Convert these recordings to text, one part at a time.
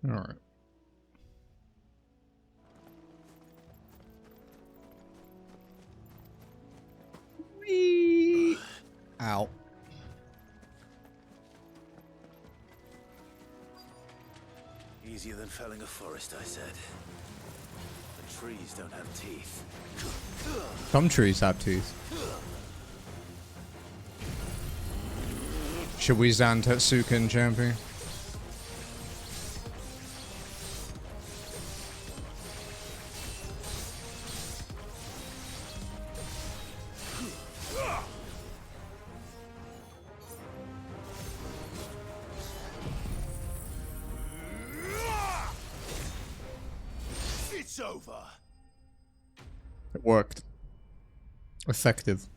Alright. Whee! Ow. Easier than felling a forest, I said. The trees don't have teeth. Some trees have teeth. Should we Zan Tetsuken champion? It's over. It worked. Effective.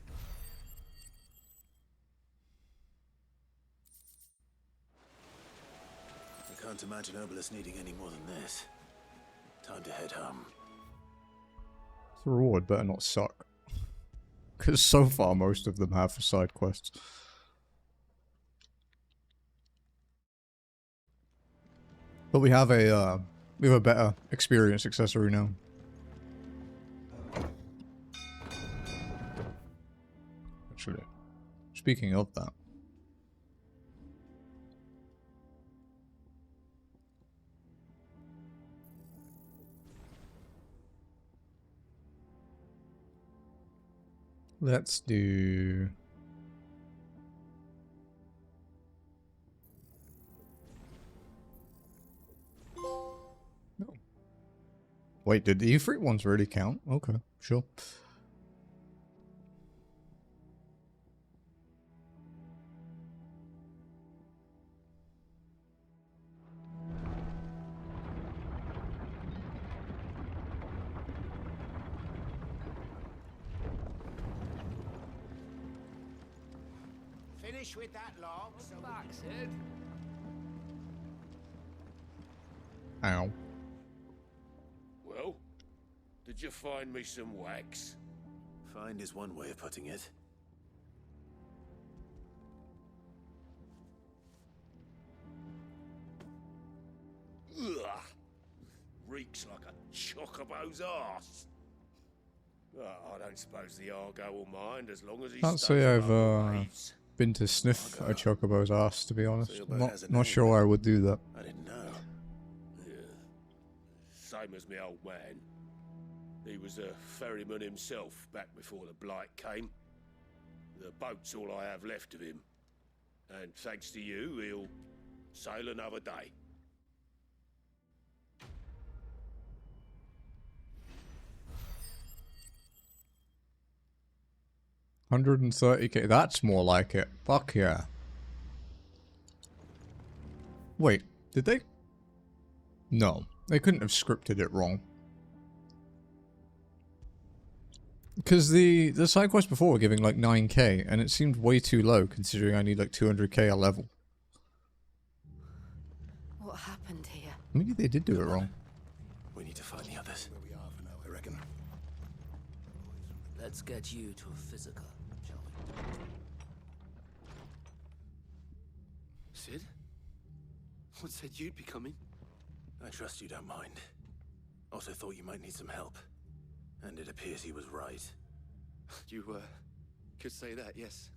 I can't imagine Obelisk needing any more than this. Time to head home. The reward better not suck. Because so far most of them have for side quests. But we have a better experience accessory now. Actually, speaking of that. Let's do... No. Wait, did the E3 ones really count? Okay, sure. Finish with that log, so back, Sid. Ow. Well, did you find me some wax? Find is one way of putting it. Ugh. Reeks like a chocobo's arse. I don't suppose the Argo will mind as long as he Can't stays say above I've the waves. been to sniff a chocobo's ass, to be honest. Sailboat has a Not name. sure I would do that. I didn't know. Yeah. Same as me old man. He was a ferryman himself back before the blight came. The boat's all I have left of him. And thanks to you, he'll sail another day. $130k. That's more like it. Fuck yeah. Wait, did they? No, they couldn't have scripted it wrong. Because the side quests before were giving like 9k, and it seemed way too low considering I need like 200k a level. What happened here? Maybe they did do it wrong. We need to find the others. Where we are for now, I reckon. Let's get you to a physical, shall we? Sid? What said you'd be coming? I trust you don't mind. Also thought you might need some help. And it appears he was right. You, could say that, yes.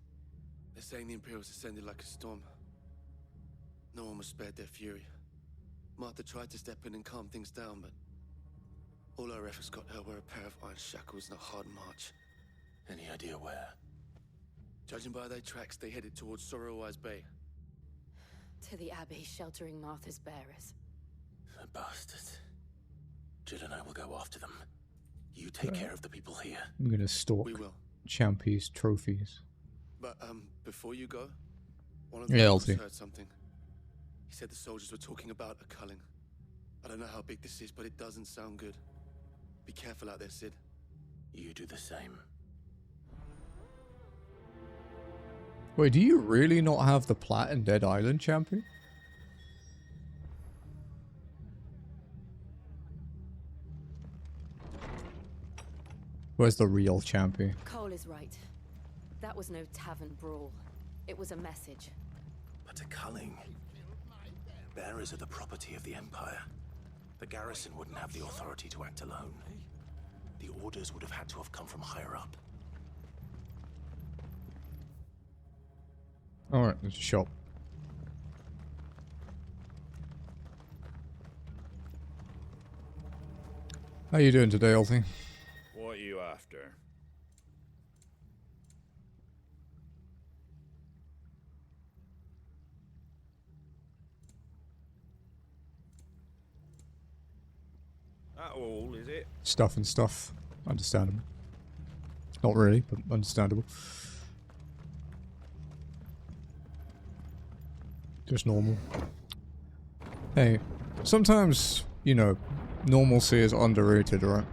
They're saying the Imperials ascended like a storm. No one was spared their fury. Martha tried to step in and calm things down, but all our efforts got her were a pair of iron shackles and a hard march. Any idea where? Judging by their tracks, they headed towards Sorrowwise Bay. To the Abbey sheltering Martha's bearers. The bastards. Jill and I will go after them. You take care of the people here. I'm gonna stalk We will. Champy's trophies. But, before you go, one of Yeah, the LT. heard something. He said the soldiers were talking about a culling. I don't know how big this is, but it doesn't sound good. Be careful out there, Sid. You do the same. Wait, do you really not have the plat in Dead Island, Champion? Where's the real champion? Cole is right. That was no tavern brawl. It was a message. But a culling. Bearers are the property of the Empire. The garrison wouldn't have the authority to act alone. The orders would have had to have come from higher up. Alright, there's a shop. How you doing today, Alfie? What are you after? That all, is it? Stuff and stuff. Understandable. Not really, but understandable. Just normal. Hey, sometimes, you know, normalcy is underrated, right?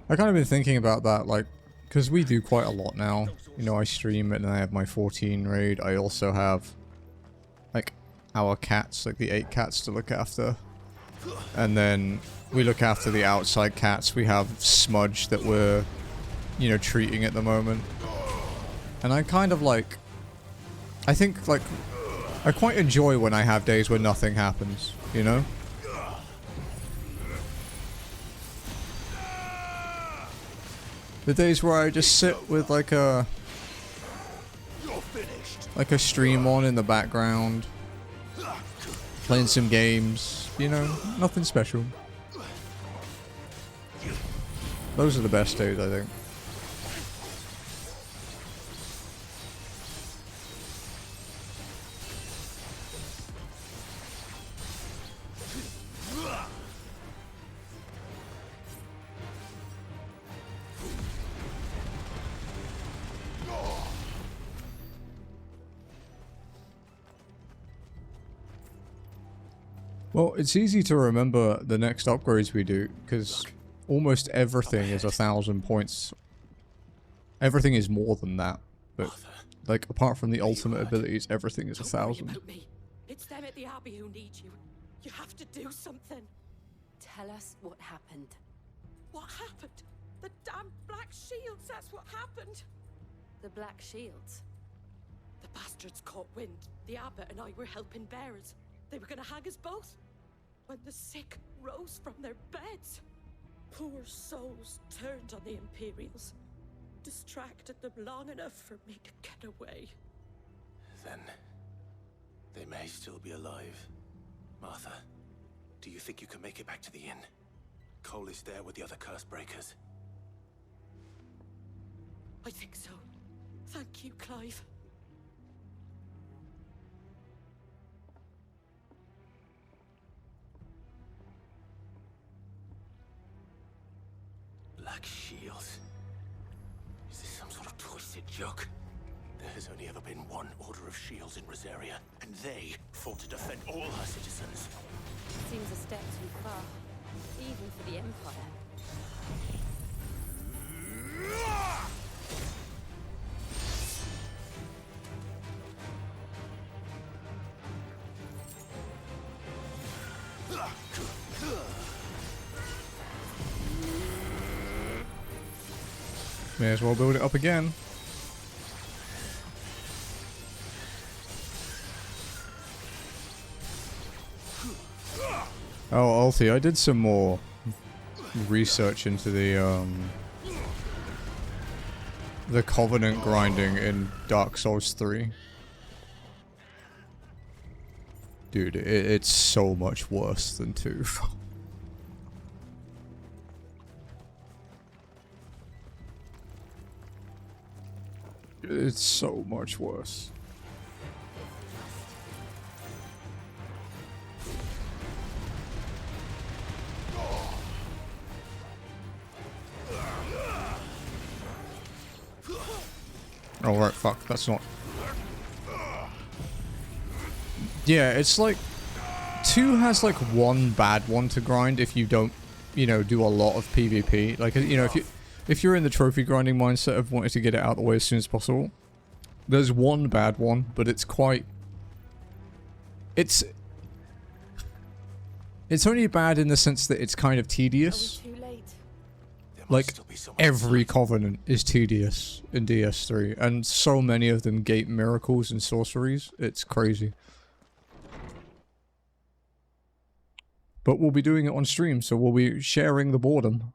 I kind of been thinking about that, like, because we do quite a lot now. You know, I stream it and I have my 14 raid. I also have, like, our cats, like the 8 cats to look after. And then we look after the outside cats. We have Smudge that we're, you know, treating at the moment. And I kind of like, I think, like, I quite enjoy when I have days where nothing happens, you know? The days where I just sit with like a stream on in the background, playing some games, you know, nothing special. Those are the best days, I think. Well, it's easy to remember the next upgrades we do, because almost everything is 1,000 points. Everything is more than that, but, like, apart from the ultimate abilities, everything is 1,000. Don't worry about me. It's them at the Abbey who need you. You have to do something. Tell us what happened. What happened? The damn Black Shields, that's what happened. The Black Shields. The bastards caught wind. The abbot and I were helping bearers. They were gonna hang us both. When the sick rose from their beds, poor souls turned on the Imperials. Distracted them long enough for me to get away. Then they may still be alive. Martha, do you think you can make it back to the inn? Cole is there with the other curse breakers. I think so. Thank you, Clive. Black Shields. Is this some sort of twisted joke? There has only ever been one Order of Shields in Rosaria, and they fought to defend all her citizens. Seems a step too far, even for the Empire. May as well build it up again. Oh, Alfie, I did some more research into the Covenant grinding in Dark Souls 3. Dude, it's so much worse than 2. It's so much worse. Oh right, fuck, that's not... Yeah, it's like... 2 has like one bad one to grind if you don't, you know, do a lot of PvP. Like, you know, if you're in the trophy grinding mindset of wanting to get it out of the way as soon as possible, there's one bad one, but it's quite... It's only bad in the sense that it's kind of tedious. Are we too late? There might Like, still be someone every inside. covenant is tedious in DS3, and so many of them gate miracles and sorceries, it's crazy. But we'll be doing it on stream, so we'll be sharing the boredom.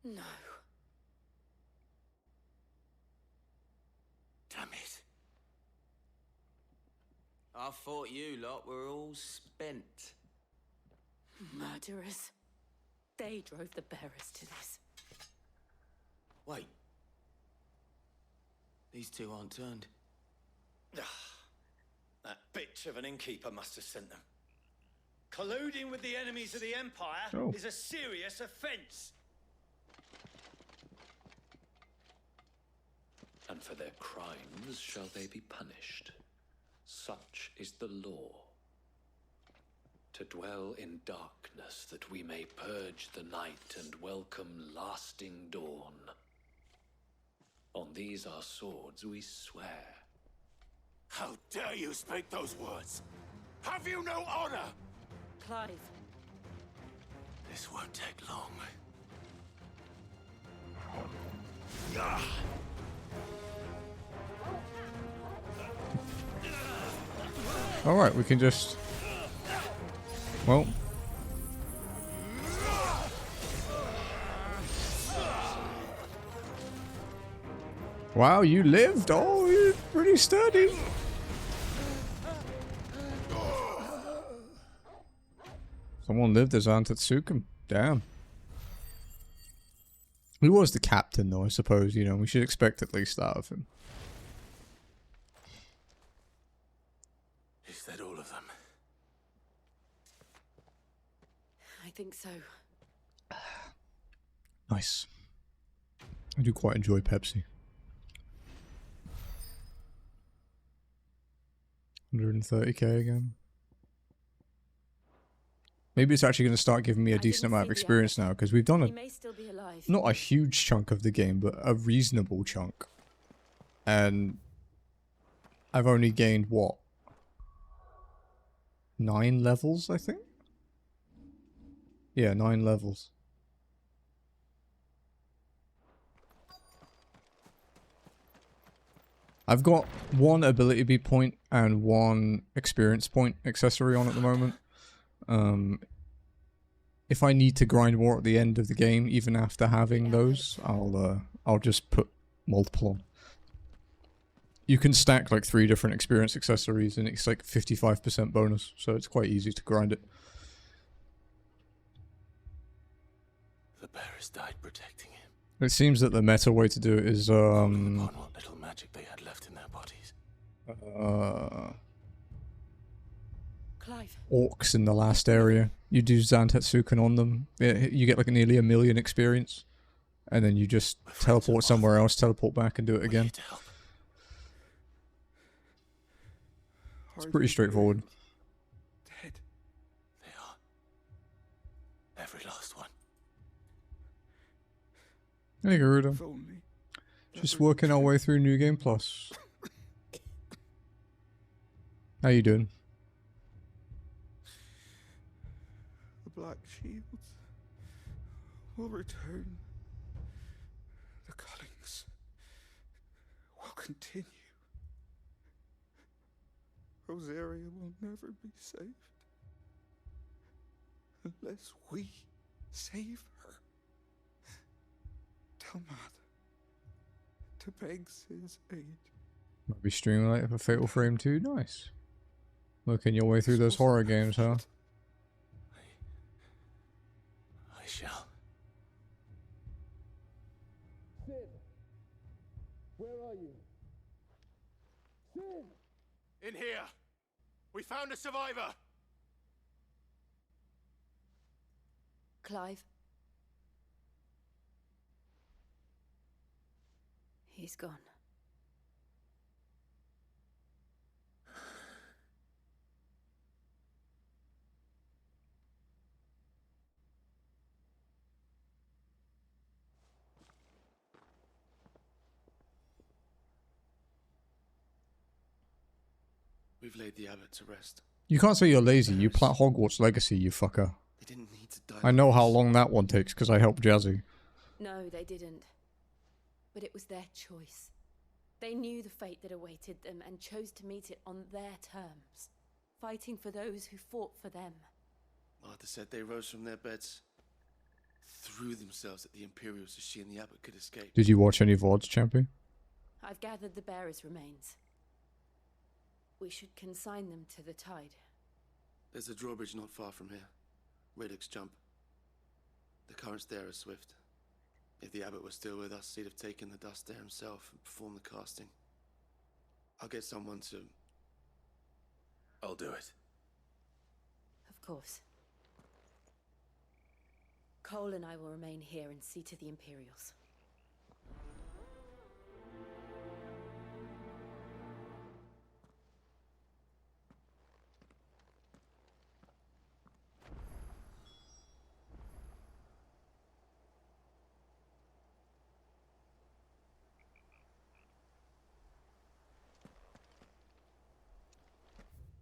No. Damn it. I thought you lot were all spent. Murderers. They drove the bearers to this. Wait. These two aren't turned. That bitch of an innkeeper must have sent them. Colluding with the enemies of the Empire is a serious offense. And for their crimes shall they be punished. Such is the law. To dwell in darkness that we may purge the night and welcome lasting dawn. On these our swords we swear. How dare you speak those words? Have you no honor? Clive. This won't take long. Alright, we can just... Well... Wow, you lived! Oh, you're pretty sturdy! Someone lived as Antatsukum. Damn. He was the captain though, I suppose, you know, we should expect at least that of him. Is that all of them? I think so. Nice. I do quite enjoy Pepsi. 130k again. Maybe it's actually going to start giving me a decent amount of experience now, because we've done He may still be alive. not a huge chunk of the game, but a reasonable chunk. And I've only gained, what? 9 levels, I think? Yeah, 9 levels. I've got 1 ability point and 1 experience point accessory on at the moment. If I need to grind more at the end of the game, even after having those, I'll just put multiple on. You can stack like 3 different experience accessories and it's like 55% bonus, so it's quite easy to grind it. The bearers died protecting him. It seems that the meta way to do it is Upon what little magic they had left in their bodies. Clive. Orcs in the last area. You do Zantetsuken on them. You get like nearly 1 million experience. And then you just teleport somewhere else, teleport back and do it again. It's pretty straightforward. Dead. They are. Every last one. Hey Garuda. If only. Just working our way through New Game Plus. How you doing? The Black Shields will return. The cullings will continue. Rosaria will never be saved unless we save her. Tell Mother to beg his aid. Might be streaming later for Fatal Frame 2. Nice. Working your way through those horror games, huh? I shall. Sid! Where are you? Sid! In here! We found a survivor! Clive. He's gone. We've laid the abbot to rest. You can't say you're lazy. You plat Hogwarts Legacy, you fucker. They didn't need to die. I know how long that one takes because I helped Jazzy. No, they didn't. But it was their choice. They knew the fate that awaited them and chose to meet it on their terms, fighting for those who fought for them. Martha said they rose from their beds, threw themselves at the Imperials so she and the Abbot could escape. Did you watch any VODs, Champion? I've gathered the bearer's remains. We should consign them to the tide. There's a drawbridge not far from here. Radix jump. The currents there are swift. If the Abbot was still with us, he'd have taken the dust there himself and performed the casting. I'll get someone to... I'll do it. Of course. Cole and I will remain here and see to the Imperials.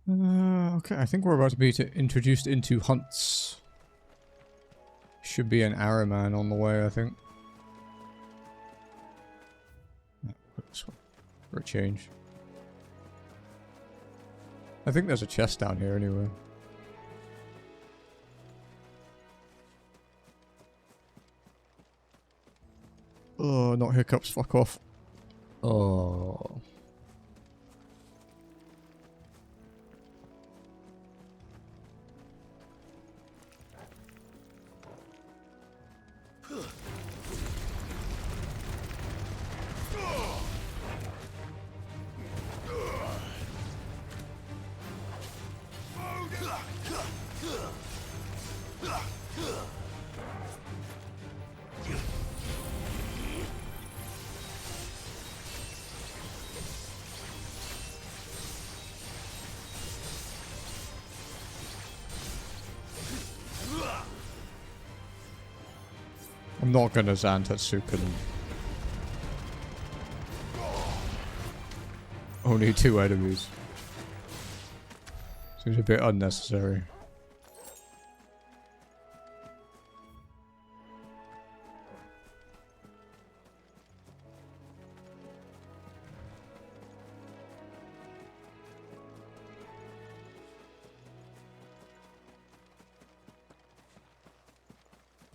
Okay, I think we're about to be introduced into hunts. Should be an arrow man on the way, I think. Put this one for a change. I think there's a chest down here anyway. Oh, not hiccups, fuck off. Oh. I'm not gonna Zantetsuken. Only 2 enemies. Seems a bit unnecessary.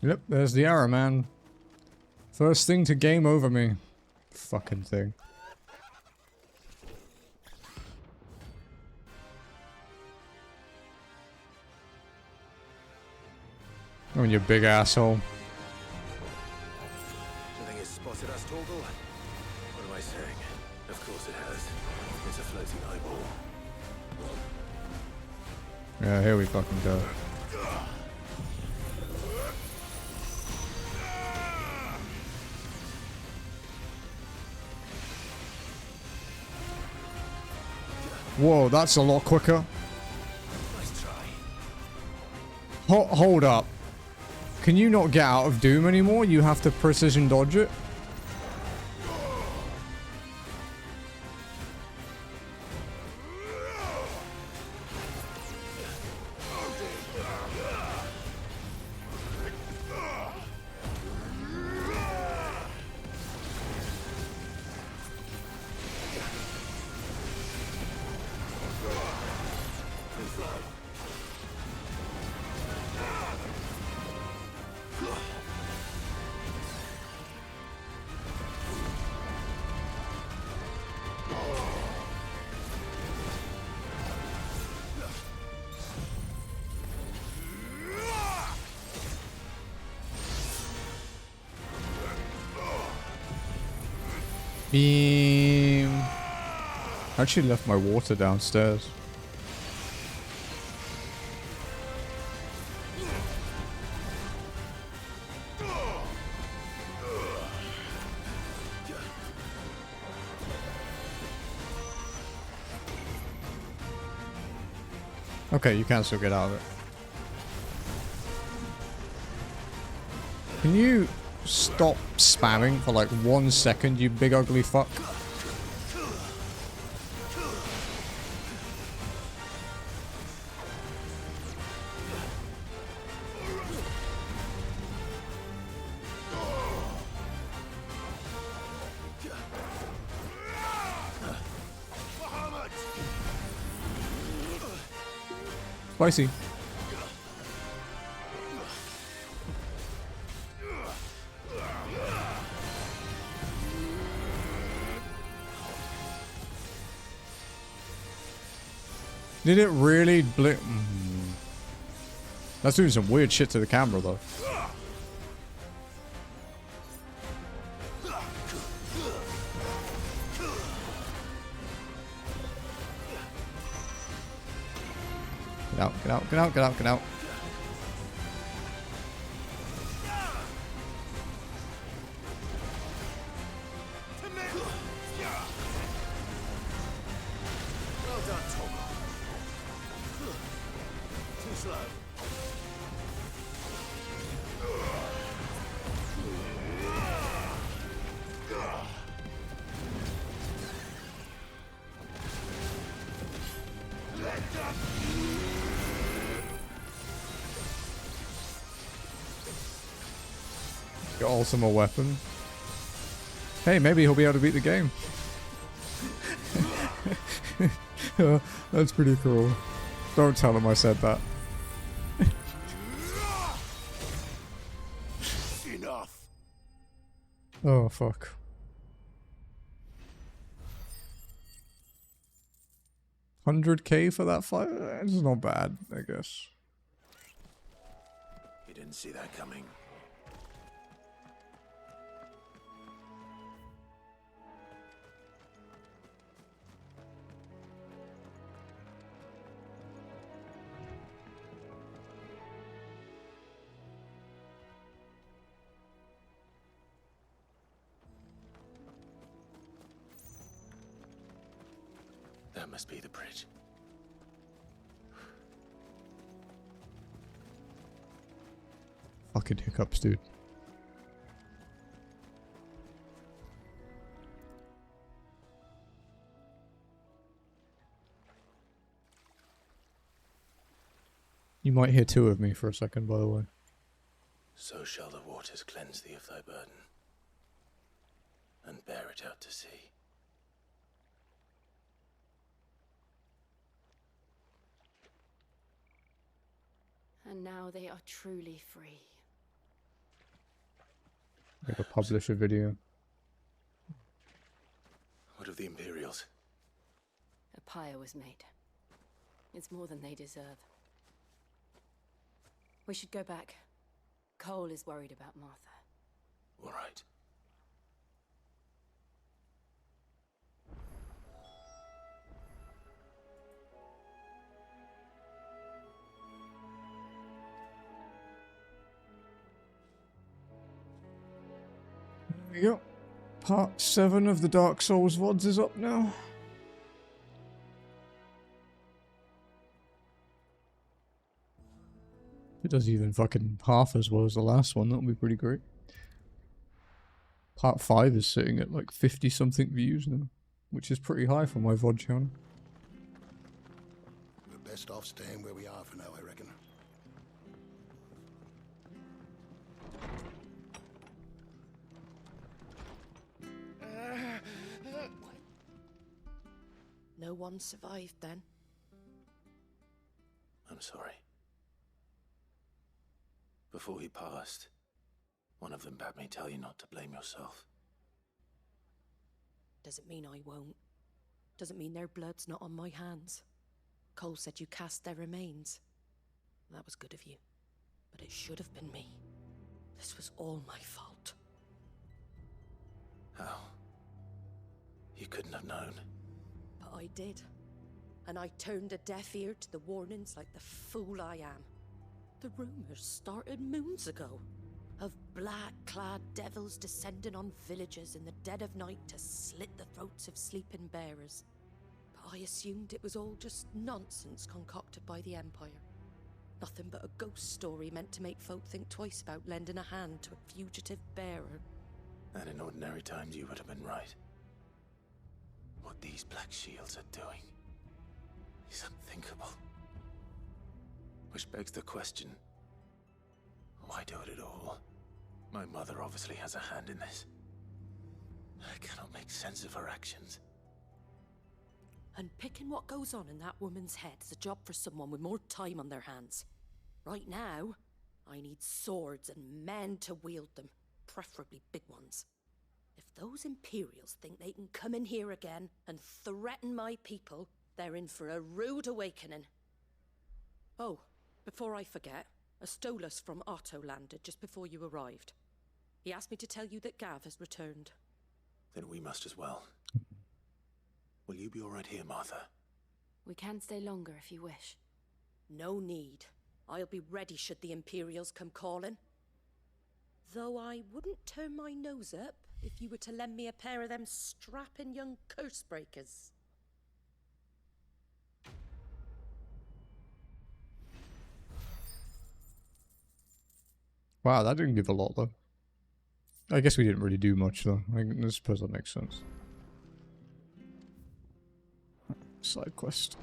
Yep, there's the arrow man. First thing to game over me. Fucking thing. Oh, you big asshole. Do you think it's spotted us, Torgal? What am I saying? Of course it has. It's a floating eyeball. Yeah, here we fucking go. Whoa, that's a lot quicker. Nice try. Hold up. Can you not get out of Doom anymore? You have to precision dodge it? Beam. I actually left my water downstairs. Okay, you can still get out of it. Can you stop spamming for like 1 second, you big ugly fuck? Spicy. Did it really blip? That's doing some weird shit to the camera though. Get out, get out, get out, get out, get out. Got ultimate weapon. Hey, maybe he'll be able to beat the game. That's pretty cool. Don't tell him I said that. Enough. Oh, fuck. $100K for that fight? It's not bad, I guess. You didn't see that coming. That must be the bridge. Fucking hiccups, dude. You might hear two of me for a second, by the way. So shall the waters cleanse thee of thy burden, and bear it out to sea. And now they are truly free. I gotta publish a video. What of the Imperials? A pyre was made. It's more than they deserve. We should go back. Cole is worried about Martha. All right. There you go. Part 7 of the Dark Souls VODs is up now. If it does even fucking half as well as the last one, that'll be pretty great. Part 5 is sitting at like 50 something views now, which is pretty high for my VOD channel. We're best off staying where we are for now, I reckon. No one survived then? I'm sorry. Before he passed, one of them bade me tell you not to blame yourself. Doesn't mean I won't. Doesn't mean their blood's not on my hands. Cole said you cast their remains. That was good of you. But it should have been me. This was all my fault. How? You couldn't have known. But I did. And I turned a deaf ear to the warnings like the fool I am. The rumors started moons ago. Of black-clad devils descending on villages in the dead of night to slit the throats of sleeping bearers. But I assumed it was all just nonsense concocted by the Empire. Nothing but a ghost story meant to make folk think twice about lending a hand to a fugitive bearer. And in ordinary times you would have been right. What these black shields are doing is unthinkable. Which begs the question, why do it at all? My mother obviously has a hand in this. I cannot make sense of her actions. Unpicking what goes on in that woman's head is a job for someone with more time on their hands. Right now, I need swords and men to wield them, preferably big ones. If those Imperials think they can come in here again and threaten my people, they're in for a rude awakening. Oh, before I forget, a Stolas from Otto landed just before you arrived. He asked me to tell you that Gav has returned. Then we must as well. Will you be all right here, Martha? We can stay longer if you wish. No need. I'll be ready should the Imperials come calling. Though I wouldn't turn my nose up if you were to lend me a pair of them strapping young curse breakers. Wow, that didn't give a lot though. I guess we didn't really do much though. I suppose that makes sense. Side quest.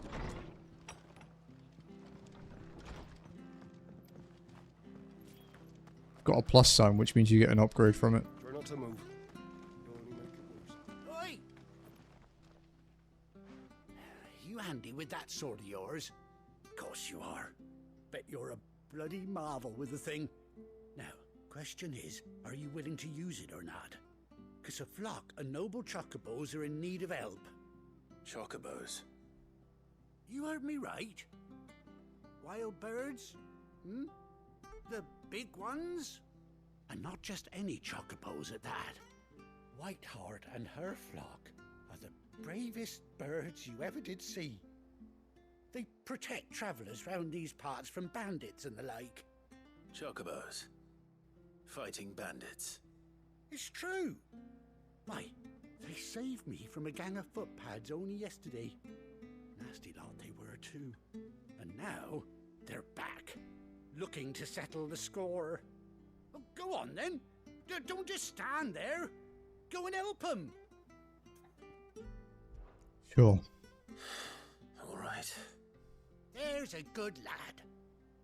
Got a plus sign, which means you get an upgrade from it. Try not to move. You'll only make it worse. Oi! You handy with that sword of yours? Of course you are. Bet you're a bloody marvel with the thing. Now, question is, are you willing to use it or not? 'Cause a flock of noble chocobos are in need of help. Chocobos? You heard me right. Wild birds? Hmm? The big ones? And not just any chocobos at that. Whiteheart and her flock are the bravest birds you ever did see. They protect travellers round these parts from bandits and the like. Chocobos? Fighting bandits? It's true. Why, they saved me from a gang of footpads only yesterday. Nasty lot they were too. And now, they're back, looking to settle the score. Oh, go on then. Don't just stand there. Go and help them. Sure. All right. There's a good lad.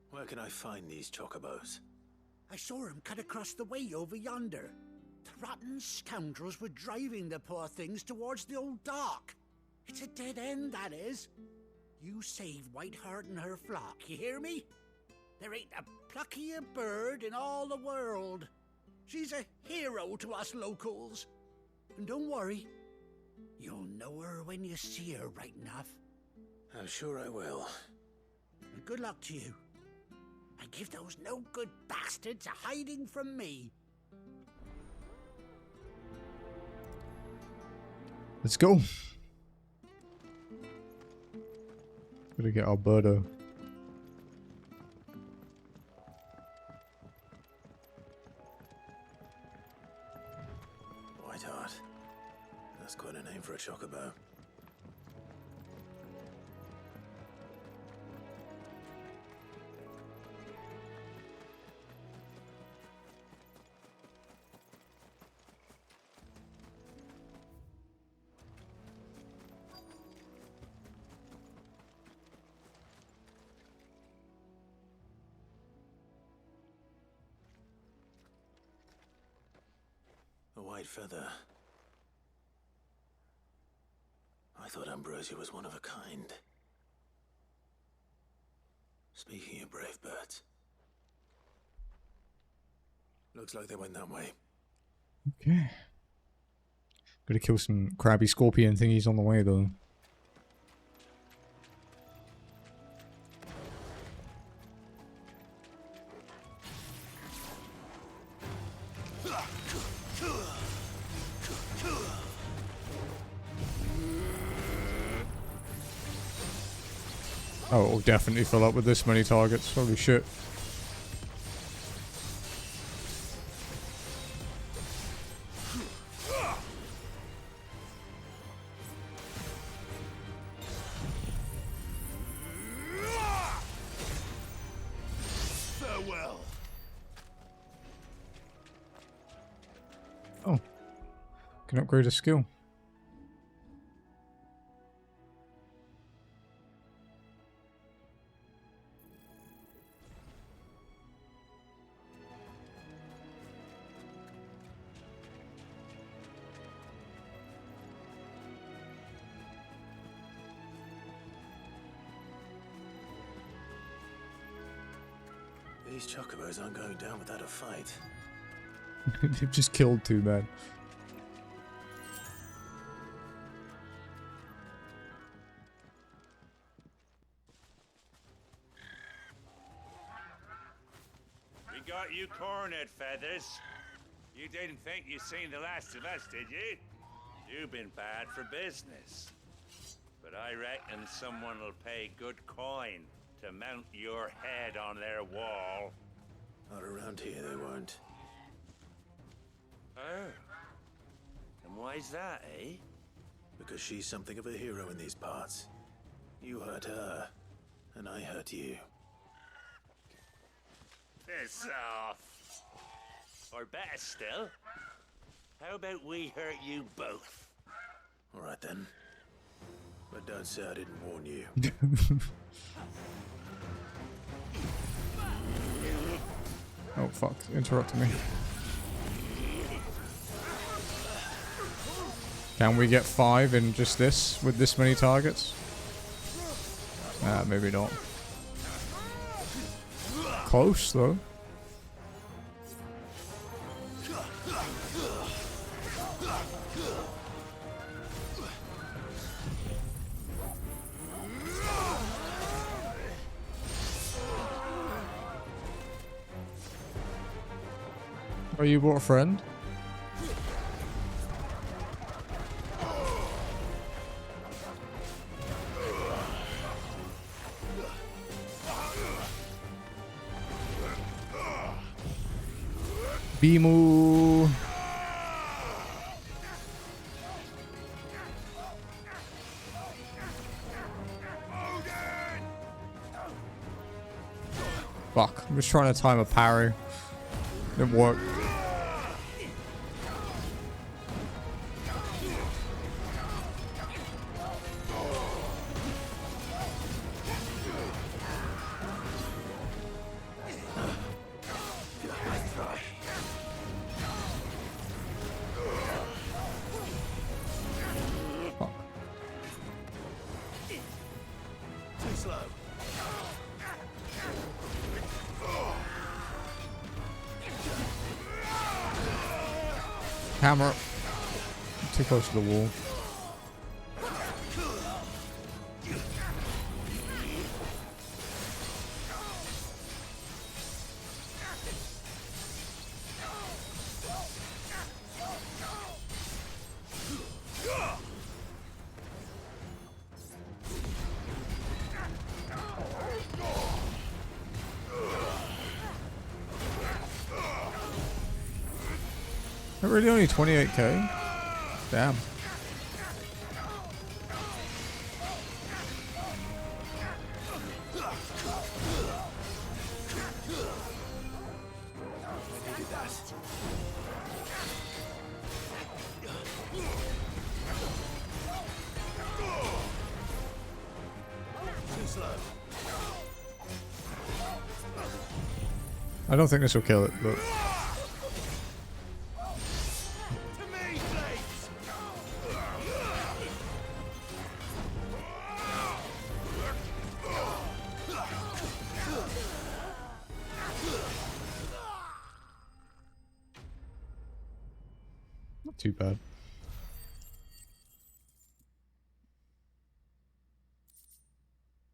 Where can I find these chocobos? I saw him cut across the way over yonder. The rotten scoundrels were driving the poor things towards the old dock. It's a dead end, that is. You save Whiteheart and her flock, you hear me? There ain't a pluckier bird in all the world. She's a hero to us locals. And don't worry, you'll know her when you see her right enough. I'm sure I will. And good luck to you. And give those no-good bastards a hiding from me. Let's go. Gotta get Alberto. Whiteheart. That's quite a name for a chocobo. A white feather. I thought Ambrosia was one of a kind. Speaking of brave birds. Looks like they went that way. Okay. Gotta kill some crabby scorpion thingies on the way though. Oh, it'll definitely fill up with this many targets. Holy shit. Farewell. Oh. Can upgrade a skill. These chocobos aren't going down without a fight. They've just killed 2 men. We got you cornered, Feathers. You didn't think you'd seen the last of us, did you? You've been bad for business. But I reckon someone will pay good coin to mount your head on their wall. Not around here, they won't. Oh. And why's that, eh? Because she's something of a hero in these parts. You hurt her, and I hurt you. Piss off. Or better still, how about we hurt you both? Alright then. But don't say I didn't warn you. Oh fuck, interrupted me. Can we get 5 in just this, with this many targets? Maybe not. Close though. Oh, you brought a friend? Bimu. Fuck, I'm just trying to time a parry. Didn't work. Camera. Too close to the wall. They're really only 28k? Damn. I don't think this will kill it, but... Not too bad.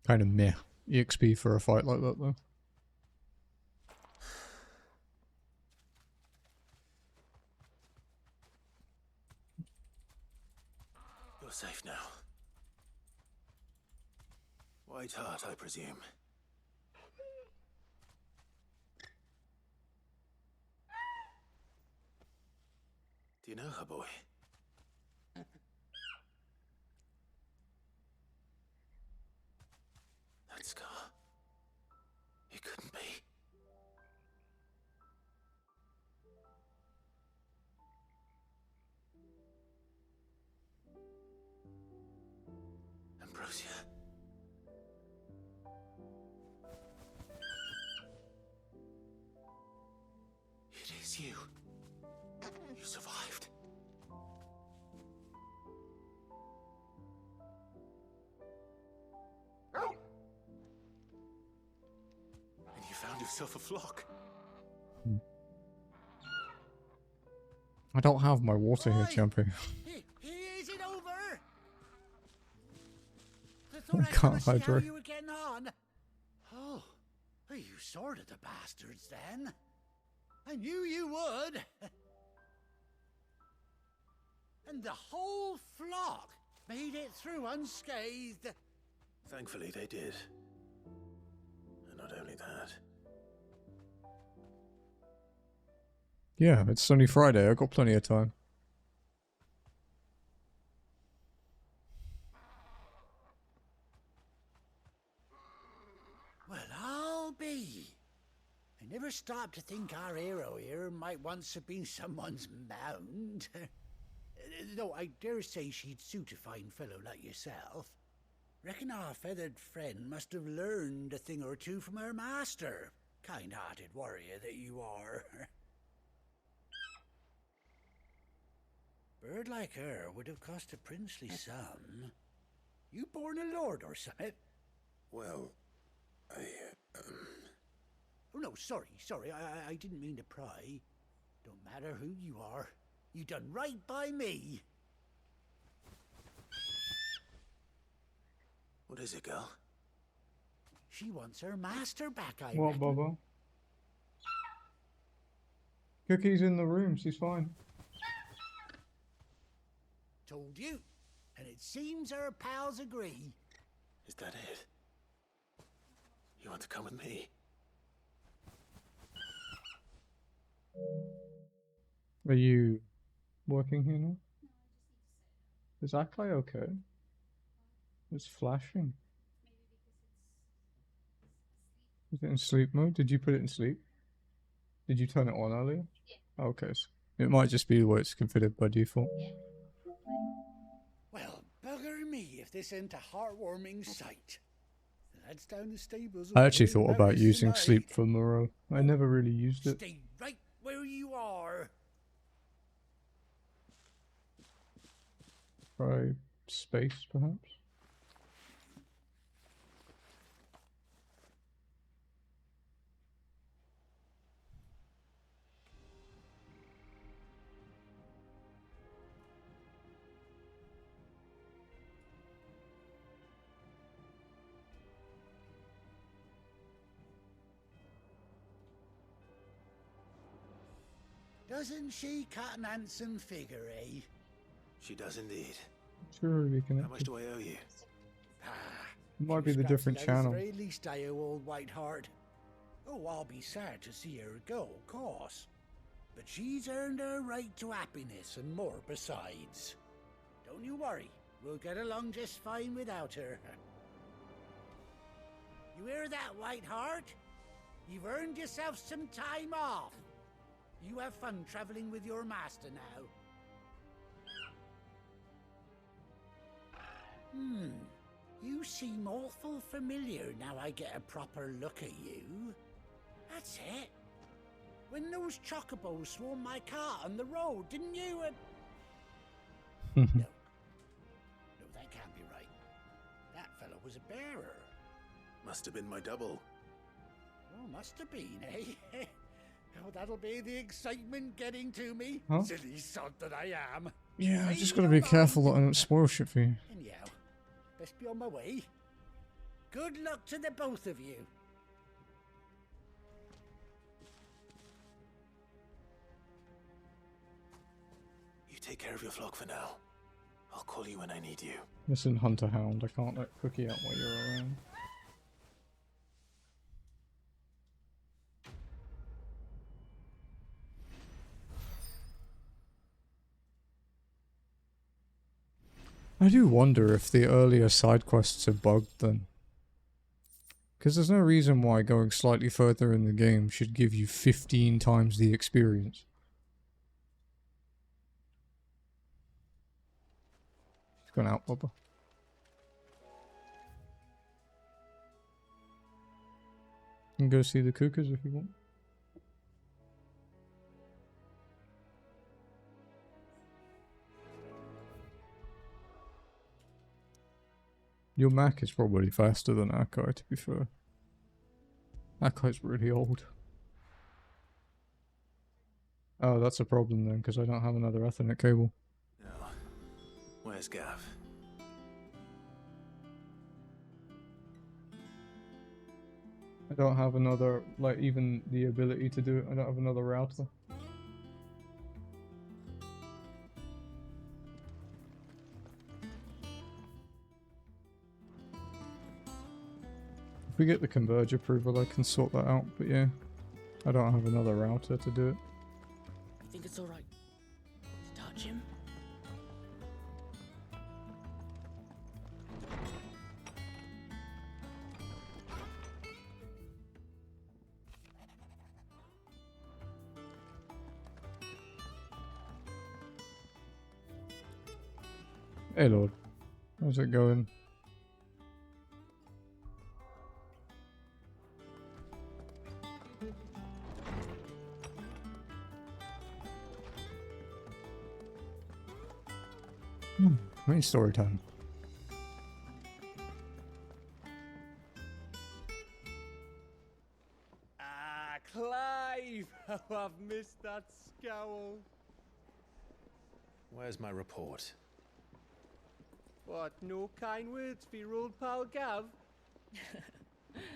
Kind of meh EXP for a fight like that though. You're safe now. White Heart, I presume. Do you know her, boy? That scar. It couldn't be. Ambrosia. It is you. You survived. And you found yourself a flock. I don't have my water here, champion. Is it over? I I thought I'd can't come and see how hydrate. you were getting on. Oh, you sorted the bastards then. I knew you would. And the whole flock made it through unscathed. Thankfully they did. And not only that. Yeah, it's only Friday. I've got plenty of time. Well, I'll be. I never stopped to think our hero here might once have been someone's mount. Though I dare say she'd suit a fine fellow like yourself. Reckon our feathered friend must have learned a thing or two from her master. Kind-hearted warrior that you are. Bird like her would have cost a princely sum. You born a lord or something? Well, Oh no, sorry. I didn't mean to pry. Don't matter who you are. You done right by me. what is it, girl? She wants her master back, I What, reckon. Bubba? Cookie's in the room. She's fine. Told you. And it seems our pals agree. Is that it? You want to come with me? Are you working here now? Is that guy okay? It's flashing. Is it in sleep mode? Did you put it in sleep? Did you turn it on earlier? Yeah. Okay. So it might just be the way it's configured by default. Well, bugger me if this ain't a heartwarming sight. The lads down the stables. I actually thought about using sleep for Moreau. I never really used it. Stay right where you are. Try space, perhaps? Doesn't she cut an handsome figure, eh? She does indeed. Sure, we How much can. do I owe you? It might be the different channel. At the very least I owe old Whiteheart. Oh, I'll be sad to see her go, of course. But she's earned her right to happiness and more besides. Don't you worry. We'll get along just fine without her. You hear that, Whiteheart? You've earned yourself some time off. You have fun traveling with your master now. You seem awful familiar now I get a proper look at you. That's it. When those chocobos swarmed my car on the road, didn't you? No, that can't be right. That fellow was a bearer. Must have been my double. Oh, must have been, eh? Oh, that'll be the excitement getting to me. Huh? Silly sod that I am. Yeah, I just gotta be careful that I don't spoil shit for you. Anyhow, best be on my way. Good luck to the both of you. You take care of your flock for now. I'll call you when I need you. Listen, Hunter Hound, I can't let Cookie out while you're around. I do wonder if the earlier side quests are bugged then. Because there's no reason why going slightly further in the game should give you 15 times the experience. It's gone out, Bubba. You can go see the cookers if you want. Your Mac is probably faster than our guy, to be fair. That guy's really old. Oh, that's a problem then, because I don't have another Ethernet cable. No. Where's Gav? I don't have another, like, even the ability to do it. I don't have another router. If we get the converge approval, I can sort that out, but yeah. I don't have another router to do it. I think it's alright to touch him. Hey Lord, how's it going? Main story time. Ah, Clive! Oh, I've missed that scowl. Where's my report? What, no kind words for your old pal Gav?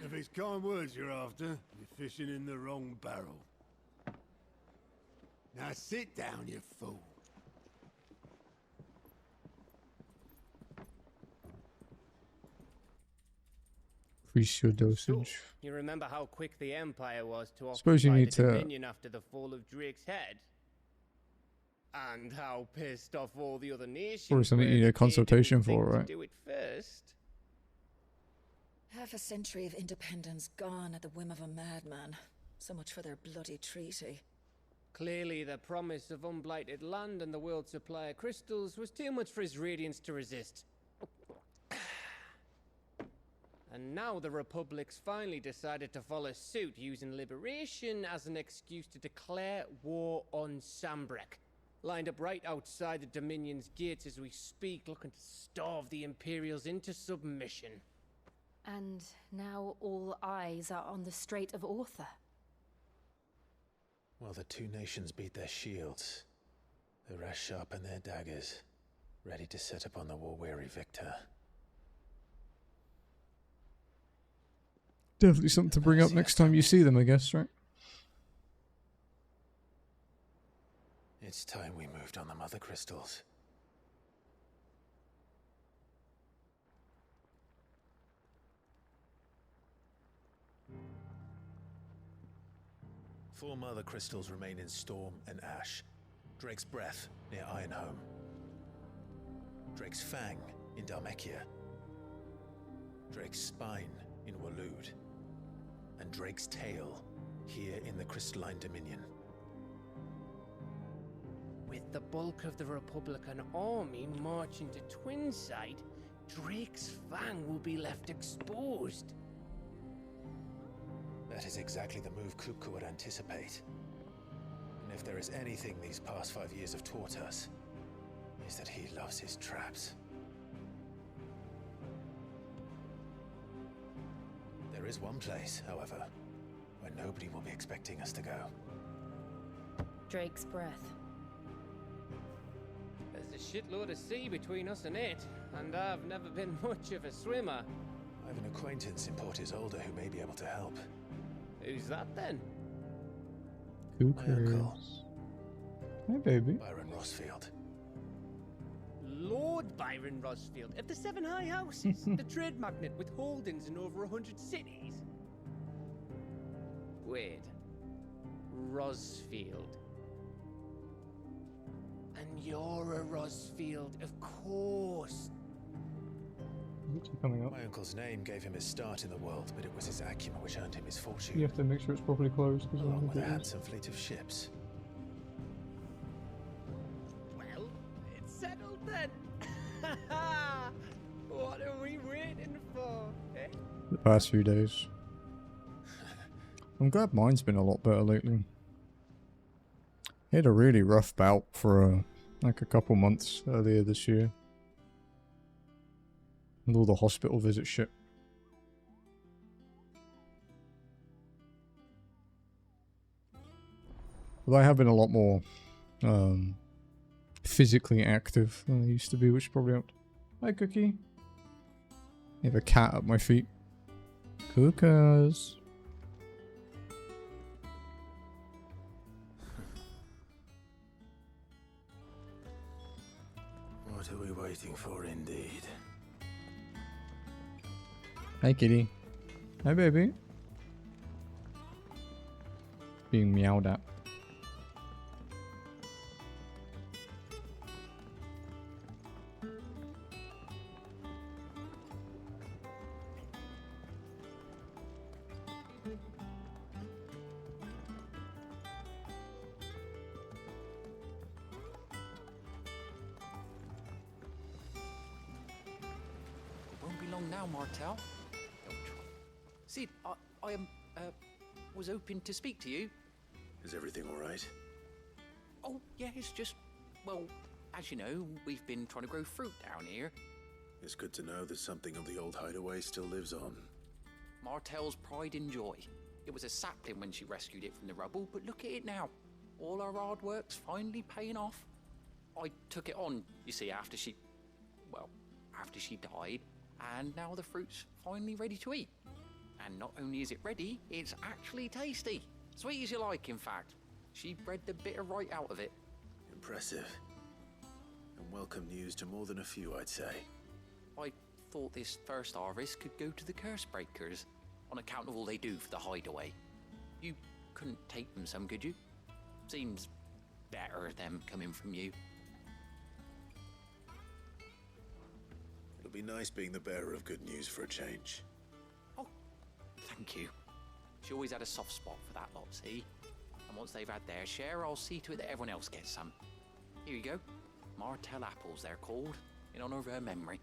If it's kind words you're after, you're fishing in the wrong barrel. Now sit down, you fool. Increase your dosage. You remember how quick the Empire was to Suppose you occupy need the to- Dominion after the fall of Drake's head? And how pissed off all the other nations Probably something were you need a that they consultation didn't think for, to right? do it first. Half a century of independence gone at the whim of a madman. So much for their bloody treaty. Clearly, the promise of unblighted land and the world's supply of crystals was too much for his radiance to resist. And now the Republic's finally decided to follow suit, using liberation as an excuse to declare war on Sambrek. Lined up right outside the Dominion's gates as we speak, looking to starve the Imperials into submission. And now all eyes are on the Strait of Author. Well, the two nations beat their shields. The rest sharpen their daggers, ready to set upon the war-weary victor. Definitely something to bring up next time you see them, I guess, right? It's time we moved on the mother crystals. Four mother crystals remain in Storm and Ash. Drake's Breath near Ironhome. Drake's Fang in Dhalmekia. Drake's Spine in Waloed. And Drake's Tail here in the Crystalline Dominion. With the bulk of the Republican army marching to Twinside, Drake's Fang will be left exposed. That is exactly the move Kupka would anticipate. And if there is anything these past 5 years have taught us, is that he loves his traps. There is one place, however, where nobody will be expecting us to go. Drake's Breath. There's a shitload of sea between us and it, and I've never been much of a swimmer. I have an acquaintance in Port Isolde who may be able to help. Who's that then? Who My uncle, cares? Hey, baby. Byron Rosfield. Lord Byron Rosfield of the Seven High Houses, the trade magnate with holdings in over 100 cities. Wait, Rosfield. And you're a Rosfield, of course. What's coming up? My uncle's name gave him his start in the world, but it was his acumen which earned him his fortune. You have to make sure it's properly closed. Along with a handsome fleet of ships. Well, it's settled then. What are we waiting for, eh? The past few days. I'm glad mine's been a lot better lately. He had a really rough bout for like a couple months earlier this year. And all the hospital visit shit. But I have been a lot more physically active than I used to be, which probably helped. Hi, Cookie. I have a cat at my feet. Cookers. What are we waiting for, indeed? Hi, kitty. Hi, baby. Being meowed at. Now, Martel. Sid, I was hoping to speak to you. Is everything all right? Oh, yeah, it's just, well, as you know, we've been trying to grow fruit down here. It's good to know that something of the old hideaway still lives on. Martel's pride and joy. It was a sapling when she rescued it from the rubble, but look at it now. All our hard work's finally paying off. I took it on, you see, after she died. And now the fruit's finally ready to eat. And not only is it ready, it's actually tasty. Sweet as you like, in fact. She bred the bitter right out of it. Impressive. And welcome news to more than a few, I'd say. I thought this first harvest could go to the curse breakers, on account of all they do for the hideaway. You couldn't take them some, could you? Seems better them coming from you. It'll be nice being the bearer of good news for a change. Oh, thank you. She always had a soft spot for that lot, see? And once they've had their share, I'll see to it that everyone else gets some. Here you go. Martel apples, they're called, in honor of her memory.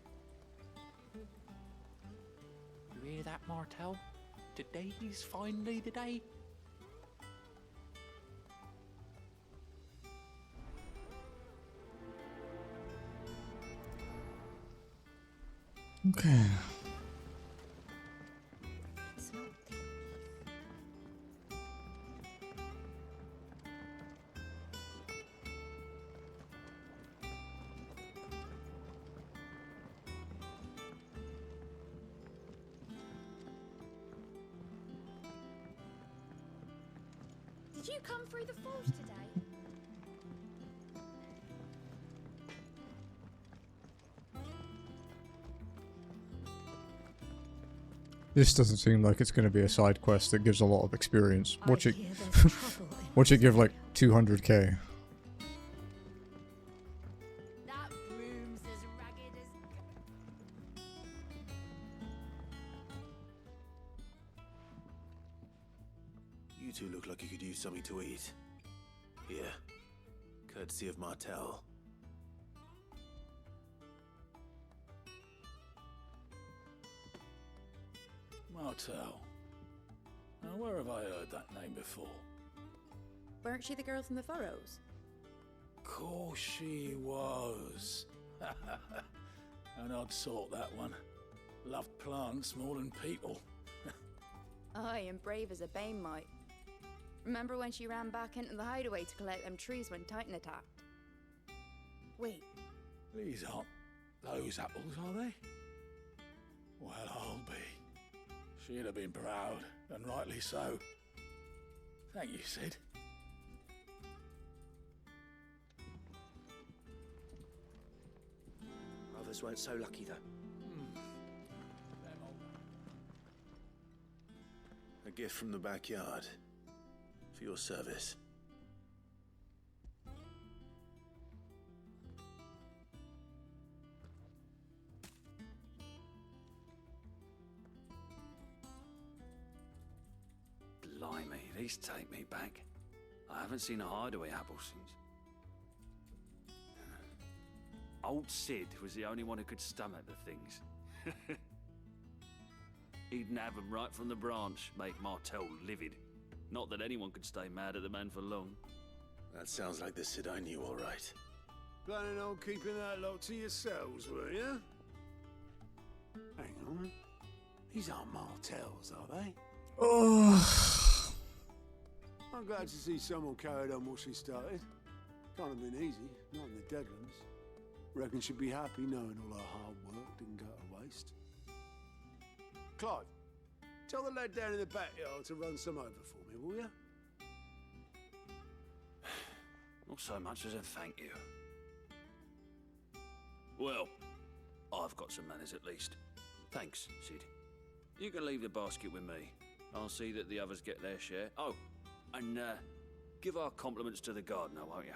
You hear that, Martel? Today's finally the day. Okay. Did you come through the forge today? This doesn't seem like it's going to be a side quest that gives a lot of experience. Watch it. Watch it give like 200k. That room's as ragged as... You two look like you could use something to eat. Here. Courtesy of Martel. Martel. Now, where have I heard that name before? Weren't she the girl from the furrows? Course she was. An odd sort, that one. Loved plants more than people. Aye, and brave as a bane might. Remember when she ran back into the hideaway to collect them trees when Titan attacked? Wait. These aren't those apples, are they? Well, I'll be. She'd have been proud, and rightly so. Thank you, Sid. Others weren't so lucky, though. A gift from the backyard. For your service. Blimey, these take me back. I haven't seen a hideaway apple since. Old Sid was the only one who could stomach the things. He'd nab 'em right from the branch, make Martel livid. Not that anyone could stay mad at the man for long. That sounds like the Sid I knew, all right. Planning on keeping that lot to yourselves, were you? Hang on. These aren't Martels, are they? Oh. I glad to see someone carried on what she started. Can't have been easy, not in the Deadlands. Reckon she'd be happy knowing all her hard work didn't go to waste. Clive, tell the lad down in the backyard to run some over for me, will you? Not so much as a thank you. Well, I've got some manners at least. Thanks, Sid. You can leave the basket with me. I'll see that the others get their share. Oh, and give our compliments to the gardener, won't you?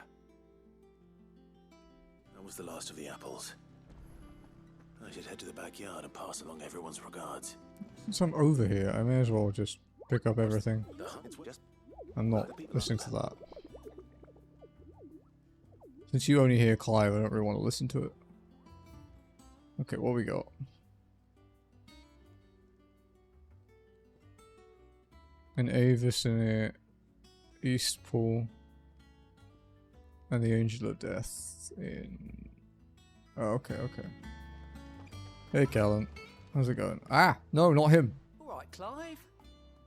That was the last of the apples. I should head to the backyard and pass along everyone's regards. Since I'm over here, I may as well just pick up everything. I'm not listening to that. Since you only hear Clive, I don't really want to listen to it. Okay, what we got? An Avis in it, Eastpool, and the Angel of Death in... Oh, okay. Hey, Callan. How's it going? Ah! No, not him! Alright, Clive.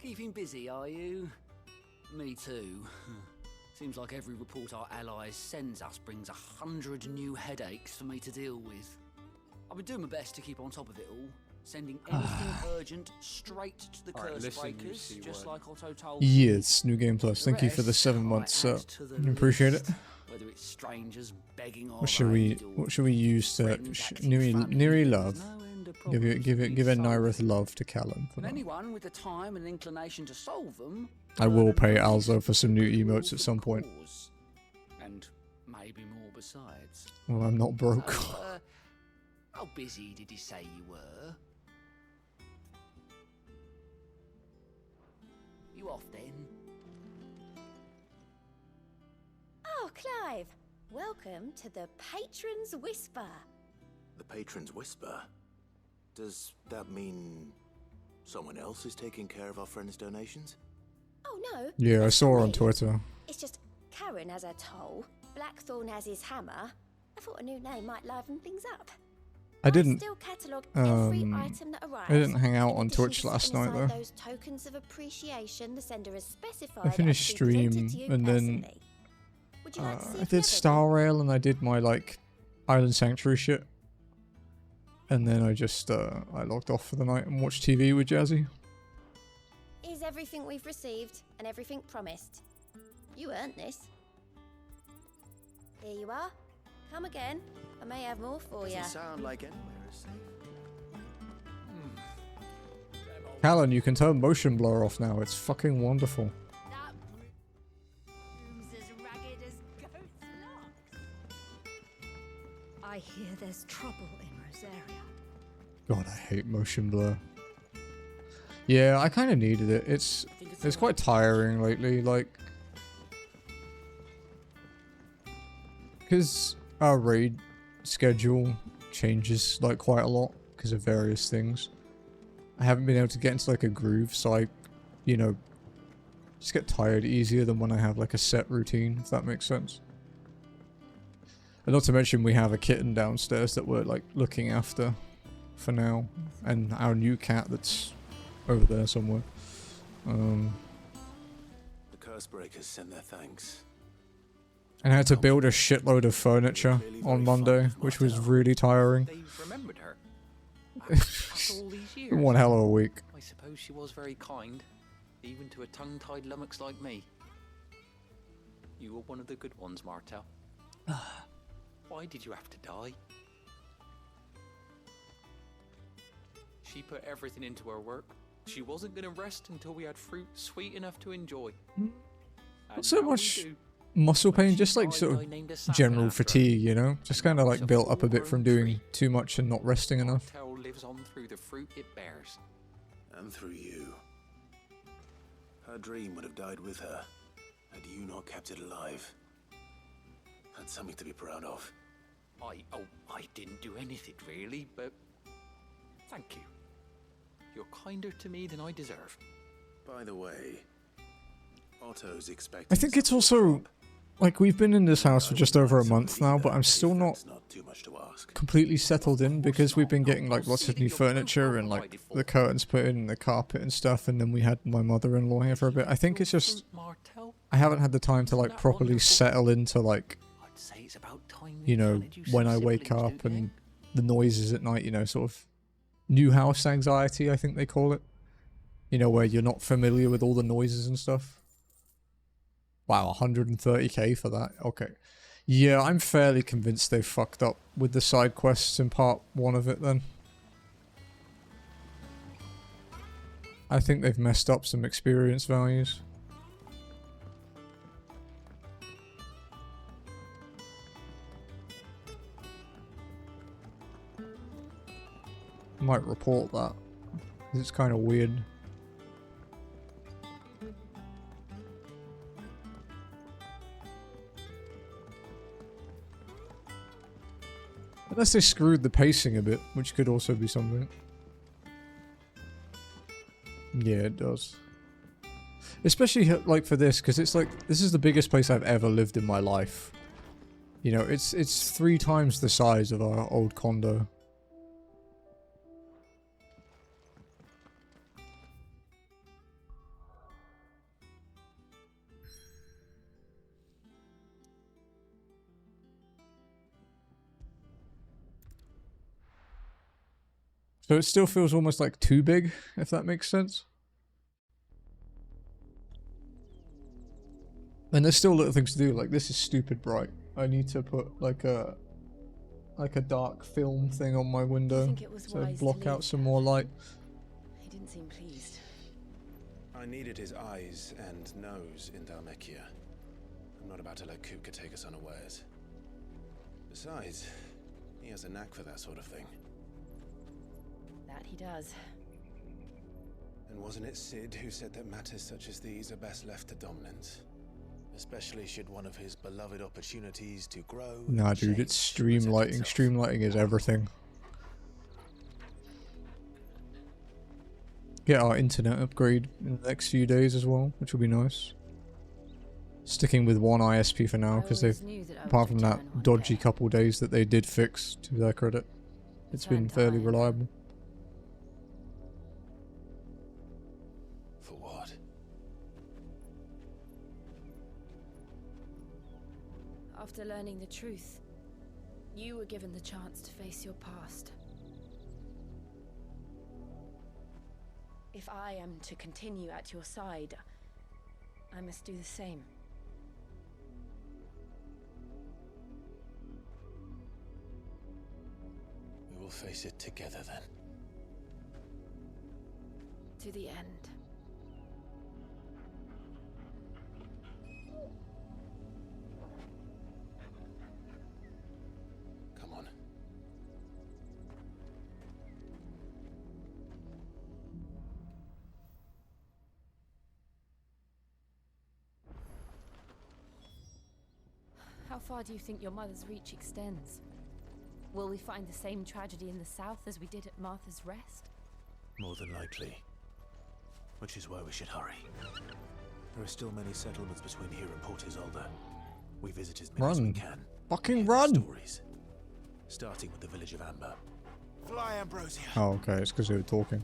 Keeping busy, are you? Me too. Seems like every report our allies sends us brings 100 new headaches for me to deal with. I've been doing my best to keep on top of it all. Sending anything urgent straight to the curse breakers, just like Otto told me. Yes, New Game Plus. Thank you for the 7 months. Appreciate it. Whether it's strangers begging our What should we use to Neri love? Give a Nyrith love to Callan. And anyone with the time and inclination to solve them. I will pay Alzo for some new emotes at some point. And maybe more besides. Well, I'm not broke. How busy did you say you were? You off then? Oh, Clive! Welcome to the Patron's Whisper. The Patron's Whisper? Does that mean someone else is taking care of our friend's donations? Oh, no. Yeah, I saw her on Twitter. It's just Karen has her toll, Blackthorn has his hammer. I thought a new name might liven things up. I didn't. Still catalogue every item that arrives. I didn't hang out on Twitch last night though. Those tokens of appreciation the sender has specified. I finished stream and then I did Star Rail and I did my like Island Sanctuary shit, and then I just I logged off for the night and watched TV with Jazzy. Is everything we've received and everything promised. You earned this. Here you are. Come again. I may have more for you. Doesn't sound like anywhere is safe. Callan, you can turn motion blur off now. It's fucking wonderful. That room's as ragged as goat's locks. I hear there's trouble in Rosaria. God, I hate motion blur. Yeah, I kind of needed it. It's quite tiring lately, like, because our raid schedule changes like quite a lot because of various things. I haven't been able to get into like a groove, so I, you know, just get tired easier than when I have like a set routine, if that makes sense. And not to mention we have a kitten downstairs that we're like looking after for now, and our new cat that's over there somewhere. The curse breakers send their thanks. And I had to build a shitload of furniture on Monday, which was really tiring. They remembered her. After all these years. One hell of a week. I suppose she was very kind, even to a tongue-tied lummox like me. You were one of the good ones, Martel. Why did you have to die? She put everything into her work. She wasn't going to rest until we had fruit sweet enough to enjoy. Not so much muscle pain, just like sort of general fatigue, you know? Just kind of like built up a bit from doing too much and not resting enough. Martel lives on through the fruit it bears. And through you. Her dream would have died with her, had you not kept it alive. That's something to be proud of. I didn't do anything really, but thank you. You're kinder to me than I deserve. By the way, Otto's expecting. I think it's also like we've been in this house for just over a month now, but I'm still not completely settled in because we've been getting like lots of new furniture and like the curtains put in, the carpet and stuff, and then we had my mother-in-law here for a bit. I think it's just I haven't had the time to like properly settle into like, you know, when I wake up and the noises at night, you know, sort of new house anxiety, I think they call it. You know, where you're not familiar with all the noises and stuff. Wow, 130k for that. Okay. Yeah, I'm fairly convinced they fucked up with the side quests in part 1 of it then. I think they've messed up some experience values. Might report that. It's kind of weird. Unless they screwed the pacing a bit, which could also be something. Yeah, it does. Especially like for this, because it's like, this is the biggest place I've ever lived in my life. You know, it's 3 times the size of our old condo. So it still feels almost like too big, if that makes sense. And there's still little things to do, like this is stupid bright. I need to put like a dark film thing on my window to block out some more light. He didn't seem pleased. I needed his eyes and nose in Dhalmekia. I'm not about to let Kupka take us unawares. Besides, he has a knack for that sort of thing. That he does. And wasn't it Sid who said that matters such as these are best left to dominance? Especially should one of his beloved opportunities to grow... Nah, dude, it's stream lighting. Stream lighting is everything. Get our internet upgrade in the next few days as well, which will be nice. Sticking with one ISP for now, because they've, apart from that dodgy couple days that they did fix, to their credit, it's been fairly reliable. For what? After learning the truth, you were given the chance to face your past. If I am to continue at your side, I must do the same. We will face it together then. To the end. Come on. How far do you think your mother's reach extends? Will we find the same tragedy in the south as we did at Martha's Rest? More than likely. Which is why we should hurry. There are still many settlements between here and Port Isolde. We visit as many as we can. Fucking run! Stories. Starting with the village of Amber. Fly, Ambrosia. Oh, okay, it's because they were talking.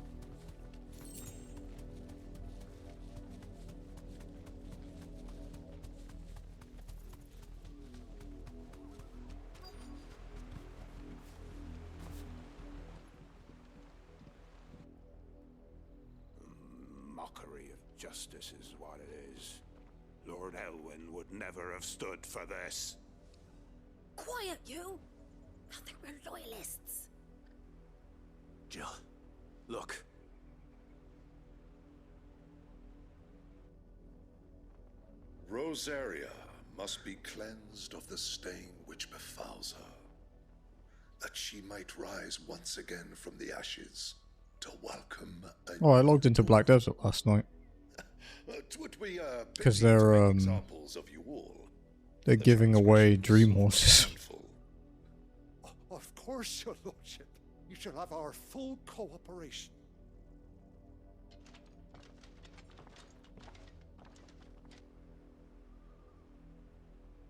Mockery of justice is what it is. Lord Elwyn would never have stood for this. Quiet, you! I think we're loyalists. Jill, look. Rosaria must be cleansed of the stain which befouls her, that she might rise once again from the ashes to welcome a Oh, I logged into Black Desert last night. Because they're giving away dream horses. Of course, your lordship. You shall have our full cooperation.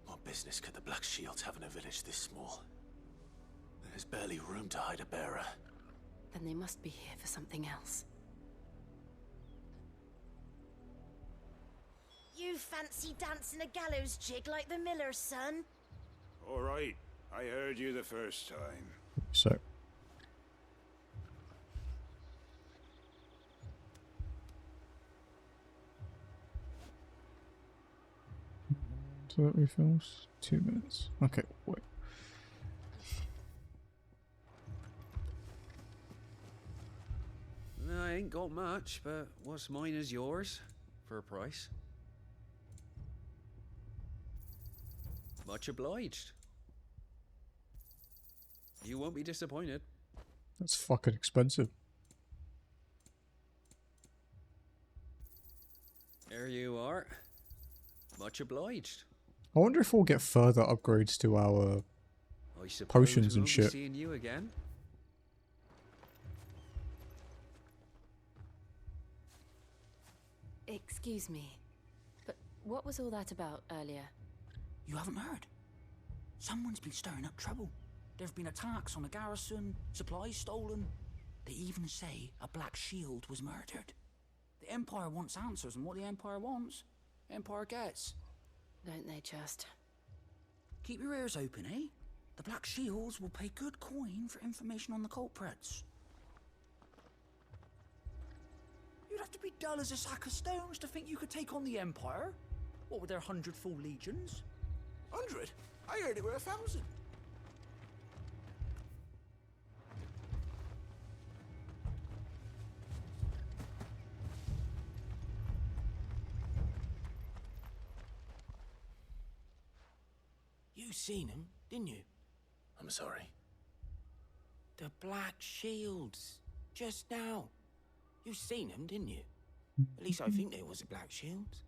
What business could the Black Shields have in a village this small? There's barely room to hide a bearer. Then they must be here for something else. You fancy dancing a gallows jig like the miller's son? All right, I heard you the first time. So. So that refills 2 minutes. Okay, wait. No, I ain't got much, but what's mine is yours for a price. Much obliged. You won't be disappointed. That's fucking expensive. There you are. Much obliged. I wonder if we'll get further upgrades to our I suppose potions we and won't be shit. seeing you again. Excuse me, but what was all that about earlier? You haven't heard? Someone's been stirring up trouble. There have been attacks on the garrison, supplies stolen. They even say a Black Shield was murdered. The Empire wants answers, and what the Empire wants, Empire gets. Don't they just? Keep your ears open, eh? The Black Shields will pay good coin for information on the culprits. You'd have to be dull as a sack of stones to think you could take on the Empire. What with their 100 full legions? 100? I heard it were 1,000. You seen him, didn't you? I'm sorry. The Black Shields. Just now. You seen them, didn't you? At least I think there was a Black Shields.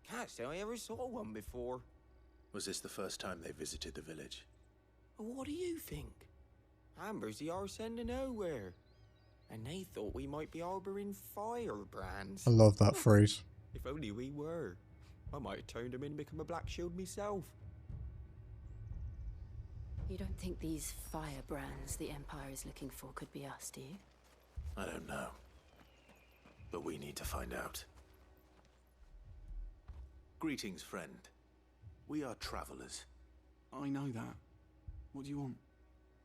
Can't say I ever saw one before. Was this the first time they visited the village? What do you think? Amber's the arse end of nowhere. And they thought we might be harbouring firebrands. I love that phrase. If only we were. I might have turned them in and become a Black Shield myself. You don't think these firebrands the Empire is looking for could be us, do you? I don't know. But we need to find out. Greetings, friend. We are travelers. I know that. What do you want?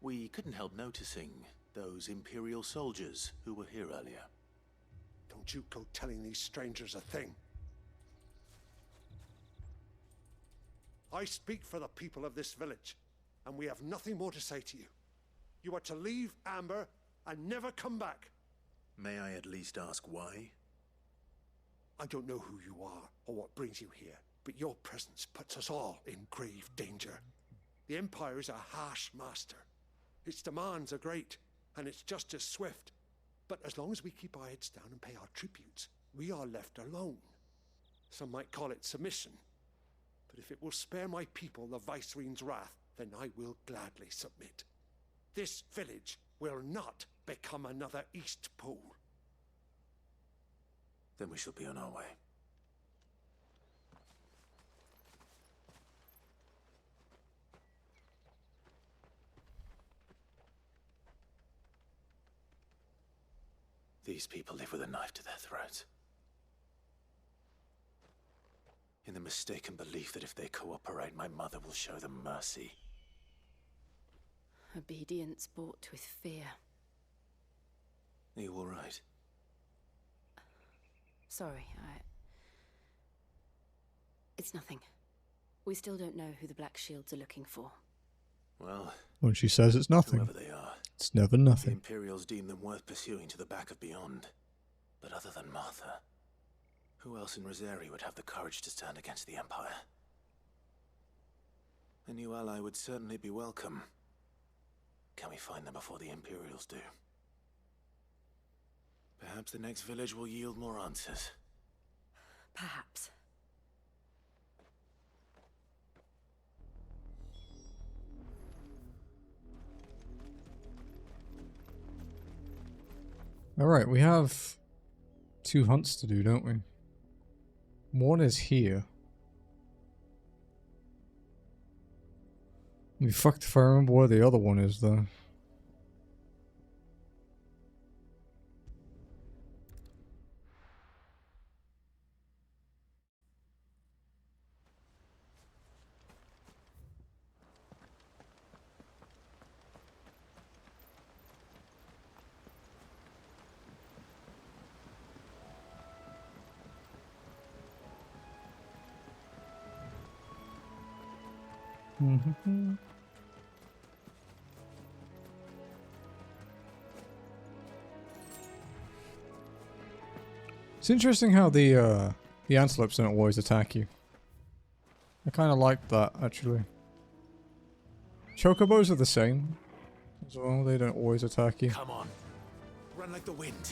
We couldn't help noticing those Imperial soldiers who were here earlier. Don't you go telling these strangers a thing. I speak for the people of this village, and we have nothing more to say to you. You are to leave Amber and never come back. May I at least ask why? I don't know who you are or what brings you here, but your presence puts us all in grave danger. The Empire is a harsh master. Its demands are great, and its justice swift. But as long as we keep our heads down and pay our tributes, we are left alone. Some might call it submission. But if it will spare my people the Viceroy's wrath, then I will gladly submit. This village will not become another East Pole. Then we shall be on our way. These people live with a knife to their throats. In the mistaken belief that if they cooperate, my mother will show them mercy. Obedience bought with fear. Are you all right? Sorry, It's nothing. We still don't know who the Black Shields are looking for. Well, When she says it's nothing, whoever they are, it's never the nothing. Imperials deem them worth pursuing to the back of beyond. But other than Martha, who else in Rosaria would have the courage to stand against the Empire? A new ally would certainly be welcome. Can we find them before the Imperials do? Perhaps the next village will yield more answers. Perhaps. Alright, we have 2 hunts to do, don't we? One is here. We fucked if I remember where the other one is, though. It's interesting how the antelopes don't always attack you. I kind of like that, actually. Chocobos are the same as well, they don't always attack you. Come on. Run like the wind.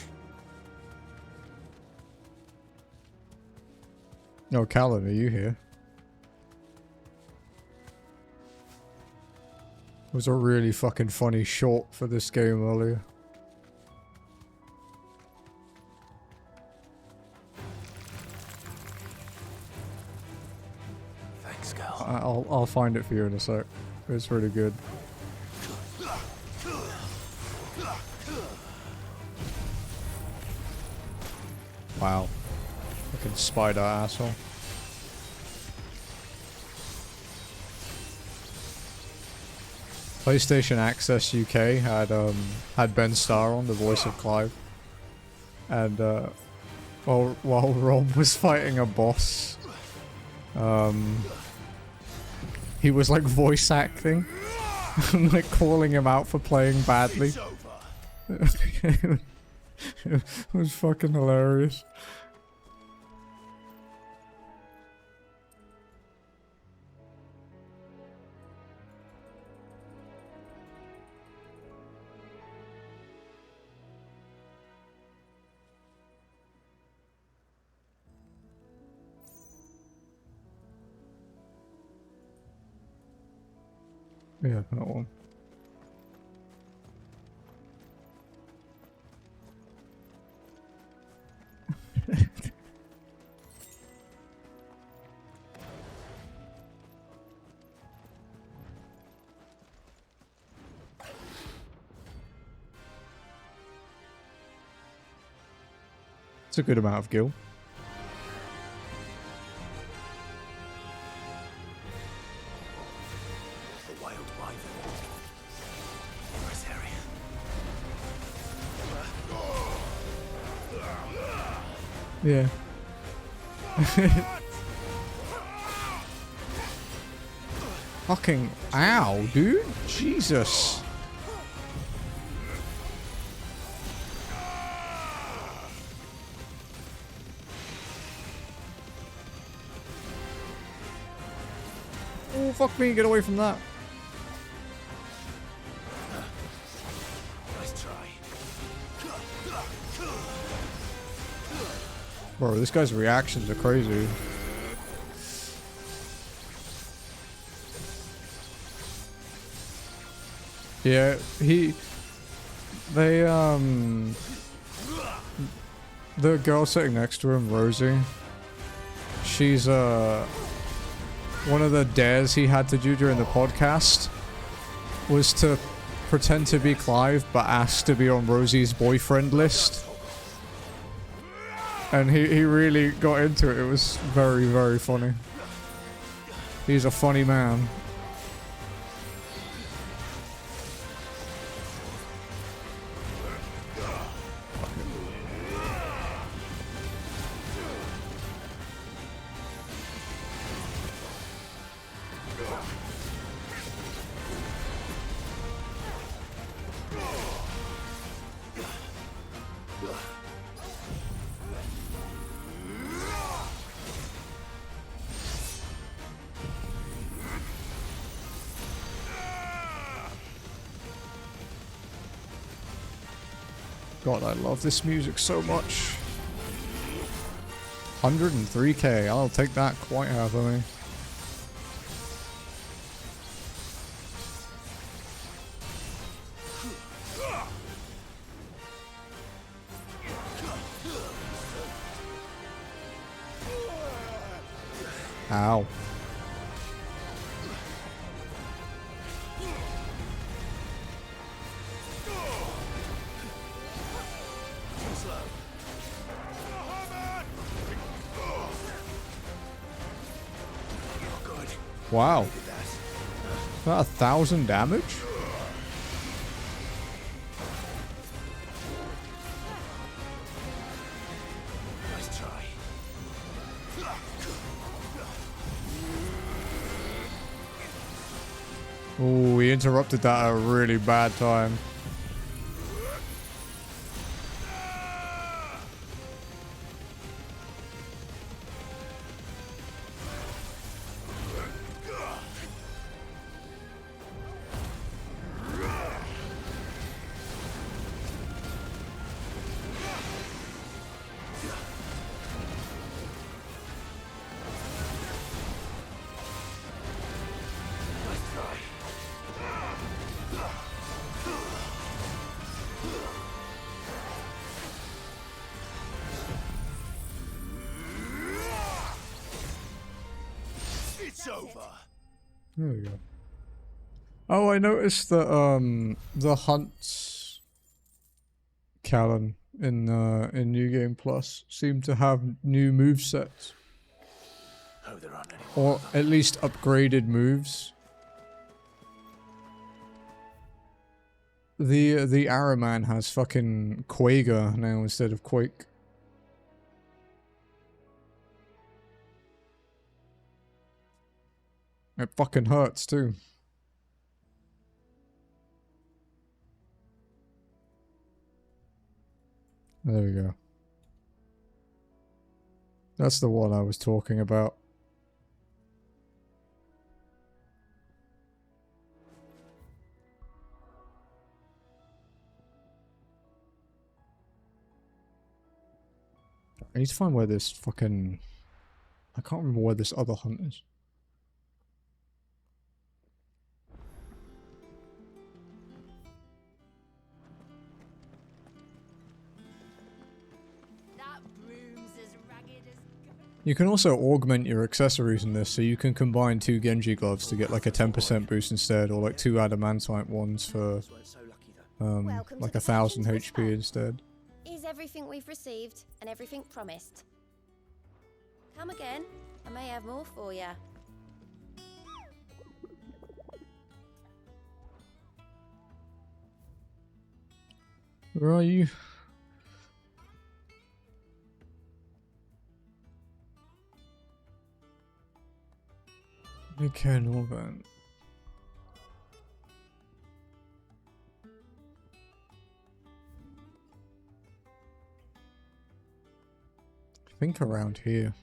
Oh, Callan, are you here? It was a really fucking funny short for this game earlier. Thanks, girl. I'll find it for you in a sec. It's really good. Wow. Fucking spider asshole. PlayStation Access UK had Ben Starr on, the voice of Clive. And while Rob was fighting a boss, he was like voice acting and like calling him out for playing badly. It was fucking hilarious. Yeah, that one. It's a good amount of gil. The wild wyvern. Rosaria. Yeah. Fucking ow, dude. Jesus. Oh, fuck me, get away from that. Nice try. Bro, this guy's reactions are crazy. Yeah, the girl sitting next to him, Rosie, she's, one of the dares he had to do during the podcast was to pretend to be Clive, but ask to be on Rosie's boyfriend list. And he really got into it. It was very, very funny. He's a funny man. God, I love this music so much. 103k, I'll take that quite happily. Ow. Wow. Is that 1,000 damage? Nice try. Oh, we interrupted that at a really bad time. There we go. Oh, I noticed that the hunt Callan in New Game Plus seemed to have new movesets. Oh, there aren't any. Or at least upgraded moves. The Arrow Man has fucking Quager now instead of Quake. It fucking hurts too. There we go. That's the one I was talking about. I need to find where this fucking... I can't remember where this other hunt is. You can also augment your accessories in this, so you can combine 2 Genji gloves to get like a 10% boost instead, or like 2 adamantite ones for like 1000 HP instead. Is everything we've received and everything promised? Come again. I may have more for you. Where are you? Okay, Norvan. I think around here.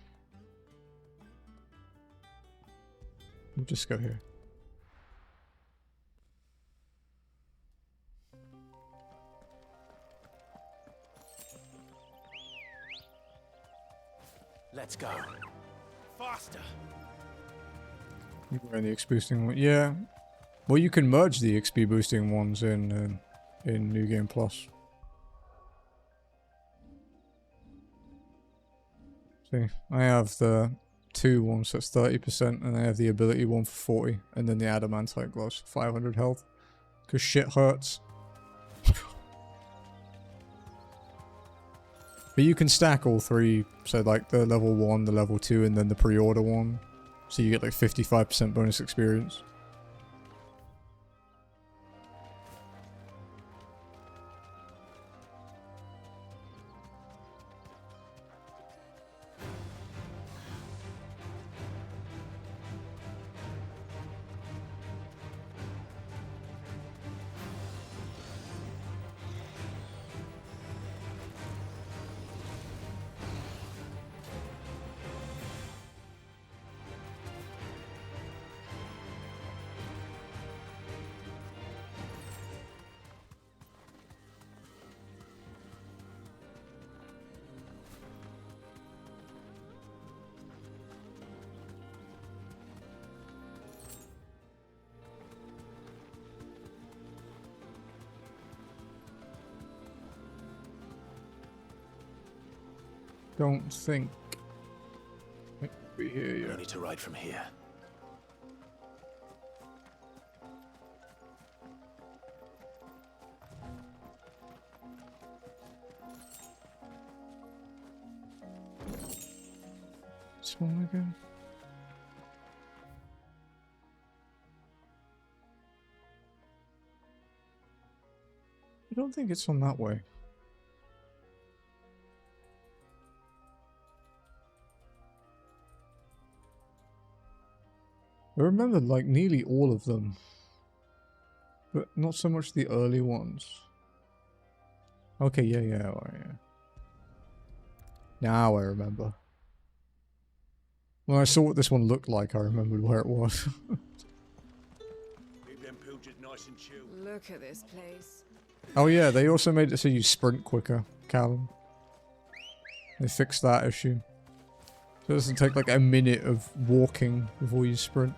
We'll just go here. Let's go. Faster. You're in the XP boosting one. Yeah. Well, you can merge the XP boosting ones in New Game Plus. See, I have the 2 ones that's 30%, and I have the ability one for 40, and then the adamantite gloves for 500 health. Because shit hurts. But you can stack all 3, so like the level 1, the level 2, and then the pre-order one. So you get like 55% bonus experience. Don't think it could be here yet. We need to ride from here. This one again. I don't think it's on that way. I remember like nearly all of them But not so much the early ones. Okay, yeah. Alright, yeah. Now I remember. When I saw what this one looked like, I remembered where it was. Keep them pilgers nice and chill. Look at this place. Oh yeah, they also made it so you sprint quicker, Callum. They fixed that issue. So it doesn't take like a minute of walking before you sprint.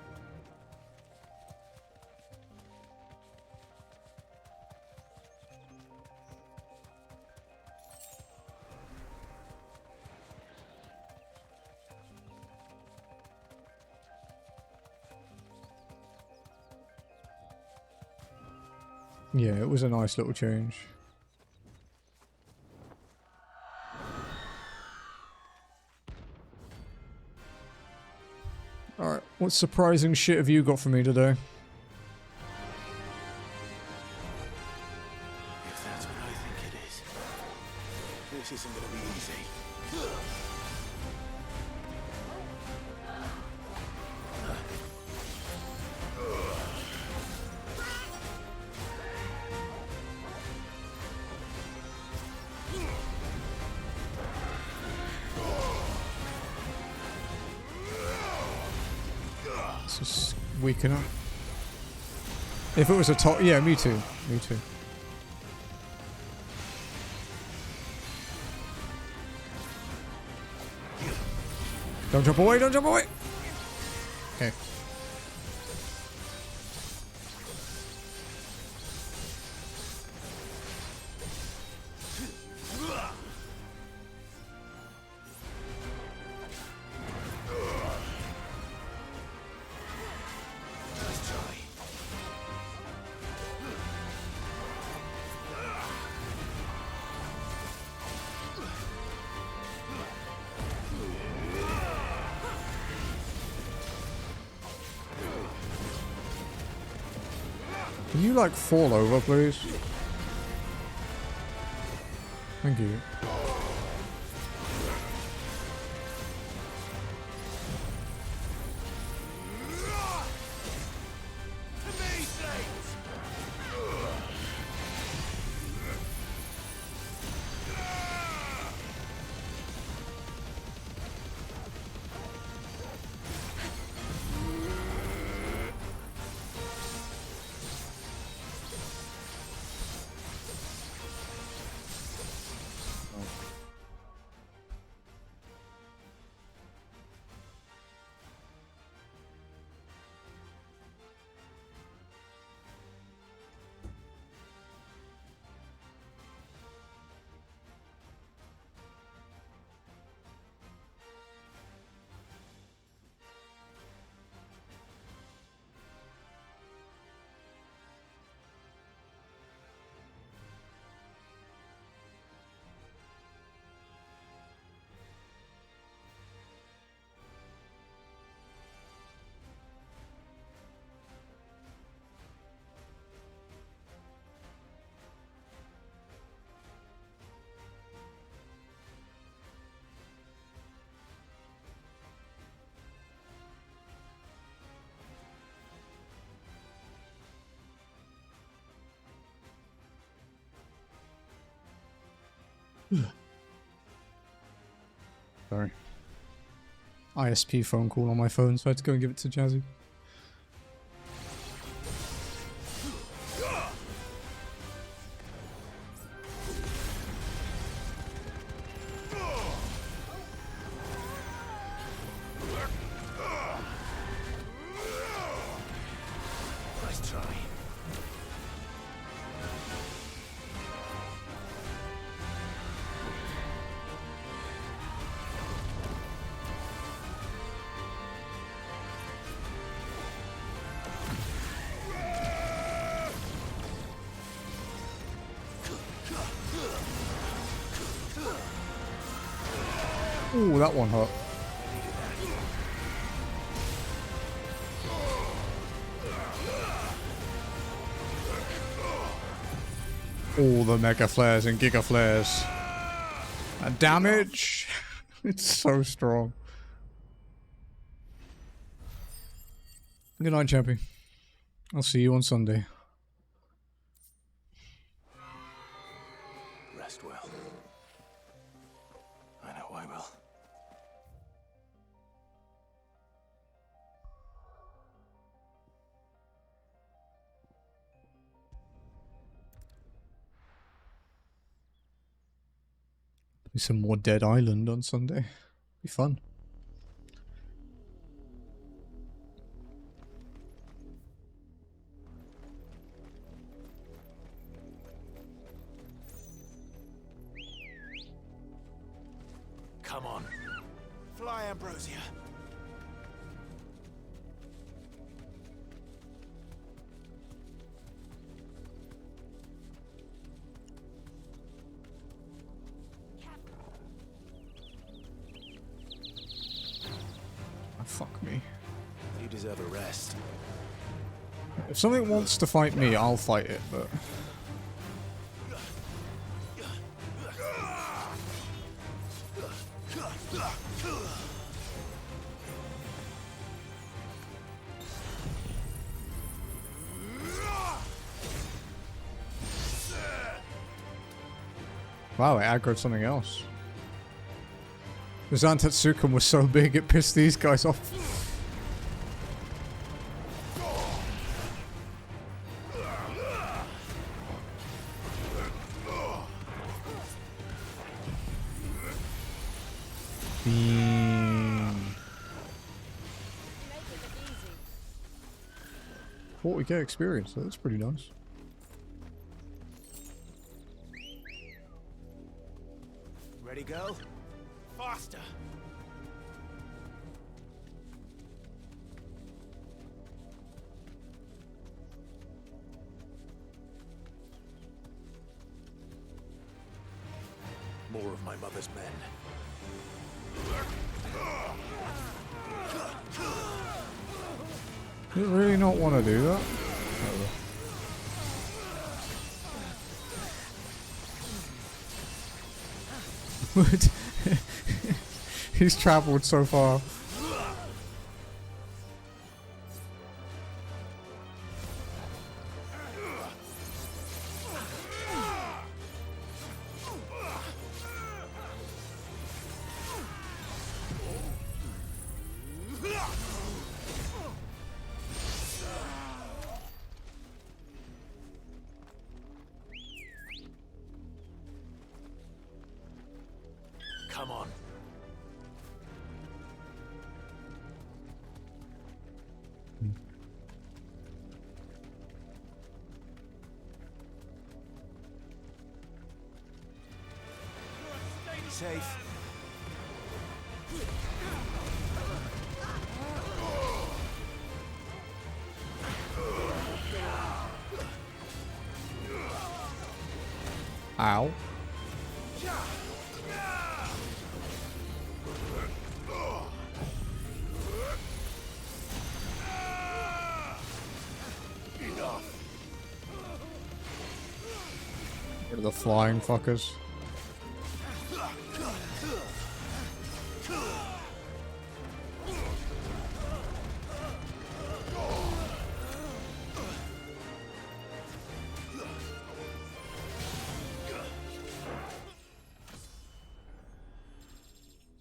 Yeah, it was a nice little change. Alright, what surprising shit have you got for me today? If that's what I think it is, this isn't gonna be easy. This is weak enough. If it was a top, yeah, me too. Me too. Don't jump away, don't jump away! Okay. Can you like fall over, please? Thank you. Sorry. ISP phone call on my phone, so I had to go and give it to Jazzy. Nice try. Ooh, that one hurt. All the mega flares and giga flares. And damage! It's so strong. Good night, champion. I'll see you on Sunday. Do some more Dead Island on Sunday. Be fun. Come on. Fly, Ambrosia. Oh, fuck me. You deserve a rest. If something wants to fight me, I'll fight it, but... Wow, I aggroed something else. The Zantetsuken was so big it pissed these guys off. Beam. 40k experience, so that's pretty nice. Ready, go? Faster! More of my mother's men. Do you really not want to do that? What? He's travelled so far. Come on. Safe. Ow. What are the flying fuckers?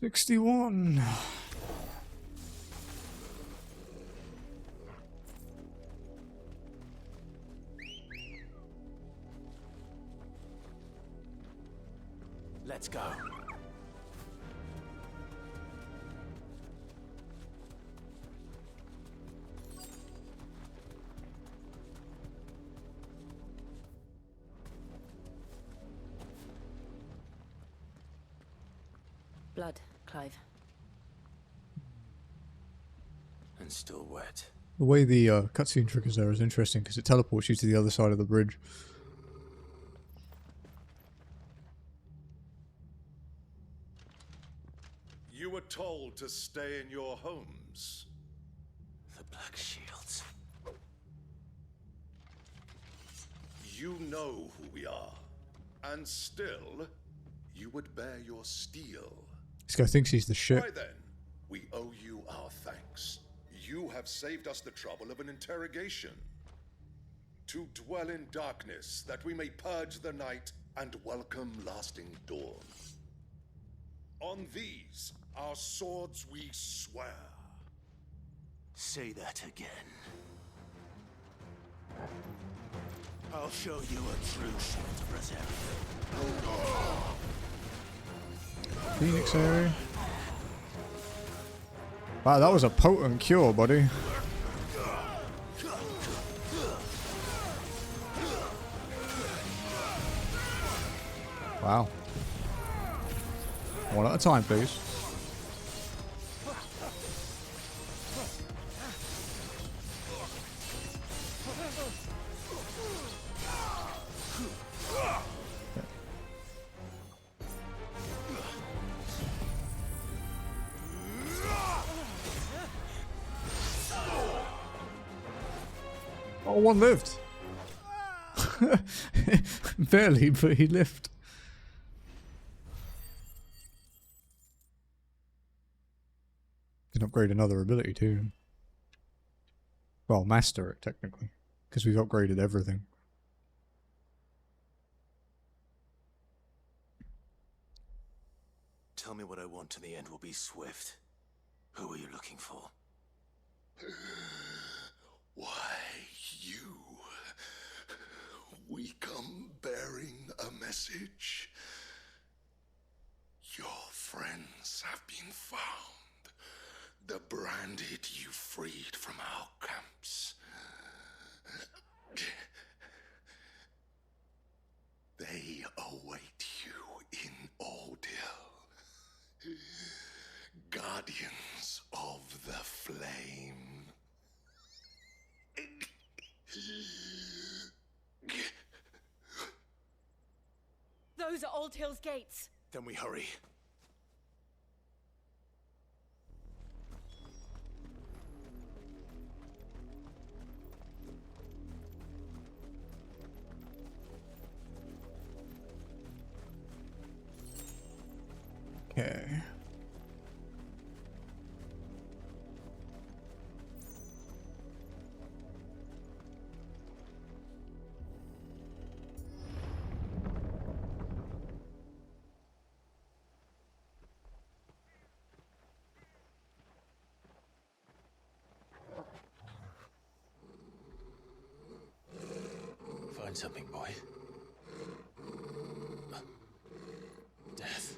$61. Let's go. Blood, Clive. And still wet. The way the cutscene triggers there is interesting because it teleports you to the other side of the bridge. You were told to stay in your homes. The Black Shields. You know who we are. And still, you would bear your steel. This guy thinks he's the shit. Why then, we owe you our thanks. You have saved us the trouble of an interrogation. To dwell in darkness, that we may purge the night and welcome lasting dawn. On these, our swords we swear. Say that again. I'll show you a true shield of Rosaria. Phoenix area. Wow, that was a potent cure, buddy. Wow. One at a time, please. Oh, one lived. Barely, but he lived. Can upgrade another ability too. Well, master it technically, because we've upgraded everything. Tell me what I want and the end will be swift. Who are you looking for? Why, you. We come bearing a message. Your friends have been found. The branded you freed from our camps. They await you in Ordeal. Guardians of the Flame. Those are Old Hill's gates. Then we hurry. Okay. Find something, boy. Death.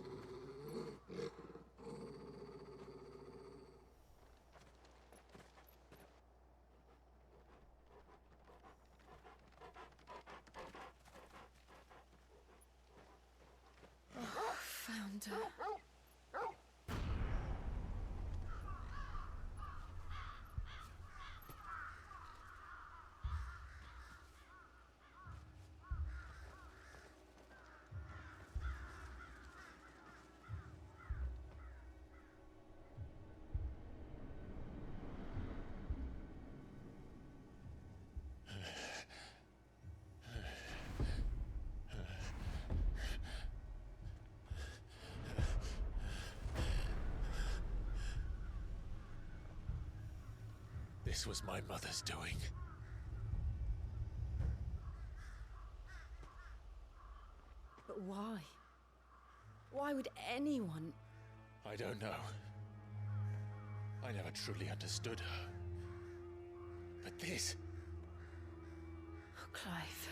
Found her. This was my mother's doing. But why? Why would anyone? I don't know. I never truly understood her. But this... Oh, Clive.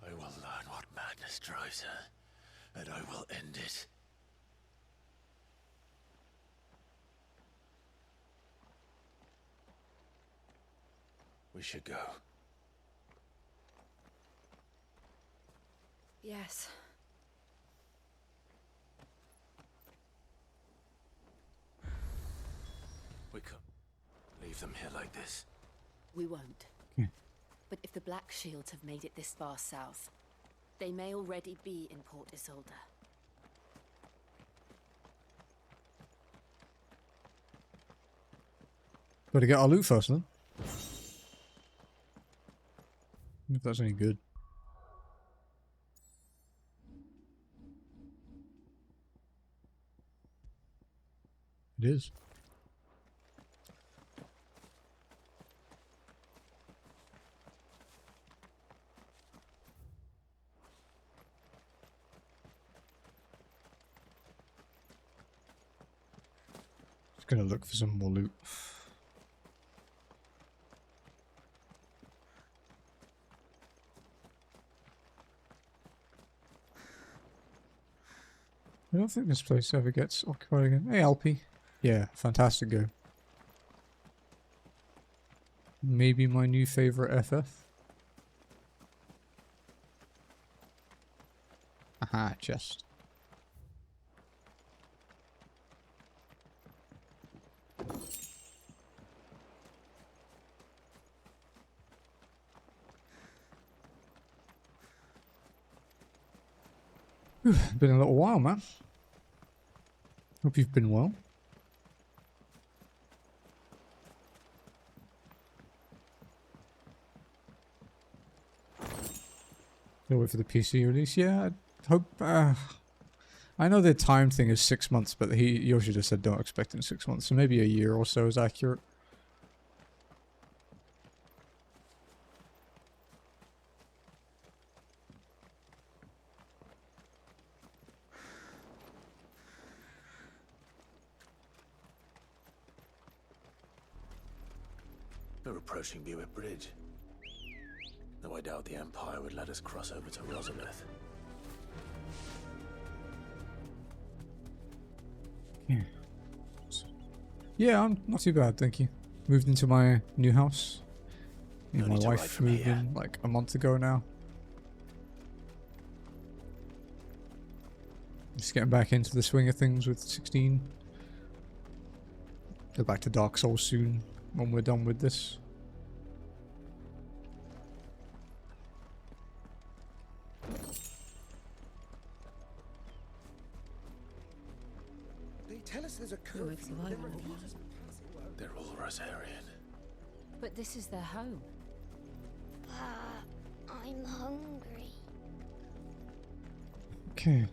I will learn what madness drives her, and I will end it. We should go. Yes. We can't leave them here like this. We won't. But if the Black Shields have made it this far south, they may already be in Port Isolde. Better get our loot first, then. If that's any good. It is. Just gonna look for some more loot. I don't think this place ever gets occupied again. Hey, LP. Yeah, fantastic go. Maybe my new favorite FF. Aha, chest. Whew, been a little while, man. Hope you've been well. Gonna wait for the PC release. Yeah, I hope. I know the time thing is 6 months, but Yoshi just said don't expect it in 6 months, so maybe a year or so is accurate. We're approaching Buick Bridge. Though I doubt the Empire would let us cross over to Rosaria. Yeah. Yeah, I'm not too bad, thank you. Moved into my new house. Me and my wife moved in like a month ago now. Just getting back into the swing of things with 16. Go back to Dark Souls soon when we're done with this. They tell us there's a curfew. They're all Rosarian. But this is their home. I'm hungry. Okay.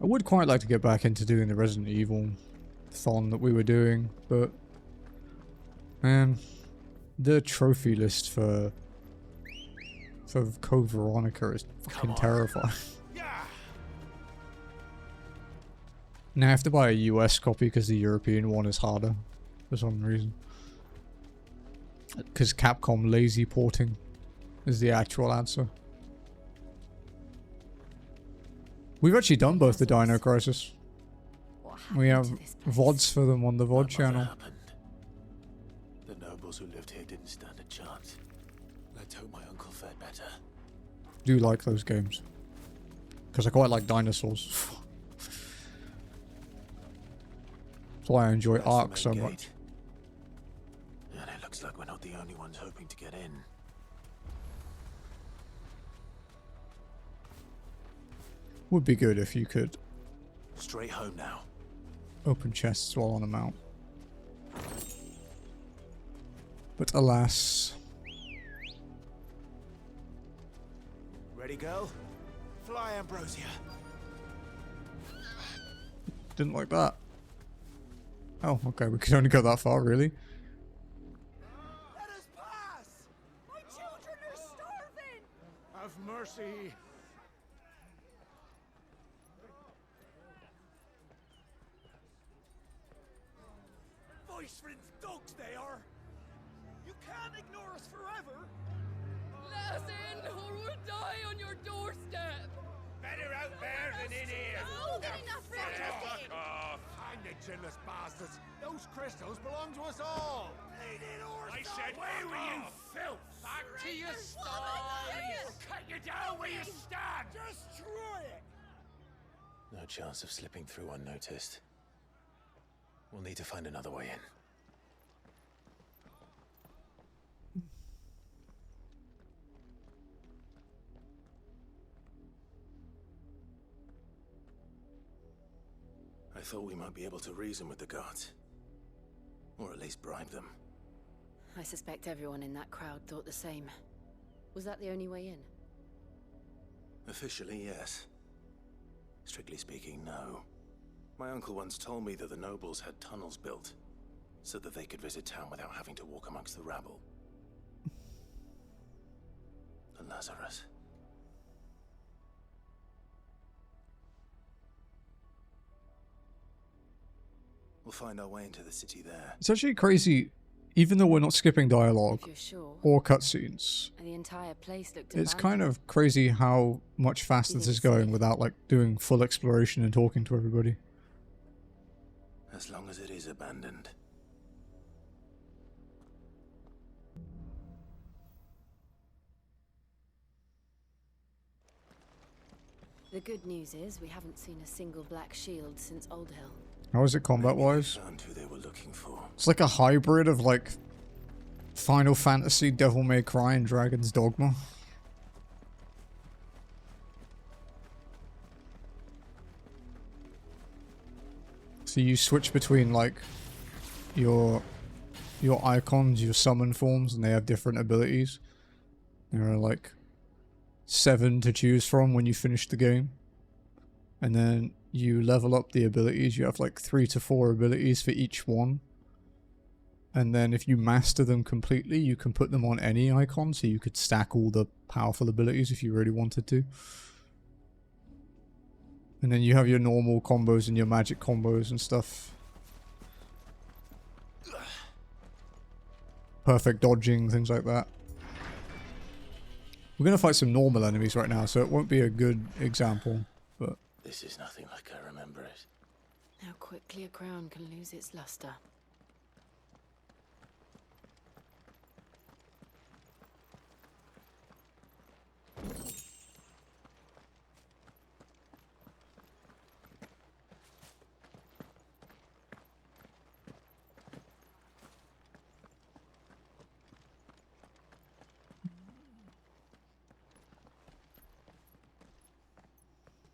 I would quite like to get back into doing the Resident Evil thon that we were doing, but man, the trophy list for Code Veronica is fucking terrifying. Now I have to buy a US copy because the European one is harder for some reason. Because Capcom lazy porting is the actual answer. We've actually done both the Dino Crisis. We have VODs for them on the VOD channel. The nobles who lived here didn't stand a chance. Let's hope my uncle fared better. Do like those games. Because I quite like dinosaurs. That's why I enjoy Ark so much. And it looks like we're not the only ones hoping to get in. Would be good if you could Straight home now. open chests while on a mount. But alas. Ready, go? Fly, Ambrosia. Didn't like that. Oh, okay, we could only go that far, really. Let us pass! My children are starving! Have mercy. Voice-rinsed dogs they are! You can't ignore us forever! Let us in, or we'll die on your doorstep! Better out there than in here! More than enough for everything! Fuck off! Hang the chinless bastards! Those crystals belong to us all! I said, where were you, filth? Back to your sties! We'll cut you down where you stand! Destroy it! No chance of slipping through unnoticed. We'll need to find another way in. I thought we might be able to reason with the guards. Or at least bribe them. I suspect everyone in that crowd thought the same. Was that the only way in? Officially, yes. Strictly speaking, no. My uncle once told me that the nobles had tunnels built, so that they could visit town without having to walk amongst the rabble. And Lazarus. We'll find our way into the city there. It's actually crazy even though we're not skipping dialogue If you're sure. or cutscenes, And the entire place looked it's abandoned. kind of crazy how much faster this is going without like doing full exploration and talking to everybody. As long as it is abandoned. The good news is we haven't seen a single black shield since Old Hill. How is it combat-wise? Found who they were looking for. It's like a hybrid of like Final Fantasy, Devil May Cry, and Dragon's Dogma. So you switch between like your icons, your summon forms, and they have different abilities. There are like 7 to choose from when you finish the game. And then you level up the abilities. You have like 3 to 4 abilities for each one. And then if you master them completely, you can put them on any icon, so you could stack all the powerful abilities if you really wanted to. And then you have your normal combos and your magic combos and stuff. Perfect dodging, things like that. We're going to fight some normal enemies right now, so it won't be a good example, but... This is nothing like I remember it. How quickly a crown can lose its luster.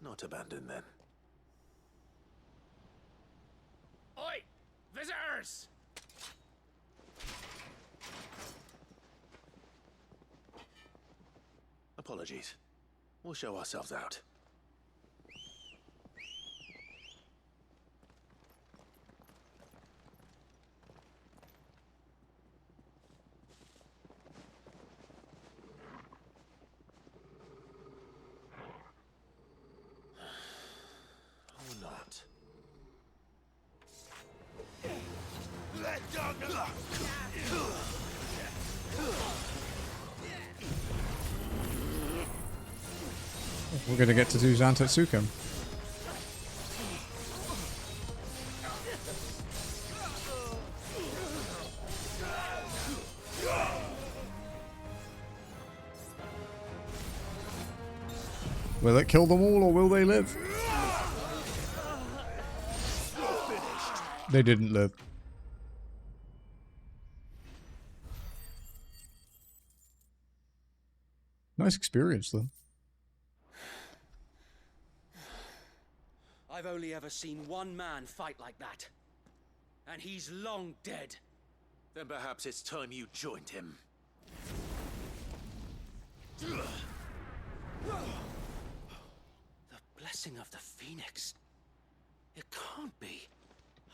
Not abandoned then. Oi! Visitors! Apologies. We'll show ourselves out. Or not. We're gonna get to do Zantetsuken. Will it kill them all or will they live? They didn't live. Nice experience though. I've only ever seen one man fight like that. And he's long dead. Then perhaps it's time you joined him. The blessing of the Phoenix. It can't be.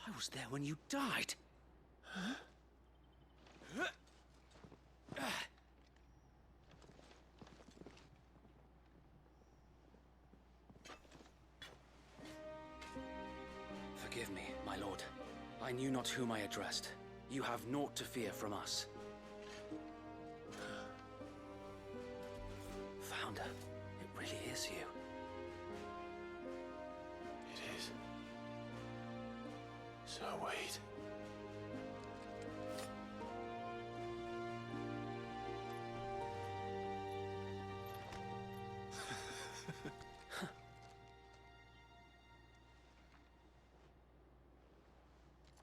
I was there when you died. Huh? Forgive me, my lord. I knew not whom I addressed. You have naught to fear from us. Founder, it really is you. It is. So wait.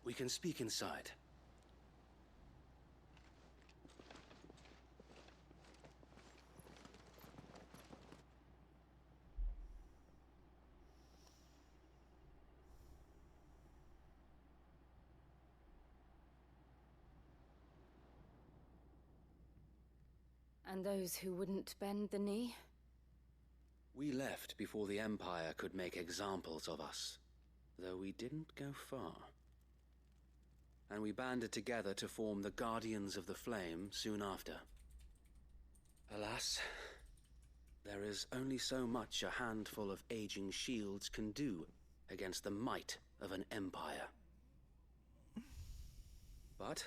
We can speak inside. And those who wouldn't bend the knee? We left before the Empire could make examples of us, though we didn't go far. And we banded together to form the Guardians of the Flame soon after. Alas, there is only so much a handful of aging shields can do against the might of an empire. But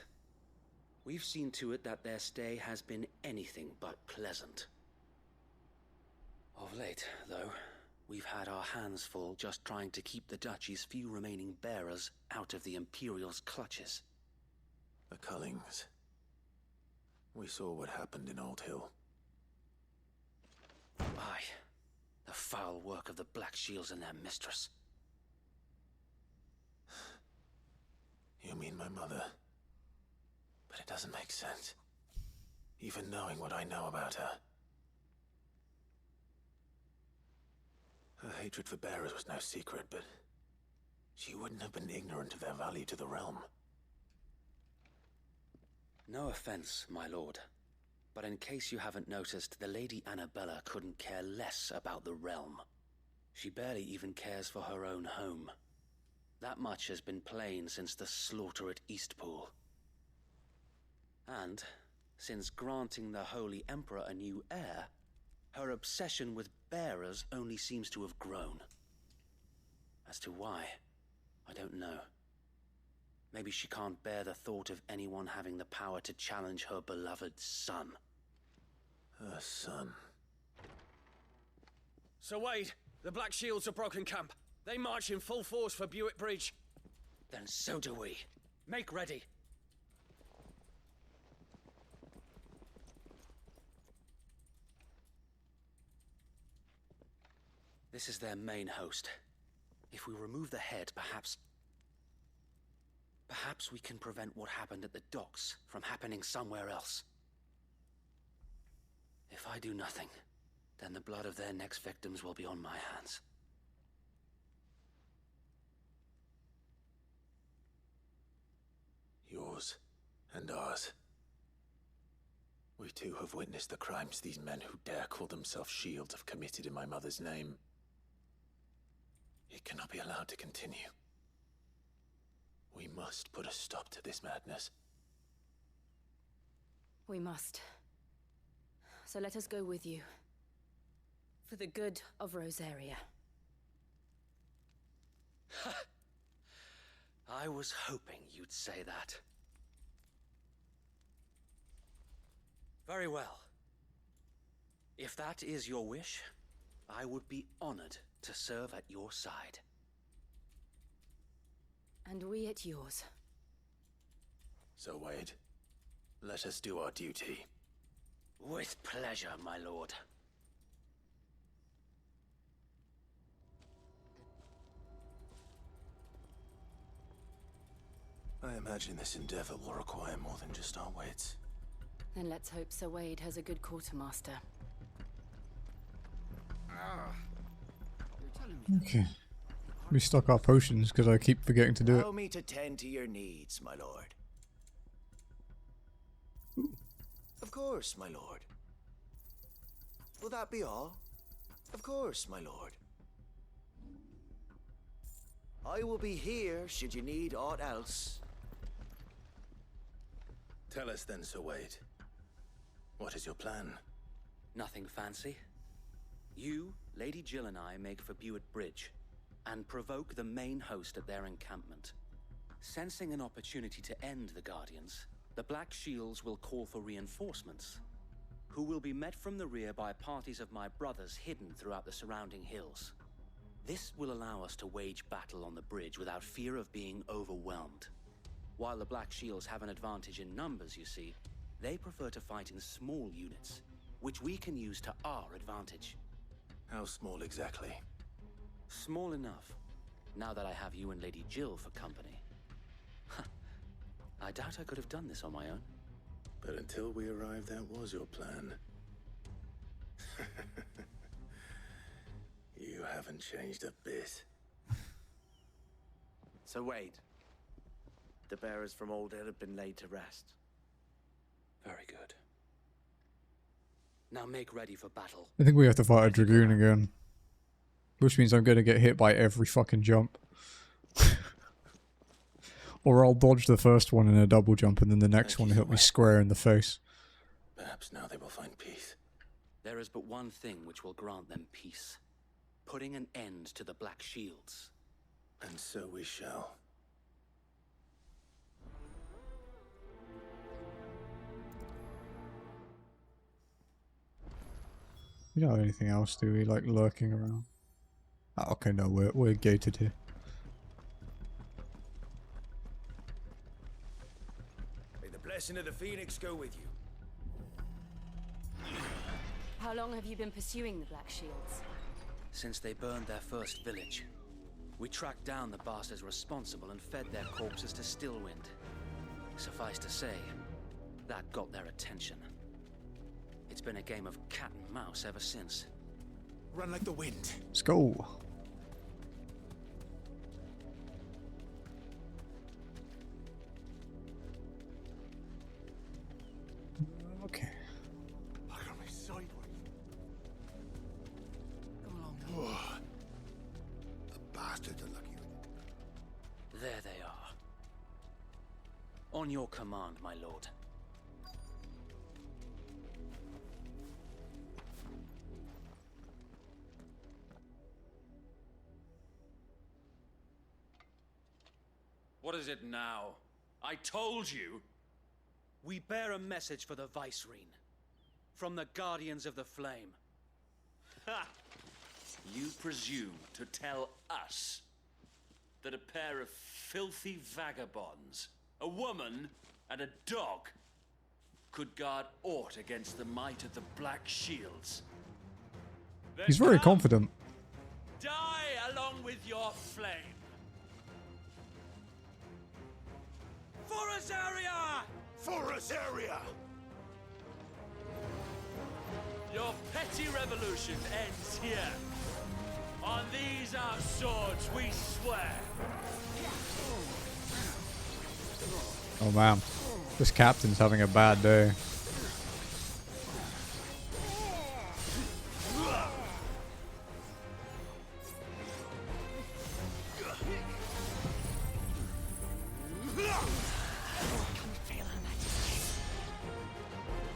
We've seen to it that their stay has been anything but pleasant. Of late, though, we've had our hands full just trying to keep the Duchy's few remaining bearers out of the Imperial's clutches. The Cullings. We saw what happened in Old Hill. Aye. The foul work of the Black Shields and their mistress. You mean my mother? But it doesn't make sense. Even knowing what I know about her. Her hatred for bearers was no secret, but she wouldn't have been ignorant of their value to the realm. No offense, my lord, but in case you haven't noticed, the Lady Annabella couldn't care less about the realm. She barely even cares for her own home. That much has been plain since the slaughter at Eastpool. And, since granting the Holy Emperor a new heir, her obsession with bearers only seems to have grown. As to why, I don't know. Maybe she can't bear the thought of anyone having the power to challenge her beloved son. Her son. Sir Wade, the Black Shields have broken camp. They march in full force for Buick Bridge. Then so do we. Make ready. This is their main host. If we remove the head, perhaps we can prevent what happened at the docks from happening somewhere else. If I do nothing, then the blood of their next victims will be on my hands. Yours and ours. We too have witnessed the crimes these men who dare call themselves shields have committed in my mother's name. It cannot be allowed to continue. We must put a stop to this madness. We must. So let us go with you. For the good of Rosaria. I was hoping you'd say that. Very well. If that is your wish, I would be honored to serve at your side. And we at yours. So, Wade, let us do our duty. With pleasure, my lord. I imagine this endeavor will require more than just our wits. Then let's hope Sir Wade has a good quartermaster. Okay. We stock our potions because I keep forgetting to do it. Allow me to tend to your needs, my lord. Of course, my lord. Will that be all? Of course, my lord. I will be here should you need aught else. Tell us then, Sir Wade. What is your plan? Nothing fancy. You, Lady Jill and I make for Buick Bridge and provoke the main host at their encampment. Sensing an opportunity to end the Guardians, the Black Shields will call for reinforcements, who will be met from the rear by parties of my brothers hidden throughout the surrounding hills. This will allow us to wage battle on the bridge without fear of being overwhelmed. While the Black Shields have an advantage in numbers, you see, they prefer to fight in small units, which we can use to our advantage. How small exactly? Small enough, now that I have you and Lady Jill for company. I doubt I could have done this on my own. But until we arrived, that was your plan. You haven't changed a bit. So Wade, the bearers from Old Hill have been laid to rest. Very good. Now make ready for battle. I think we have to fight a Dragoon again. Which means I'm going to get hit by every fucking jump. Or I'll dodge the first one in a double jump and then the next one hit me square in the face. Perhaps now they will find peace. There is but one thing which will grant them peace. Putting an end to the Black Shields. And so we shall. We don't have anything else, do we? Like lurking around. Oh, okay, no, we're gated here. May the blessing of the Phoenix go with you. How long have you been pursuing the Black Shields? Since they burned their first village, we tracked down the bastards responsible and fed their corpses to Stillwind. Suffice to say, that got their attention. It's been a game of cat and mouse ever since. Run like the wind. Let's go. Okay. Look at me sideways. Come along. The bastards are lucky with it. There they are. On your command, my lord. What is it now? I told you! We bear a message for the Vicereine. From the Guardians of the Flame. Ha! You presume to tell us that a pair of filthy vagabonds, a woman and a dog, could guard aught against the might of the Black Shields? Then He's very come, confident. die along with your flame! For Rosaria! For Rosaria! Your petty revolution ends here. On these our swords we swear. Oh man, this captain's having a bad day.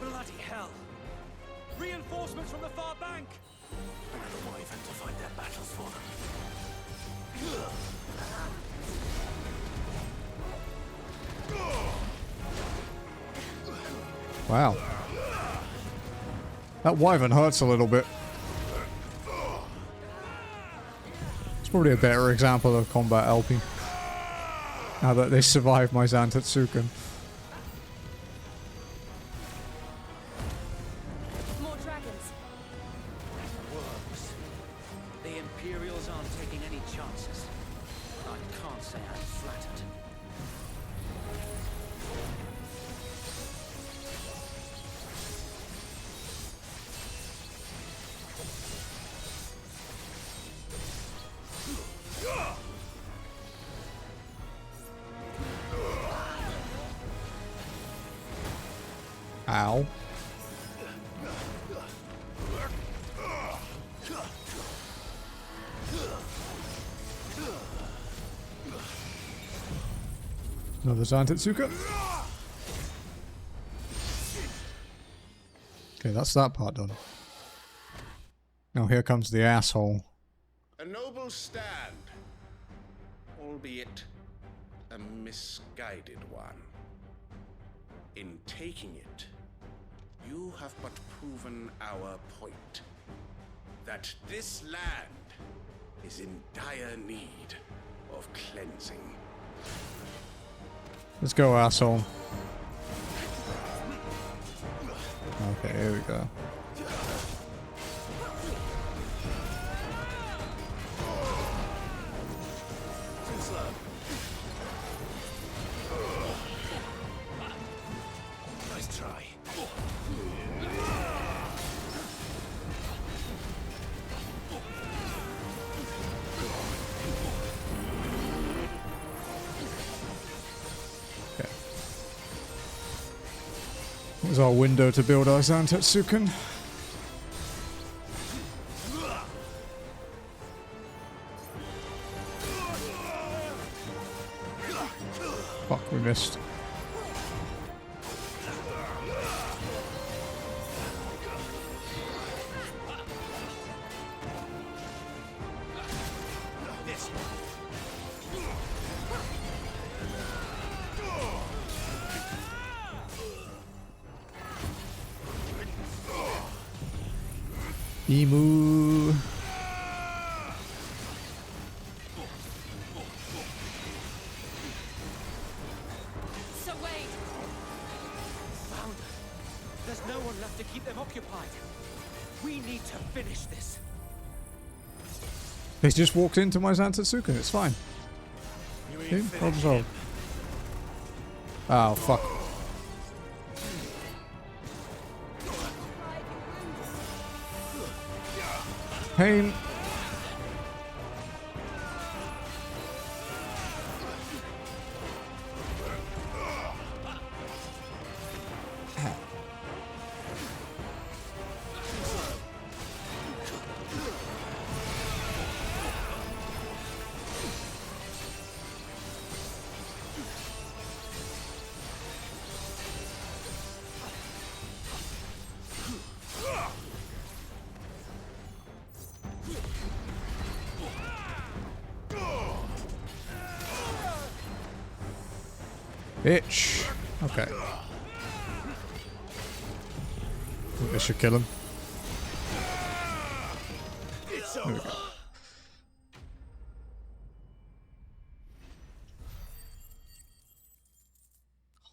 Bloody hell! Reinforcements from the far bank! Another wyvern to fight their battles for them. Wow. That wyvern hurts a little bit. It's probably a better example of combat LP. Now that they survived my Zantetsuken. More dragons. Worms. The Imperials aren't taking any chances. I can't say I'm flattered. Ow. Another Zantetsuka. Okay, that's that part done. Now here comes the asshole. A noble stand, albeit a misguided one. In taking it, you have but proven our point. That this land is in dire need of cleansing. Let's go, asshole. Okay, here we go. Too slow. Nice try. Okay. That was our window to build our Zantetsuken. Fuck, we missed. Emu. So Wade! Found her. There's no one left to keep them occupied. We need to finish this. They just walked into my Zantetsuken, it's fine. Okay, problem solved. Oh, fuck. Pain. Bitch. Okay. I think I should kill him. There we go.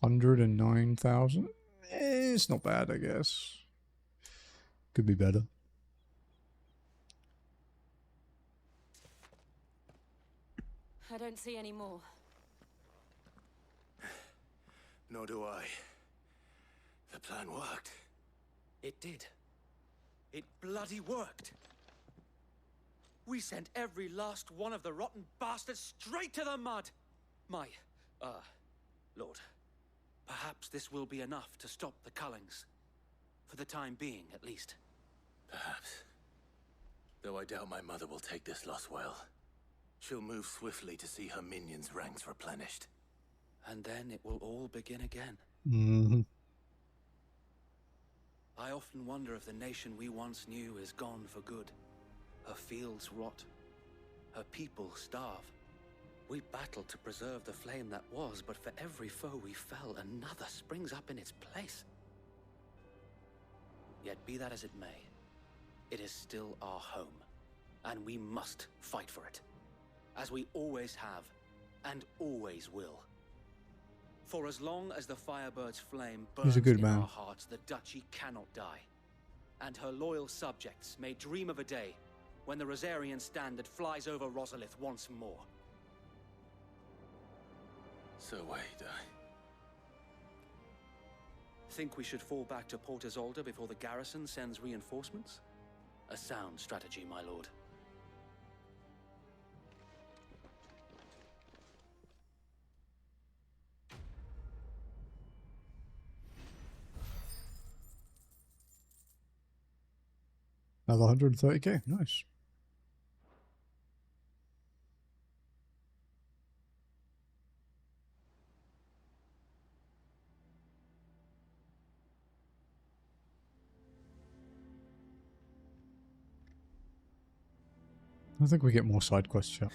$109,000. It's not bad, I guess. Could be better. I don't see any more. Nor do I. The plan worked. It did. It bloody worked. We sent every last one of the rotten bastards straight to the mud. My, Lord, perhaps this will be enough to stop the Cullings. For the time being, at least. Perhaps. Though I doubt my mother will take this loss well. She'll move swiftly to see her minions' ranks replenished. And then it will all begin again. Mm-hmm. I often wonder if the nation we once knew is gone for good. Her fields rot. Her people starve. We battled to preserve the flame that was, but for every foe we fell, another springs up in its place. Yet be that as it may, it is still our home, and we must fight for it, as we always have, and always will. For as long as the Firebird's flame burns in our hearts, the Duchy cannot die. And her loyal subjects may dream of a day when the Rosarian standard flies over Rosalith once more. So wait, Think we should fall back to Port Isolde before the garrison sends reinforcements? A sound strategy, my lord. Another 130k, nice. I think we get more side quests, yeah.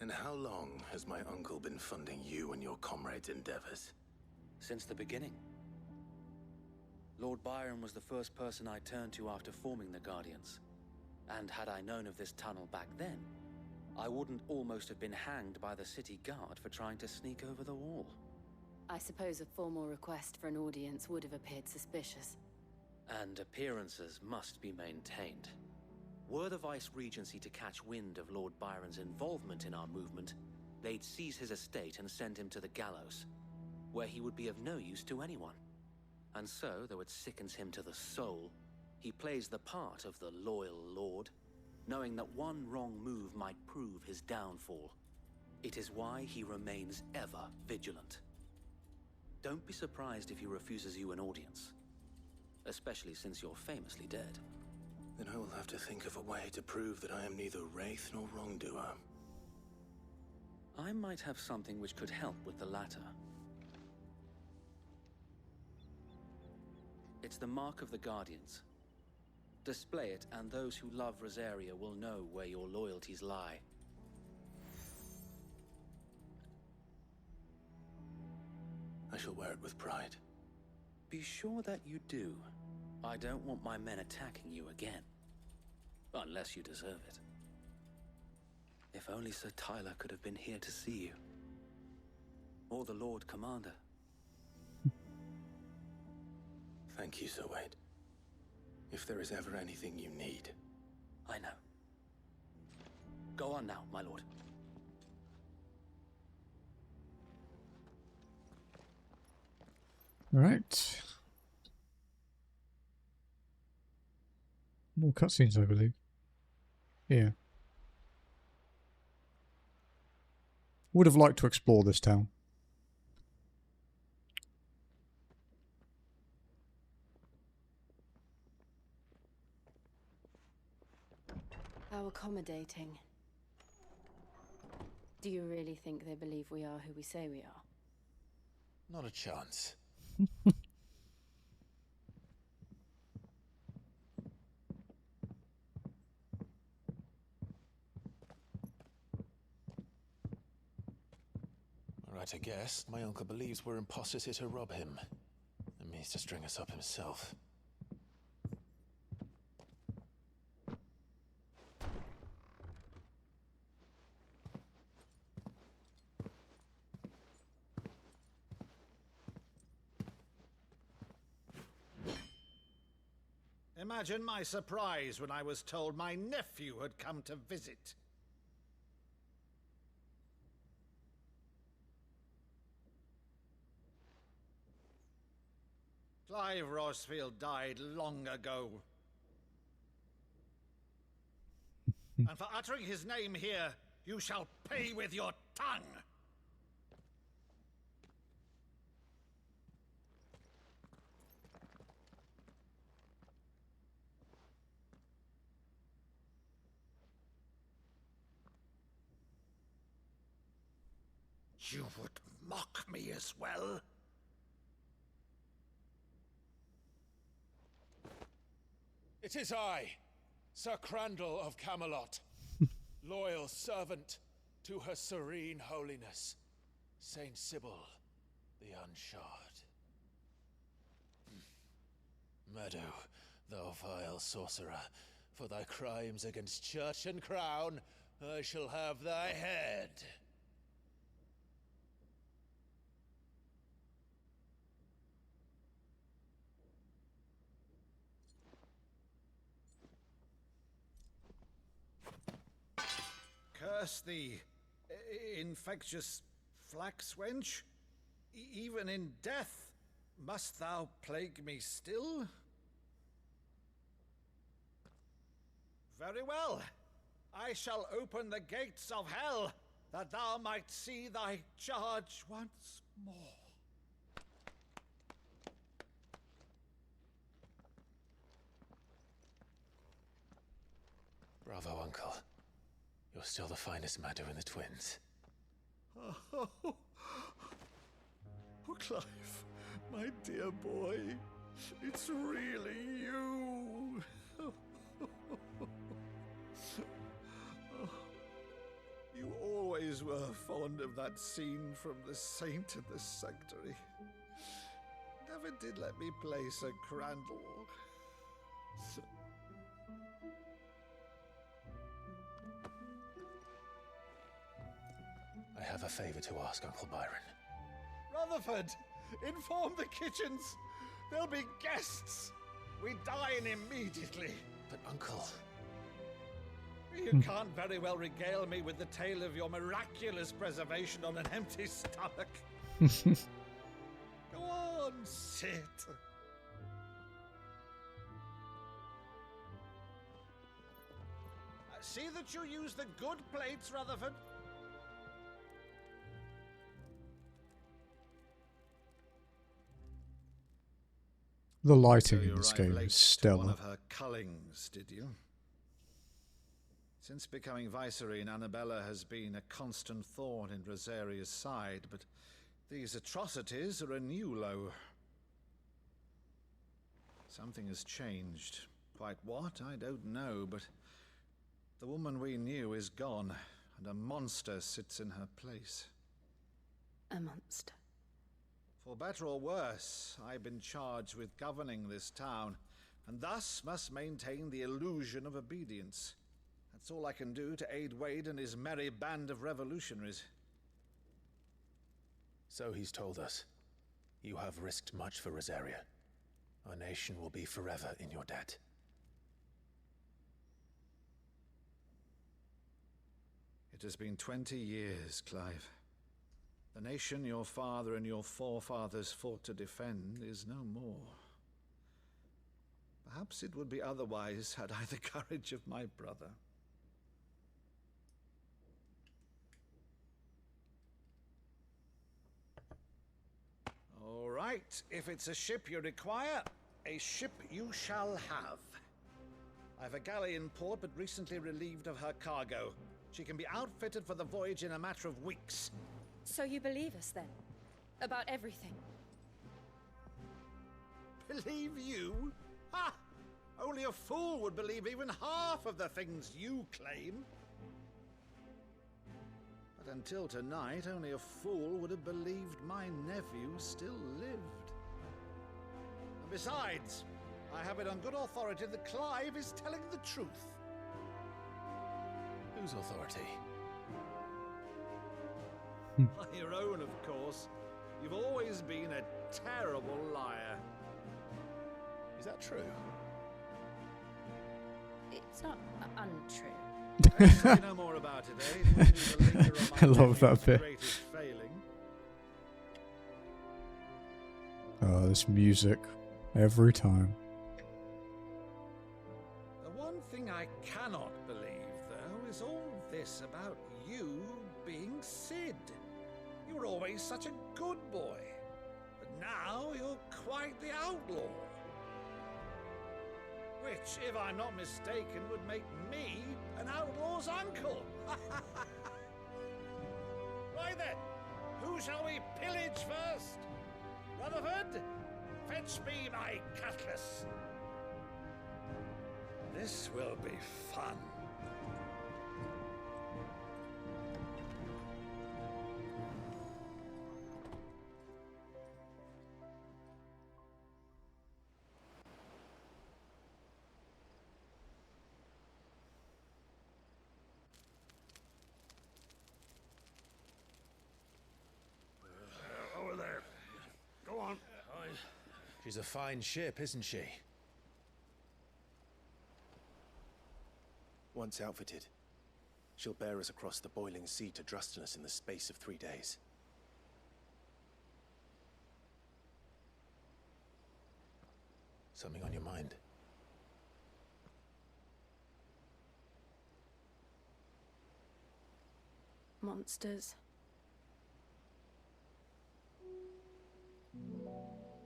And how long has my uncle been funding you and your comrades' endeavors? Since the beginning. Lord Byron was the first person I turned to after forming the Guardians. And had I known of this tunnel back then, I wouldn't almost have been hanged by the city guard for trying to sneak over the wall. I suppose a formal request for an audience would have appeared suspicious. And appearances must be maintained. Were the Vice-Regency to catch wind of Lord Byron's involvement in our movement, they'd seize his estate and send him to the gallows, where he would be of no use to anyone. And so, though it sickens him to the soul, he plays the part of the loyal lord, knowing that one wrong move might prove his downfall. It is why he remains ever vigilant. Don't be surprised if he refuses you an audience, especially since you're famously dead. Then I will have to think of a way to prove that I am neither wraith nor wrongdoer. I might have something which could help with the latter. It's the mark of the Guardians. Display it, and those who love Rosaria will know where your loyalties lie. I shall wear it with pride. Be sure that you do. I don't want my men attacking you again. Unless you deserve it. If only Sir Tyler could have been here to see you. Or the Lord Commander. Thank you, Sir Wade. If there is ever anything you need. I know. Go on now, my lord. Alright. More cutscenes, I believe. Yeah. Would have liked to explore this town. How accommodating. Do you really think they believe we are who we say we are? Not a chance. Right, I guess. My uncle believes we're imposters here to rob him. And means to string us up himself. Imagine my surprise when I was told my nephew had come to visit. Clive Rosfield died long ago. And for uttering his name here, you shall pay with your tongue! You would mock me as well? It is I, Sir Crandall of Camelot, loyal servant to her serene holiness, Saint Sybil the Unshod. Meadow, thou vile sorcerer, for thy crimes against church and crown, I shall have thy head. Curse thee, infectious flax wench. Even in death, must thou plague me still? Very well. I shall open the gates of hell, that thou might see thy charge once more. Bravo, Uncle. You're still the finest Meadow in the twins. Oh, Clive, my dear boy, it's really you. You always were fond of that scene from The Saint and the Sanctuary. Never did let me play Sir Crandall. I have a favor to ask, Uncle Byron. Rutherford, inform the kitchens. There'll be guests. We dine immediately. But, Uncle... You can't very well regale me with the tale of your miraculous preservation on an empty stomach. Go on, sit. See that you use the good plates, Rutherford. The lighting So in this game late is to stellar. one of her cullings, did you? Since becoming Vicereine, Annabella has been a constant thorn in Rosaria's side, but these atrocities are a new low. Something has changed. Quite what, I don't know, but the woman we knew is gone, and a monster sits in her place. A monster. For better or worse, I've been charged with governing this town, and thus must maintain the illusion of obedience. That's all I can do to aid Wade and his merry band of revolutionaries. So he's told us. You have risked much for Rosaria. Our nation will be forever in your debt. It has been 20 years, Clive. The nation your father and your forefathers fought to defend is no more. Perhaps it would be otherwise had I the courage of my brother. All right, if it's a ship you require, a ship you shall have. I've a galley in port, but recently relieved of her cargo. She can be outfitted for the voyage in a matter of weeks. So you believe us then? About everything? Believe you? Ha! Only a fool would believe even half of the things you claim. But until tonight, only a fool would have believed my nephew still lived. And besides, I have it on good authority that Clive is telling the truth. Whose authority? By your own, of course. You've always been a terrible liar. Is that true? It's not untrue. Say no more about it, eh? I love that bit. Greatest failing. Oh, this music. Every time. The one thing I cannot believe, though, is all this about you being Sid. You were always such a good boy, but now you're quite the outlaw. Which, if I'm not mistaken, would make me an outlaw's uncle. Right then, who shall we pillage first? Rutherford, fetch me my cutlass. This will be fun. Over there. Go on. She's a fine ship, isn't she? Once outfitted, she'll bear us across the boiling sea to Drustinus in the space of 3 days. Something on your mind? Monsters.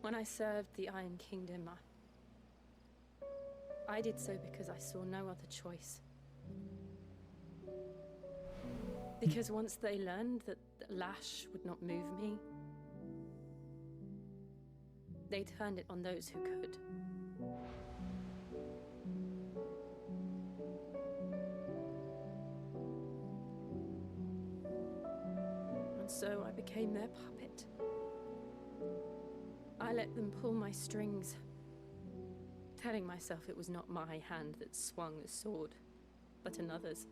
When I served the Iron Kingdom, I did so because I saw no other choice. Because once they learned that the lash would not move me, they turned it on those who could. And so I became their puppet. I let them pull my strings, telling myself it was not my hand that swung the sword, but another's.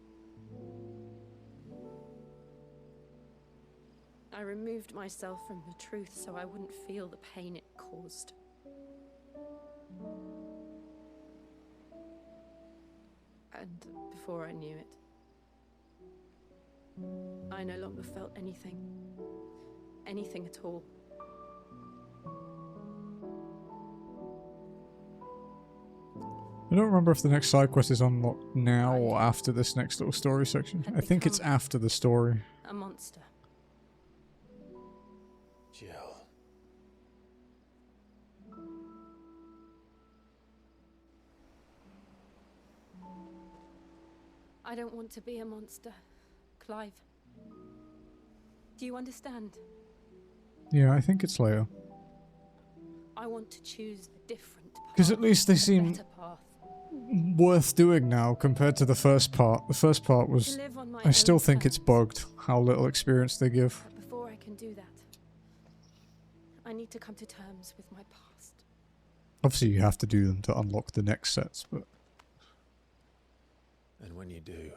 I removed myself from the truth so I wouldn't feel the pain it caused. And before I knew it, I no longer felt anything. Anything at all. I don't remember if the next side quest is unlocked now or after this next little story section. I think it's after the story. A monster. Jill. I don't want to be a monster, Clive. Do you understand? Yeah, I think it's Leia. I want to choose a different path. Because at least they seem better path. worth doing now compared to the first part. The first part was... I still think it's bugged, how little experience they give. But before I can do that, I need to come to terms with my past. Obviously, you have to do them to unlock the next sets, but... And when you do,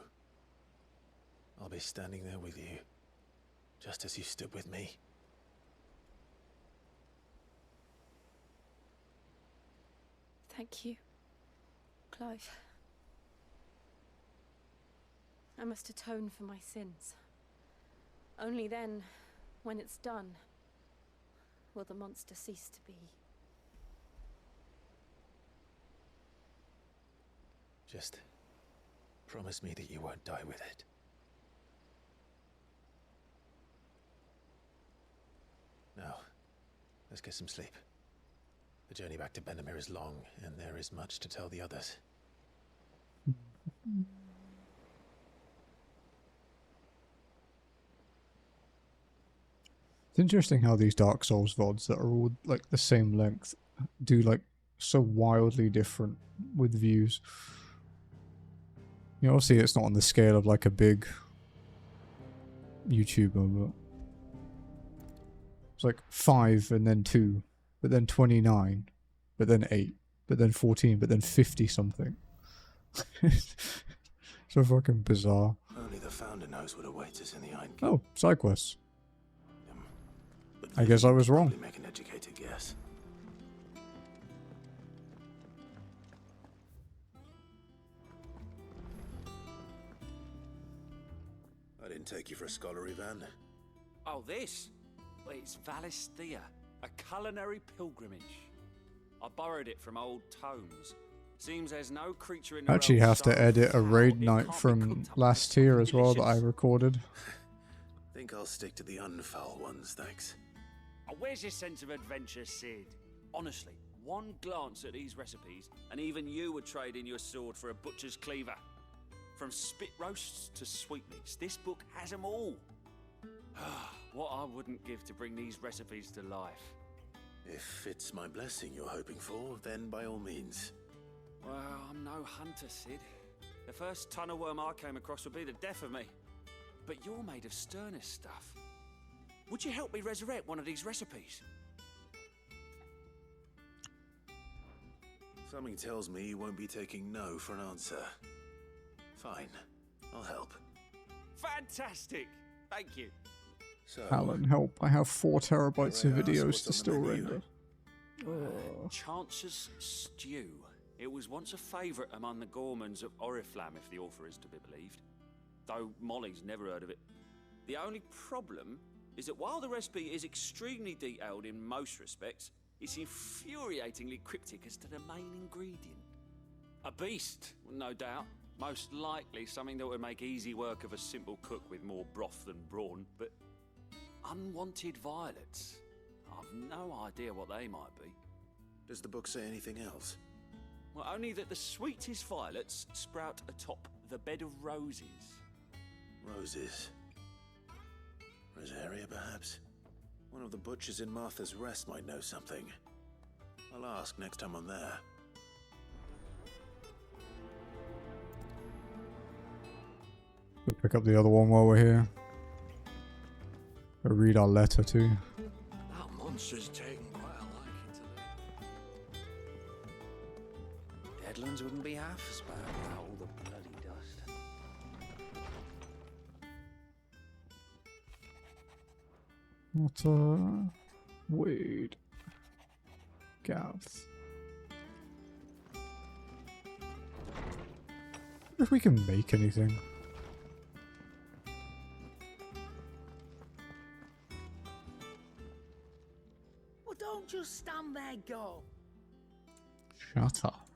I'll be standing there with you, just as you stood with me. Thank you, Clive. I must atone for my sins. Only then, when it's done, will the monster cease to be. Just promise me that you won't die with it. Now, let's get some sleep. The journey back to Benamir is long, and there is much to tell the others. It's interesting how these Dark Souls VODs that are all like the same length do like so wildly different with views. You know, obviously it's not on the scale of like a big YouTuber, but it's like 5 and then 2, but then 29, but then 8, but then 14, but then 50 something. So fucking bizarre. Only the Founder knows what awaits us in the Iron Oh, side quests. But I guess I was wrong. probably make an educated guess. I didn't take you for a scholar, Ivan. Oh, this? Well, it's Valisthea, a culinary pilgrimage. I borrowed it from old tomes. Seems there's no creature in the I actually realm have to so edit a foul raid it night can't be from cooked up last with year as well that I delicious. recorded. Think I'll stick to the unfoul ones, thanks. Oh, where's your sense of adventure, Sid? Honestly, one glance at these recipes, and even you would trade in your sword for a butcher's cleaver. From spit roasts to sweetmeats, this book has them all. What I wouldn't give to bring these recipes to life. If it's my blessing you're hoping for, then by all means. Well, I'm no hunter, Sid. The first tunnel worm I came across would be the death of me. But you're made of sterner stuff. Would you help me resurrect one of these recipes? Something tells me you won't be taking no for an answer. Fine, I'll help. Fantastic! Thank you. So, Alan, help. I have 4 terabytes of May I ask videos what's to on the still menu? render. Chance's Stew. It was once a favourite among the Gormans of Oriflamme, if the author is to be believed. Though Molly's never heard of it. The only problem is that while the recipe is extremely detailed in most respects, it's infuriatingly cryptic as to the main ingredient. A beast, no doubt. Most likely something that would make easy work of a simple cook with more broth than brawn, but unwanted violets. I've no idea what they might be. Does the book say anything else? Well, only that the sweetest violets sprout atop the bed of roses. Roses. Rosaria, perhaps? One of the butchers in Martha's Rest might know something. I'll ask next time I'm there. We'll pick up the other one while we're here. We'll read our letter too. That monster's taken quite a liking to Deadlands wouldn't be half as bad without all the bloody dust. What, Wade. Gavs. If we can make anything. Well, don't just stand there, go. Shut up.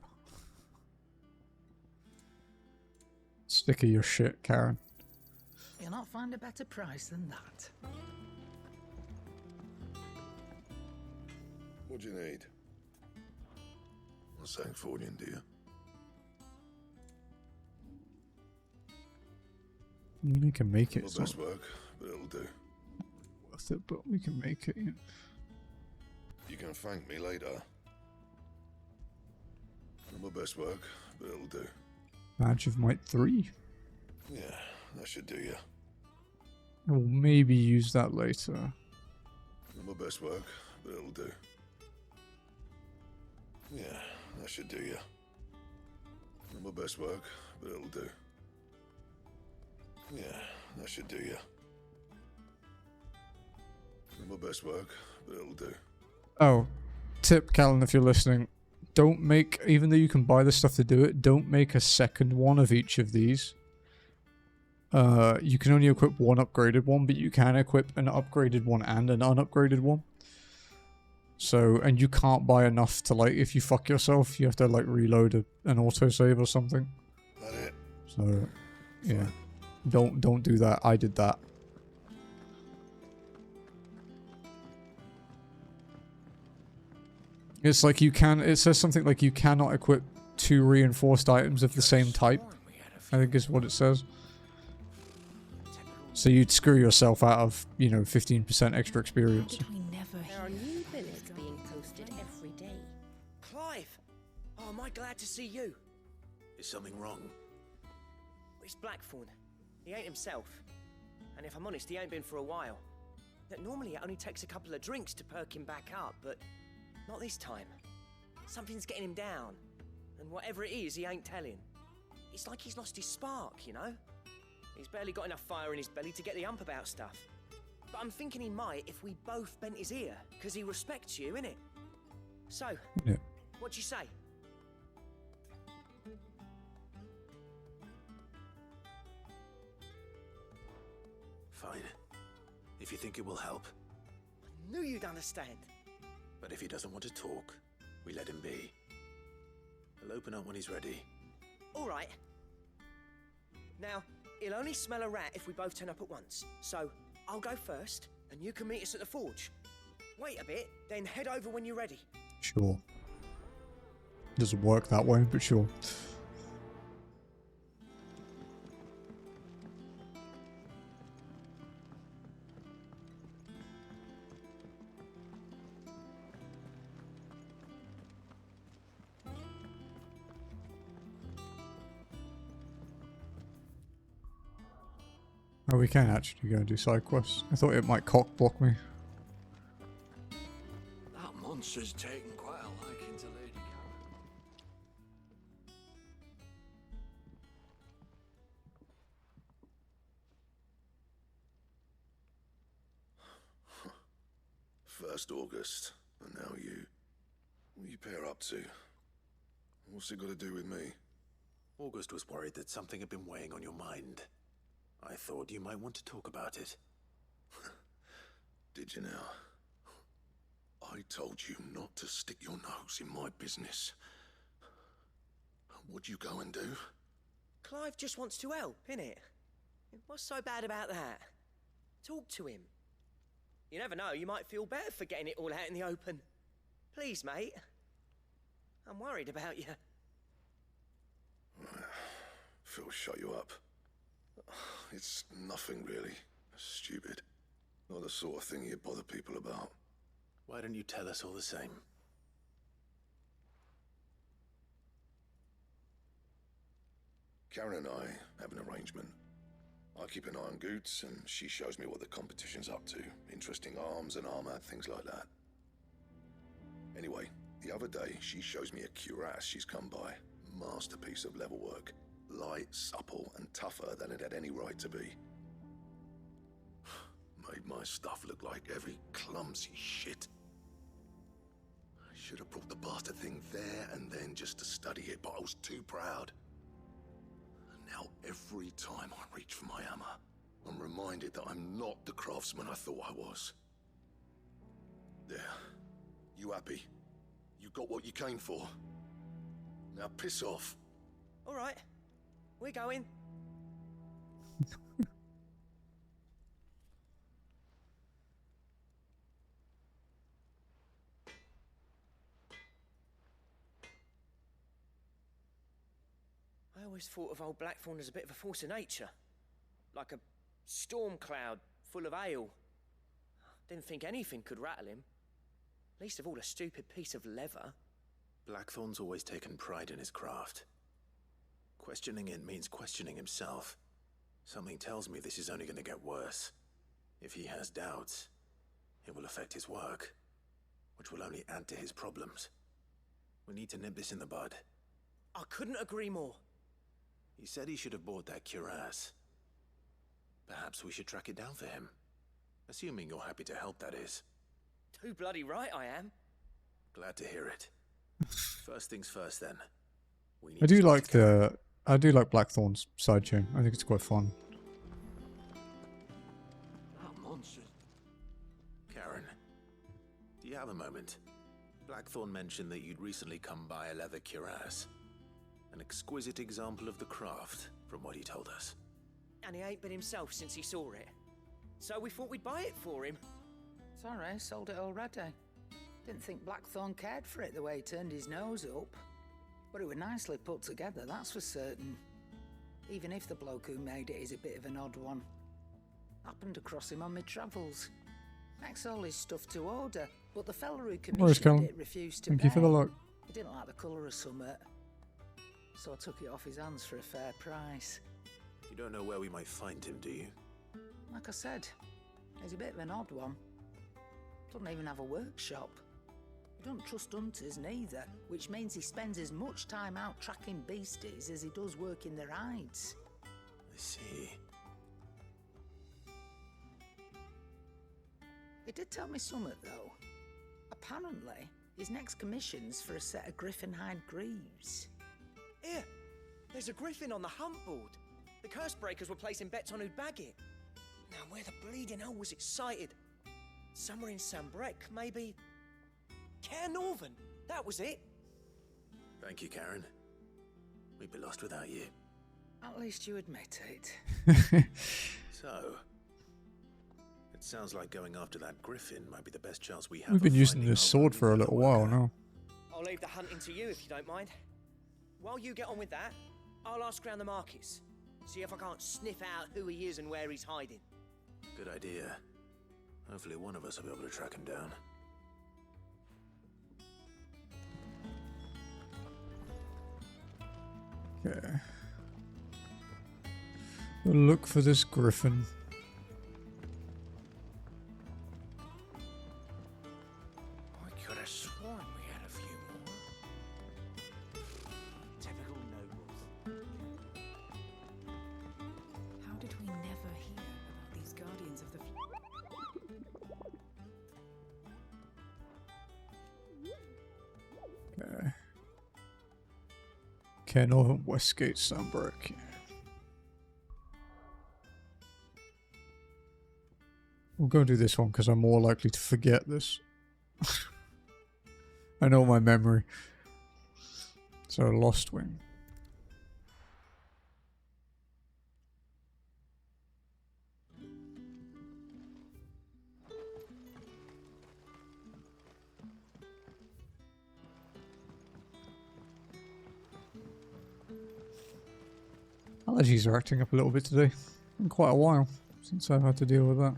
Stick of your shit, Karen. You'll not find a better price than that. What do you need? A Sanktfordian, do you? We can make it. Not It's not best work, but it'll do. worth it, but we can make it. Yeah. You can thank me later. Not my best work, but it'll do. Badge of Might 3. Yeah, that should do you. We'll maybe use that later. Not my best work, but it'll do. Yeah, that should do you. Not my best work, but it'll do. Yeah, that should do you. Not my best work, but it'll do. Oh, tip, Callan, if you're listening, don't make, even though you can buy the stuff to do it, don't make a second one of each of these. You can only equip one upgraded one, but you can equip an upgraded one and an unupgraded one. So, and you can't buy enough to, like, if you fuck yourself, you have to, like, reload an autosave or something. That it? So, yeah. Don't do that. I did that. It's like you can, it says something like you cannot equip 2 reinforced items of the same type, I think is what it says. So you'd screw yourself out of, you know, 15% extra experience. There are new billets being posted every day. Clive! Oh, am I glad to see you? Is something wrong? It's Blackthorn. He ain't himself. And if I'm honest, he ain't been for a while. Normally it only takes a couple of drinks to perk him back up, but not this time. Something's getting him down. And whatever it is, he ain't telling. It's like he's lost his spark, you know? He's barely got enough fire in his belly to get the ump about stuff. But I'm thinking he might if we both bent his ear, because he respects you, innit? So, yeah. What'd you say? Fine. If you think it will help. I knew you'd understand. But if he doesn't want to talk, we let him be. He'll open up when he's ready. All right. Now, he'll only smell a rat if we both turn up at once. So, I'll go first, and you can meet us at the forge. Wait a bit, then head over when you're ready. Sure. Doesn't work that way, but sure. Oh, we can actually go and do side quests. I thought it might cock block me. That monster's taken quite a liking to Lady First August, and now you. What are you pair up to? What's it got to do with me? August was worried that something had been weighing on your mind. I thought you might want to talk about it. Did you now? I told you not to stick your nose in my business. What'd you go and do? Clive just wants to help, innit? What's so bad about that? Talk to him. You never know, you might feel better for getting it all out in the open. Please, mate. I'm worried about you. Phil shut you up. It's nothing really. Stupid. Not the sort of thing you bother people about. Why don't you tell us all the same? Karen and I have an arrangement. I keep an eye on Goots, and she shows me what the competition's up to. Interesting arms and armor, things like that. Anyway, the other day, she shows me a cuirass she's come by. Masterpiece of level work. Light, supple, and tougher than it had any right to be. Made my stuff look like every clumsy shit. I should have brought the bastard thing there and then just to study it, but I was too proud. And now every time I reach for my hammer, I'm reminded that I'm not the craftsman I thought I was. There. You happy? You got what you came for? Now piss off. All right. We're going. I always thought of old Blackthorn as a bit of a force of nature. Like a storm cloud full of hail. Didn't think anything could rattle him. Least of all a stupid piece of leather. Blackthorn's always taken pride in his craft. Questioning it means questioning himself. Something tells me this is only going to get worse. If he has doubts, it will affect his work, which will only add to his problems. We need to nip this in the bud. I couldn't agree more. He said he should have bought that cuirass. Perhaps we should track it down for him. Assuming you're happy to help, that is. Too bloody right I am. Glad to hear it. First things first, then. I do like Blackthorn's sidechain. I think it's quite fun. Karen, do you have a moment? Blackthorn mentioned that you'd recently come by a leather cuirass. An exquisite example of the craft, from what he told us. And he ain't been himself since he saw it. So we thought we'd buy it for him. Sorry, sold it already. Didn't think Blackthorn cared for it the way he turned his nose up. But it was nicely put together, that's for certain. Even if the bloke who made it is a bit of an odd one. Happened across him on my travels. Makes all his stuff to order, but the fella who commissioned it refused to pay. Thank you for the luck. He didn't like the colour of summit. So I took it off his hands for a fair price. You don't know where we might find him, do you? Like I said, he's a bit of an odd one. Doesn't even have a workshop. He don't trust hunters neither, which means he spends as much time out tracking beasties as he does working their hides. I see. He did tell me something, though. Apparently, his next commission's for a set of griffin hide greaves. Here, there's a griffin on the hunt board. The curse breakers were placing bets on who'd bag it. Now, where the bleeding hell was it sighted? Somewhere in Sambrec, maybe... Care Northern, that was it. Thank you, Karen. We'd be lost without you. At least you admit it. So, it sounds like going after that griffin might be the best chance we have. We've been using this sword for a little while now. I'll leave the hunting to you if you don't mind. While you get on with that, I'll ask around the markets. See if I can't sniff out who he is and where he's hiding. Good idea. Hopefully one of us will be able to track him down. Okay. We'll look for this griffin. I could have sworn we had a few more. Typical nobles. How did we never hear about these guardians of the... Okay. Okay, Northern Westgate, Sunbrook. We'll go do this one because I'm more likely to forget this. I know my memory. So, Lost Wing. Allergies are acting up a little bit today. Been quite a while since I've had to deal with that.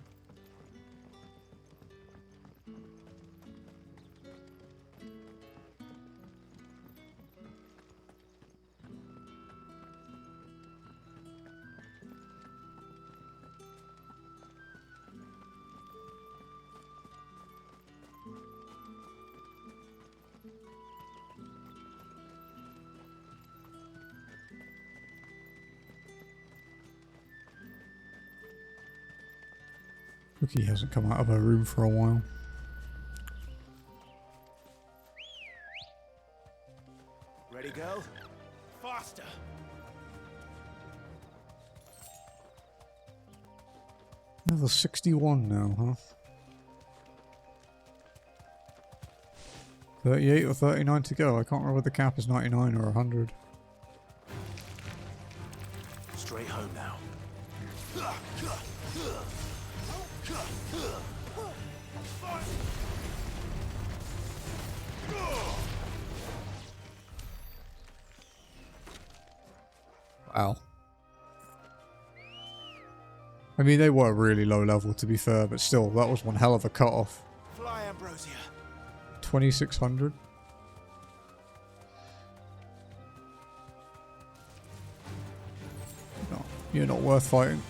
Cookie hasn't come out of her room for a while. Ready, go? Faster! Level 61 now, huh? 38 or 39 to go. I can't remember whether the cap is 99 or 100. Straight home now. Wow. I mean, they were really low level to be fair, but still, that was one hell of a cut-off. Fly, Ambrosia. 2600. No, you're not worth fighting.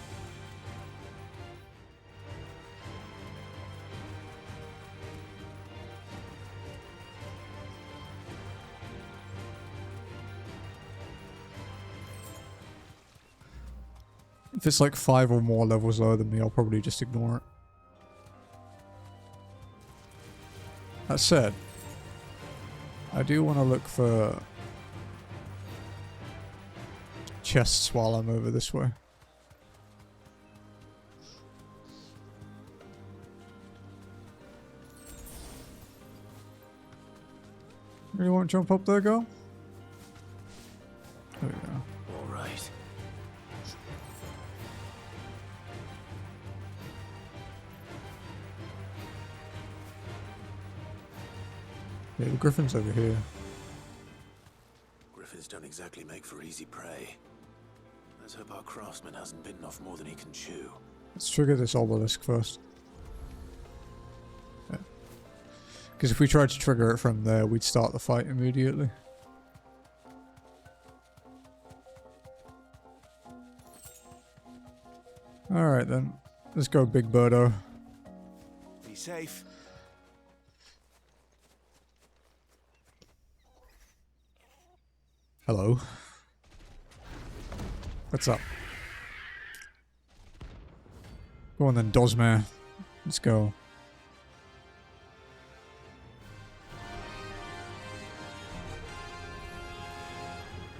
If it's like 5 or more levels lower than me, I'll probably just ignore it. That said, I do want to look for chests while I'm over this way. You want to jump up there, girl? There we go. All right. Yeah, the griffin's over here. Griffins don't exactly make for easy prey. Let's hope our craftsman hasn't bitten off more than he can chew. Let's trigger this obelisk first. Because if we tried to trigger it from there, we'd start the fight immediately. Alright then. Let's go, Big Birdo. Be safe. Hello. What's up? Go on then, Dozmare. Let's go.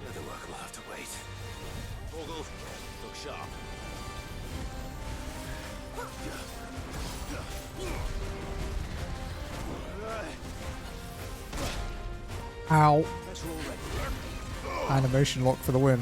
Leatherwork will have to wait. Vogel, look sharp. Ow. Animation lock for the win.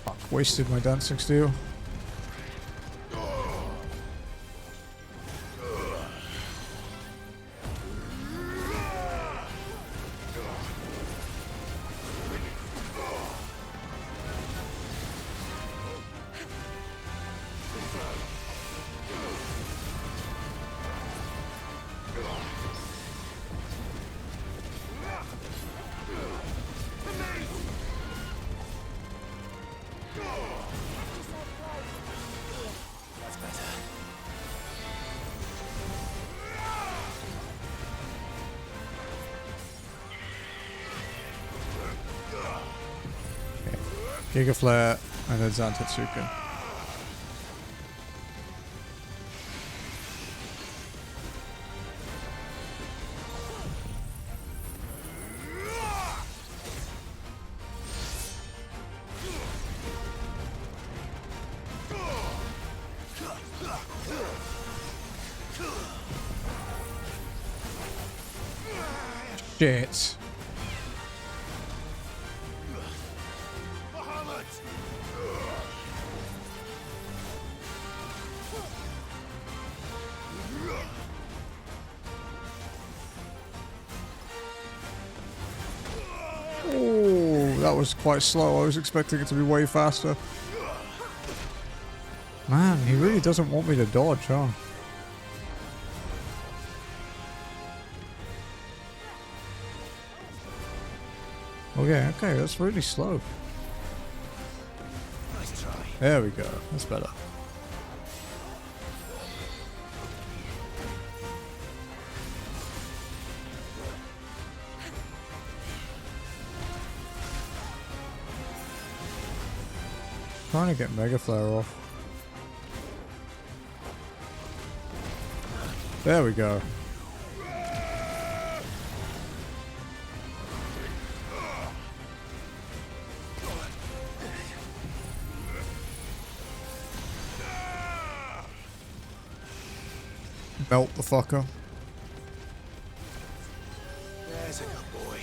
Fuck, wasted my dancing steel. Giga Flare and then Zantetsuka. Shit. Oh, that was quite slow. I was expecting it to be way faster. Man, he really doesn't want me to dodge, huh? Okay, that's really slow. Nice try. There we go. That's better. Trying to get Mega Flare off. There we go. Melt the fucker. There's a good boy.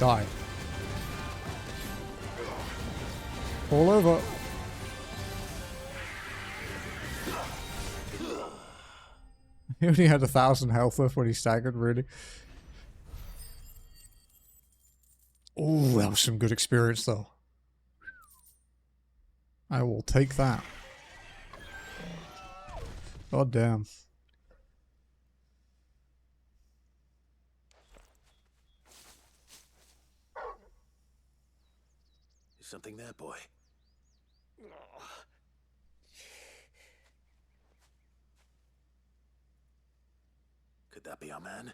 Die. All over. He only had 1,000 health left when he staggered, really. Oh, that was some good experience, though. I will take that. God damn. Is something there, boy? Could that be our man?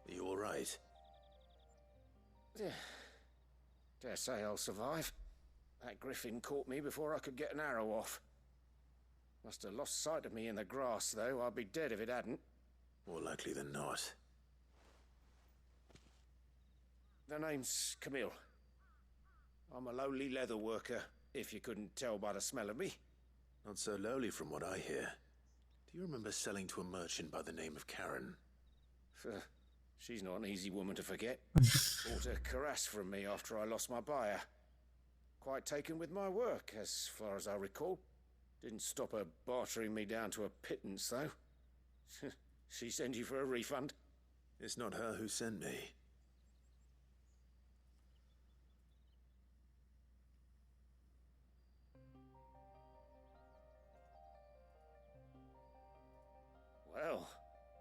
Are you all right? Dare say I'll survive. That griffin caught me before I could get an arrow off. Must have lost sight of me in the grass, though. I'd be dead if it hadn't. More likely than not. The name's Camille. I'm a lowly leather worker, if you couldn't tell by the smell of me. Not so lowly from what I hear. Do you remember selling to a merchant by the name of Karen? She's not an easy woman to forget. Bought a cuirass from me after I lost my buyer. Quite taken with my work, as far as I recall. Didn't stop her bartering me down to a pittance, though. She sent you for a refund? It's not her who sent me. Well,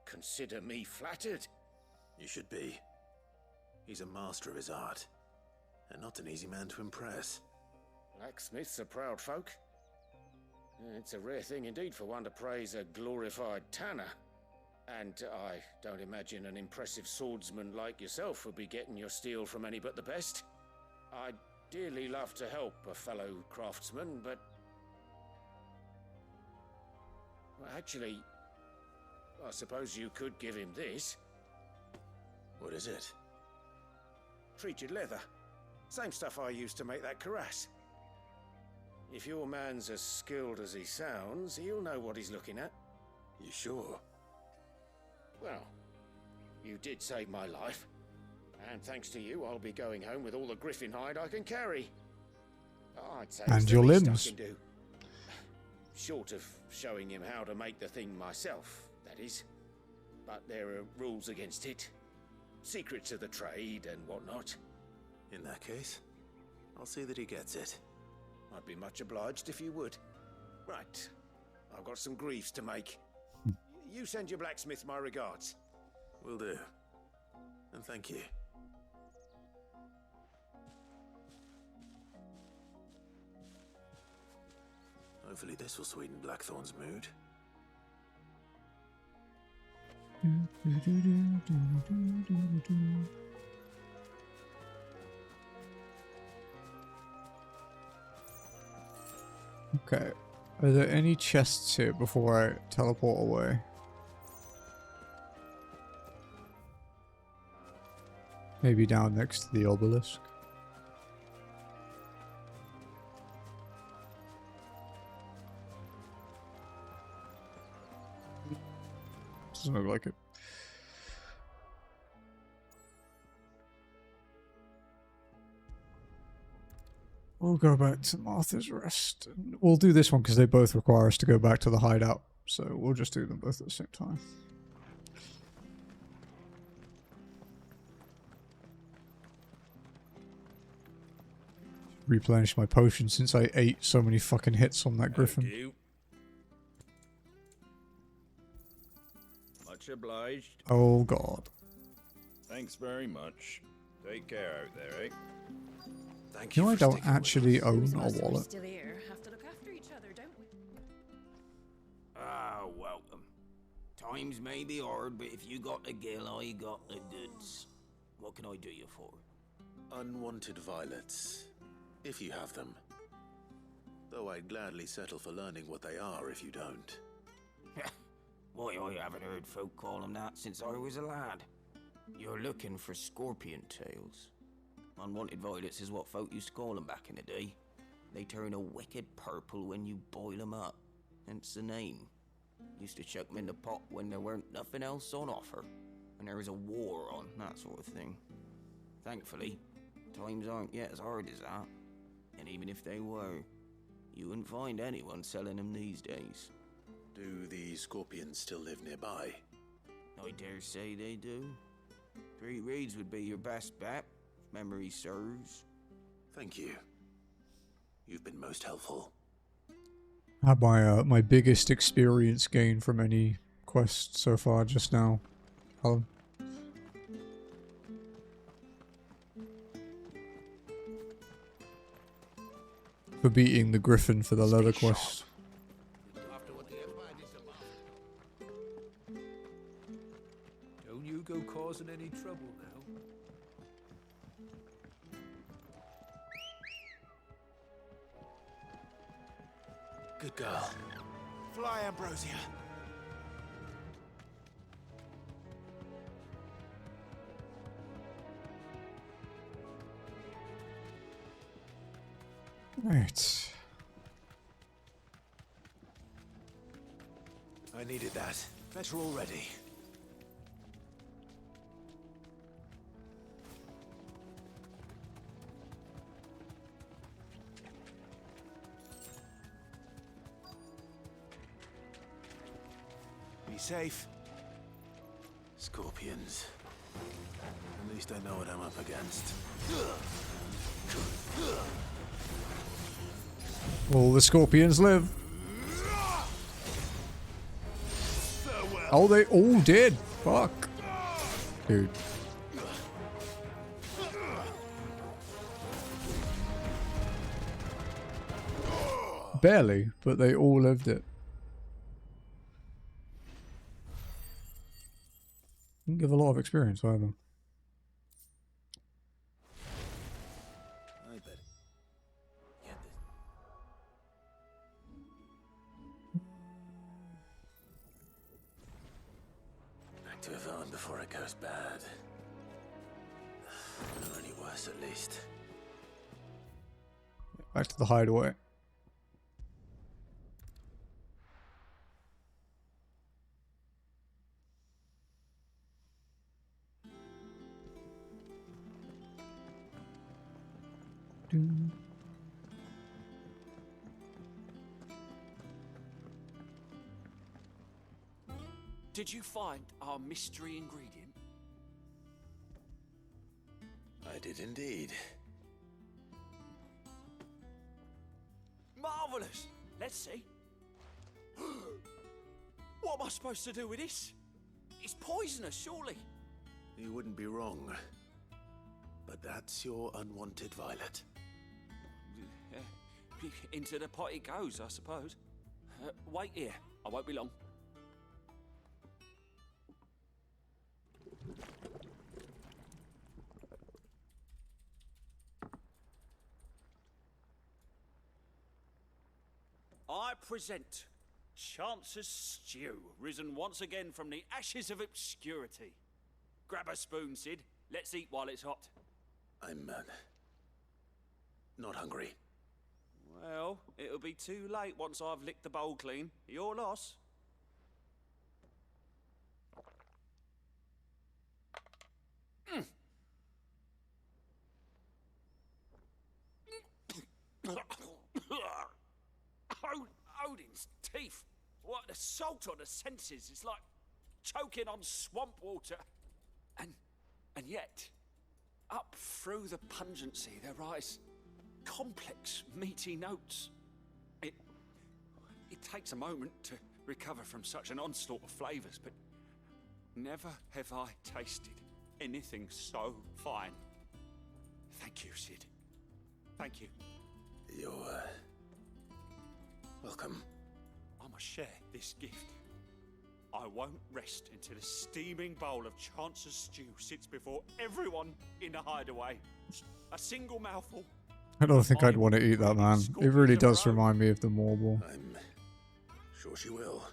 consider me flattered. You should be. He's a master of his art, and not an easy man to impress. Blacksmiths are proud folk. It's a rare thing indeed for one to praise a glorified tanner. And I don't imagine an impressive swordsman like yourself would be getting your steel from any but the best. I'd dearly love to help a fellow craftsman, but... well, actually, I suppose you could give him this. What is it? Treated leather. Same stuff I used to make that cuirass. If your man's as skilled as he sounds, he'll know what he's looking at. You sure? Well, you did save my life. And thanks to you, I'll be going home with all the griffin hide I can carry. I'd say And it's your the least limbs. I can do. Short of showing him how to make the thing myself, that is. But there are rules against it. Secrets of the trade and whatnot. In that case, I'll see that he gets it. I'd be much obliged if you would. Right. I've got some greaves to make. You send your blacksmith my regards. Will do. And thank you. Hopefully this will sweeten Blackthorn's mood. Okay. Are there any chests here before I teleport away? Maybe down next to the obelisk. Doesn't look like it. We'll go back to Martha's Rest. And we'll do this one because they both require us to go back to the hideout. So we'll just do them both at the same time. Replenish my potion since I ate so many fucking hits on that griffin. Much obliged. Oh god. Thanks very much. Take care out there, eh? Thank You know I don't actually own a We're wallet. still here. Have to look after each other, don't we? Ah, welcome. Times may be hard, but if you got the gill, I got the goods. What can I do you for? Unwanted violets, if you have them. Though I'd gladly settle for learning what they are if you don't. Why, I haven't heard folk call them that since I was a lad. You're looking for scorpion tails. Unwanted violets is what folk used to call them back in the day. They turn a wicked purple when you boil 'em up. Hence the name. Used to chuck 'em in the pot when there weren't nothing else on offer. When there was a war on, that sort of thing. Thankfully, times aren't yet as hard as that. And even if they were, you wouldn't find anyone selling them these days. Do the scorpions still live nearby? I dare say they do. 3 reeds would be your best bet, if memory serves. Thank you. You've been most helpful. Had my biggest experience gain from any quest so far just now. For beating the griffin for the leather quest. Don't you go causing any trouble now. Good girl. Fly, Ambrosia. Right. I needed that. Better already. Be safe. Scorpions. At least I know what I'm up against. All the scorpions live. Oh, they all did. Fuck. Dude. Barely, but they all lived it. Didn't give a lot of experience either. I bet. Get this. Back to Yvonne before it goes bad. Or any worse, at least. Back to the hideaway. Did you find our mystery ingredient? I did indeed. Marvelous! Let's see. What am I supposed to do with this? It's poisonous, surely. You wouldn't be wrong. But that's your unwanted violet. Into the pot it goes, I suppose. Wait here. I won't be long. I present Chance's Stew, risen once again from the ashes of obscurity. Grab a spoon, Sid. Let's eat while it's hot. I'm, not hungry. Well, it'll be too late once I've licked the bowl clean. Your loss. Odin's teeth. What an assault on the senses. It's like choking on swamp water. And yet, up through the pungency there rise complex, meaty notes. It takes a moment to recover from such an onslaught of flavours, but never have I tasted anything so fine. Thank you, Sid. Thank you. You're, welcome. I must share this gift. I won't rest until a steaming bowl of Chance's Stew sits before everyone in the hideaway. A single mouthful. I don't think I'd want to eat that, man. It really does remind me of the Morble. I'm sure she will.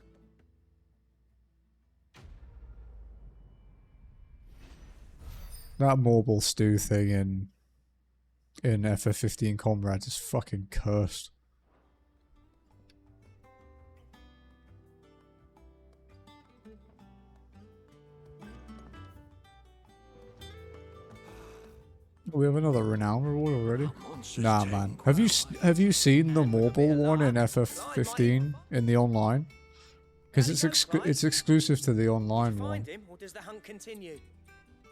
That Morble stew thing in in FF15 Comrades is fucking cursed. We have another renown reward already. Nah, man. Have you seen the Marble one in FF15 in the online? Because it's exclusive to the online one. Find him, or does the hunt continue?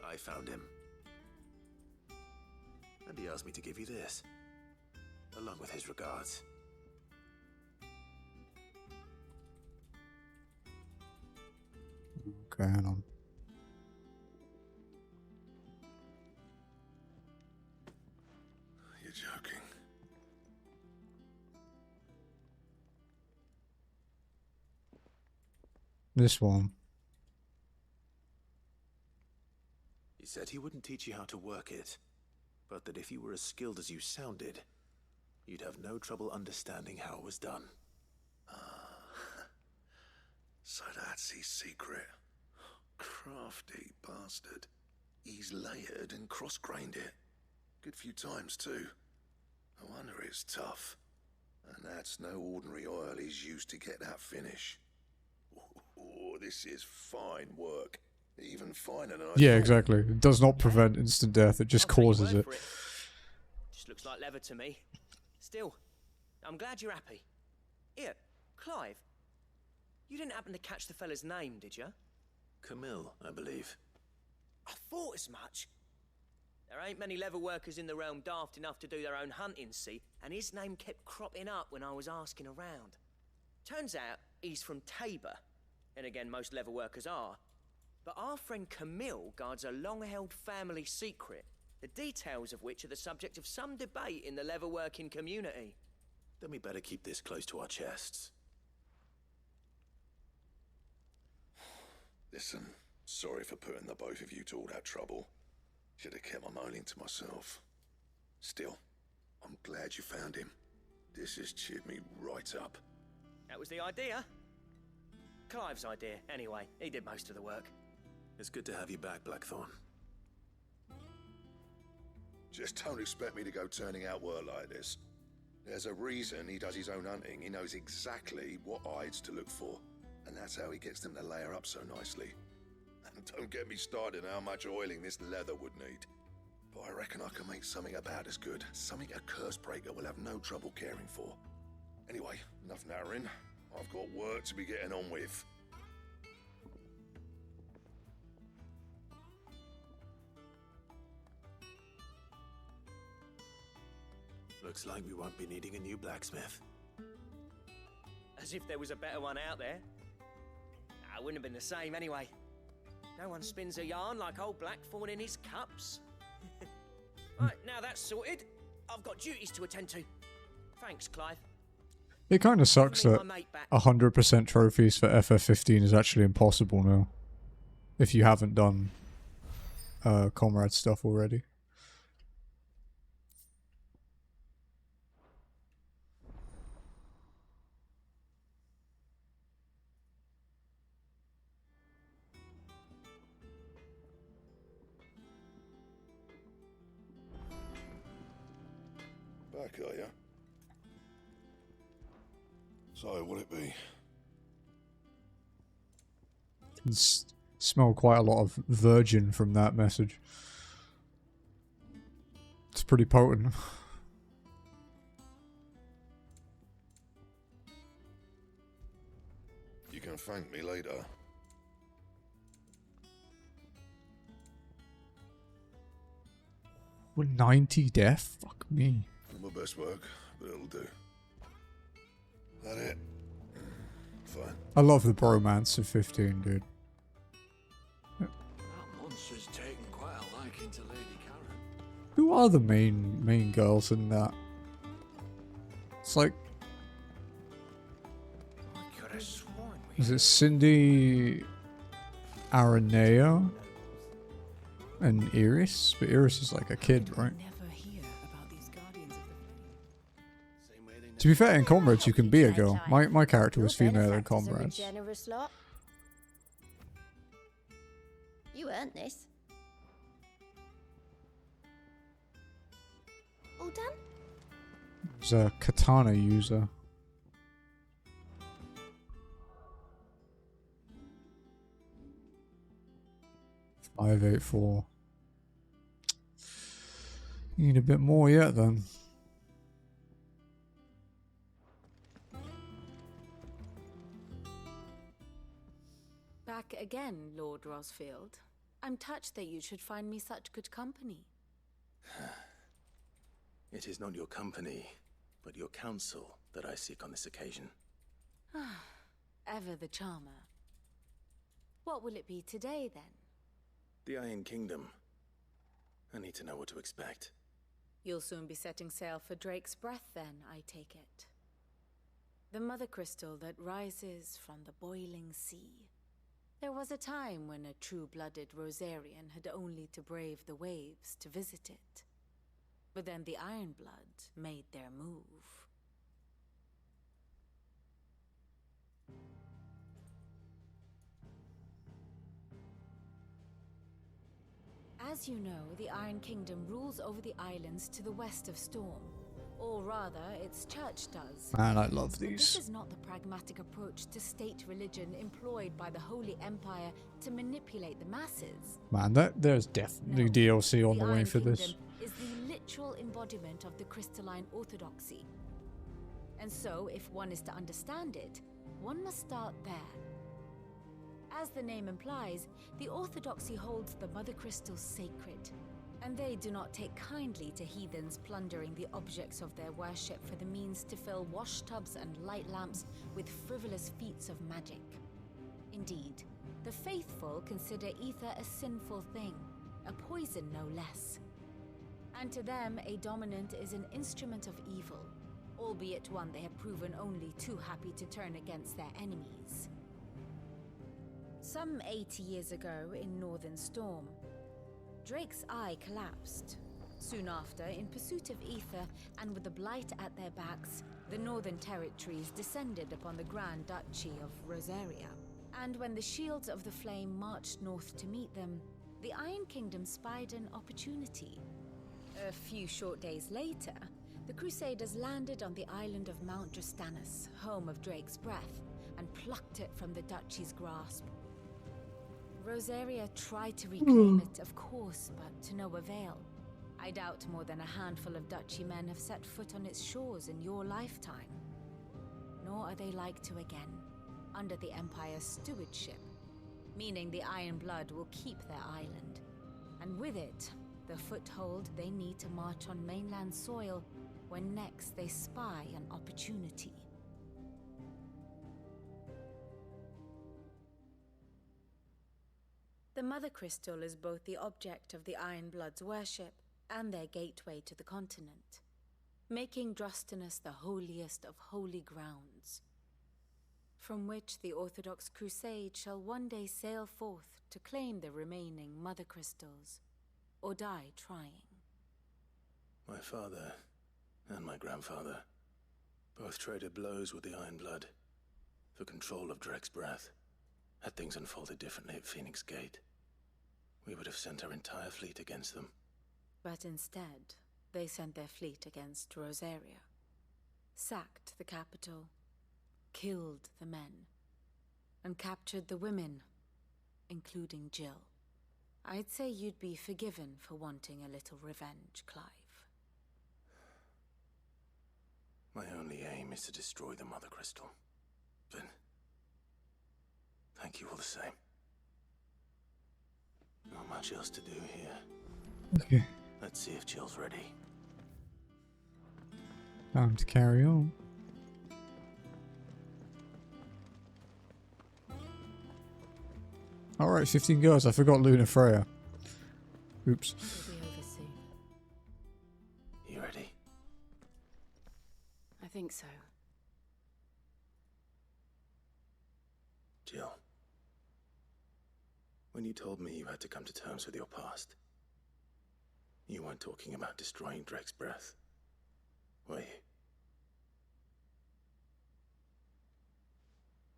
I found him. And he asked me to give you this, along with his regards. Okay, hang on. You're joking. This one. He said he wouldn't teach you how to work it, but that if you were as skilled as you sounded, you'd have no trouble understanding how it was done. So that's his secret. Crafty bastard. He's layered and cross-grained it. Good few times, too. No wonder it's tough. And that's no ordinary oil he's used to get that finish. Oh, this is fine work. Even finer than I Yeah, thought. exactly. It does not prevent instant death, it just causes it. Just looks like leather to me. Still, I'm glad you're happy. Here, Clive. You didn't happen to catch the fella's name, did you? Camille, I believe. I thought as much. There ain't many leather workers in the realm daft enough to do their own hunting, see, and his name kept cropping up when I was asking around. Turns out he's from Tabor, and again, most leather workers are. But our friend Camille guards a long-held family secret, the details of which are the subject of some debate in the leather-working community. Then we better keep this close to our chests. Listen, sorry for putting the both of you to all that trouble. Should have kept my moaning to myself. Still, I'm glad you found him. This has cheered me right up. That was the idea. Clive's idea, anyway. He did most of the work. It's good to have you back, Blackthorn. Just don't expect me to go turning out work like this. There's a reason he does his own hunting. He knows exactly what hides to look for. And that's how he gets them to layer up so nicely. And don't get me started on how much oiling this leather would need. But I reckon I can make something about as good. Something a curse breaker will have no trouble caring for. Anyway, enough narrowing. I've got work to be getting on with. Looks like we won't be needing a new blacksmith. As if there was a better one out there. I wouldn't have been the same anyway. No one spins a yarn like old Blackthorn in his cups. Right, now that's sorted. I've got duties to attend to. Thanks, Clive. It kind of sucks that 100% trophies for FF15 is actually impossible now. If you haven't done Comrade stuff already. Back, are you? So, will it be? Can smell quite a lot of virgin from that message. It's pretty potent. You can thank me later. We're 90 death? Fuck me. My best work, but it'll do. That it? Fine. I love the bromance of 15, dude. That monster's taken quite a liking to Lady Karen. Who are the main girls in that? It's like... I could have sworn Is it Cindy, Aranea, and Iris? But Iris is like a kid, right? To be fair, in Comrades you can be a girl. My character was female in Comrades. Generous lot. You earned this. All done? He's a katana user. 584. Need a bit more yet then. Back again, Lord Rosfield. I'm touched that you should find me such good company. It is not your company, but your counsel that I seek on this occasion. Ever the charmer. What will it be today, then? The Iron Kingdom. I need to know what to expect. You'll soon be setting sail for Drake's Breath, then, I take it. The mother crystal that rises from the boiling sea. There was a time when a true-blooded Rosarian had only to brave the waves to visit it. But then the Ironblood made their move. As you know, the Iron Kingdom rules over the islands to the west of Storm. Or rather, its church does. Man, I love But these. this is not the pragmatic approach to state religion employed by the Holy Empire to manipulate the masses. Man, there's definitely DLC on the way Iron for this. Kingdom is the literal embodiment of the crystalline orthodoxy. And so, if one is to understand it, one must start there. As the name implies, the orthodoxy holds the mother crystals sacred, and they do not take kindly to heathens plundering the objects of their worship for the means to fill washtubs and light lamps with frivolous feats of magic. Indeed, the faithful consider ether a sinful thing, a poison no less. And to them, a dominant is an instrument of evil, albeit one they have proven only too happy to turn against their enemies. Some 80 years ago in Northern Storm, Drake's eye collapsed. Soon after, in pursuit of ether and with the blight at their backs, the Northern Territories descended upon the Grand Duchy of Rosaria. And when the Shields of the Flame marched north to meet them, the Iron Kingdom spied an opportunity. A few short days later, the Crusaders landed on the island of Mount Drastanus, home of Drake's Breath, and plucked it from the Duchy's grasp. Rosaria tried to reclaim it, of course, but to no avail. I doubt more than a handful of Duchy men have set foot on its shores in your lifetime. Nor are they like to again, under the Empire's stewardship, meaning the Iron Blood will keep their island, and with it, the foothold they need to march on mainland soil when next they spy an opportunity. The Mother Crystal is both the object of the Iron Blood's worship and their gateway to the continent, making Drastanus the holiest of holy grounds, from which the Orthodox Crusade shall one day sail forth to claim the remaining Mother Crystals, or die trying. My father and my grandfather both traded blows with the Iron Blood for control of Drake's Breath. Had things unfolded differently at Phoenix Gate, we would have sent our entire fleet against them. But instead, they sent their fleet against Rosaria, sacked the capital, killed the men, and captured the women, including Jill. I'd say you'd be forgiven for wanting a little revenge, Clive. My only aim is to destroy the Mother Crystal. But thank you all the same. Not much else to do here. Okay. Let's see if Jill's ready. Time to carry on. Alright, 15 girls. I forgot Luna Freya. Oops. It'll be over soon. You ready? I think so. Jill, when you told me you had to come to terms with your past, you weren't talking about destroying Drake's Breath, were you?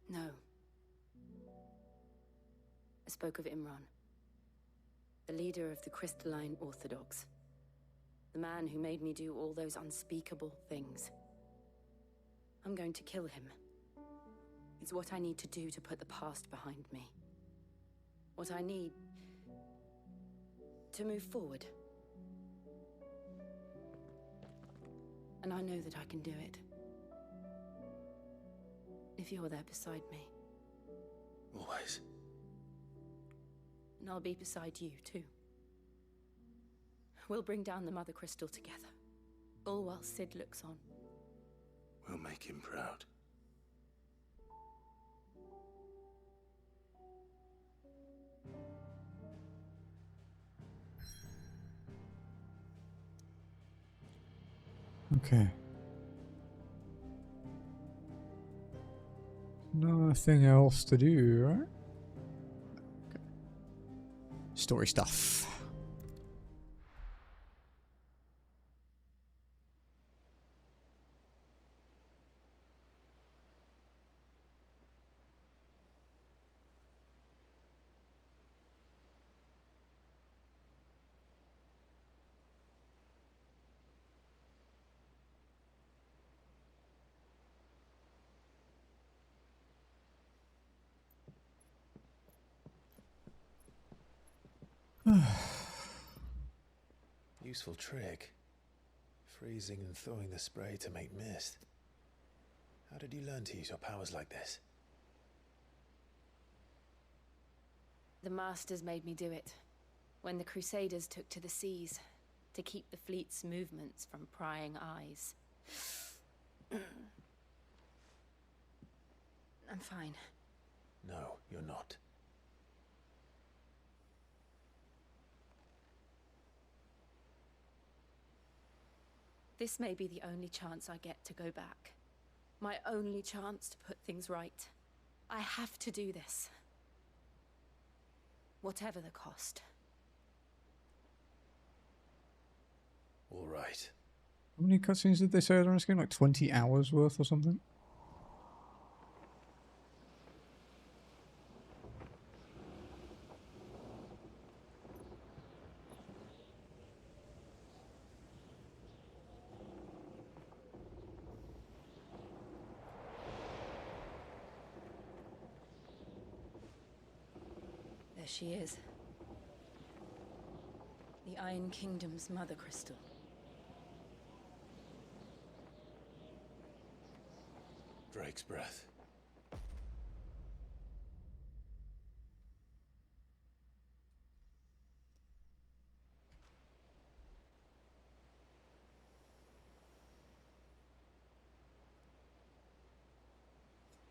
No. I spoke of Imran, the leader of the Crystalline Orthodox. The man who made me do all those unspeakable things. I'm going to kill him. It's what I need to do to put the past behind me. What I need to move forward. And I know that I can do it. If you're there beside me. Always. And I'll be beside you, too. We'll bring down the Mother Crystal together. All while Sid looks on. We'll make him proud. Okay. Nothing else to do, right? Okay. Story stuff. Useful trick. Freezing and thawing the spray to make mist. How did you learn to use your powers like this? The Masters made me do it. When the Crusaders took to the seas, to keep the fleet's movements from prying eyes. I'm fine. No, you're not. This may be the only chance I get to go back. My only chance to put things right. I have to do this. Whatever the cost. All right. How many cutscenes did they say on this game? Like 20 hours worth or something? There she is. The Iron Kingdom's Mother Crystal. Drake's breath.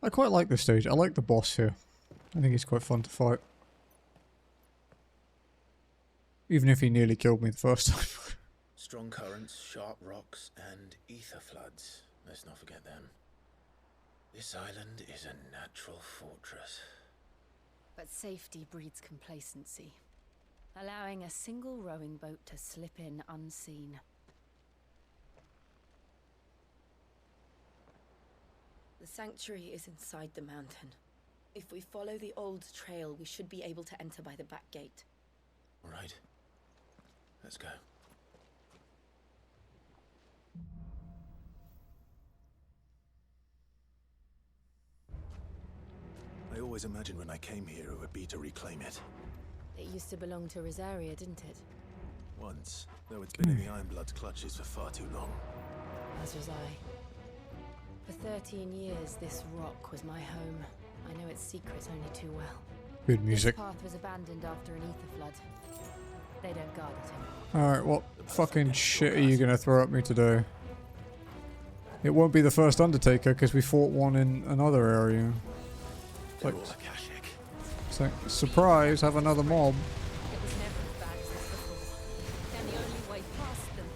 I quite like this stage. I like the boss here. I think he's quite fun to fight. Even if he nearly killed me the first time. Strong currents, sharp rocks, and ether floods. Let's not forget them. This island is a natural fortress. But safety breeds complacency, allowing a single rowing boat to slip in unseen. The sanctuary is inside the mountain. If we follow the old trail, we should be able to enter by the back gate. All right. Let's go. I always imagined when I came here it would be to reclaim it. It used to belong to Rosaria, didn't it? Once, though it's been in the Ironblood's clutches for far too long. As was I. For 13 years, this rock was my home. I know its secrets only too well. Good music. This path was abandoned after an ether flood. They don't guard it anymore. Alright, what fucking shit are you gonna throw at me today? It won't be the first Undertaker because we fought one in another area. It's like, surprise, have another mob. It was never as bad as this before. And the only way past them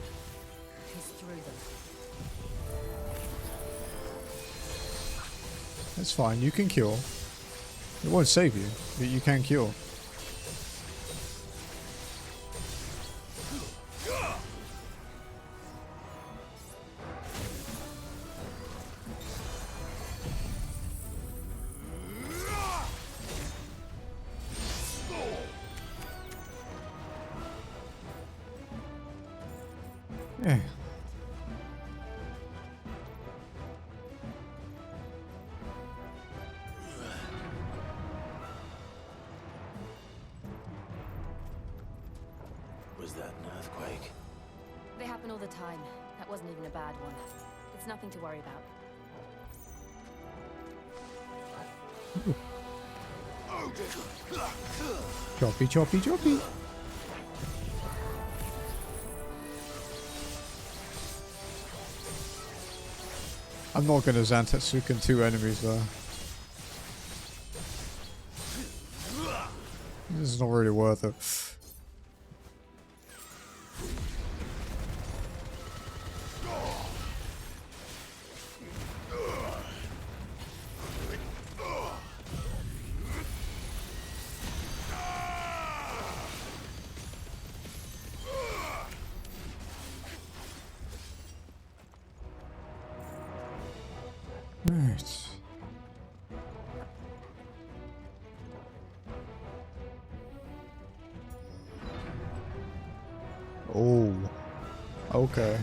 is through them. That's fine, you can cure. It won't save you, but you can cure. that an earthquake? They happen all the time. That wasn't even a bad one. It's nothing to worry about. Choppy, choppy, choppy. I'm not gonna Zantetsuken 2 enemies though. This is not really worth it. Right. Oh. Okay.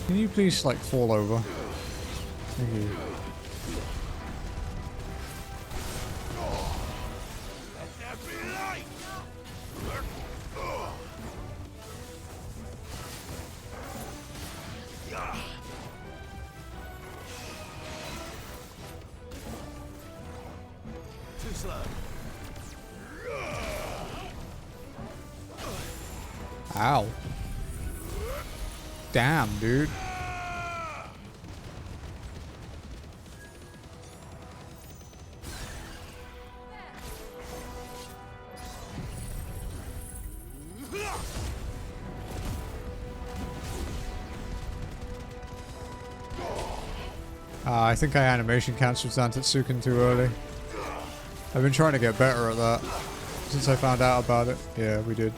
Can you please, like, fall over? Thank you. Too slow. Ow. Damn, dude. I think I animation cancelled Zantetsuken too early. I've been trying to get better at that since I found out about it. Yeah, we did.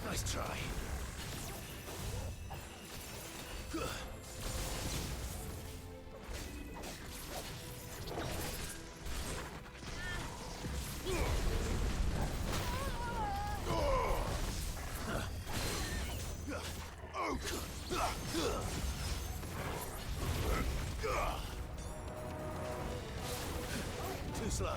Nice try. Too slow.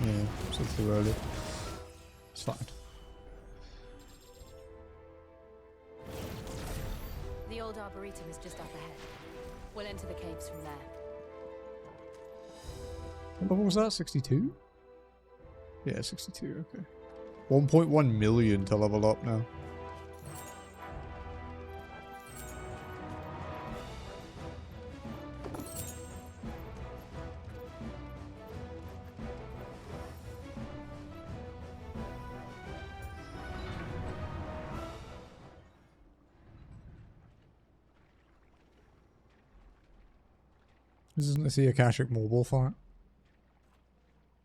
Yeah, still too early. It's fine. The old arboretum is just up ahead. We'll enter the caves from there. What level was that? 62? Yeah, 62, okay. 1.1 million to level up now. Isn't this the Akashic Marble fight?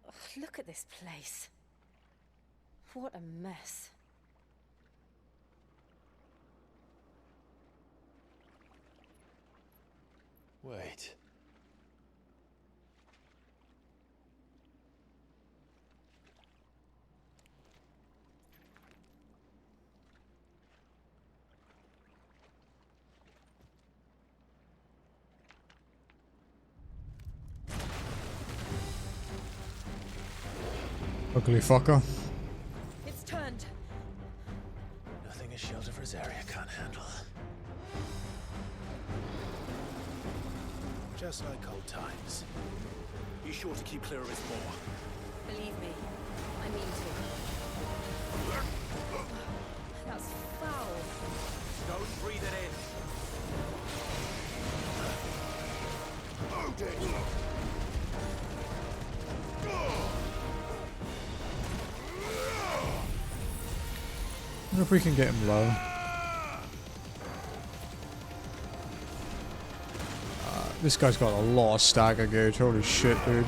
Ugh, look at this place. What a mess. Wait. Ugly fucker. It's turned. Nothing a shield of Rosaria can't handle. Just like old times. Be sure to keep clear of his maw. Believe me, I mean to. That's foul. Don't breathe it in. wonder if we can get him low. This guy's got a lot of stagger gauge. Holy shit, dude.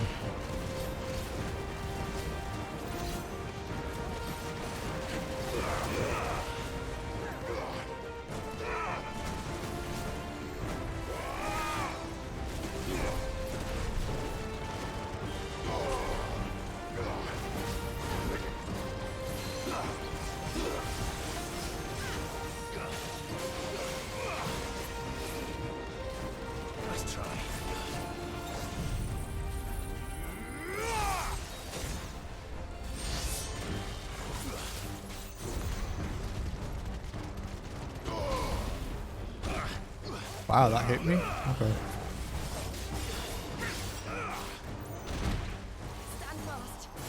Wow, that hit me? Okay. I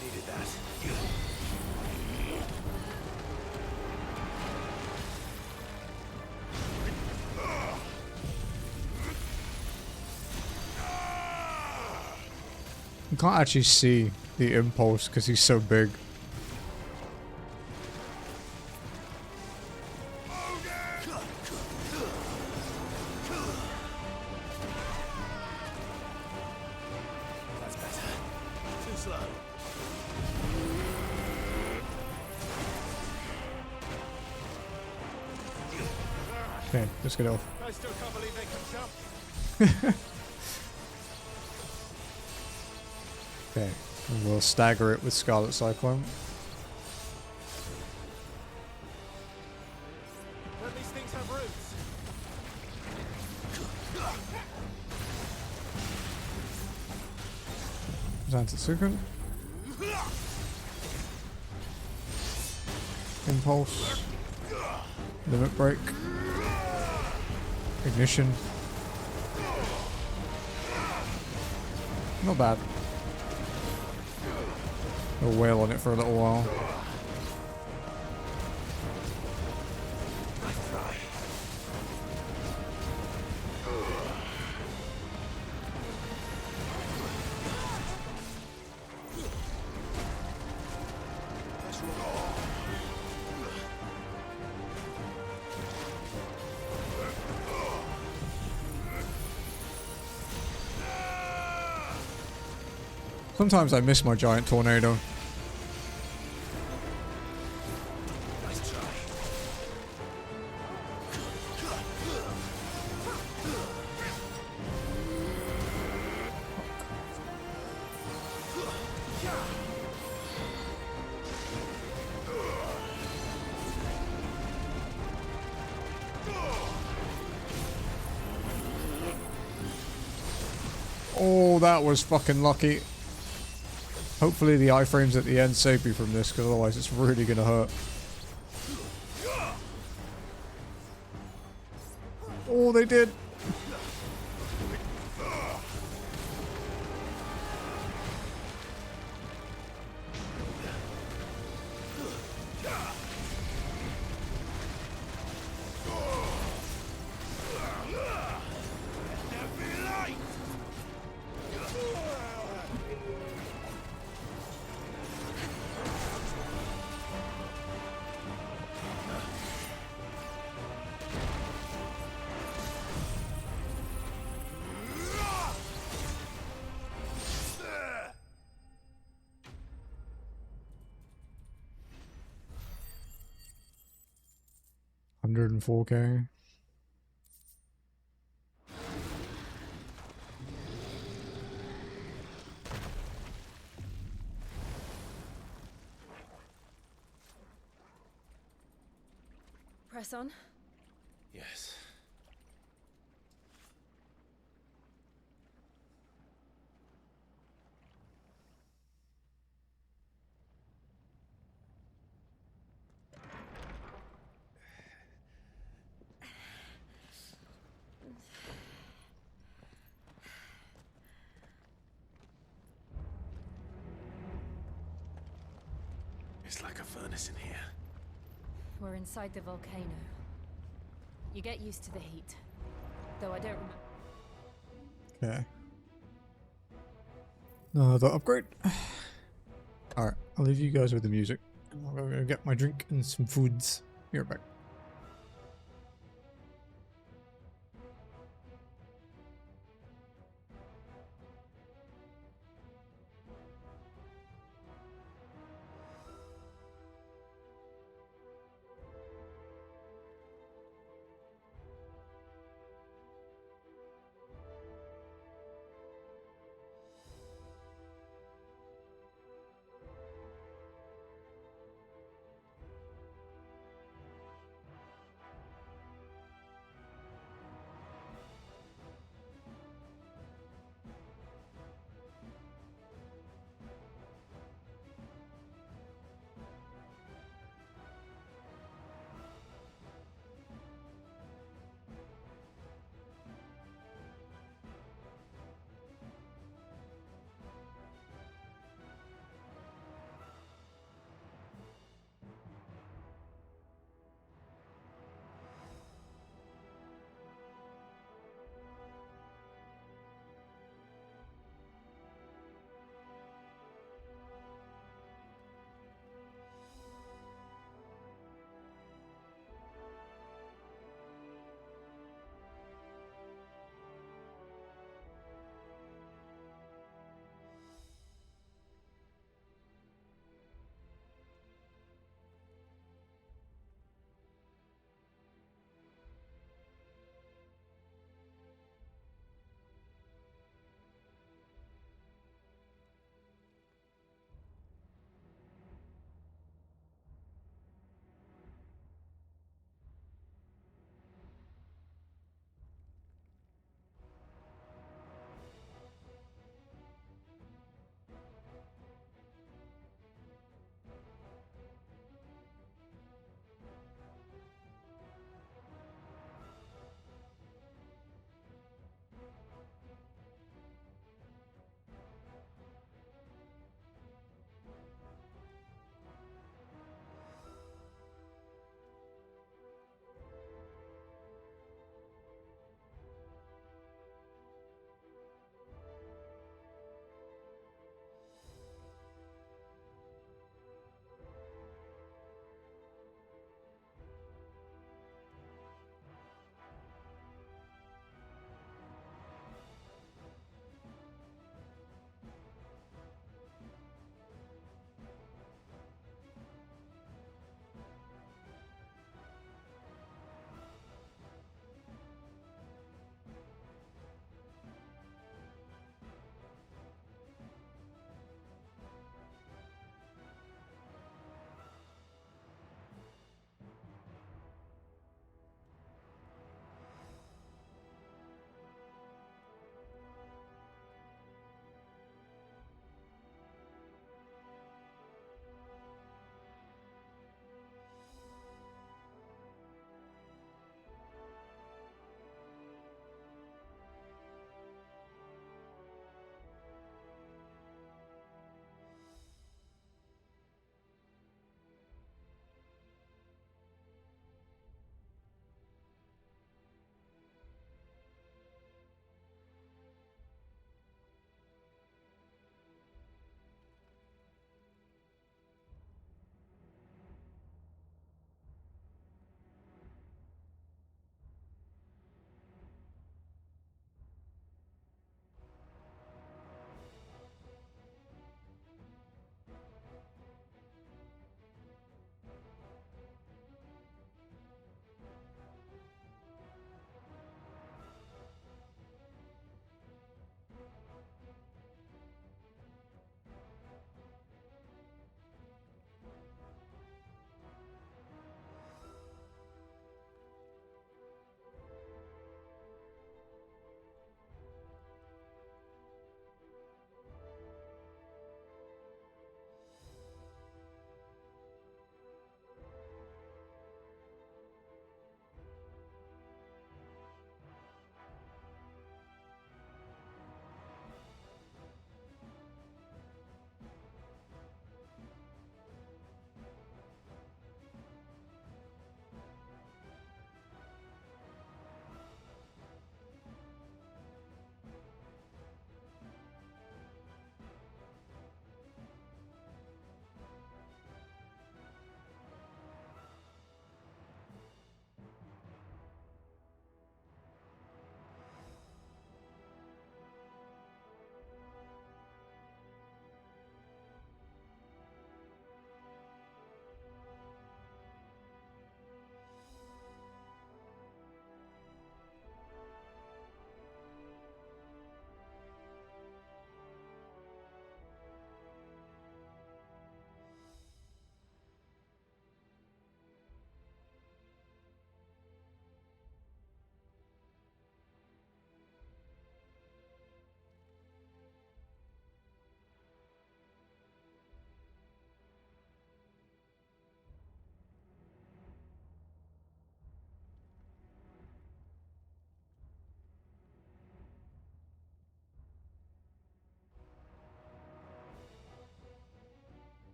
needed that. You can't actually see the impulse because he's so big. That's better. Too slow. Okay, let's get off. I still can't believe they can jump. Okay, and we'll stagger it with Scarlet Cyclone. Don't these things have roots? Zantetsuken. Impulse. Limit break. Ignition. Not bad. We'll wail on it for a little while. Sometimes I miss my giant tornado. Nice try. Oh, that was fucking lucky. Hopefully the iframes at the end save me from this, because otherwise it's really gonna hurt. Oh, they did. $104K. Press on. Yes. It's like a furnace in here. We're inside the volcano. You get used to the heat. Though I don't remember. Okay. Another upgrade. Alright, I'll leave you guys with the music. I'm gonna go get my drink and some foods. Be right back.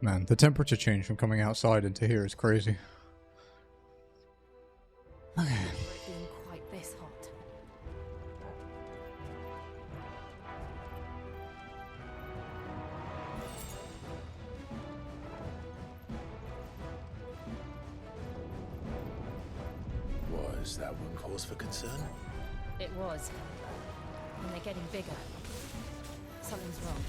Man, the temperature change from coming outside into here is crazy. Okay. Being quite this hot. Was that one cause for concern? It was. And they're getting bigger. Something's wrong.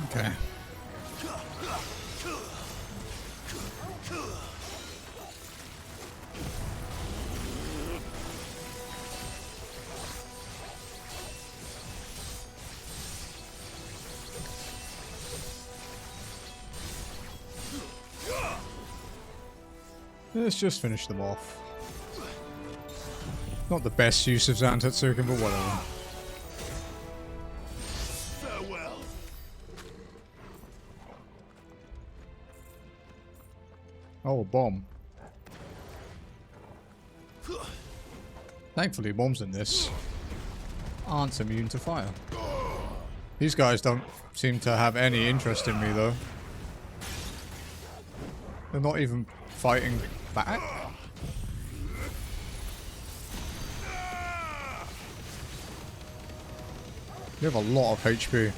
Okay. Let's just finish them off. Not the best use of Zantetsuken, but whatever. Farewell. Oh, a bomb. Thankfully, bombs in this aren't immune to fire. These guys don't seem to have any interest in me, though. They're not even fighting back. You have a lot of HP.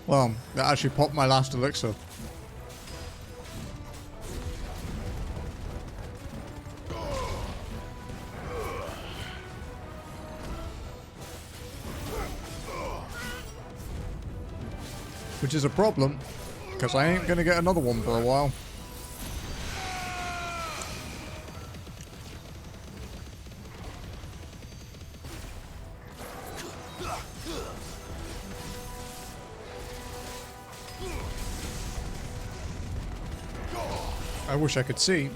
Well, that actually popped my last elixir. Which is a problem, because I ain't gonna get another one for a while. I wish I could see.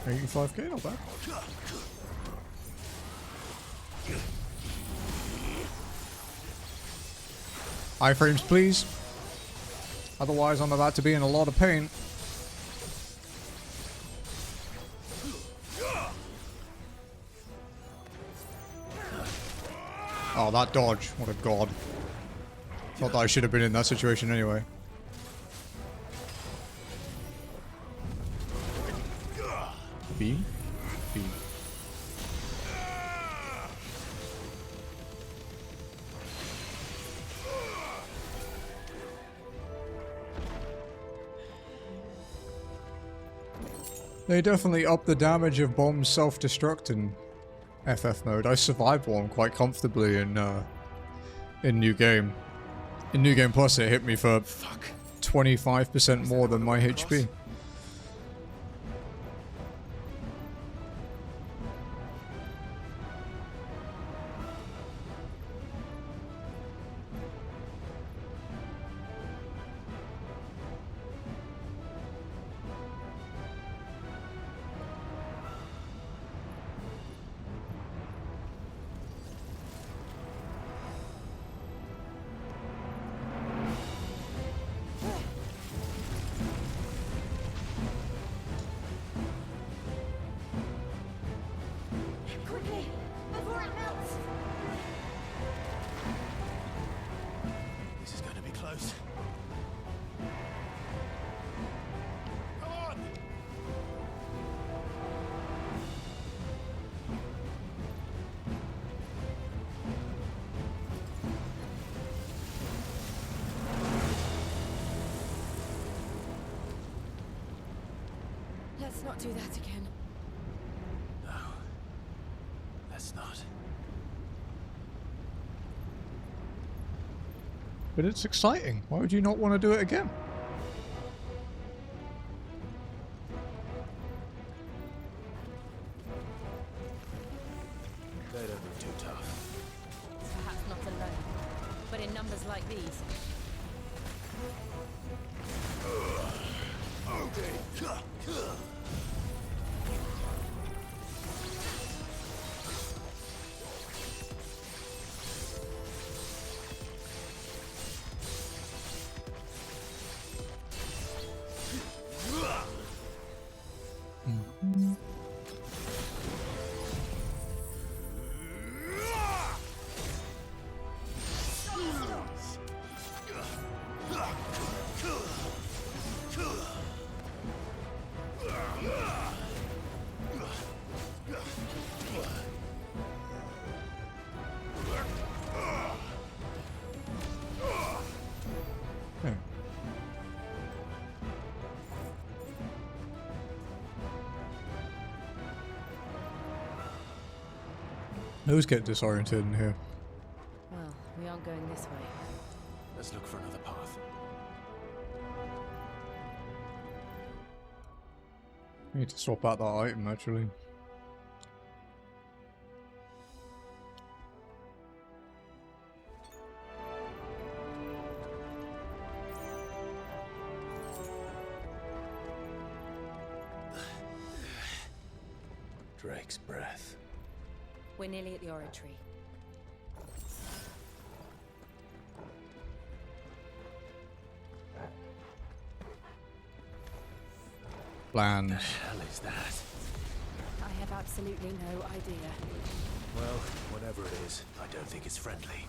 $85K, not bad. Iframes, please. Otherwise, I'm about to be in a lot of pain. Oh, that dodge. What a god. Not that I should have been in that situation anyway. Beam? Beam. They definitely up the damage of bombs self-destruct in FF mode. I survived one quite comfortably in New Game. In New Game Plus it hit me for 25% more than my HP. close. Come on! Let's not do that again. No. Let's not. But it's exciting. Why would you not want to do it again? They don't look too tough. Perhaps not alone, but in numbers like these. Those get disoriented in here. Well, we aren't going this way. Let's look for another path. I need to swap out that item actually. Drake's breath. We're nearly at the oratory. Bland. What the hell is that? I have absolutely no idea. Well, whatever it is, I don't think it's friendly.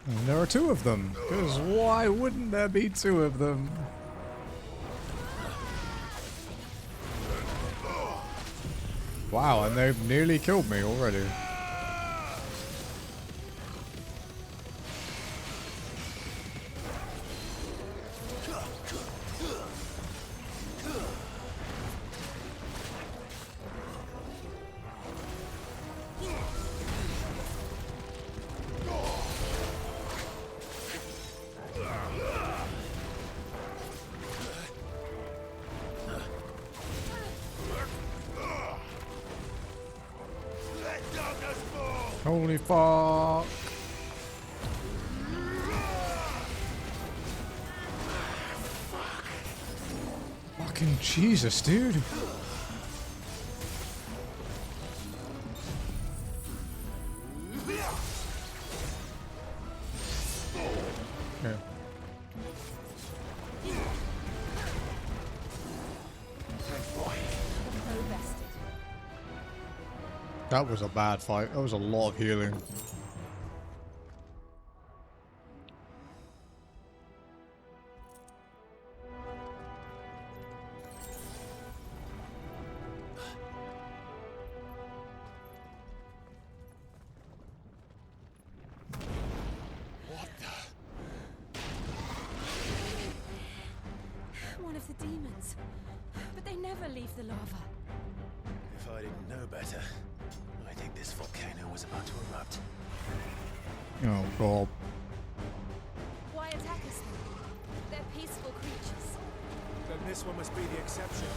And there are two of them. Because why wouldn't there be two of them? Wow, and they've nearly killed me already. Holy fuck. Fucking Jesus, dude. Okay. That was a bad fight. That was a lot of healing. One of the demons. But they never leave the lava. If I didn't know better, I think this volcano was about to erupt. Oh god. Why attack us then? They're peaceful creatures. Then this one must be the exception.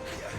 Okay.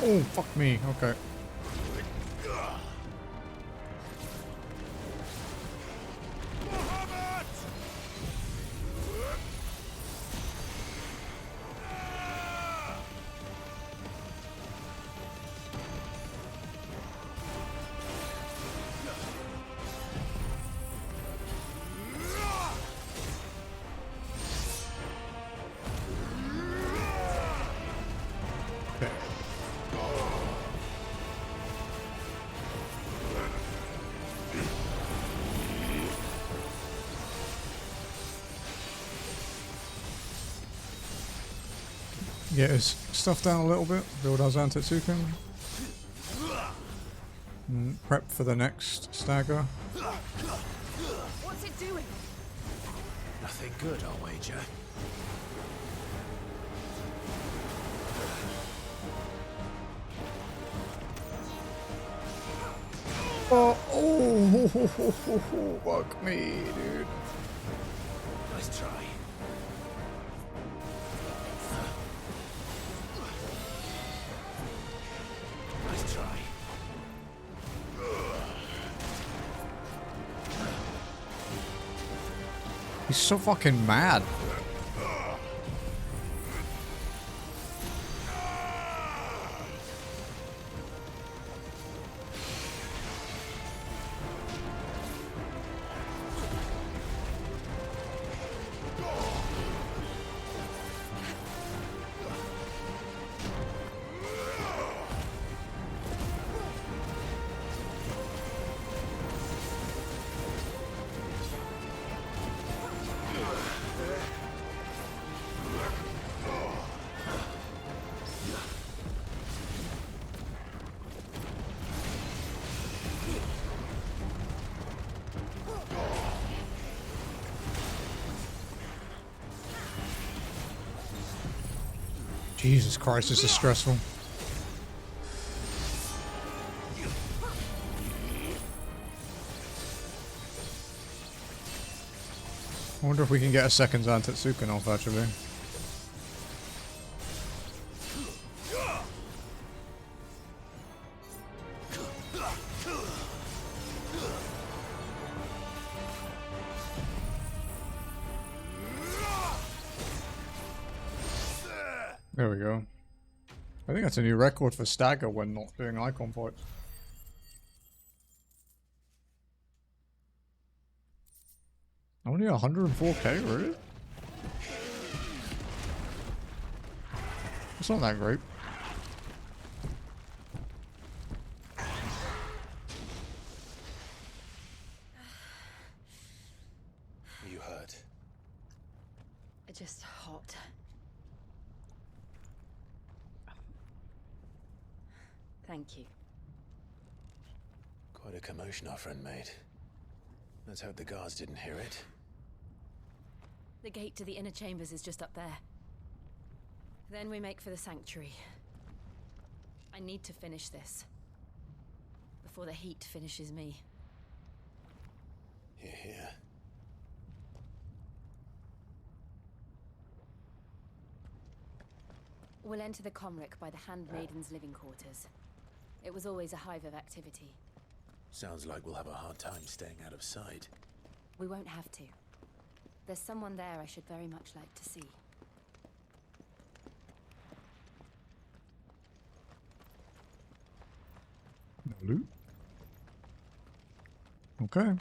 Oh, fuck me. Okay. Get his stuff down a little bit, build our Zantetsuken. And prep for the next stagger. What's it doing? Nothing good, I'll wager. Oh, fuck me, dude. Nice try. Nice try. He's so fucking mad. Jesus Christ, this is stressful. I wonder if we can get a second Zantetsuken off, actually. There we go. I think that's a new record for stagger when not doing icon fights. Only 104k, really? It's not that great. You hurt? Just hot. Thank you. Quite a commotion our friend made. Let's hope the guards didn't hear it. The gate to the inner chambers is just up there. Then we make for the sanctuary. I need to finish this. Before the heat finishes me. Hear, hear. We'll enter the Comric by the Handmaiden's living quarters. It was always a hive of activity. Sounds like we'll have a hard time staying out of sight. We won't have to. There's someone there I should very much like to see. No loot. Okay.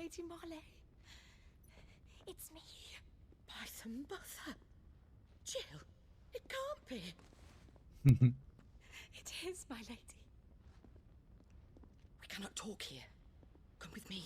Lady Marley. It's me. By the mother. Jill, it can't be. It is, my lady. We cannot talk here. Come with me.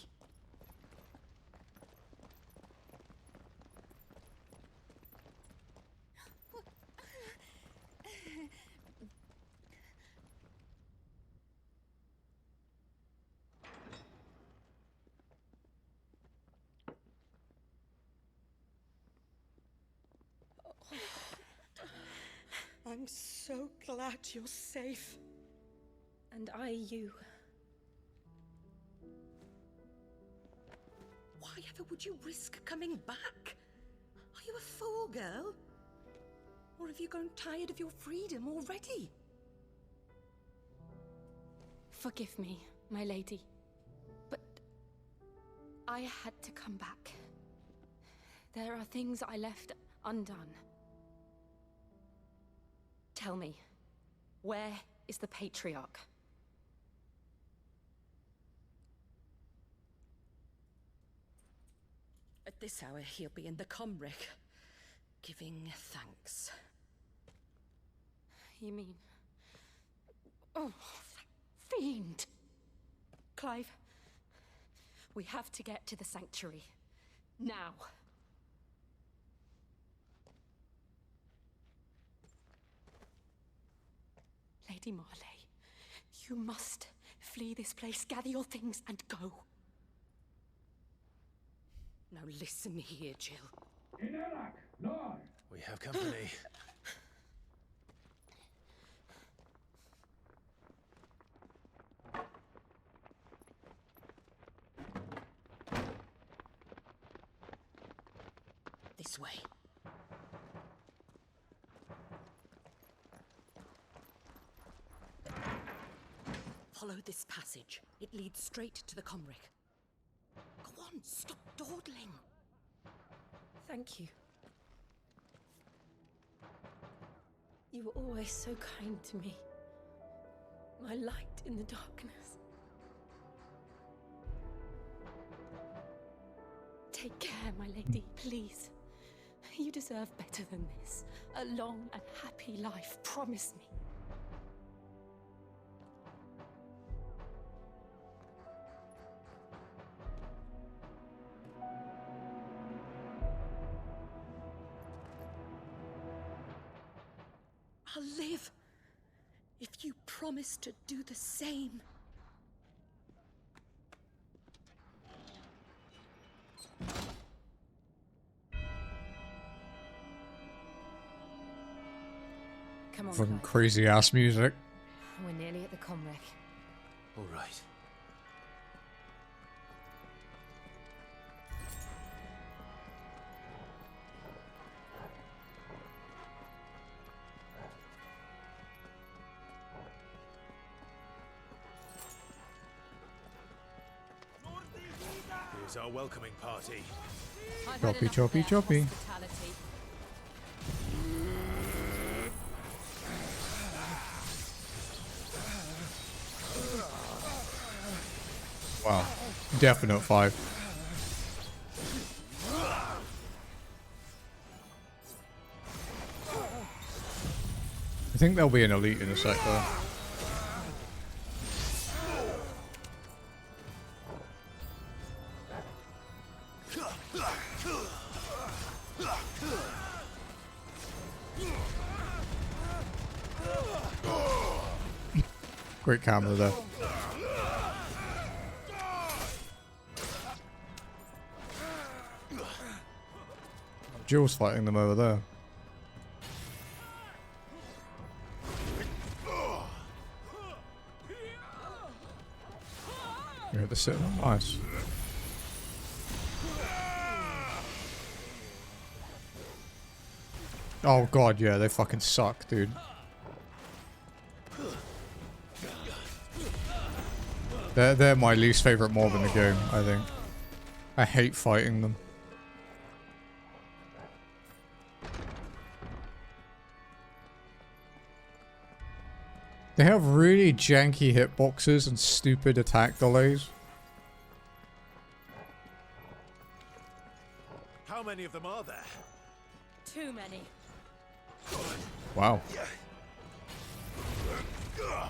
I'm so glad you're safe. And I you. Why ever would you risk coming back? Are you a fool, girl? Or have you grown tired of your freedom already? Forgive me, my lady, but I had to come back. There are things I left undone. Tell me, where is the Patriarch? At this hour, he'll be in the Comric, giving thanks. You mean... Oh, fiend! Clive, we have to get to the sanctuary. Now. Lady Marley, you must flee this place, gather your things, and go. Now listen here, Jill. We have company. This way. Follow this passage. It leads straight to the Comric. Go on, stop dawdling. Thank you. You were always so kind to me. My light in the darkness. Take care, my lady, please. You deserve better than this. A long and happy life, promise me. I'll live if you promise to do the same. Come on, Fucking Clive. crazy ass music. We're nearly at the Comric. All right. Here's our welcoming party. Choppy, choppy, choppy. Wow. Definite 5. I think there'll be an elite in a sec though. Great camera there. Jill's fighting them over there. Yeah, they're sitting on nice. Oh god, yeah, they fucking suck, dude. They're my least favorite mob in the game, I think. I hate fighting them. They have really janky hitboxes and stupid attack delays. many of them are there? Too many. Wow.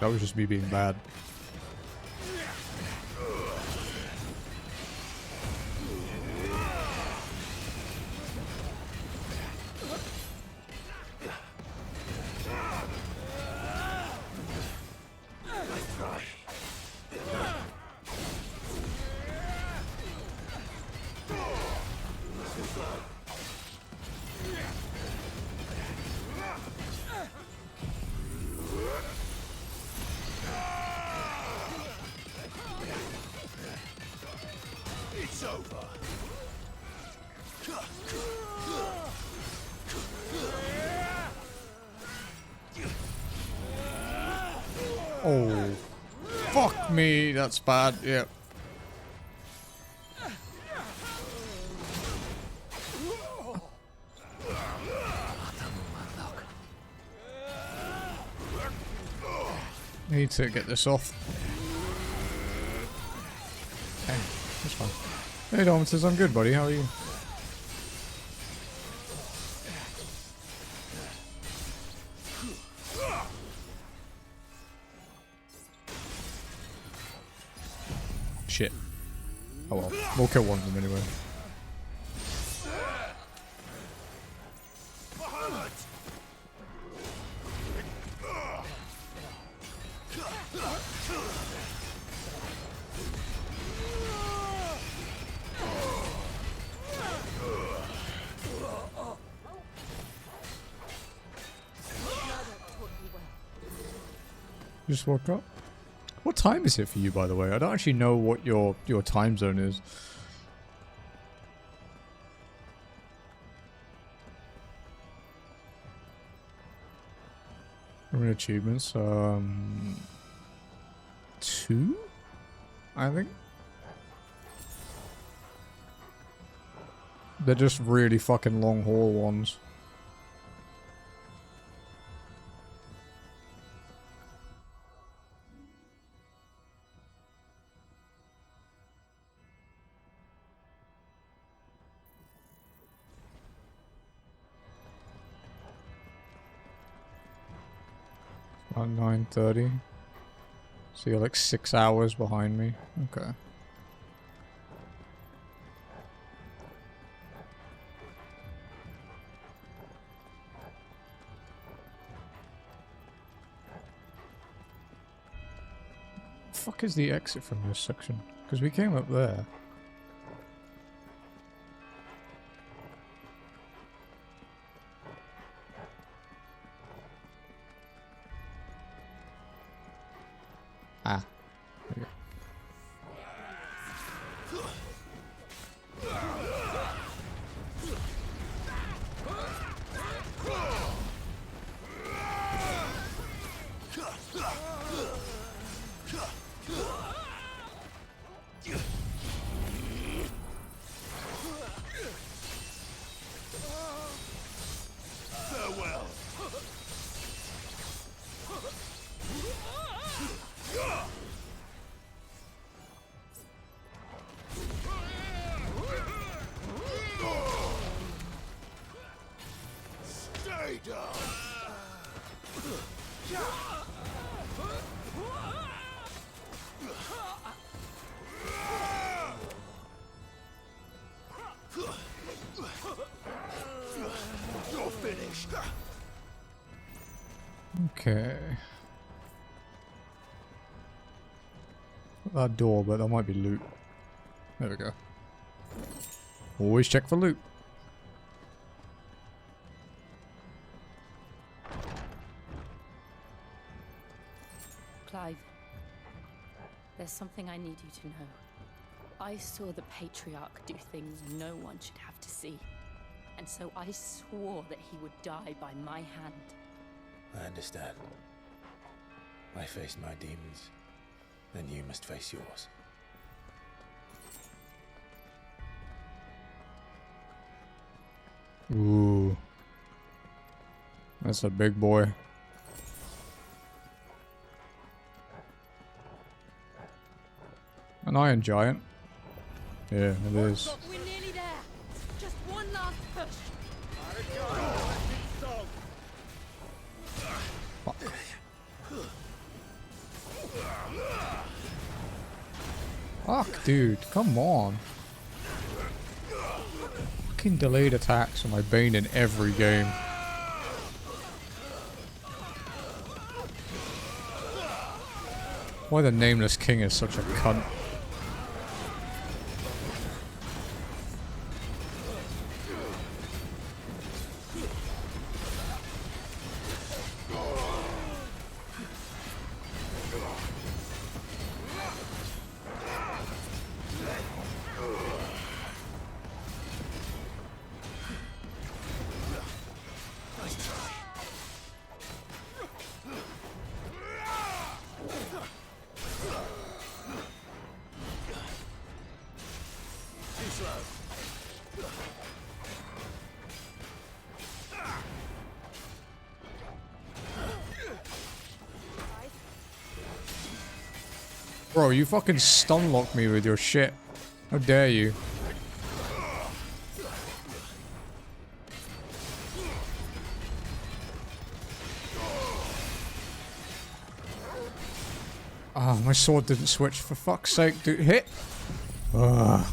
That was just me being bad. It's over. Oh, fuck me. That's bad. Yep. Need to get this off. Okay, that's fine. Hey, Domitus, I'm good, buddy. How are you? Shit. Oh well. We'll kill one of them anyway. Just walked up. What time is it for you, by the way? I don't actually know what your time zone is. Achievements. 2? I think. They're just really fucking long haul ones. About 9:30. So you're like 6 hours behind me. Okay. Fuck is the exit from this section? Because we came up there. Ah. There you go. Farewell. Stay down. You're finished. Okay. That door, but that might be loot. There we go. Always check for loot. Clive, there's something I need you to know. I saw the Patriarch do things no one should have to see. And so I swore that he would die by my hand. I understand. I faced my demons, then you must face yours. Ooh. That's a big boy. An iron giant. Yeah, it is. We're nearly there. Just one last dude, come on. Fucking delayed attacks on my Bane in every game. Why the Nameless King is such a cunt. Bro, you fucking stun lock me with your shit. How dare you? Oh, my sword didn't switch, for fuck's sake, dude. Hit! Ugh.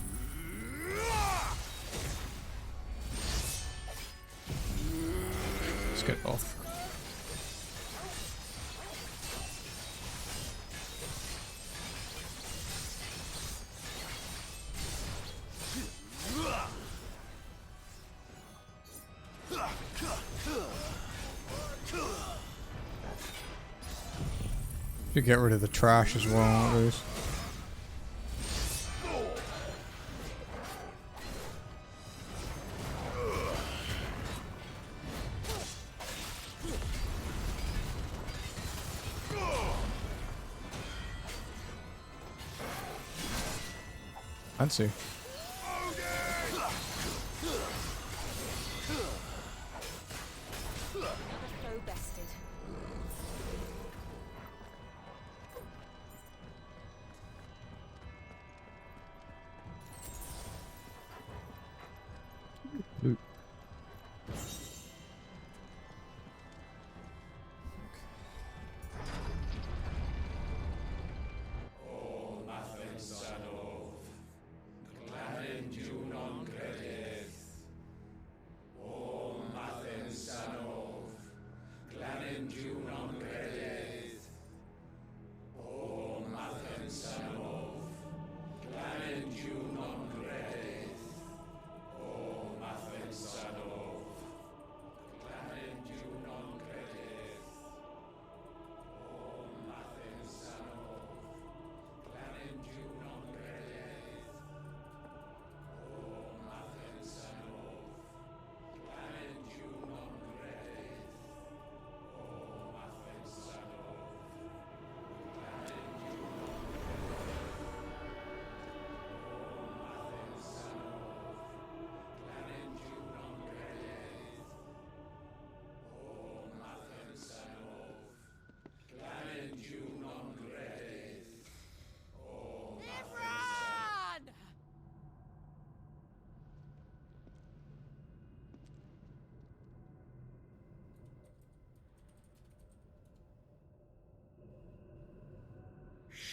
Let's get off. To get rid of the trash as well, at least. Fancy.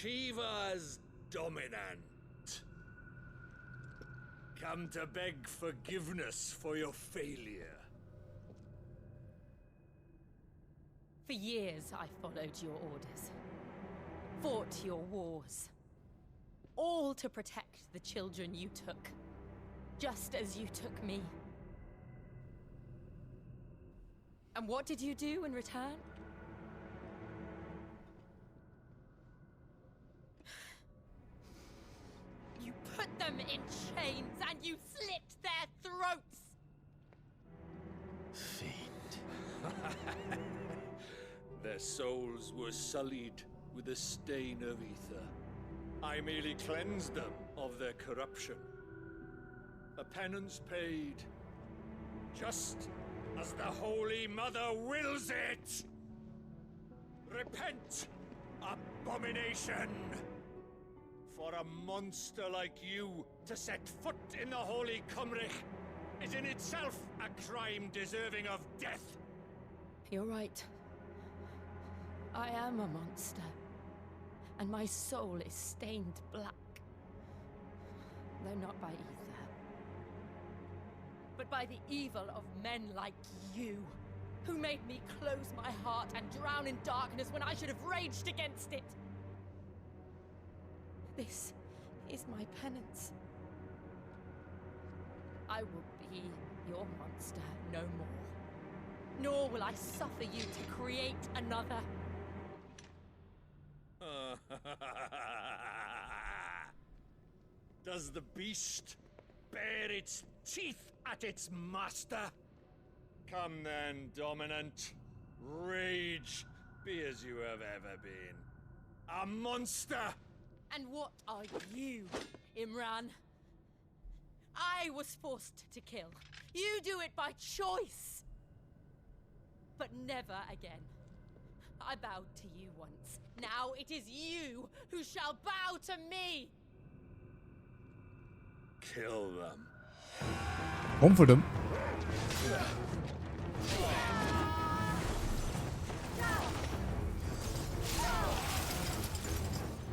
Shiva's dominant. Come to beg forgiveness for your failure. For years I followed your orders, fought your wars, all to protect the children you took, just as you took me. And what did you do in return? You put them in chains and you slit their throats! Fiend. Their souls were sullied with the stain of ether. I merely cleansed them of their corruption. A penance paid, just as the Holy Mother wills it! Repent, abomination! For a monster like you to set foot in the Holy Cymric is in itself a crime deserving of death. You're right. I am a monster, and my soul is stained black Though not by ether, but by the evil of men like you, who made me close my heart and drown in darkness when I should have raged against it. This is my penance. I will be your monster no more, nor will I suffer you to create another. Does the beast bare its teeth at its master? Come then, Dominant. Rage, be as you have ever been. A monster! And what are you, Imran? I was forced to kill. You do it by choice. But never again. I bowed to you once. Now it is you who shall bow to me. Kill them. One for them.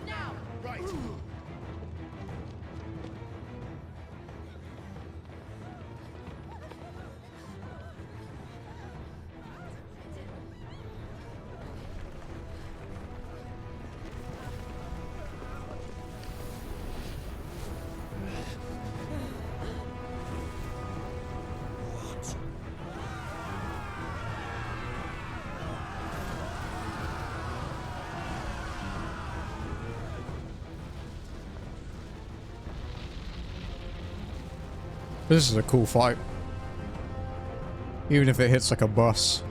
Now. Right. This is a cool fight. Even if it hits like a bus.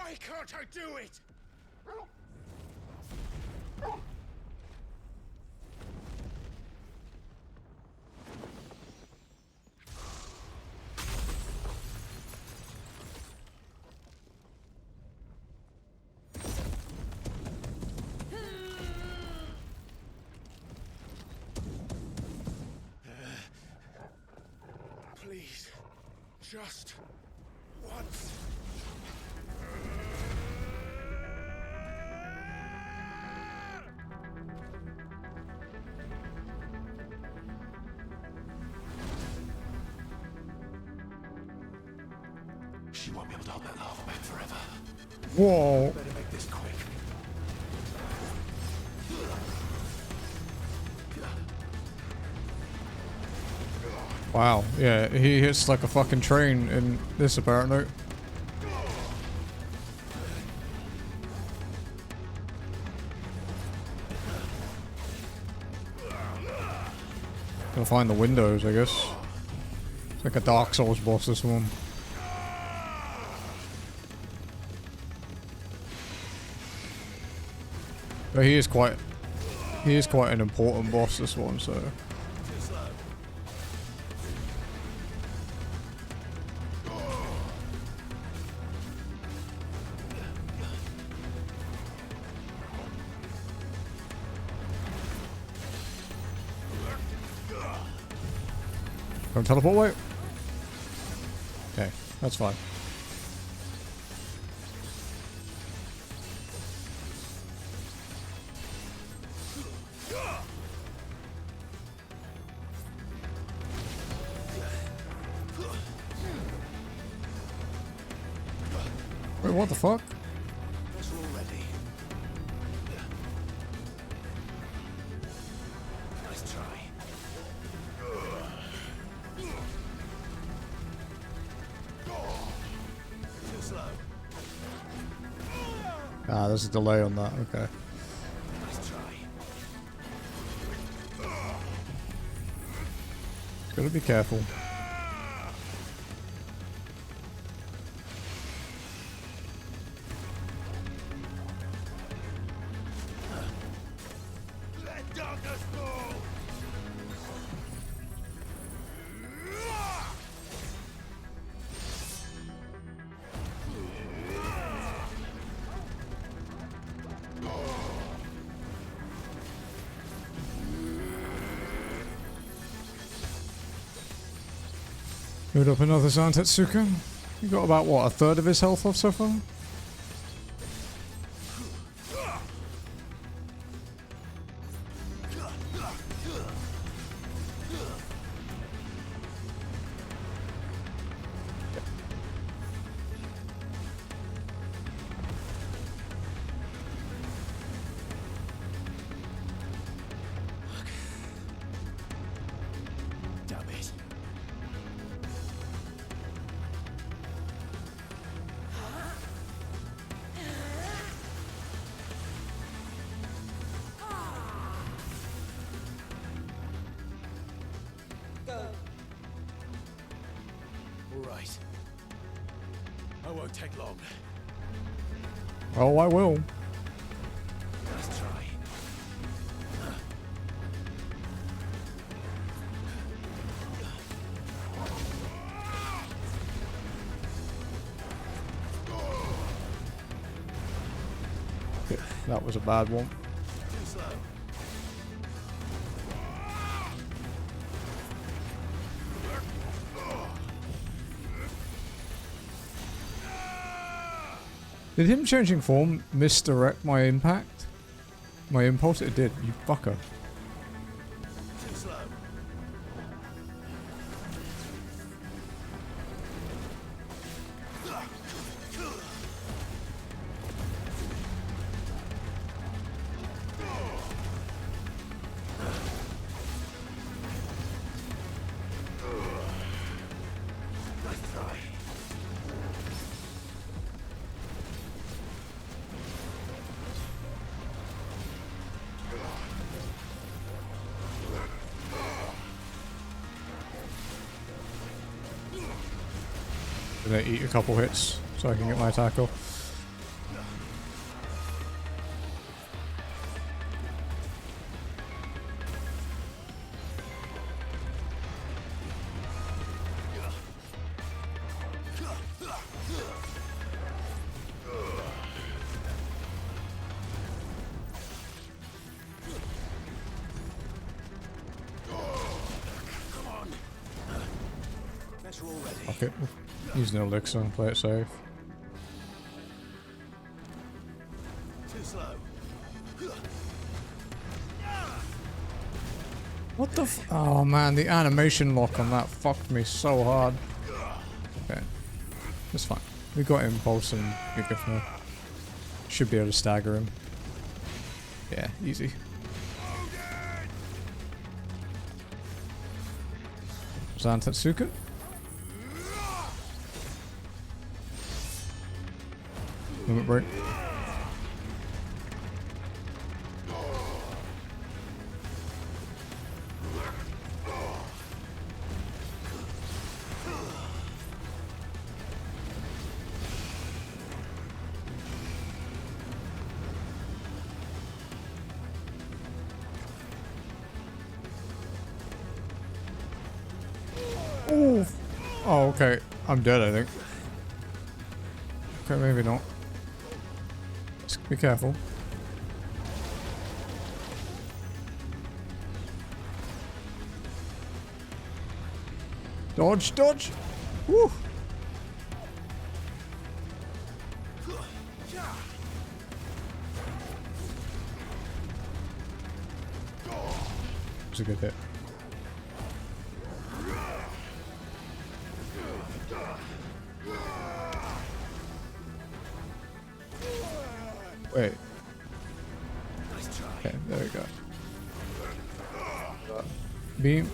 Why can't I do it? Please, just once. She won't be able to hold that lava back forever. Whoa. Better make this quick. Wow, yeah, he hits like a fucking train in this apparently. Gonna find the windows, I guess. It's like a Dark Souls boss, this one. But he is quite an important boss, this one, so. Don't teleport away. Okay, that's fine. Wait, what the fuck? That's all ready. Nice try. Too slow. Ah, there's a delay on that. Okay. Nice try. Gotta be careful. Let darkness fall! Load up another Zantetsuka. You got about, what, a third of his health off so far? Damn it. All right. I won't take long. Oh, I will. Nice try. Yeah, that was a bad one. Too slow. Did him changing form misdirect my impact? My impulse? It did, you fucker. Too slow. Nice try. Gonna eat a couple hits so I can get my attack off. Come on. That's all ready. Okay, use an elixir and play it safe. Too slow. What the f- Oh man, the animation lock on that fucked me so hard. Okay. It's fine. We got impulse and we're good for now. Should be able to stagger him. Yeah, easy. Zantetsuka. Movement break. Ooh. Oh, okay. I'm dead, I think. Okay, maybe not. Just be careful. Dodge, dodge! Woo! It's a good hit. Wait. Nice try. Okay, there we go. Beam.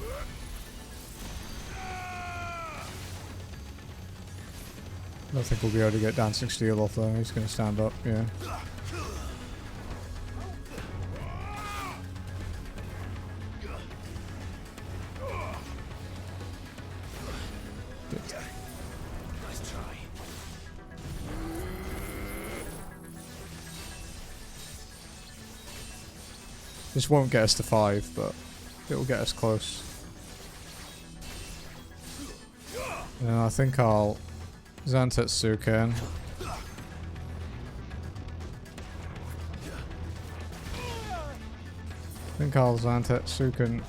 I don't think we'll be able to get Dancing Steel off though. He's going to stand up, yeah. Nice try. This won't get us to 5, but it will get us close. And I think I'll Zantetsu can. I think I'll Zantetsu can.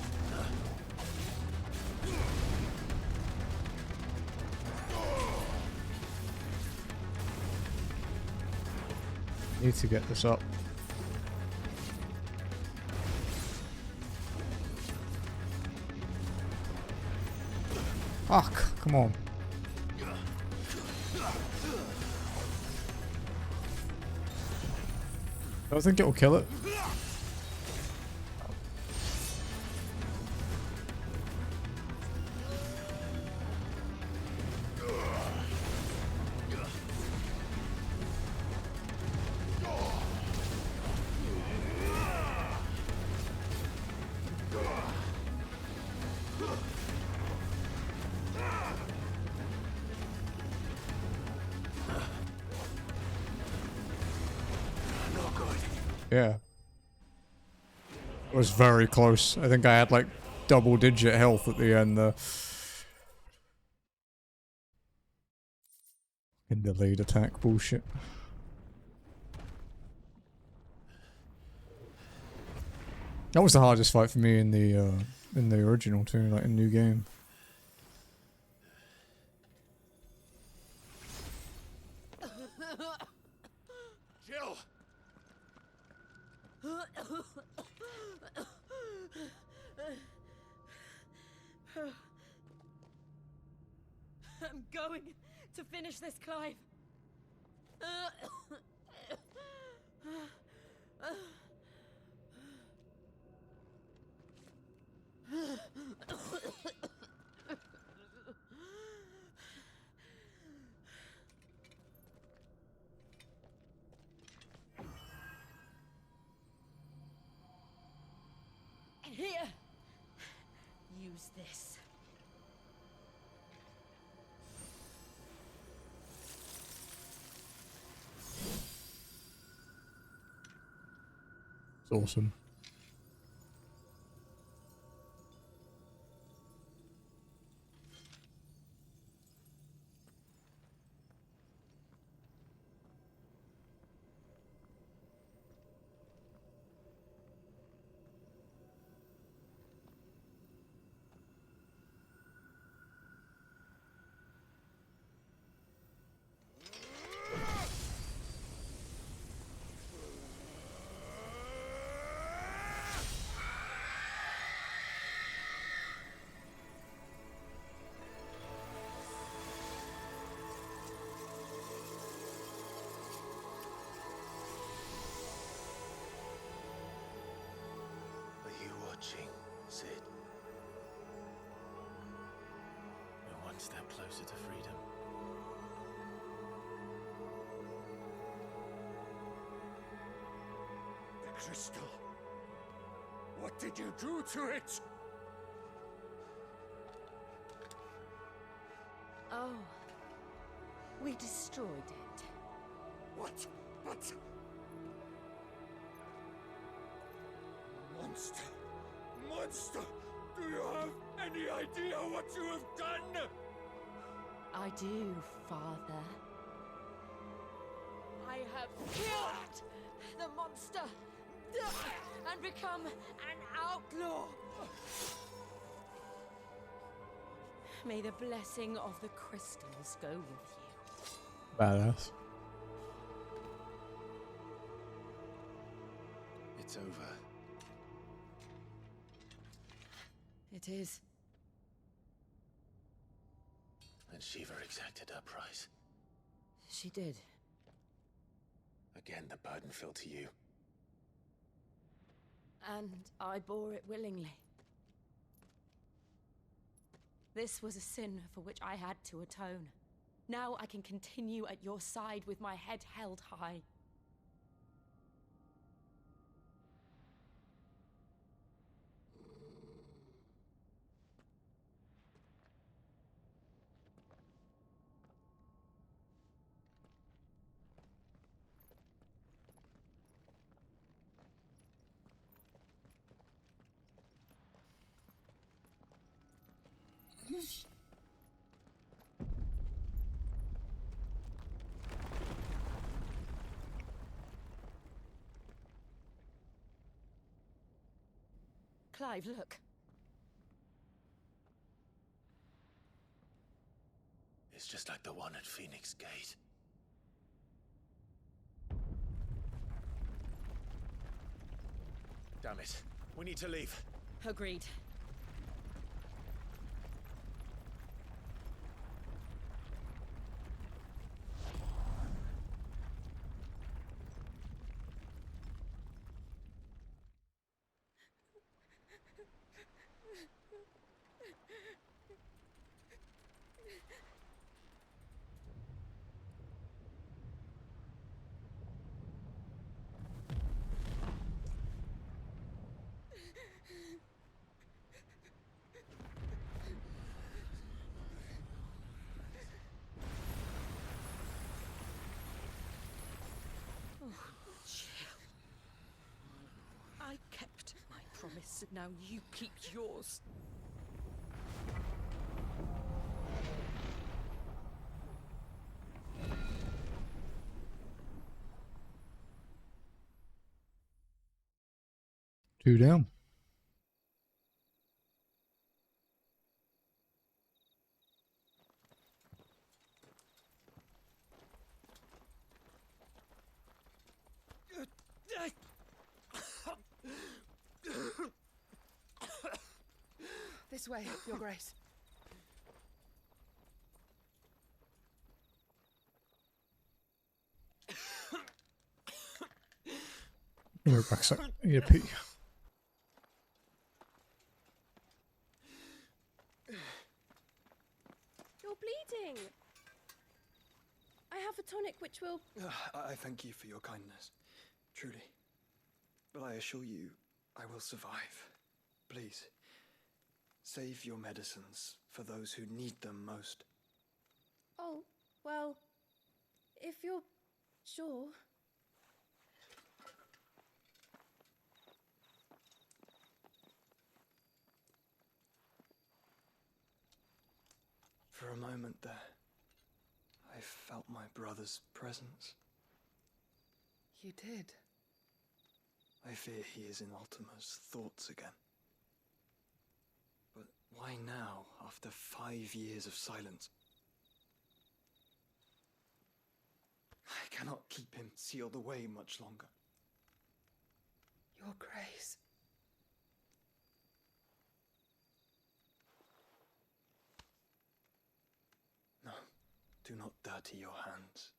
Need to get this up. Fuck, come on. I don't think it'll kill it. Yeah. It was very close. I think I had like double-digit health at the end there. In delayed attack bullshit. That was the hardest fight for me in the original too, like in New Game. Jill! I'm going to finish this, Clive. Here. Use this. It's awesome. Are you watching, Sid? We're one step closer to freedom. The crystal. What did you do to it? Oh. We destroyed it. What? But... Monster! Monster! Do you have any idea what you have done? I do, Father. I have killed the monster and become an outlaw. May the blessing of the crystals go with you. Badass. It's over. It is. And Shiva exacted her price. She did. Again, the burden fell to you. And I bore it willingly. This was a sin for which I had to atone. Now I can continue at your side with my head held high. Clive, look. It's just like the one at Phoenix Gate. Damn it. We need to leave. Agreed. I kept my promise, and now you keep yours. Two down. This way, Your Grace. Go back a sec. I need a pee. You're bleeding. I have a tonic which will... I thank you for your kindness, truly. But I assure you, I will survive. Please, save your medicines for those who need them most. Oh, well, if you're sure... For a moment there, I felt my brother's presence. You did? I fear he is in Ultima's thoughts again. But why now, after 5 years of silence? I cannot keep him sealed away much longer. Your Grace. No, do not dirty your hands.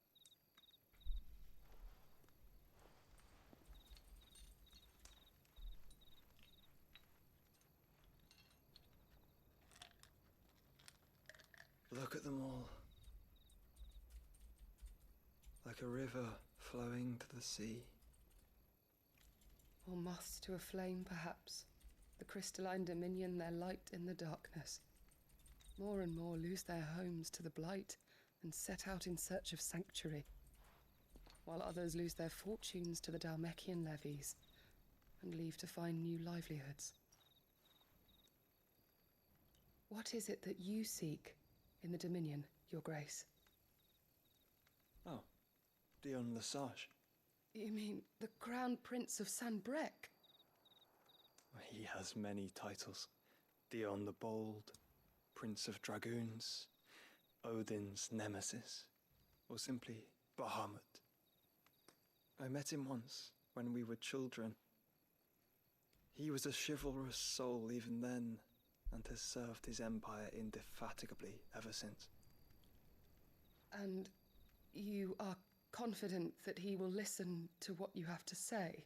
Look at them all. Like a river flowing to the sea. Or moths to a flame, perhaps. The crystalline dominion their light in the darkness. More and more lose their homes to the blight and set out in search of sanctuary, while others lose their fortunes to the Dalmekian levies and leave to find new livelihoods. What is it that you seek in the Dominion, Your Grace? Oh, Dion Lesage. You mean the Crown Prince of Sanbrec? He has many titles. Dion the Bold, Prince of Dragoons, Odin's Nemesis, or simply Bahamut. I met him once, when we were children. He was a chivalrous soul even then, and has served his empire indefatigably ever since. And you are confident that he will listen to what you have to say?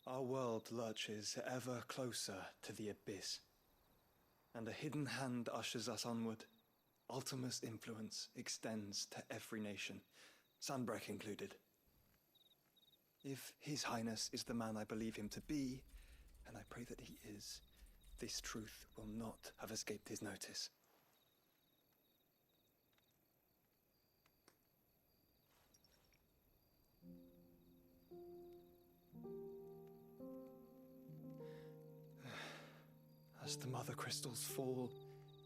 Our world lurches ever closer to the abyss, and a hidden hand ushers us onward. Ultima's influence extends to every nation, Sanbreque included. If His Highness is the man I believe him to be, and I pray that he is, this truth will not have escaped his notice. As the mother crystals fall,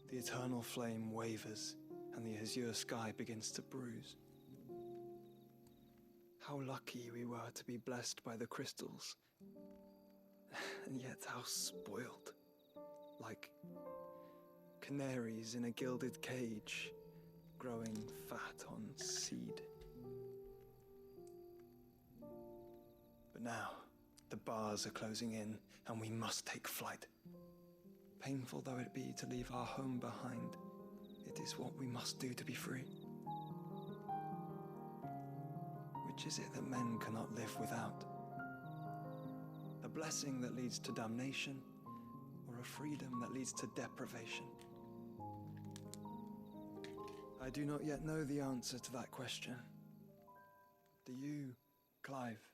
the eternal flame wavers, and the azure sky begins to bruise. How lucky we were to be blessed by the crystals, and yet how spoiled. Like canaries in a gilded cage, growing fat on seed. But now, the bars are closing in, and we must take flight. Painful though it be to leave our home behind, it is what we must do to be free. Which is it that men cannot live without? A blessing that leads to damnation, or a freedom that leads to deprivation? I do not yet know the answer to that question. Do you, Clive?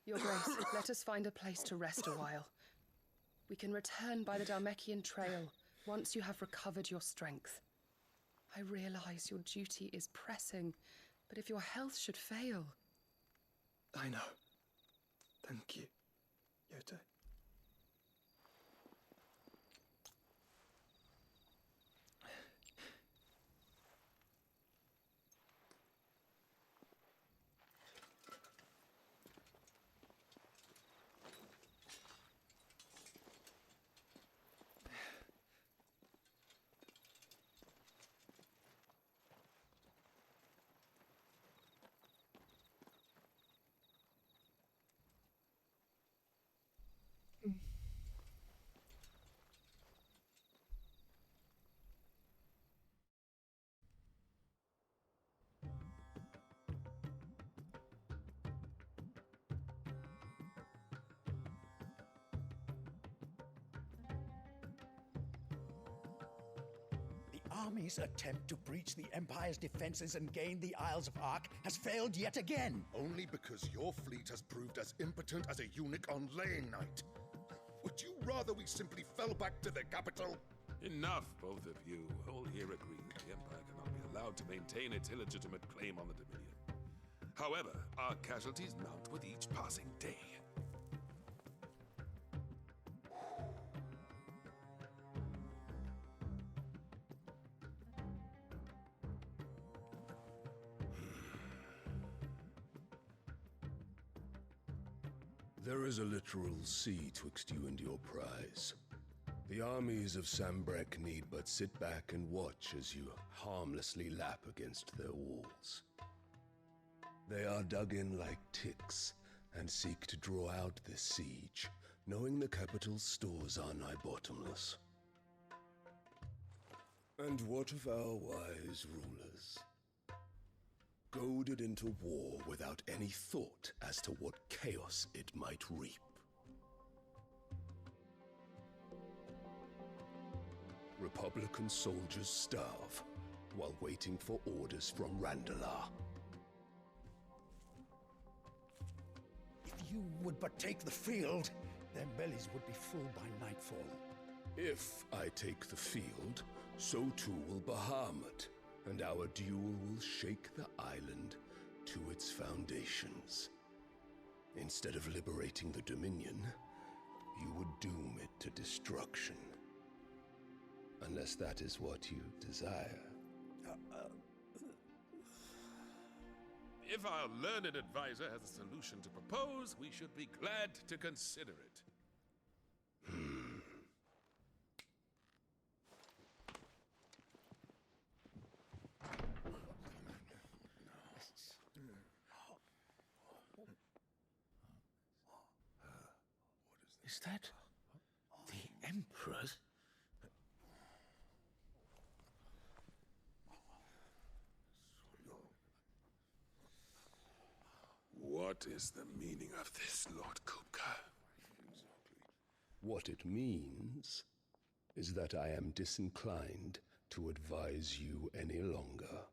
Your Grace, let us find a place to rest a while. We can return by the Dhalmekian trail once you have recovered your strength. I realize your duty is pressing, but if your health should fail... I know. Thank you, Yoto. Army's attempt to breach the Empire's defenses and gain the Isles of Ark has failed yet again. Only because your fleet has proved as impotent as a eunuch on laying night. Would you rather we simply fell back to the capital? Enough, both of you. All here agree that the Empire cannot be allowed to maintain its illegitimate claim on the Dominion. However, our casualties mount with each passing day. There is a literal sea twixt you and your prize. The armies of Sanbreque need but sit back and watch as you harmlessly lap against their walls. They are dug in like ticks and seek to draw out this siege, knowing the capital's stores are nigh bottomless. And what of our wise rulers? Goaded into war without any thought as to what chaos it might reap. Republican soldiers starve while waiting for orders from Randalar. If you would but take the field, their bellies would be full by nightfall. If I take the field, so too will Bahamut, and our duel will shake the island to its foundations. Instead of liberating the Dominion, you would doom it to destruction. Unless that is what you desire. If our learned advisor has a solution to propose, we should be glad to consider it. Is that the Emperor's? What is the meaning of this, Lord Kupka? What it means is that I am disinclined to advise you any longer.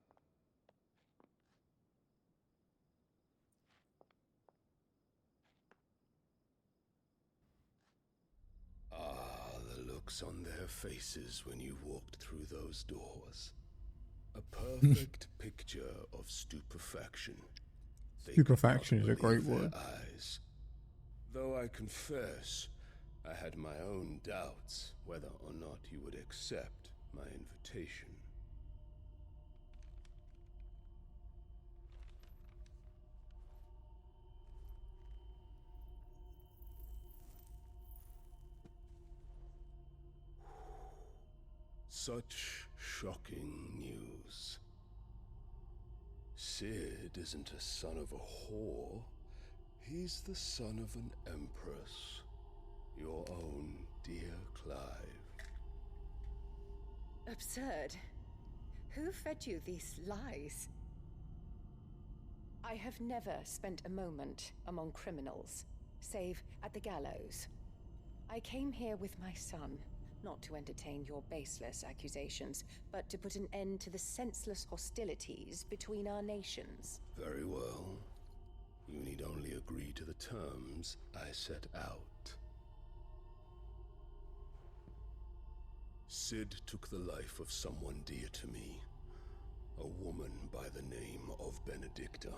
Ah, the looks on their faces when you walked through those doors. A perfect picture of stupefaction. Stupefaction is a great word. Eyes. Though I confess, I had my own doubts whether or not you would accept my invitation. Such shocking news. Sid isn't a son of a whore. He's the son of an empress. Your own dear Clive. Absurd. Who fed you these lies? I have never spent a moment among criminals, save at the gallows. I came here with my son, not to entertain your baseless accusations, but to put an end to the senseless hostilities between our nations. Very well. You need only agree to the terms I set out. Sid took the life of someone dear to me, a woman by the name of Benedicta.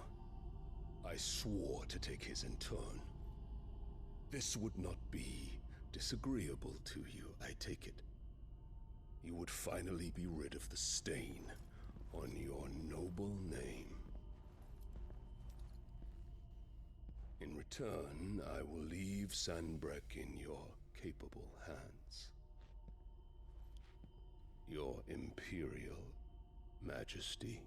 I swore to take his in turn. This would not be disagreeable to you, I take it. You would finally be rid of the stain on your noble name. In return, I will leave Sanbreque in your capable hands. Your Imperial Majesty.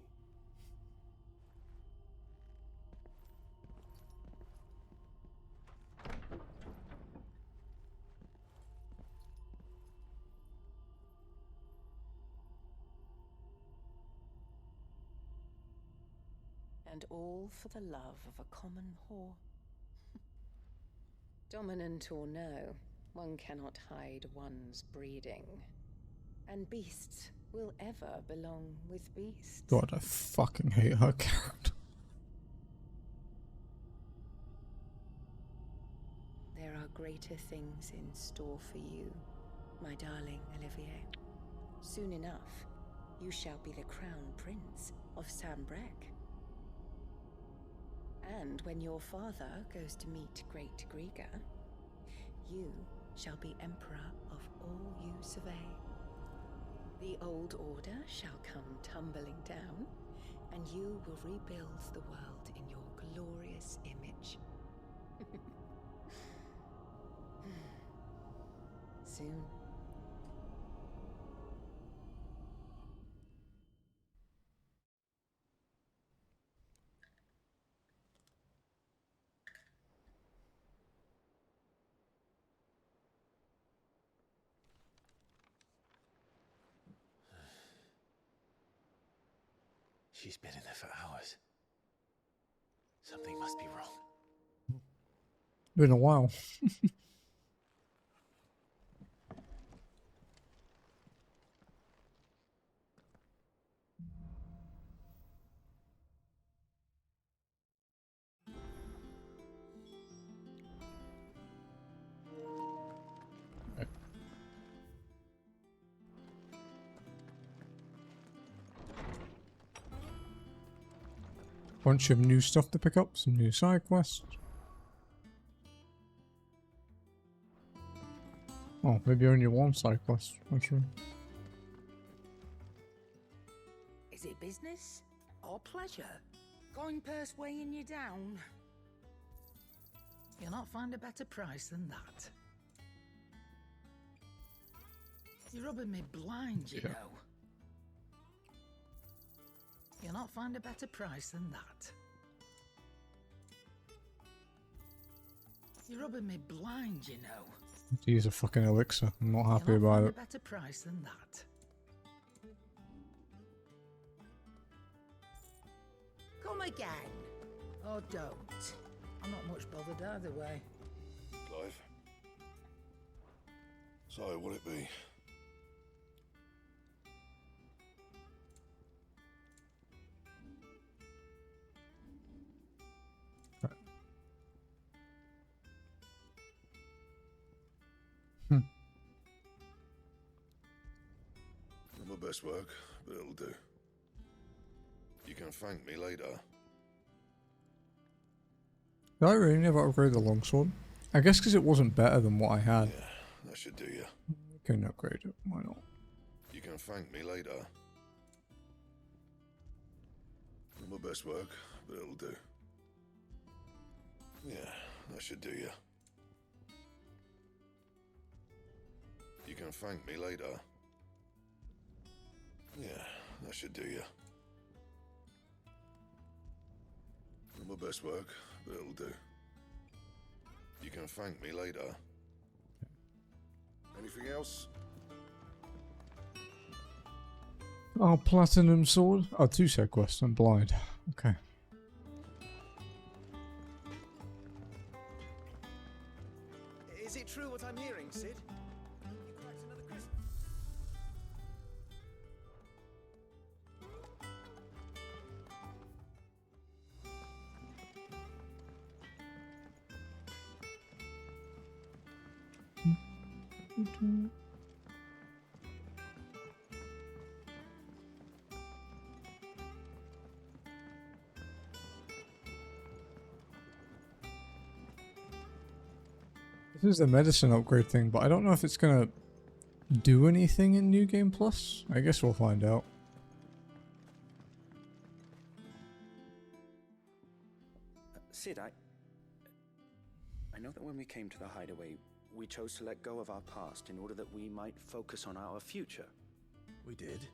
And all for the love of a common whore. Dominant or no, one cannot hide one's breeding. And beasts will ever belong with beasts. God, I fucking hate her character. There are greater things in store for you, my darling Olivier. Soon enough, you shall be the crown prince of Sanbreque. And when your father goes to meet Great Griga, you shall be emperor of all you survey. The old order shall come tumbling down, and you will rebuild the world in your glorious image. Soon. She's been in there for hours. Something must be wrong. Been a while. Bunch of new stuff to pick up, some new side quests. Oh, maybe only one side quest, actually. Is it business or pleasure? Coin purse weighing you down? You'll not find a better price than that. You're rubbing me blind, you know. You'll not find a better price than that. You're rubbing me blind, you know. To use a fucking elixir. I'm not happy You'll not about find it. a better price than that. Come again. Or don't. I'm not much bothered either way. Clive? So, will it be? Not my best work, but it'll do. You can thank me later. Did I really never upgrade the longsword? I guess because it wasn't better than what I had. Yeah, that should do you. Couldn't upgrade it. Why not? You can thank me later. Not my best work, but it'll do. Yeah, that should do you. You can thank me later. Yeah, that should do you. Not my best work, but it'll do. You can thank me later. Anything else? Oh, platinum sword? Oh, 2 sidequests. I'm blind. Okay. Is it true what I'm hearing, Sid? You cracked another crystal. This is the medicine upgrade thing, but I don't know if it's gonna do anything in New Game Plus. I guess we'll find out. Sid, I know that when we came to the hideaway, we chose to let go of our past in order that we might focus on our future. We did.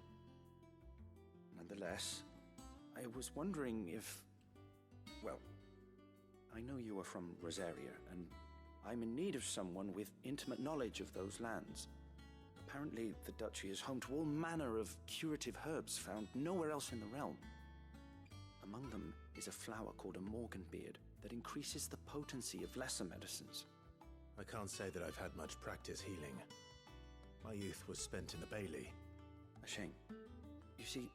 Nonetheless, I was wondering if... Well, I know you are from Rosaria, and I'm in need of someone with intimate knowledge of those lands. Apparently, the duchy is home to all manner of curative herbs found nowhere else in the realm. Among them is a flower called a morganbeard that increases the potency of lesser medicines. I can't say that I've had much practice healing. My youth was spent in the Bailey. A shame. You see,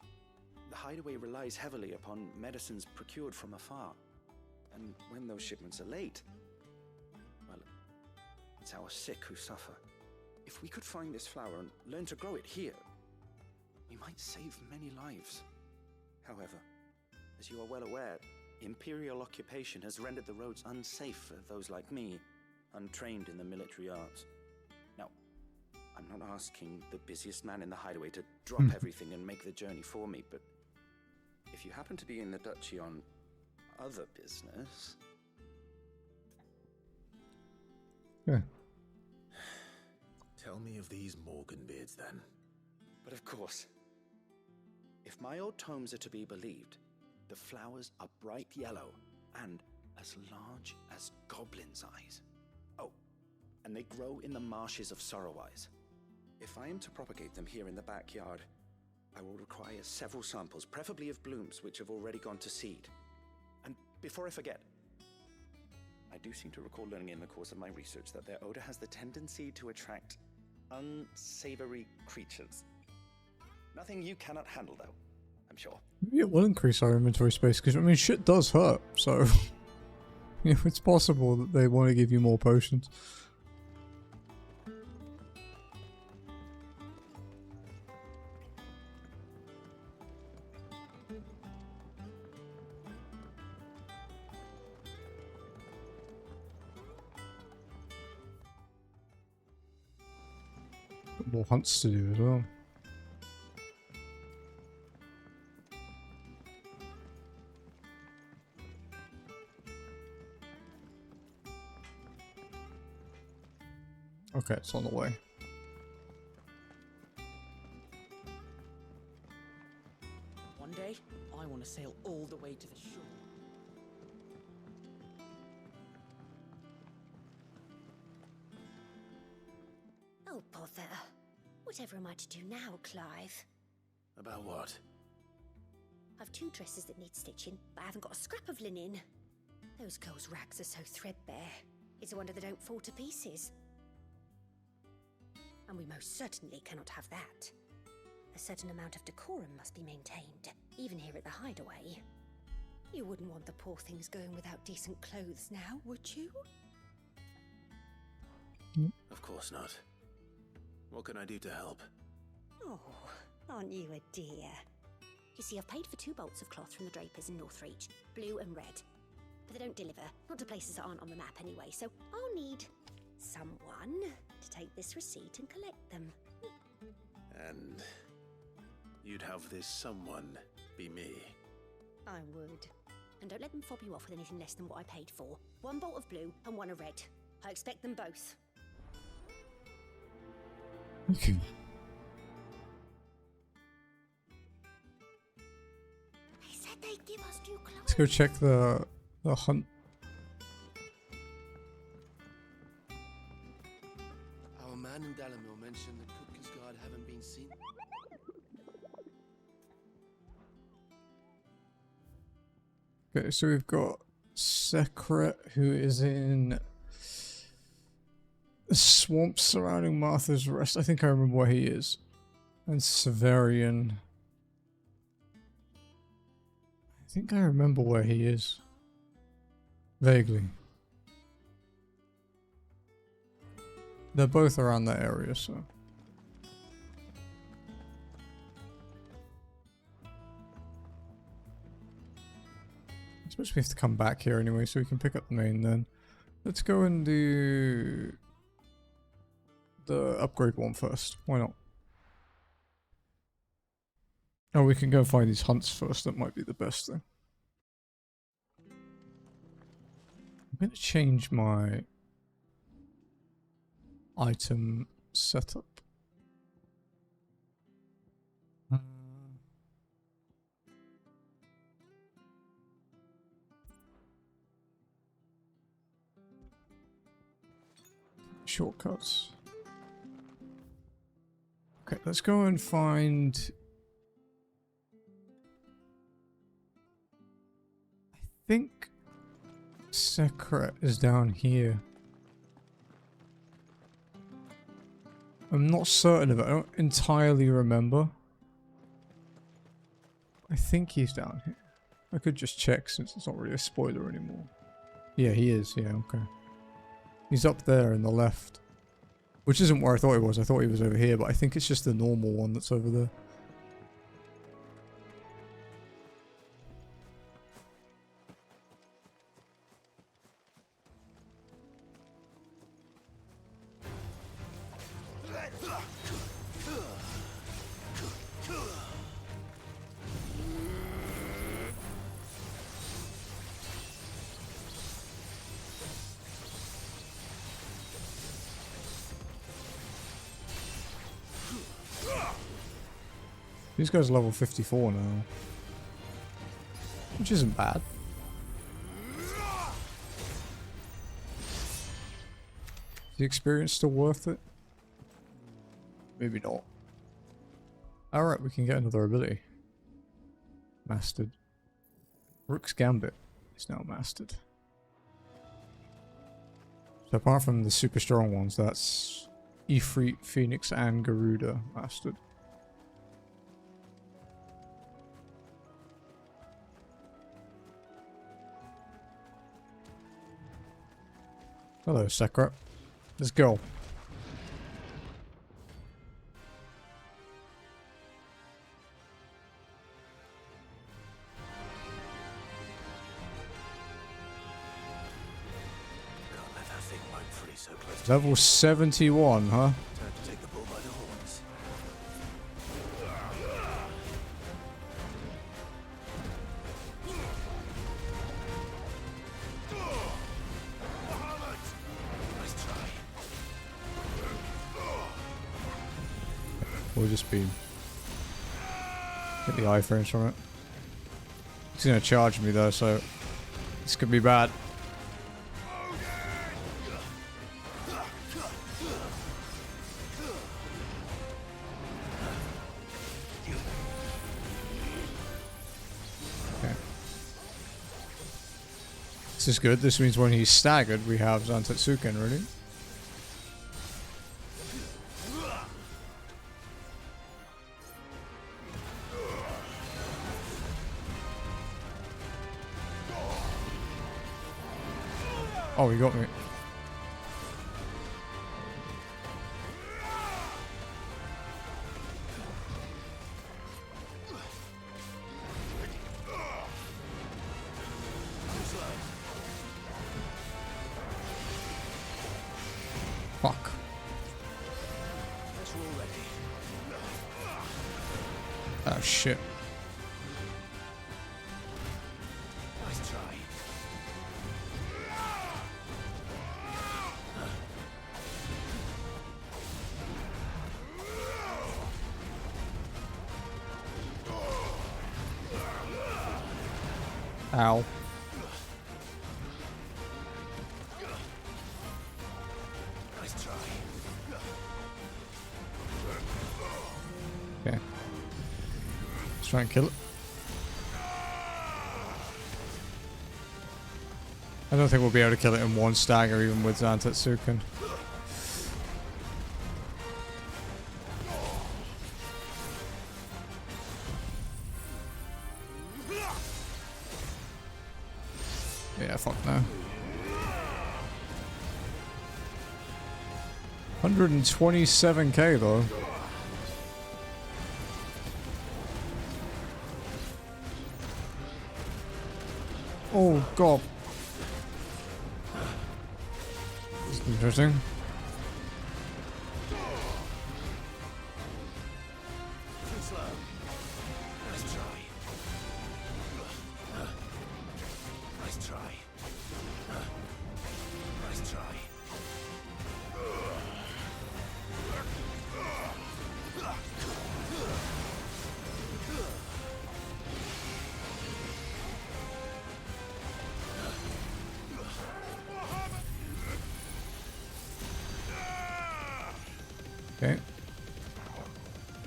the hideaway relies heavily upon medicines procured from afar. And when those shipments are late, well, it's our sick who suffer. If we could find this flower and learn to grow it here, we might save many lives. However, as you are well aware, Imperial occupation has rendered the roads unsafe for those like me, untrained in the military arts. Now, I'm not asking the busiest man in the hideaway to drop everything and make the journey for me, but if you happen to be in the duchy on other business... Yeah. Tell me of these morganbeards then. But of course, if my old tomes are to be believed, the flowers are bright yellow and as large as goblins' eyes. Oh, and they grow in the marshes of Sorrowise. If I am to propagate them here in the backyard, I will require several samples, preferably of blooms which have already gone to seed. And before I forget, I do seem to recall learning in the course of my research that their odor has the tendency to attract unsavory creatures. Nothing you cannot handle, though, I'm sure. Maybe it will increase our inventory space, because, I mean, shit does hurt, so... you know, it's possible that they want to give you more potions. More hunts to do as well. Okay, it's on the way. One day, I want to sail all the way to the shore. Oh, bother. Whatever am I to do now, Clive? About what? I've 2 dresses that need stitching, but I haven't got a scrap of linen. Those girls' rags are so threadbare. It's a wonder they don't fall to pieces. And we most certainly cannot have that. A certain amount of decorum must be maintained, even here at the hideaway. You wouldn't want the poor things going without decent clothes now, would you? Of course not. What can I do to help? Oh, aren't you a dear? You see, I've paid for 2 bolts of cloth from the drapers in Northreach, blue and red. But they don't deliver, not to places that aren't on the map anyway, so I'll need someone to take this receipt and collect them. And you'd have this someone be me. I would. And don't let them fob you off with anything less than what I paid for. 1 bolt of blue and 1 of red. I expect them both. Okay. They said they'd give us new clothes. Let's go check the hunt. Our man in Dalamil mentioned that Kupka's guard haven't been seen. Okay, so we've got Secret, who is in the swamps surrounding Martha's Rest. I think I remember where he is. And Severian. I think I remember where he is. Vaguely. They're both around that area, so. I suppose we have to come back here anyway, so we can pick up the main then. Let's go and do the upgrade one first. Why not? Oh, we can go find these hunts first. That might be the best thing. I'm going to change my item setup. Shortcuts. Okay, let's go and find... I think Secret is down here. I'm not certain of it. I don't entirely remember. I think he's down here. I could just check since it's not really a spoiler anymore. Yeah, he is. Yeah, okay. He's up there in the left. Which isn't where I thought he was. I thought he was over here, but I think it's just the normal one that's over there. These guys are level 54 now. Which isn't bad. Is the experience still worth it? Maybe not. Alright, we can get another ability. Mastered. Rook's Gambit is now mastered. So apart from the super strong ones, that's Ifrit, Phoenix, and Garuda mastered. Hello, Secret. Let's go. Level 71, huh? Time to take the bull by the horns. We'll just be... get the iframes from it. He's gonna charge me though, so... this could be bad. This is good. This means when he's staggered, we have Zantetsuken ready. Oh, he got me. Fuck. Oh shit. Nice try. Ow. Nice try. Okay. Let's try and kill it. I don't think we'll be able to kill it in one stagger even with Zantetsuken. Yeah, fuck no. 127k though. Oh god. This is interesting. Too slow. Nice try. Nice try. Nice try. Okay.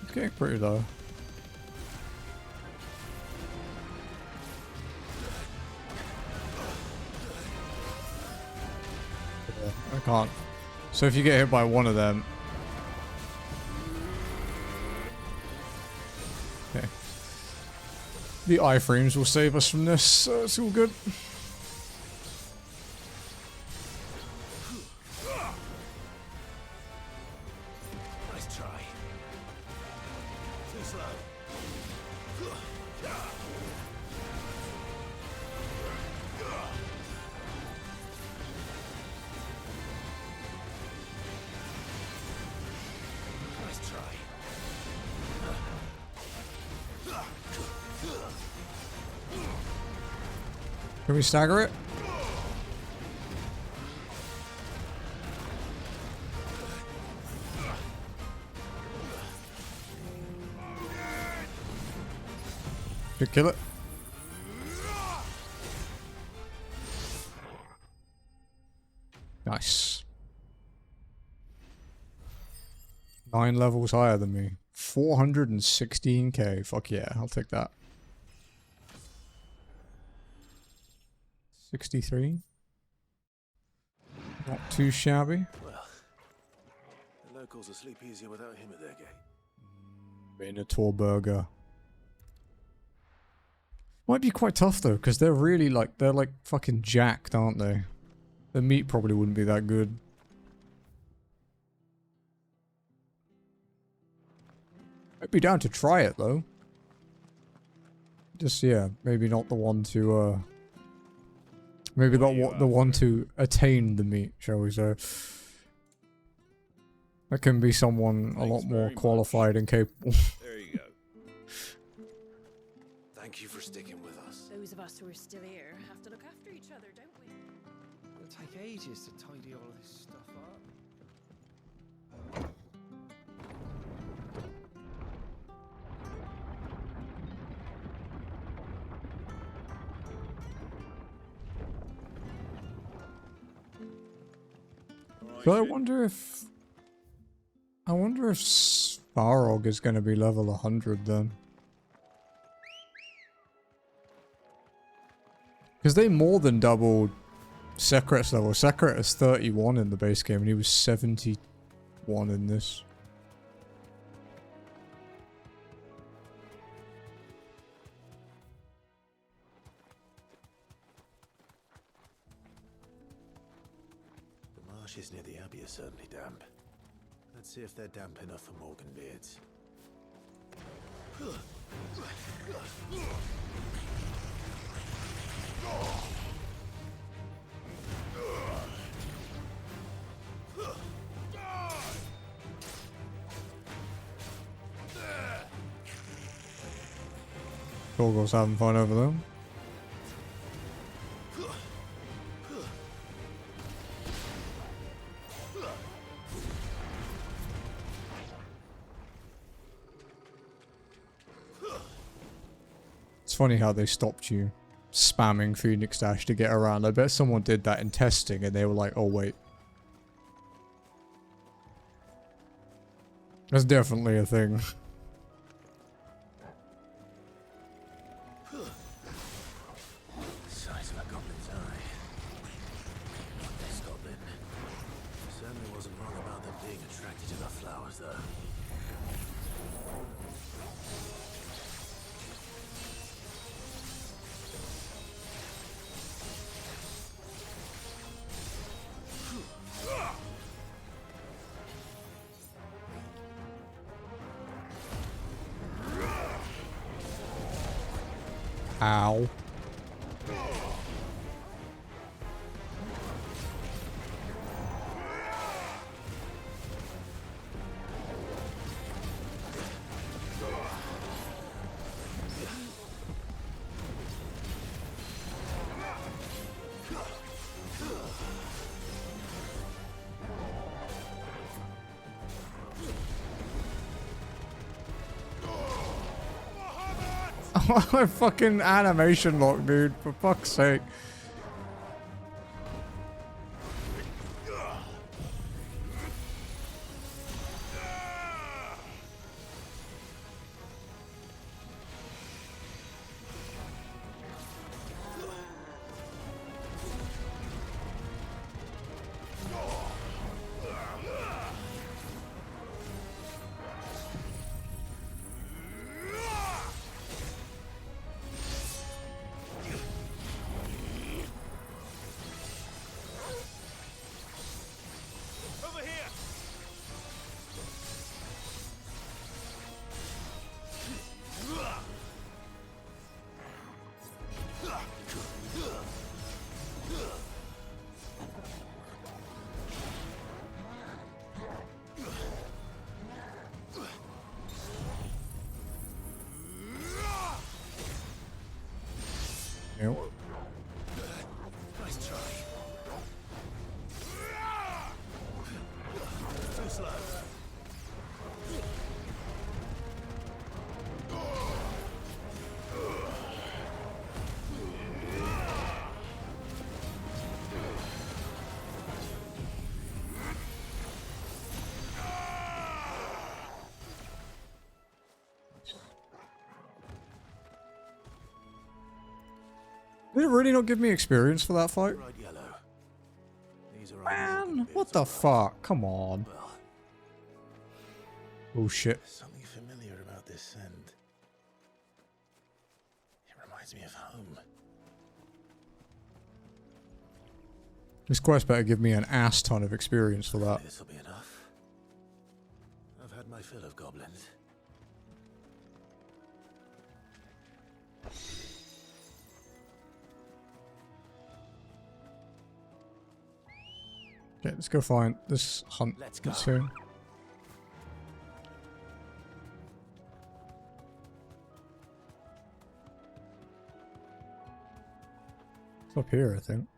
It's getting pretty low. Yeah, I can't. So if you get hit by one of them. Okay. The iframes will save us from this, so it's all good. Nice try. Too slow. Nice try. Can we stagger it? Should kill it. Nice. 9 levels higher than me. 416k. Fuck yeah, I'll take that. 63. Not too shabby. Well, the locals will sleep easier without him at their gate. Minotaur burger. Might be quite tough though, because they're really like, they're like fucking jacked, aren't they? The meat probably wouldn't be that good. I'd be down to try it though. Just, yeah, maybe not the one to, maybe not the one to attain the meat, shall we say. That can be someone a lot more qualified and capable. There you go. Thank you for sticking with us. Those of us who are still here have to look after each other, don't we? It'll take ages to tidy all of this stuff up. So I wonder if Svarog is going to be level 100 then. Because they more than doubled Sekret's level. Sekret is 31 in the base game, and he was 71 in this. The marshes near the Abbey are certainly damp. Let's see if they're damp enough for Morganbeards. Hugo's having fun over there. It's funny how they stopped you spamming Phoenix Dash to get around. I bet someone did that in testing and they were like, oh wait. That's definitely a thing. Size of a goblin's eye. This goblin certainly wasn't wrong about them being attracted to the flowers, though. Ow. My fucking animation lock, dude, for fuck's sake. Yep. Nice try. Too slow. Did it really not give me experience for that fight? Right, yellow. These are Man, what the fuck? Come on. Oh shit. Something familiar about this scent. It reminds me of home. This quest better give me an ass ton of experience for that. This'll be enough. I've had my fill of goblins. Okay, let's go find this hunt that's here. It's up here, I think.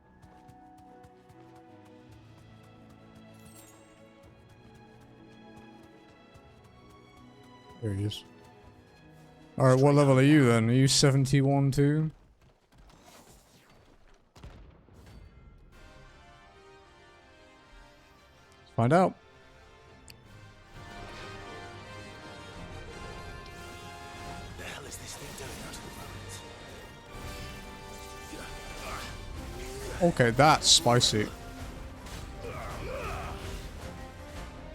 There he is. Alright, what level are you then? Are you 71 too? Let's find out. The hell is this thing doing out of the moment? Okay, that's spicy.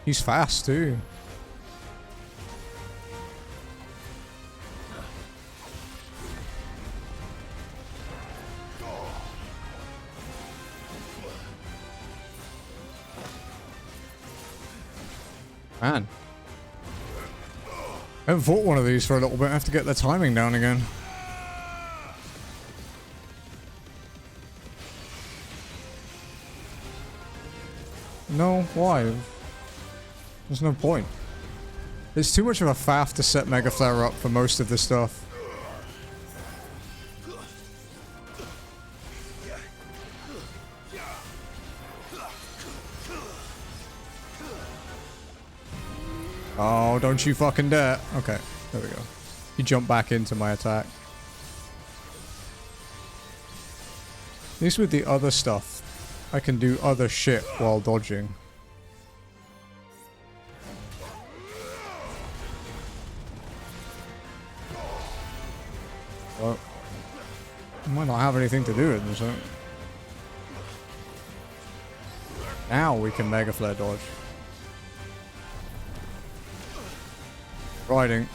He's fast too. Man. I haven't fought one of these for a little bit. I have to get the timing down again. No, why? There's no point. It's too much of a faff to set Mega Flare up for most of the stuff. Oh, don't you fucking dare. Okay, there we go. You jump back into my attack. At least with the other stuff, I can do other shit while dodging. Well, I might not have anything to do with it, so... Now we can Mega Flare dodge. Riding.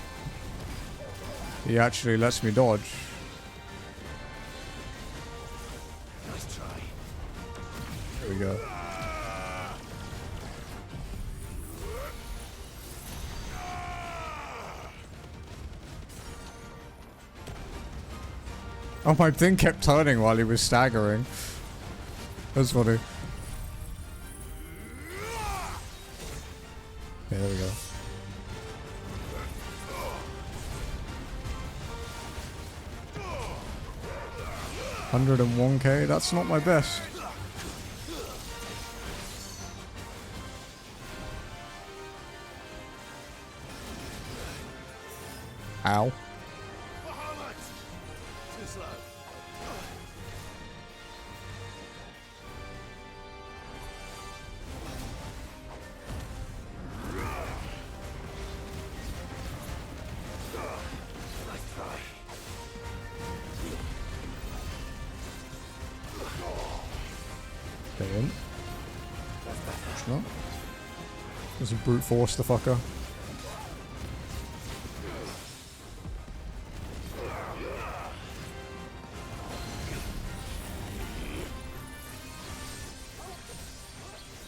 He actually lets me dodge. Nice try. There we go. Oh, my thing kept turning while he was staggering. That's funny. Yeah, there we go. 101k, that's not my best. Ow. Just brute force the fucker.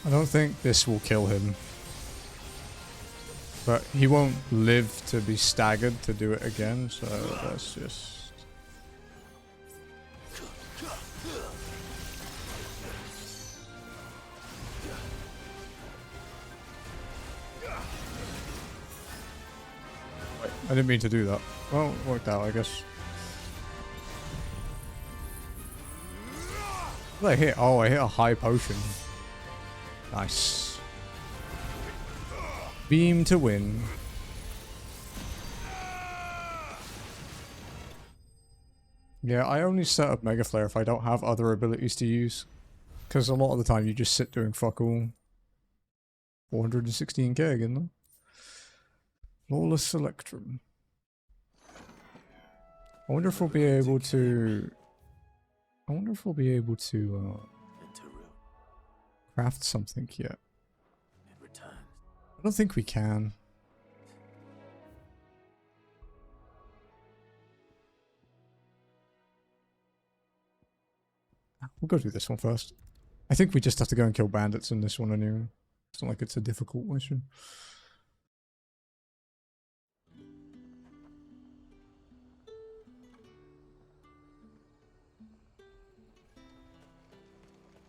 I don't think this will kill him. But he won't live to be staggered to do it again, so let's just... I didn't mean to do that. Well, it worked out, I guess. What did I hit? Oh, I hit a high potion. Nice. Beam to win. Yeah, I only set up Mega Flare if I don't have other abilities to use. Because a lot of the time you just sit doing fuck all. 416k again though. Flawless Electrum. I wonder if we'll be able to... craft something yet. I don't think we can. We'll go do this one first. I think we just have to go and kill bandits in this one anyway. It's not like it's a difficult mission.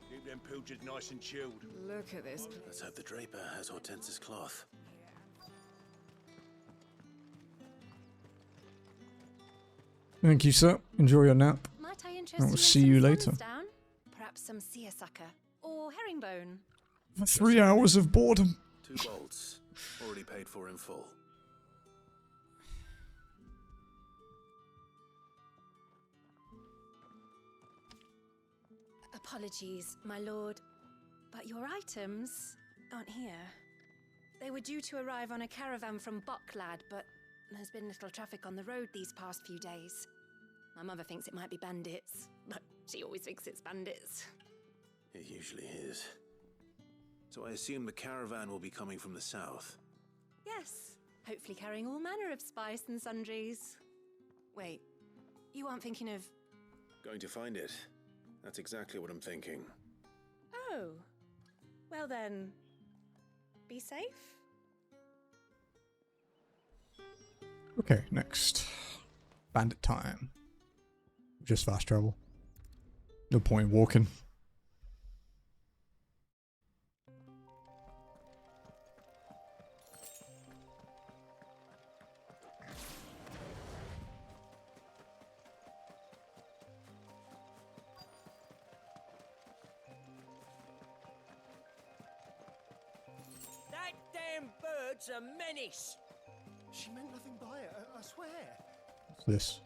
Keep them pilchards nice and chilled. Look at this. Let's hope the Draper has Hortense's cloth. Thank you, sir. Enjoy your nap. Might I interest I will you in see some you swans later. down? Perhaps some seersucker or herringbone. For 3 hours of boredom. 2 bolts. Already paid for in full. Apologies, my lord, but your items aren't here. They were due to arrive on a caravan from Bucklad, but there's been little traffic on the road these past few days. My mother thinks it might be bandits, but she always thinks it's bandits. It usually is. So I assume the caravan will be coming from the south. Yes, hopefully carrying all manner of spice and sundries. Wait, you aren't thinking of... Going to find it. That's exactly what I'm thinking. Oh, well then, be safe. Okay, next. Bandit time. Just fast travel. No point in walking. That damn bird's a menace. She meant nothing by it, I swear. What's this?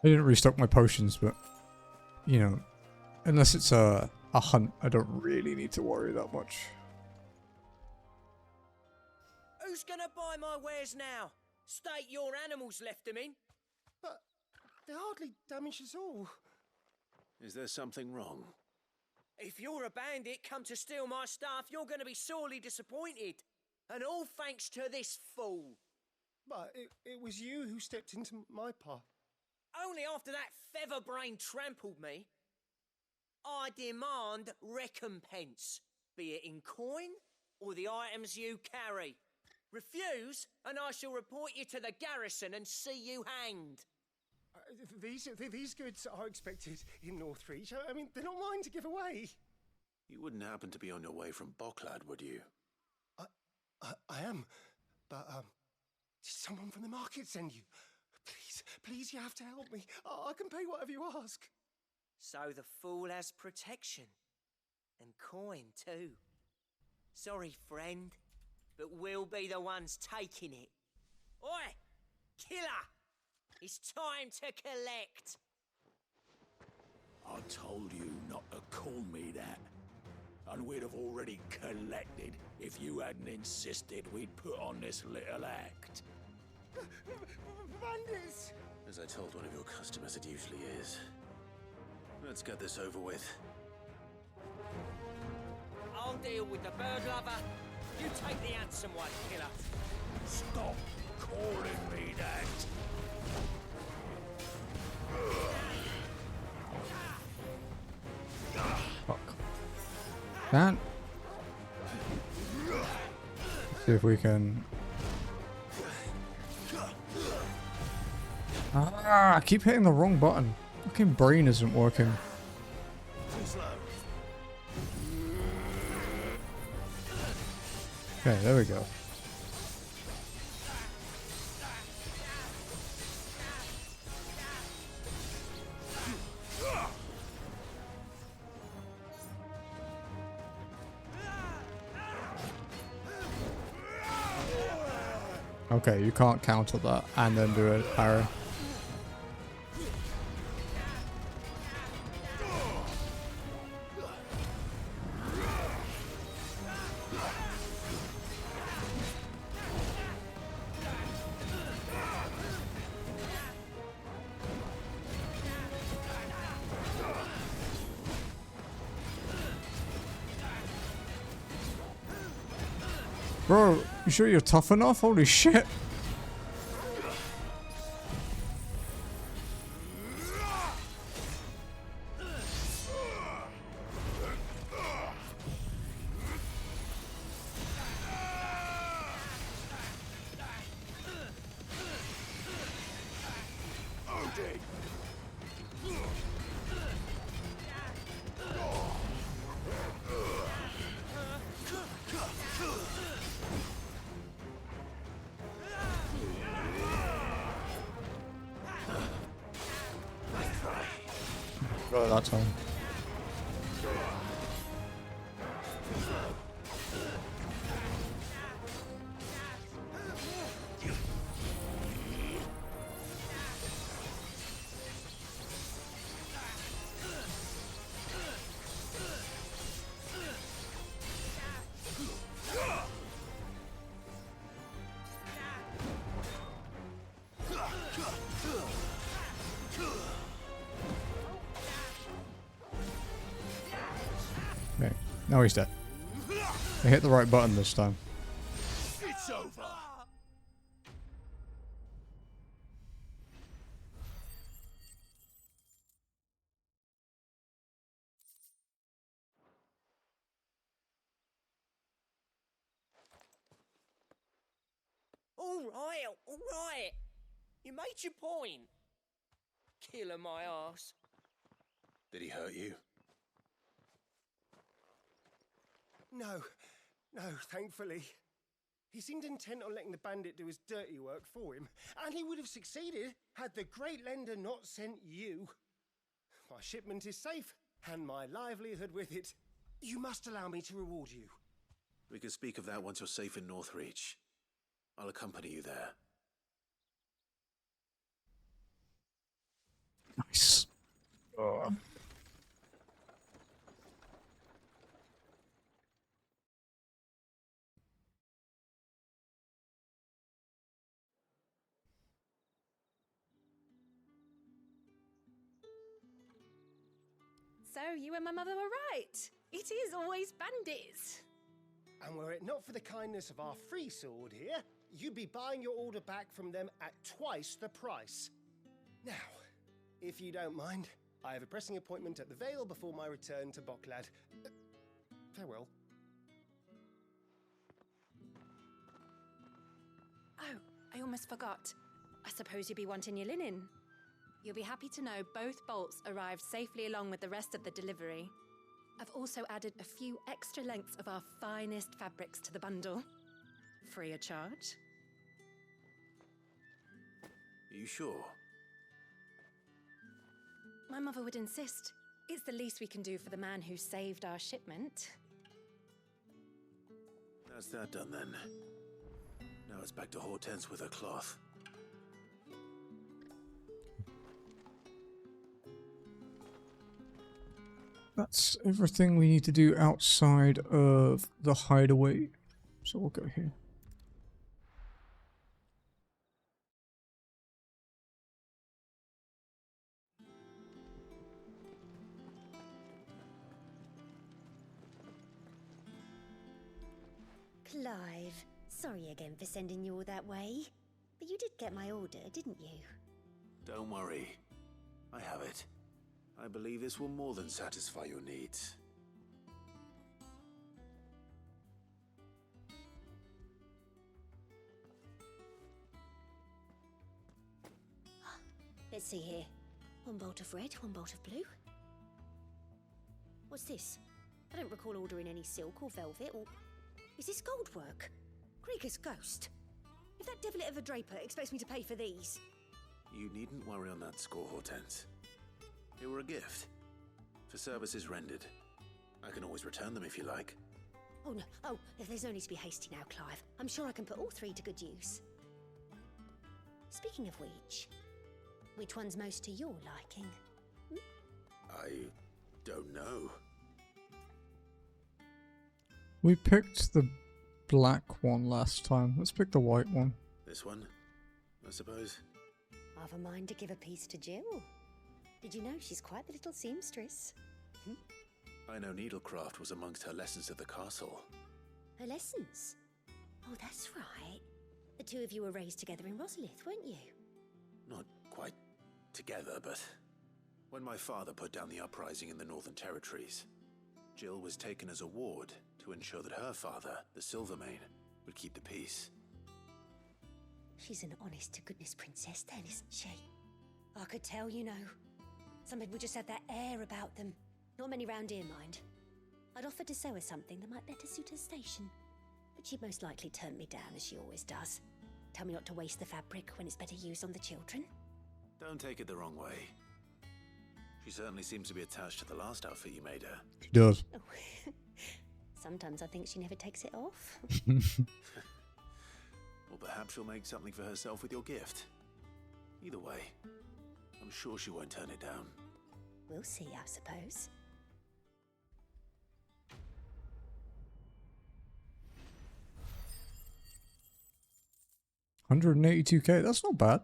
I didn't restock my potions, but you know, unless it's a hunt, I don't really need to worry that much. Who's gonna buy my wares now? State your animals left them in. But they hardly damage us all. Is there something wrong? If you're a bandit come to steal my stuff, you're gonna be sorely disappointed. And all thanks to this fool. But it was you who stepped into my path. Only after that feather-brain trampled me. I demand recompense, be it in coin or the items you carry. Refuse, and I shall report you to the garrison and see you hanged. These goods are expected in Northreach. I mean, they're not mine to give away. You wouldn't happen to be on your way from Bocklad, would you? I am, but did someone from the market send you? Please, you have to help me. I can pay whatever you ask. So the fool has protection. And coin, too. Sorry, friend, but we'll be the ones taking it. Oi! Killer! It's time to collect! I told you not to call me that. And we'd have already collected if you hadn't insisted we'd put on this little act. Bandits! As I told one of your customers, it usually is. Let's get this over with. I'll deal with the bird lover. You take the handsome one, killer. Stop calling me that. Fuck. Can't. See if we can. Ah, I keep hitting the wrong button. Fucking brain isn't working. Okay, there we go. Okay, you can't counter that and then do a parry. Bro, you sure you're tough enough? Holy shit. Got it that time. No, he's dead. I hit the right button this time. It's over. All right, all right. You made your point. Killer my ass. Did he hurt you? No, thankfully. He seemed intent on letting the bandit do his dirty work for him, and he would have succeeded had the Great Lender not sent you. My shipment is safe, and my livelihood with it. You must allow me to reward you. We can speak of that once you're safe in Northreach. I'll accompany you there. Nice. Oh. So you and my mother were right. It is always bandits. And were it not for the kindness of our free sword here, you'd be buying your order back from them at twice the price. Now, if you don't mind, I have a pressing appointment at the Vale before my return to Boklad. Farewell. Oh, I almost forgot. I suppose you'll be wanting your linen. You'll be happy to know both bolts arrived safely along with the rest of the delivery. I've also added a few extra lengths of our finest fabrics to the bundle. Free of charge. Are you sure? My mother would insist. It's the least we can do for the man who saved our shipment. That's that done then. Now it's back to Hortense with her cloth. That's everything we need to do outside of the hideaway. So we'll go here. Clive, sorry again for sending you all that way. But you did get my order, didn't you? Don't worry. I have it. I believe this will more than satisfy your needs. Let's see here. One bolt of red, one bolt of blue. What's this? I don't recall ordering any silk or velvet or... Is this gold work? Krieger's ghost. If that devilit of a draper expects me to pay for these... You needn't worry on that score, Hortense. They were a gift. For services rendered. I can always return them if you like. Oh no, there's no need to be hasty now, Clive. I'm sure I can put all three to good use. Speaking of which one's most to your liking? I don't know. We picked the black one last time. Let's pick the white one. This one, I suppose. I've a mind to give a piece to Jill. Did you know she's quite the little seamstress? I know needlecraft was amongst her lessons at the castle. Her lessons? Oh, that's right. The two of you were raised together in Rosalia, weren't you? Not quite together, but when my father put down the uprising in the Northern Territories, Jill was taken as a ward to ensure that her father, the Silvermane, would keep the peace. She's an honest-to-goodness princess then, isn't she? I could tell, you know. Some people just have that air about them. Not many round here, mind. I'd offered to sew her something that might better suit her station. But she'd most likely turn me down, as she always does. Tell me not to waste the fabric when it's better used on the children. Don't take it the wrong way. She certainly seems to be attached to the last outfit you made her. She does. Oh. Sometimes I think she never takes it off. Or perhaps she'll make something for herself with your gift. Either way, I'm sure she won't turn it down. We'll see, I suppose. $182K, that's not bad.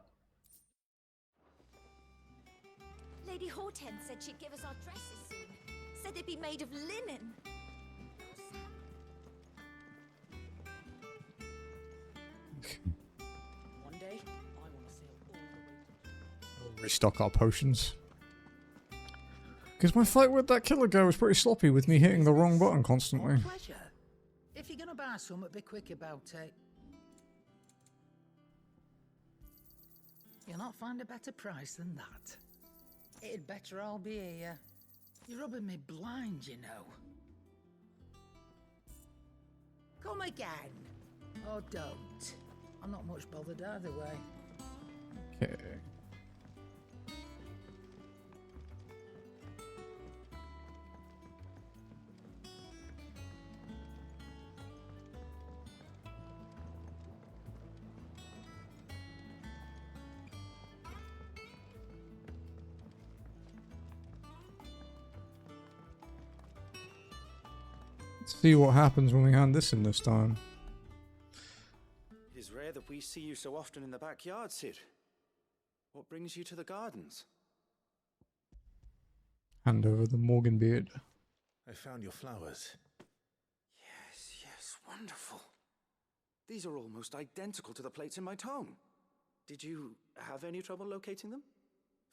Lady Hortense said she'd give us our dresses soon. Said they'd be made of linen. think. One day, I want to sail all the way to... Restock our potions. Because my fight with that killer guy was pretty sloppy with me hitting the wrong button constantly. Pleasure. If you're gonna buy something, be quick about it. You'll not find a better price than that. It'd better all be here. You're rubbing me blind, you know. Come again. Or don't. I'm not much bothered either way. Okay. Let's see what happens when we hand this in this time. It is rare that we see you so often in the backyard, Sid. What brings you to the gardens? Hand over the Morgan beard. I found your flowers. Yes, wonderful. These are almost identical to the plates in my tome. Did you have any trouble locating them?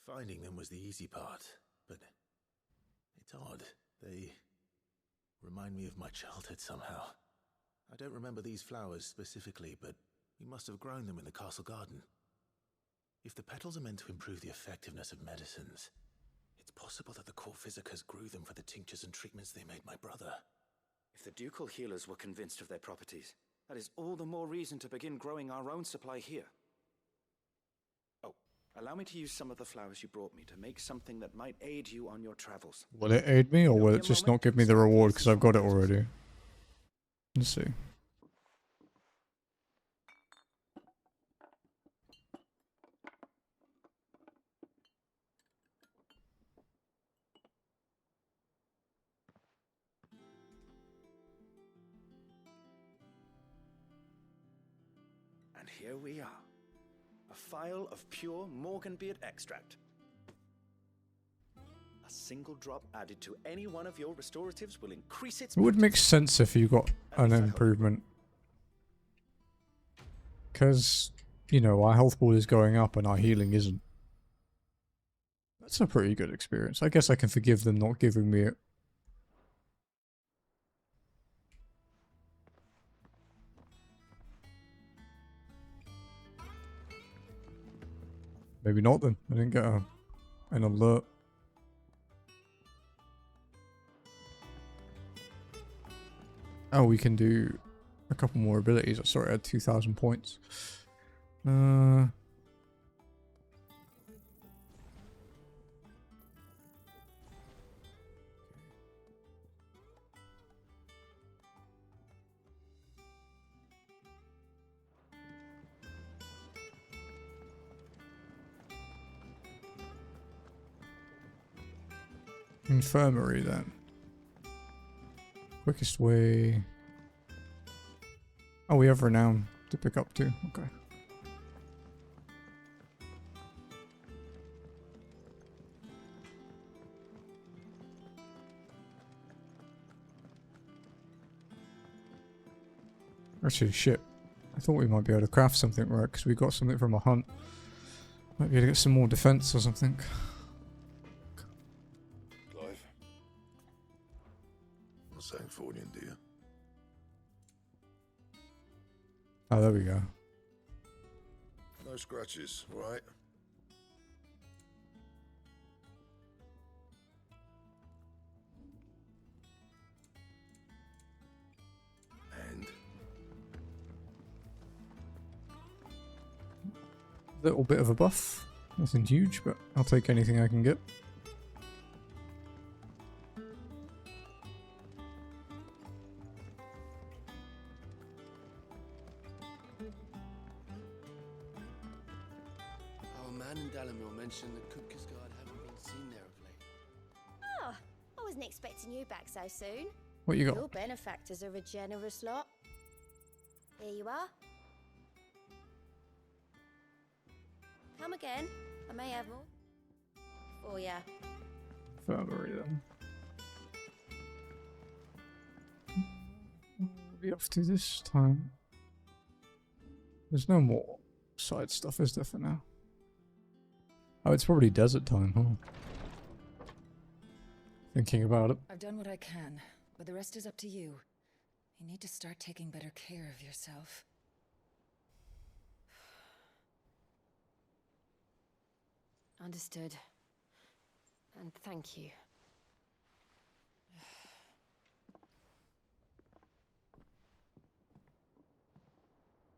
Finding them was the easy part, but it's odd. They remind me of my childhood somehow. I don't remember these flowers specifically, but we must have grown them in the castle garden. If the petals are meant to improve the effectiveness of medicines, it's possible that the court physicers grew them for the tinctures and treatments they made my brother. If the ducal healers were convinced of their properties, that is all the more reason to begin growing our own supply here. Oh, allow me to use some of the flowers you brought me to make something that might aid you on your travels. Will it aid me, or will it just not give me the reward because I've got it already? Let's see. And here we are. A phial of pure Morganbeard extract. A single drop added to any one of your restoratives will increase its... It would make sense if you got an improvement. Because, you know, our health pool is going up and our healing isn't. That's a pretty good experience. I guess I can forgive them not giving me it. Maybe not then. I didn't get an alert. Oh, we can do a couple more abilities. Sorry, I had 2,000 points. Infirmary then. Quickest way. Oh, we have renown to pick up too. Okay. Actually, shit. I thought we might be able to craft something, right? Because we got something from a hunt. Might be able to get some more defense or something. Sancfordian, do you? Oh, there we go. No scratches, right? And little bit of a buff. Nothing huge, but I'll take anything I can get. The Cookies Guard haven't been seen there of late. Oh, I wasn't expecting you back so soon. What you got? Your benefactors are a generous lot. Here you are. Come again. I may have more for ya. Infirmary then. We'll be off to this time. There's no more side stuff, is there, for now? Oh, it's probably desert time, huh? Thinking about it. I've done what I can, but the rest is up to you. You need to start taking better care of yourself. Understood. And thank you.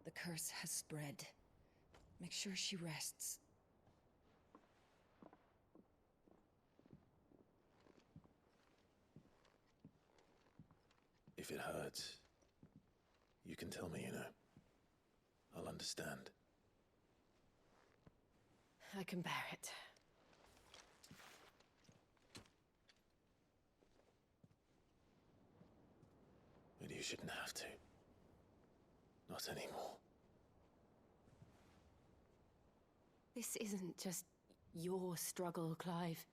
The curse has spread. Make sure she rests. If it hurts, you can tell me, you know. I'll understand. I can bear it. But you shouldn't have to. Not anymore. This isn't just your struggle, Clive.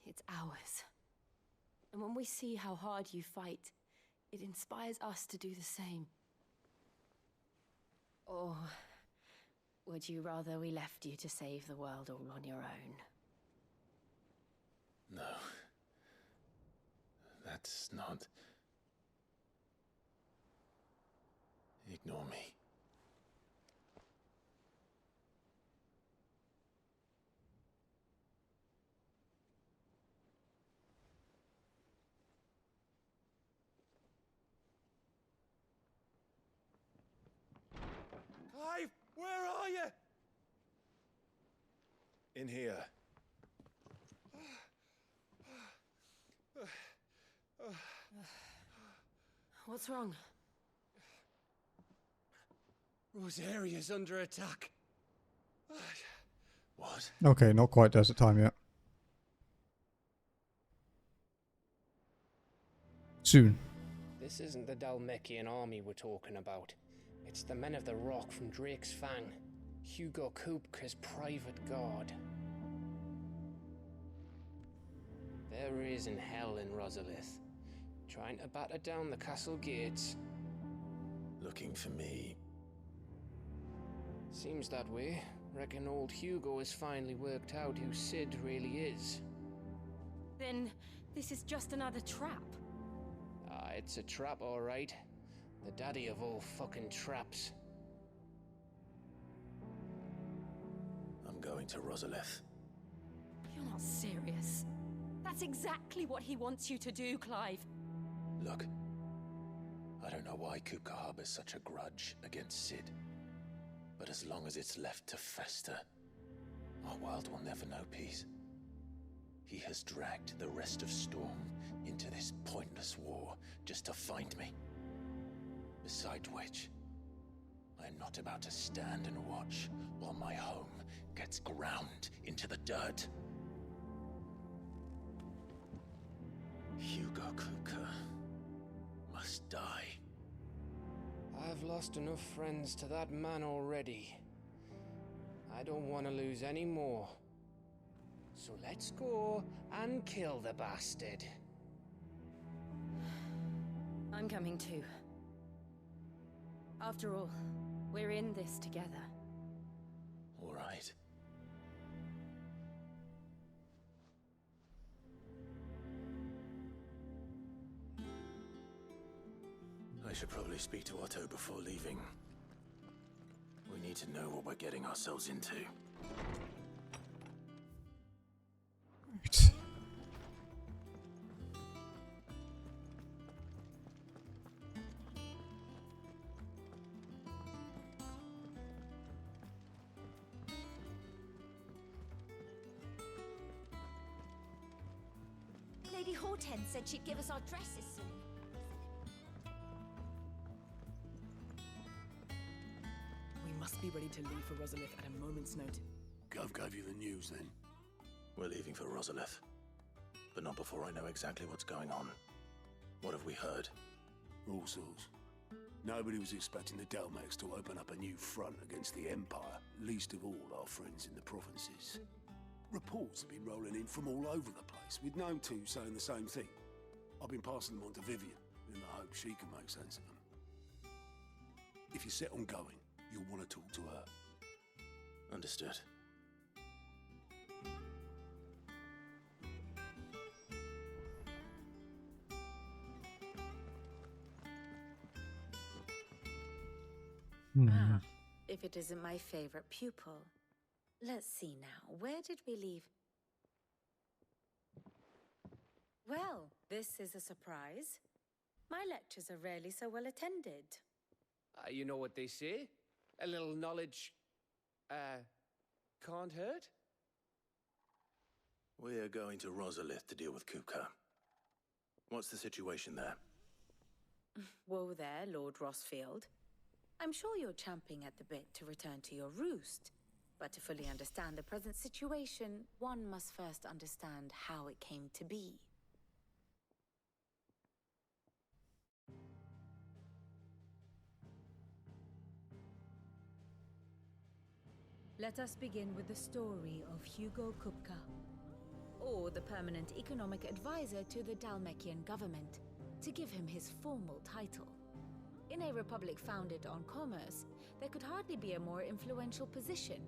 It's ours. And when we see how hard you fight, it inspires us to do the same. Or would you rather we left you to save the world all on your own? No. That's not... Ignore me. Clive, where are you? In here. What's wrong? Rosaria's under attack. What? Okay, not quite desert time yet. Soon. This isn't the Dalmekian army we're talking about. It's the men of the Rock from Drake's Fang. Hugo Kupka's private guard. There is in hell in Rosalith, trying to batter down the castle gates. Looking for me. Seems that way. Reckon old Hugo has finally worked out who Sid really is. Then this is just another trap. Ah, it's a trap, all right. The daddy of all fucking traps. I'm going to Rosalith. You're not serious. That's exactly what he wants you to do, Clive. Look, I don't know why Kupka harbors such a grudge against Sid. But as long as it's left to fester, our world will never know peace. He has dragged the rest of Storm into this pointless war just to find me. Besides which, I am not about to stand and watch while my home gets ground into the dirt. Hugo Kupka must die. I've lost enough friends to that man already. I don't want to lose any more. So let's go and kill the bastard. I'm coming too. After all, we're in this together. All right. I should probably speak to Otto before leaving. We need to know what we're getting ourselves into. Right. Lady Hortense said she'd give us our dresses soon. We must be ready to leave for Rosalith at a moment's notice. Gov gave you the news then? We're leaving for Rosalith. But not before I know exactly what's going on. What have we heard? All sorts. Nobody was expecting the Dalmeks to open up a new front against the Empire, least of all our friends in the provinces. Reports have been rolling in from all over the place, with no two saying the same thing. I've been passing them on to Vivian, in the hope she can make sense of them. If you're set on going, you'll want to talk to her. Understood. Ah, if it isn't my favorite pupil. Let's see now, where did we leave? Well, this is a surprise. My lectures are rarely so well attended. You know what they say? A little knowledge, can't hurt? We are going to Rosalith to deal with Kupka. What's the situation there? Whoa there, Lord Rossfield. I'm sure you're champing at the bit to return to your roost. But to fully understand the present situation, one must first understand how it came to be. Let us begin with the story of Hugo Kupka, or the permanent economic advisor to the Dhalmekian government, to give him his formal title. In a republic founded on commerce, there could hardly be a more influential position.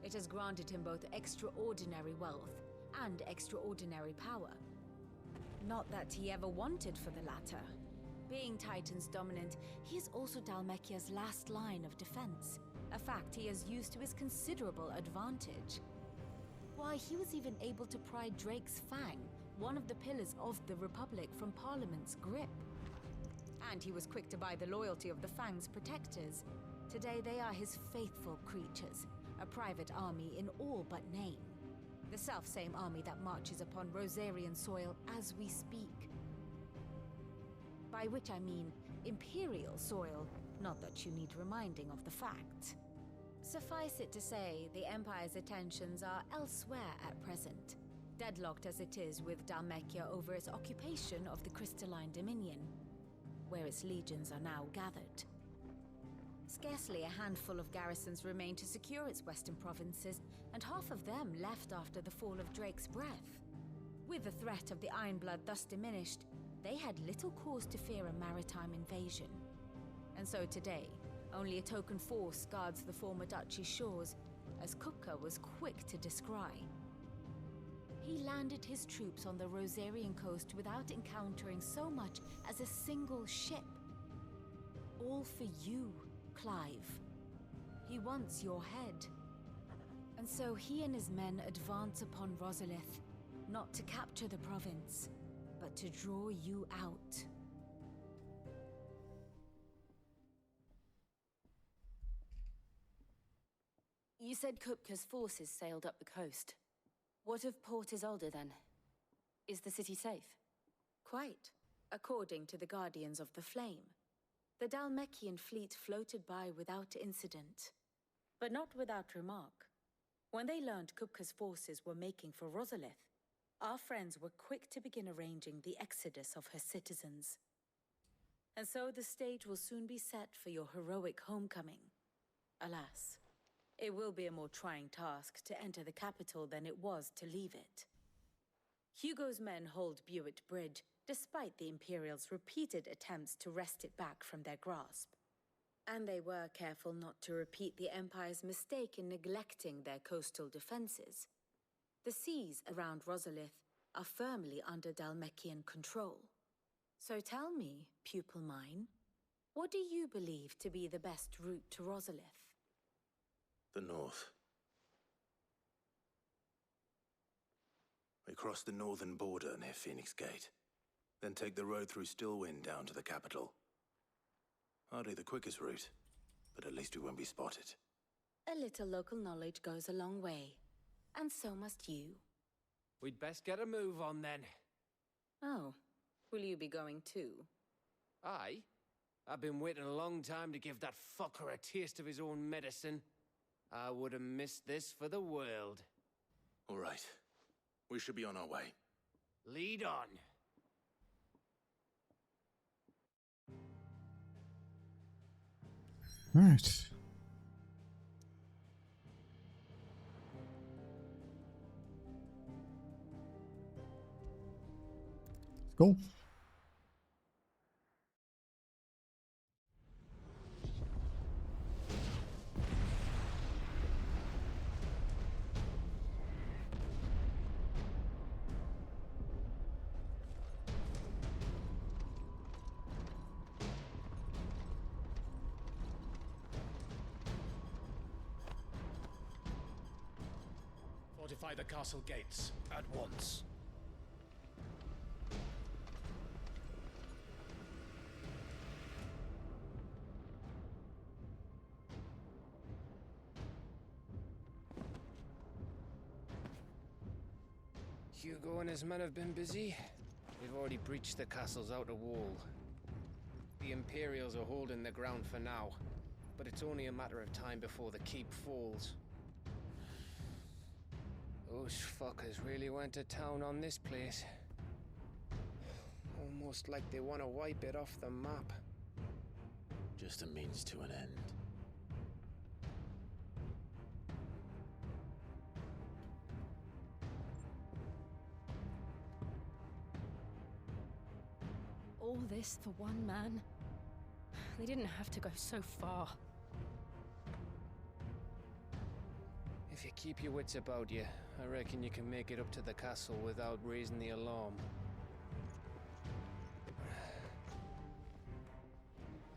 It has granted him both extraordinary wealth and extraordinary power. Not that he ever wanted for the latter. Being Titan's dominant, he is also Dhalmekia's last line of defense, a fact he has used to his considerable advantage. Why, he was even able to pry Drake's Fang, one of the pillars of the Republic, from Parliament's grip. And he was quick to buy the loyalty of the Fang's protectors. Today they are his faithful creatures, a private army in all but name. The self-same army that marches upon Rosarian soil as we speak. By which I mean Imperial soil, not that you need reminding of the fact. Suffice it to say, the Empire's attentions are elsewhere at present, deadlocked as it is with Dhalmekia over its occupation of the Crystalline Dominion, where its legions are now gathered. Scarcely a handful of garrisons remain to secure its western provinces, and half of them left after the fall of Drake's Breath. With the threat of the Ironblood thus diminished, they had little cause to fear a maritime invasion. And so today, only a token force guards the former duchy's shores, as Kupka was quick to descry. He landed his troops on the Rosarian coast without encountering so much as a single ship. All for you, Clive. He wants your head. And so he and his men advance upon Rosalith, not to capture the province, but to draw you out. You said Kupka's forces sailed up the coast. What of Port Isolde, then? Is the city safe? Quite, according to the Guardians of the Flame. The Dhalmekian fleet floated by without incident, but not without remark. When they learned Kupka's forces were making for Rosalith, our friends were quick to begin arranging the exodus of her citizens. And so the stage will soon be set for your heroic homecoming. Alas, it will be a more trying task to enter the capital than it was to leave it. Hugo's men hold Buett Bridge, despite the Imperials' repeated attempts to wrest it back from their grasp. And they were careful not to repeat the Empire's mistake in neglecting their coastal defenses. The seas around Rosalith are firmly under Dhalmekian control. So tell me, pupil mine, what do you believe to be the best route to Rosalith? The north. We cross the northern border near Phoenix Gate, then take the road through Stillwind down to the capital. Hardly the quickest route, but at least we won't be spotted. A little local knowledge goes a long way, and so must you. We'd best get a move on then. Oh, will you be going too? Aye. I've been waiting a long time to give that fucker a taste of his own medicine. I would have missed this for the world. All right. We should be on our way. Lead on. Right. Let's go. Fortify the castle gates at once. Hugo and his men have been busy. They've already breached the castle's outer wall. The Imperials are holding the ground for now, but it's only a matter of time before the keep falls. Those fuckers really went to town on this place. Almost like they want to wipe it off the map. Just a means to an end. All this for one man? They didn't have to go so far. If you keep your wits about you, I reckon you can make it up to the castle without raising the alarm.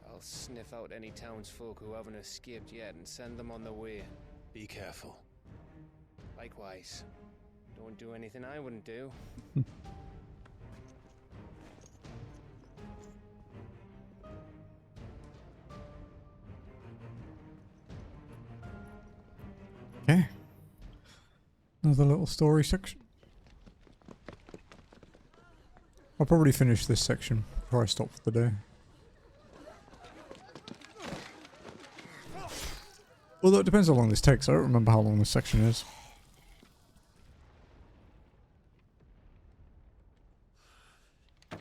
I'll sniff out any townsfolk who haven't escaped yet and send them on their way. Be careful. Likewise. Don't do anything I wouldn't do. Okay. Another little story section. I'll probably finish this section before I stop for the day. Although it depends how long this takes. I don't remember how long this section is. I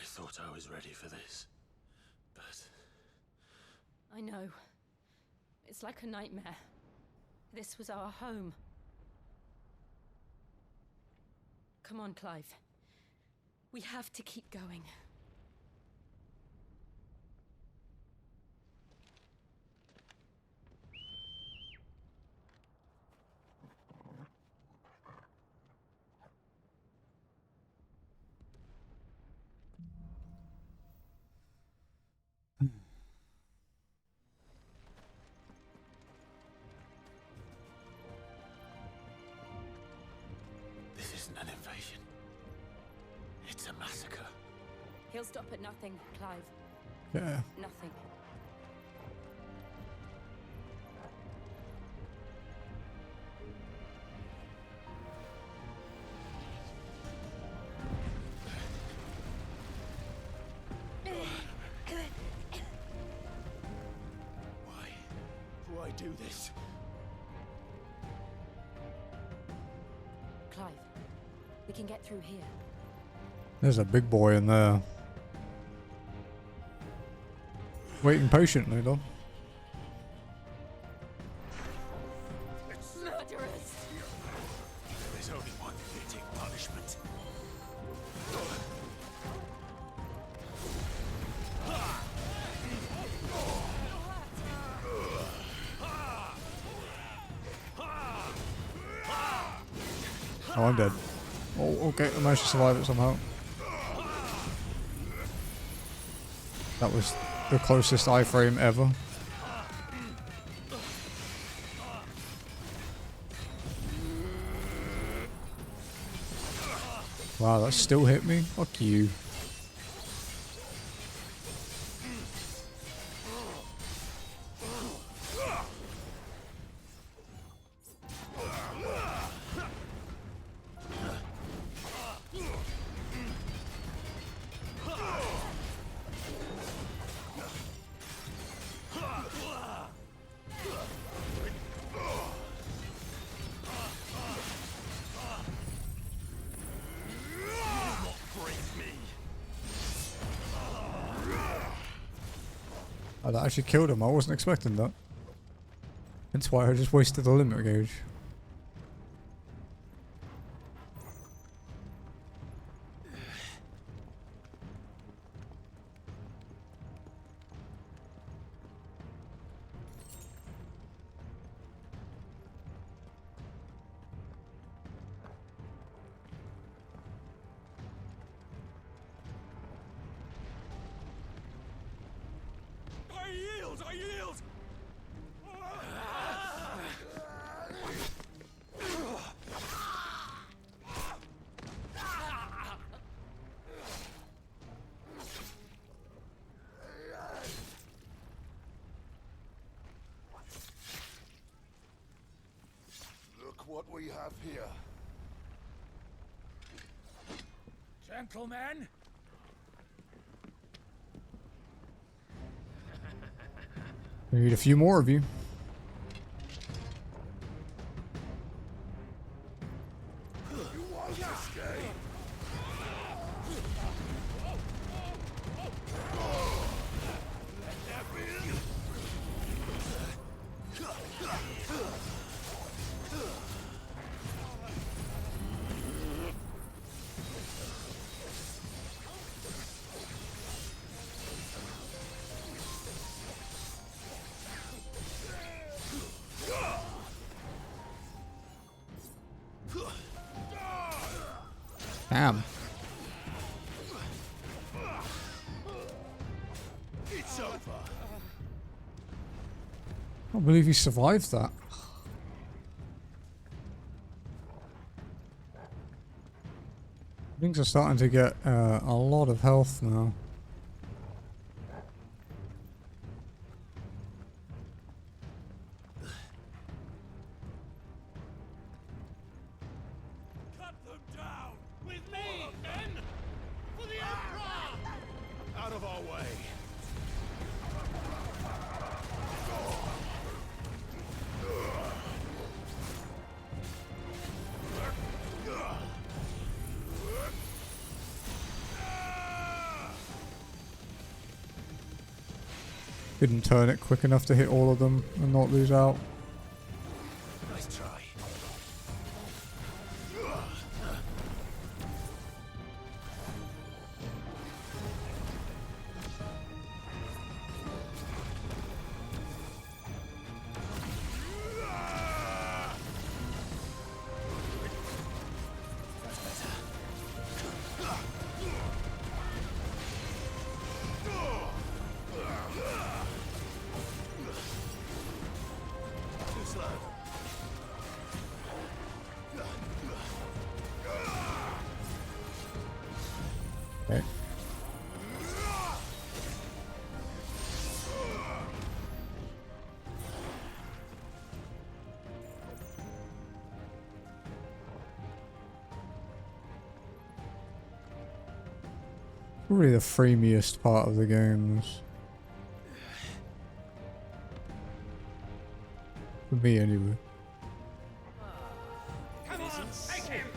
thought I was ready for this, but... I know. It's like a nightmare. This was our home. Come on, Clive. We have to keep going. This isn't an invasion. It's a massacre. He'll stop at nothing, Clive. Yeah. Nothing. Why do this? Clive, we can get through here. There's a big boy in there. Waiting patiently, though. Murderers! There is only one fitting punishment. Oh, I'm dead. Oh, okay, I managed to survive it somehow. That was the closest iframe ever. Wow, that still hit me? Fuck you. Oh, that actually killed him. I wasn't expecting that. That's why I just wasted the limit gauge. I yield! I yield! what we have here. Gentlemen! We need a few more of you. You won't escape. Damn. It's over. I can't believe you survived that. Things are starting to get a lot of health now. Cut them down! With me, men! For the Emperor! Out of our way! Couldn't turn it quick enough to hit all of them and not lose out. Nice try. Okay. Probably the freemiest part of the games. For me, anyway. Come on, take him!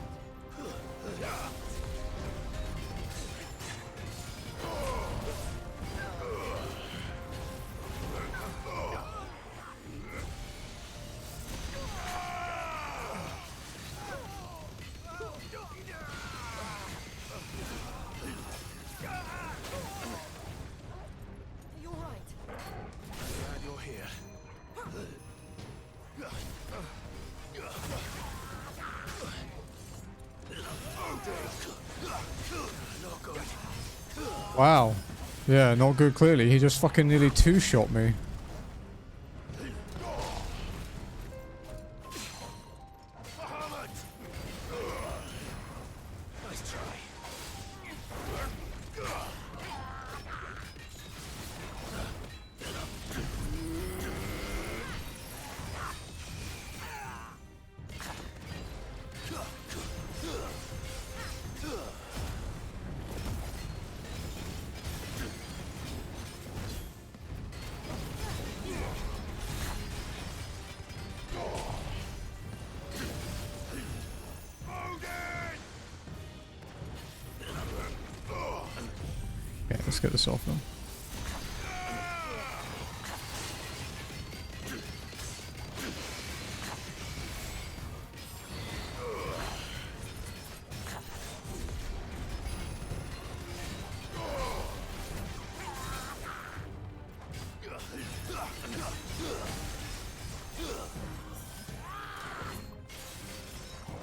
You all right? Glad you're here. Not good. Wow. Yeah, not good clearly. He just fucking nearly two-shot me. Nice try. Okay, let's get this off them.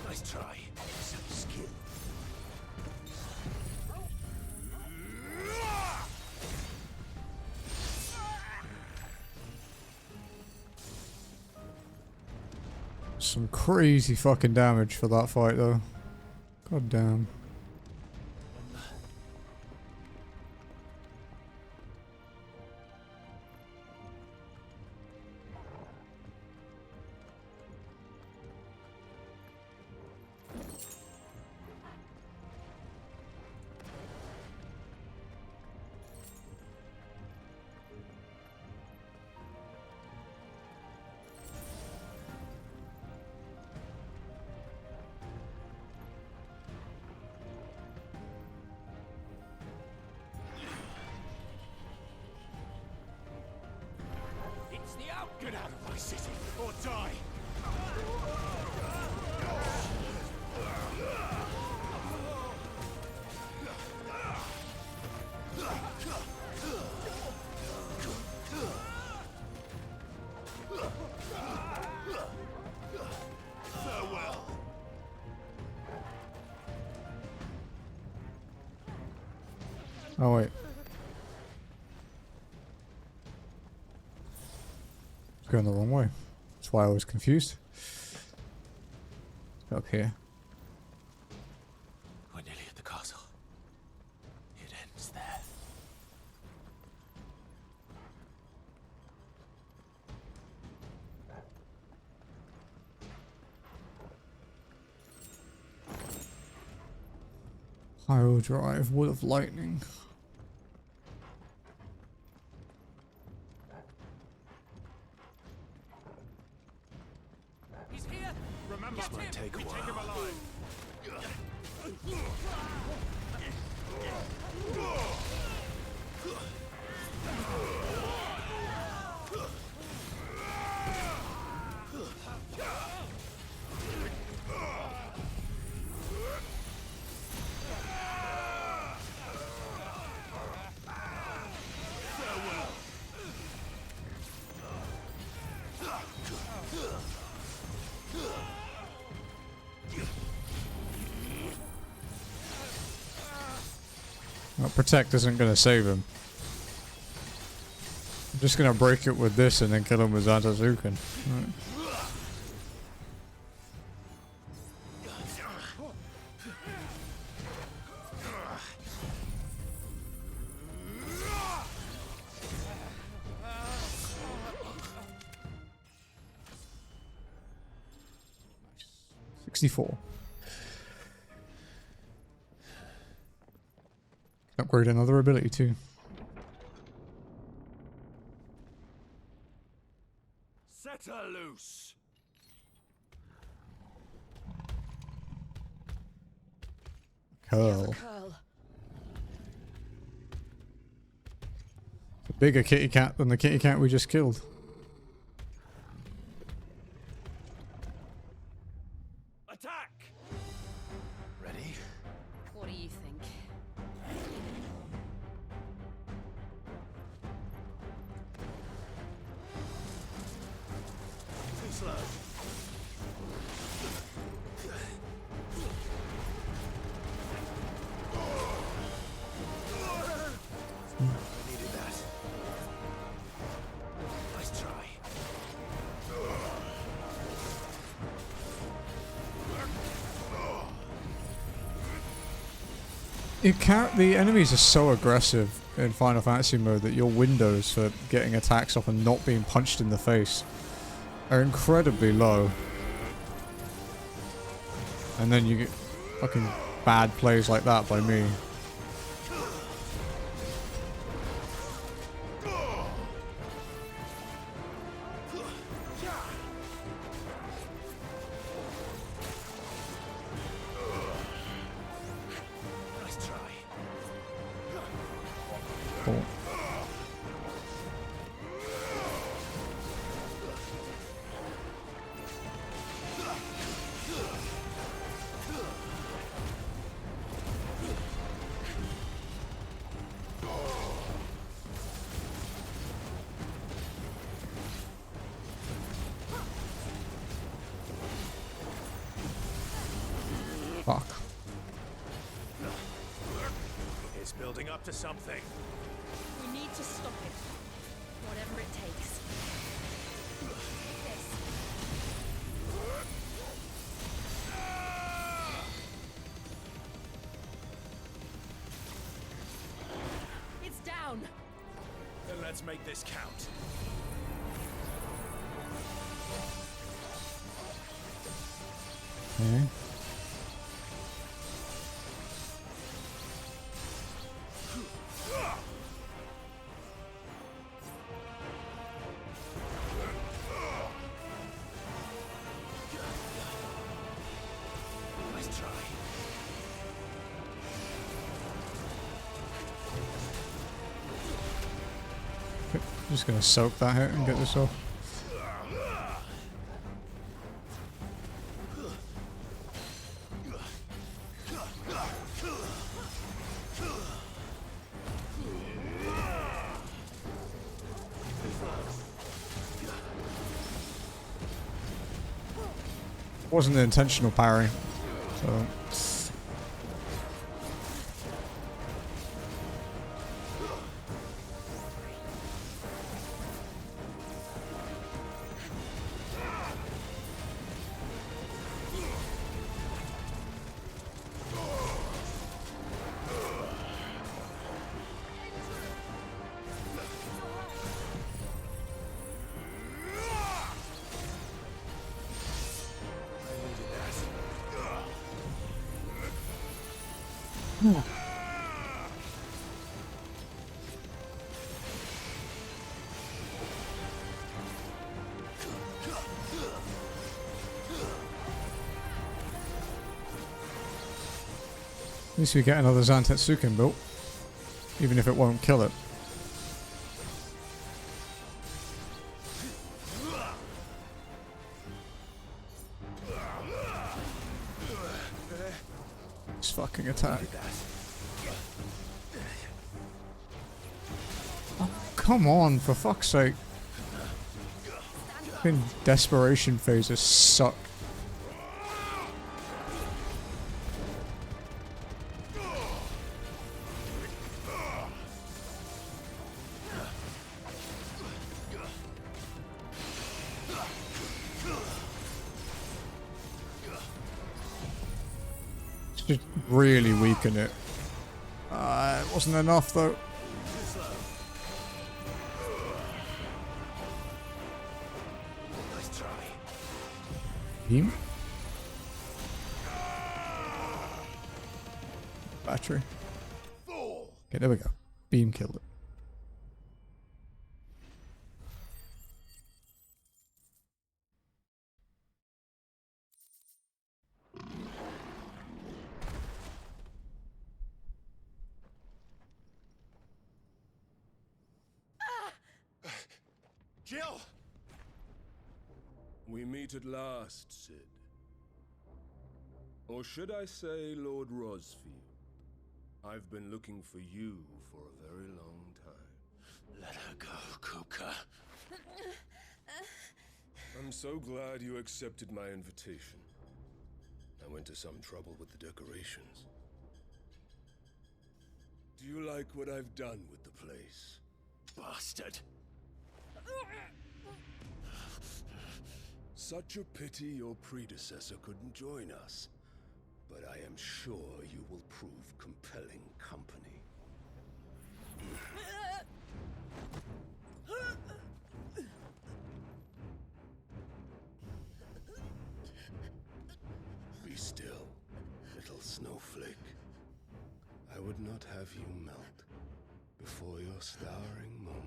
Nice try. Some skill. Some crazy fucking damage for that fight, though. God damn. Get out of my city, or die! Farewell. Oh wait. It's going the wrong way. That's why I was confused. Up here. We're nearly at the castle. It ends there. Pile drive, wood of lightning. He's here! Remember, This might take a we while. take him alive. Well, protect isn't going to save him. I'm just going to break it with this and then kill him with Zatazukin. Right. $64. Upgrade another ability too. Set her loose. Curl. It's a bigger kitty cat than the kitty cat we just killed. Attack! Ready? What do you think? Too slow. I needed that. Nice try. The enemies are so aggressive in Final Fantasy mode that your windows for getting attacks off and not being punched in the face are incredibly low. And then you get fucking bad plays like that by me. Nice try. Cool. Fuck. It's building up to something. We need to stop it. Whatever it takes. This. It's down. Then let's make this count. Okay. Nice try. Just gonna soak that hit and get this off. Wasn't an intentional parry, so. At least we get another Zantetsuken built, even if it won't kill it. This fucking attack. Oh, come on, for fuck's sake. Fucking desperation phases suck. Just really weaken it. It wasn't enough though. Beam? Battery. Okay, there we go. Beam killed it. Jill! We meet at last, Sid. Or should I say Lord Rosfield? I've been looking for you for a very long time. Let her go, Kuka. I'm so glad you accepted my invitation. I went to some trouble with the decorations. Do you like what I've done with the place? Bastard! Such a pity your predecessor couldn't join us. But I am sure you will prove compelling company. Be still, little snowflake. I would not have you melt before your starring moment.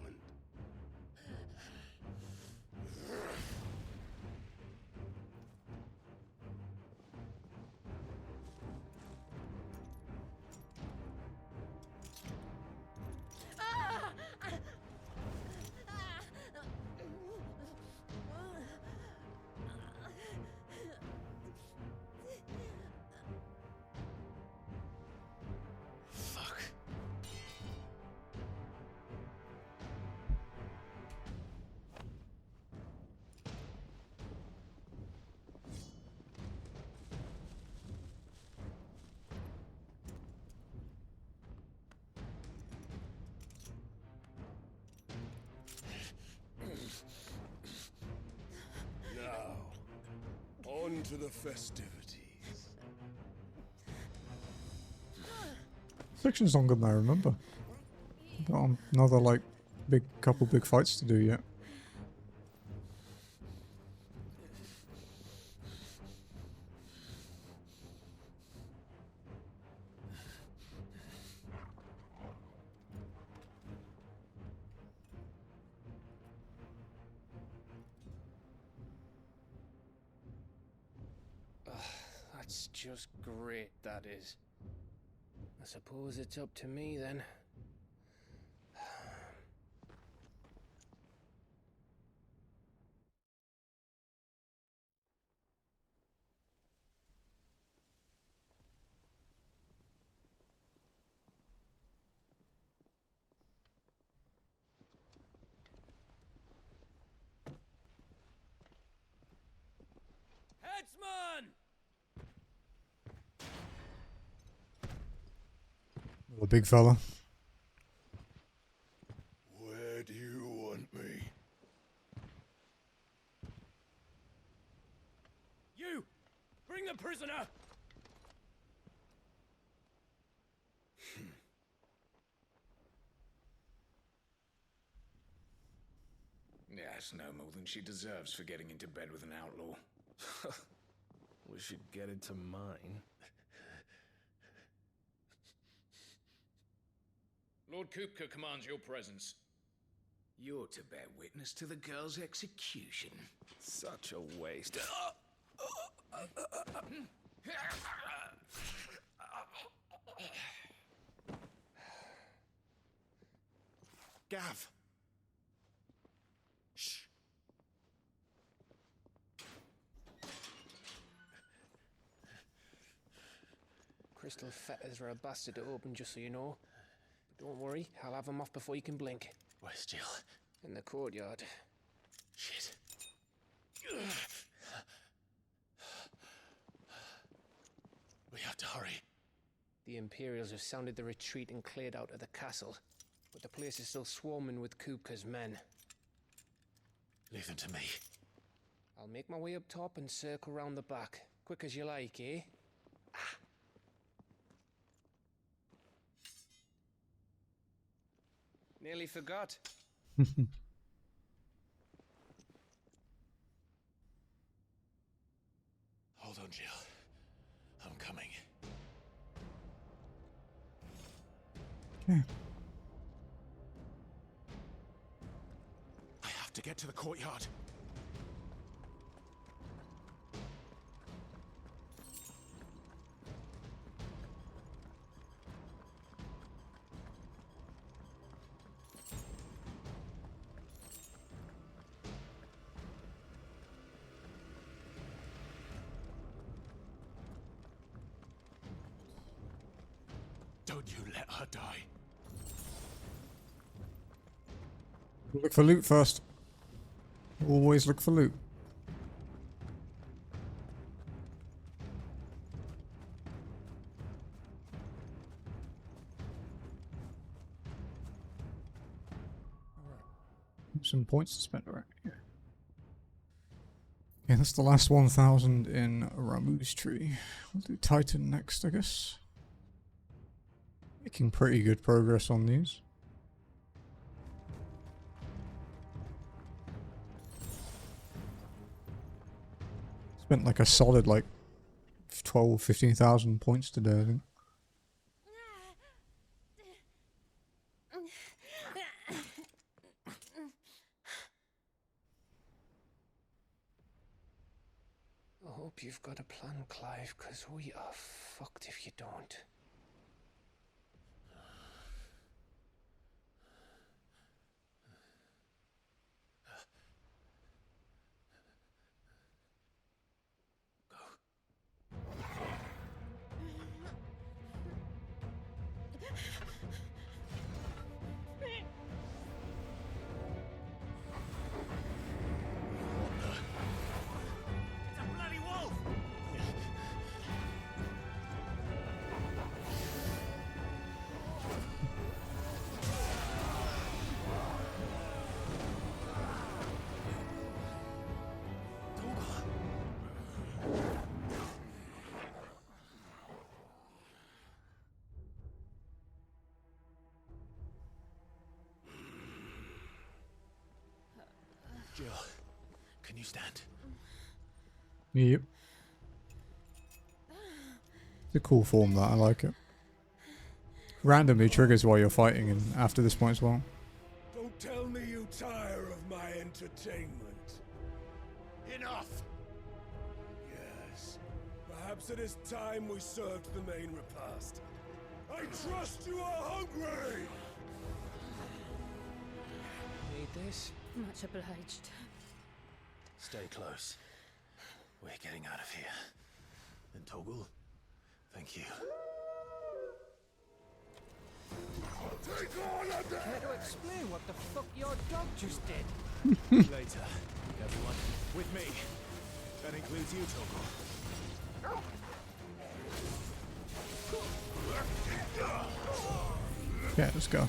On to the festivities. Section's longer than I remember. Got another like couple big fights to do yet. That's just great, that is. I suppose it's up to me then. Headsman! A big fella. Where do you want me? You! Bring the prisoner! Yes, no more than she deserves for getting into bed with an outlaw. We should get into mine. Lord Kupka commands your presence. You're to bear witness to the girl's execution. Such a waste. Gav! Shh! Crystal fetters are a bastard to open, just so you know. But don't worry, I'll have them off before you can blink. Where's Jill? In the courtyard. Shit. We have to hurry. The Imperials have sounded the retreat and cleared out of the castle, but the place is still swarming with Kupka's men. Leave them to me. I'll make my way up top and circle round the back. Quick as you like, eh? Nearly forgot. Hold on, Jill. I'm coming. Okay. I have to get to the courtyard. Don't you let her die. Look for loot first. Always look for loot. Some points to spend around here. Okay, that's the last 1,000 in Ramu's tree. We'll do Titan next, I guess. Making pretty good progress on these. Spent like a solid 12, 15,000 points today, I think. I hope you've got a plan, Clive, because we are fucked if you don't. Jill, can you stand? Yep. It's a cool form, that. I like it. Randomly triggers while you're fighting and after this point as well. Don't tell me you tire of my entertainment. Enough! Yes. Perhaps it is time we served the main repast. I trust you are hungry! Need this? Much obliged. Stay close. We're getting out of here. And Toggle, thank you. Take all of them! Care to explain what the fuck your dog just did? Later, everyone. With me. That includes you, Toggle. Yeah, let's go.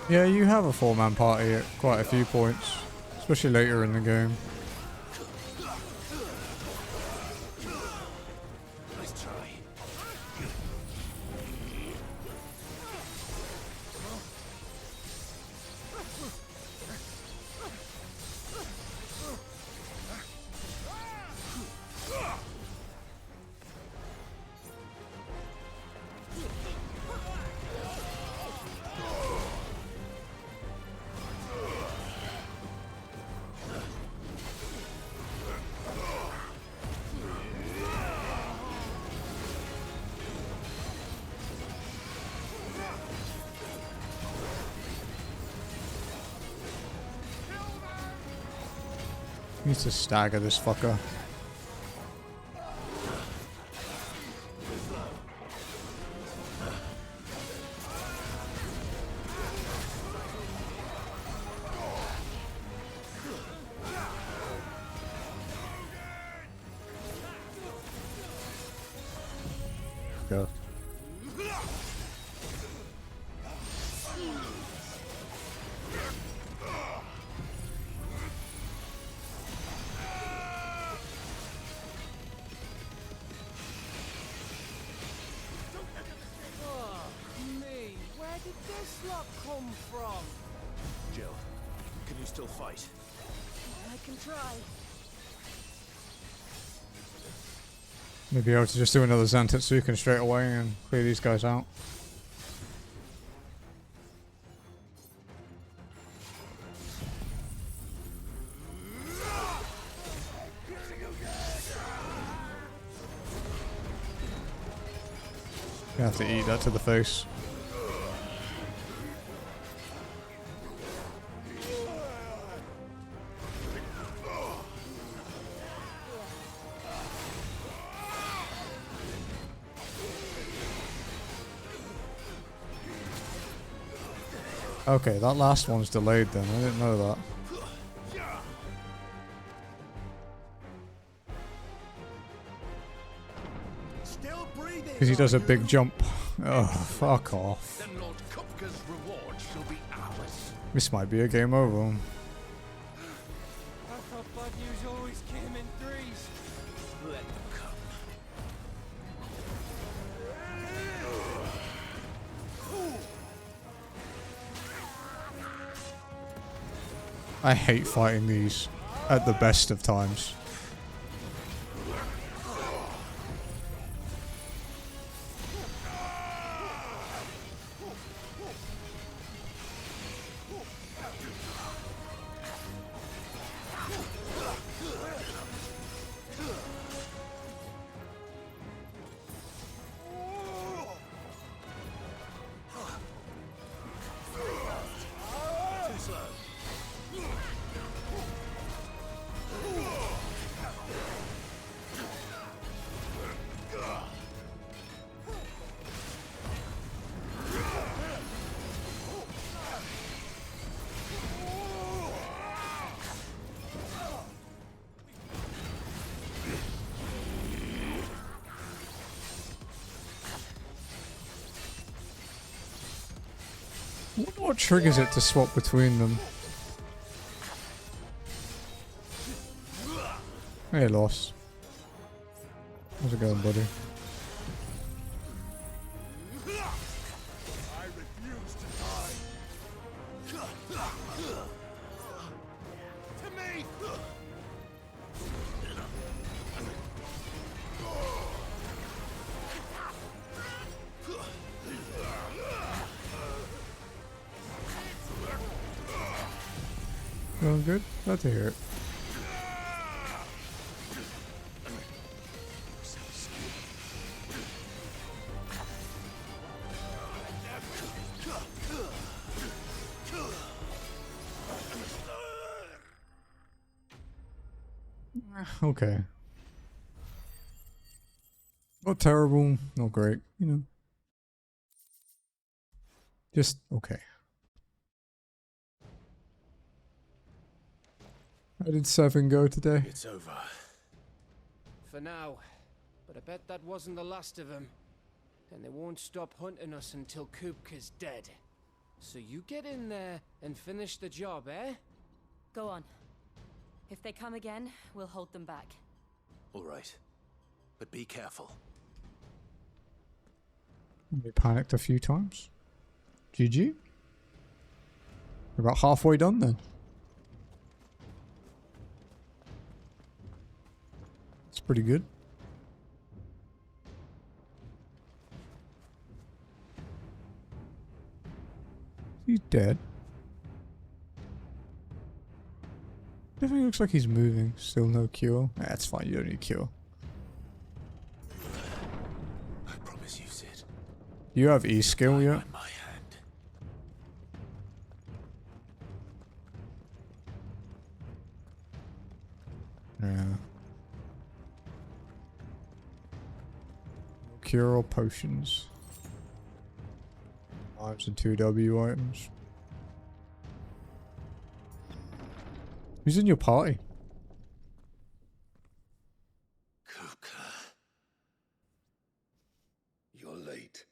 Yeah, you have a 4-man party at quite a few points, especially later in the game. Nice try. Needs to stagger this fucker. Go. Come from? Jill, can you still fight? I can try. Maybe I ought to just do another Zantetsuken straight away and clear these guys out. You have to eat that to the face. Okay, that last one's delayed then. I didn't know that. Because he does a big jump. Oh, fuck off. Then Lord Kupka's reward shall be ours. This might be a game over. I thought bad news always came in threes. Let them come. I hate fighting these at the best of times. What triggers it to swap between them? Hey, lost. How's it going, buddy? I refuse to die. To me! Going good? Glad to hear it. Okay. Not terrible, not great, you know. Just okay. How did 7 go today? It's over. For now. But I bet that wasn't the last of them. then they won't stop hunting us until Kupka's dead. So you get in there and finish the job, eh? Go on. If they come again, we'll hold them back. All right. But be careful. We panicked a few times. GG. We're about halfway done then. It's pretty good. He's dead. Definitely looks like he's moving. Still no cure. That's fine, you don't need cure. I promise you, Sid. You have E skill yet? My hand. Yeah. No cure or potions. Lives and 2W items. Who's in your party? You're late.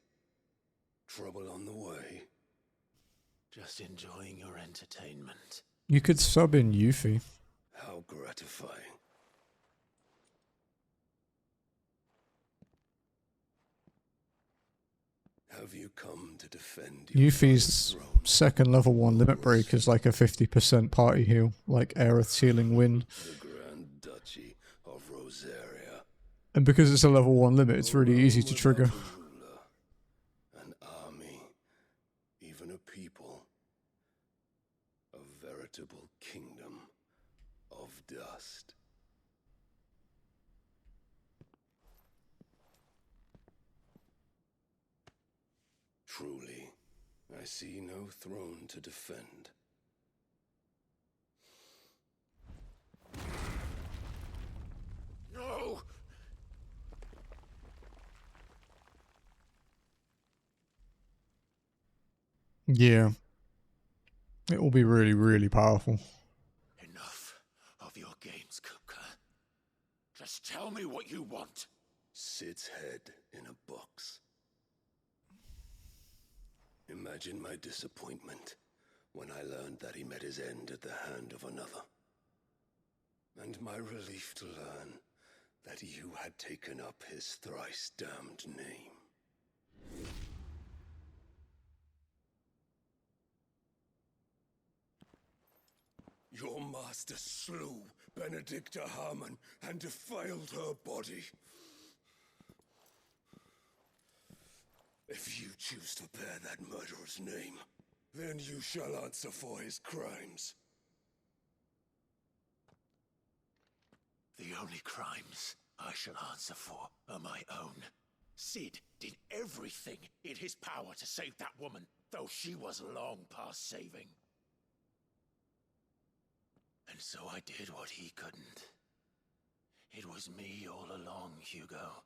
Trouble on the way. Just enjoying your entertainment. You could sub in Yuffie. How gratifying. Have you come to defend your Yuffie's second level 1 limit break is like a 50% party heal, like Aerith Sealing Wind. The Grand Duchy of Rosaria? And because it's a level 1 limit, it's really easy to trigger. An army, even a people, a veritable kingdom of dust. Truly, I see no throne to defend. No! Yeah. It will be really, really powerful. Enough of your games, Kupka. Just tell me what you want. Sid's head in a box. Imagine my disappointment when I learned that he met his end at the hand of another. And my relief to learn that you had taken up his thrice damned name. Your master slew Benedicta Harmon and defiled her body. If you choose to bear that murderer's name, then you shall answer for his crimes. The only crimes I shall answer for are my own. Sid did everything in his power to save that woman, though she was long past saving. And so I did what he couldn't. It was me all along, Hugo.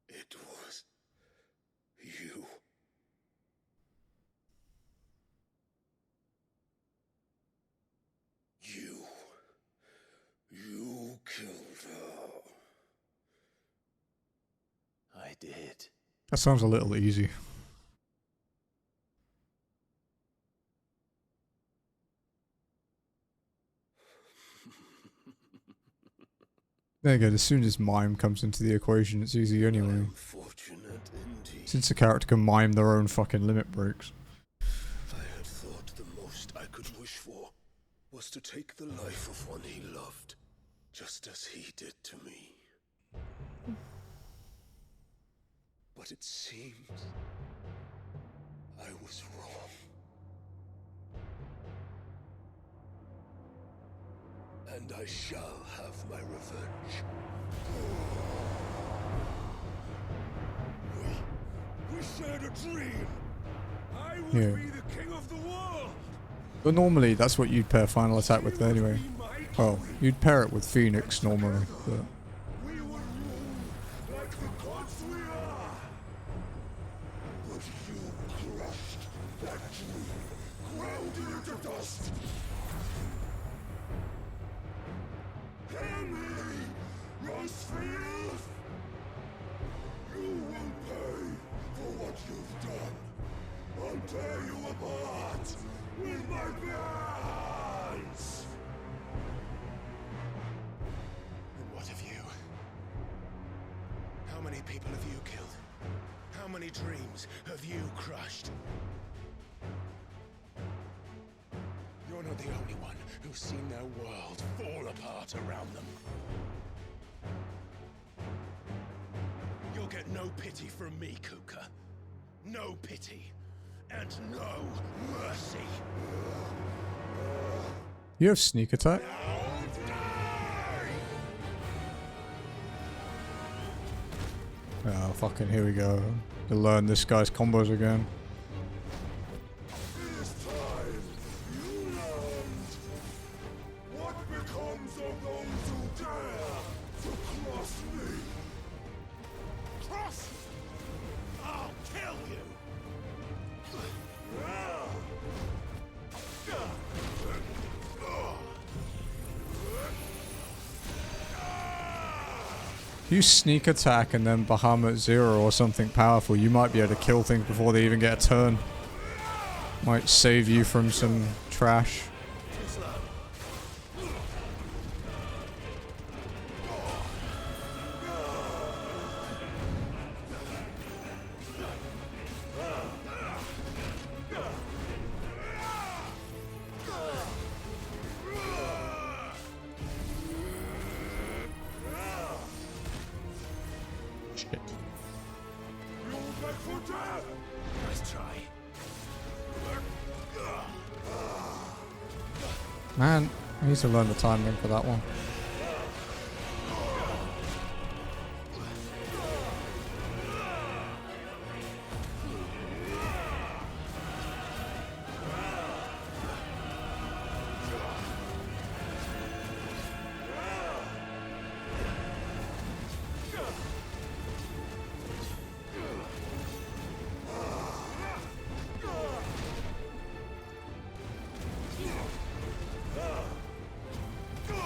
It was you. You killed her. I did. That sounds a little easy. There you go, as soon as mime comes into the equation, it's easy anyway. Since the character can mime their own fucking limit breaks. I had thought the most I could wish for was to take the life of one he loved, just as he did to me. But it seems I was wrong. And I shall have my revenge. We shared a dream. I would be the king of the world. But normally that's what you'd pair final attack with anyway. Well, you'd pair it with Phoenix normally, but... We would rule like the gods we are. But you crushed that dream, ground it into dust. Hear me, Rosefield! you apart with my bare hands! And what of you? How many people have you killed? How many dreams have you crushed? You're not the only one who's seen their world fall apart around them. You'll get no pity from me, Kuka. No pity. And no mercy. You have sneak attack? Oh, fucking here we go. To learn this guy's combos again. This time, you learned what becomes of those who dare to cross me. Cross! I'll kill you! If you sneak attack and then Bahamut Zero or something powerful, you might be able to kill things before they even get a turn. Might save you from some trash. Nice try. Man, I need to learn the timing for that one.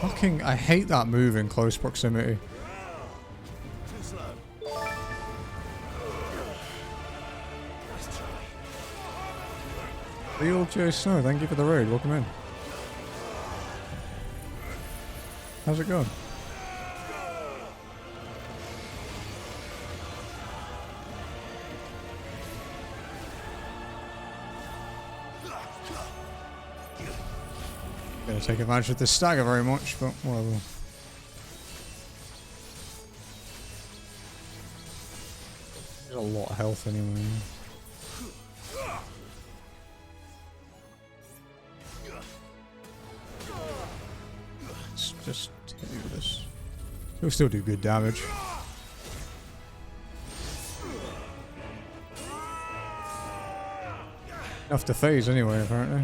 Fucking, I hate that move in close proximity. Real Joe Snow, thank you for the raid. Welcome in. How's it going? Gonna take advantage of this stagger very much, but whatever. There's a lot of health anyway. Let's just hit you with this. He'll still do good damage. Enough to phase anyway, apparently.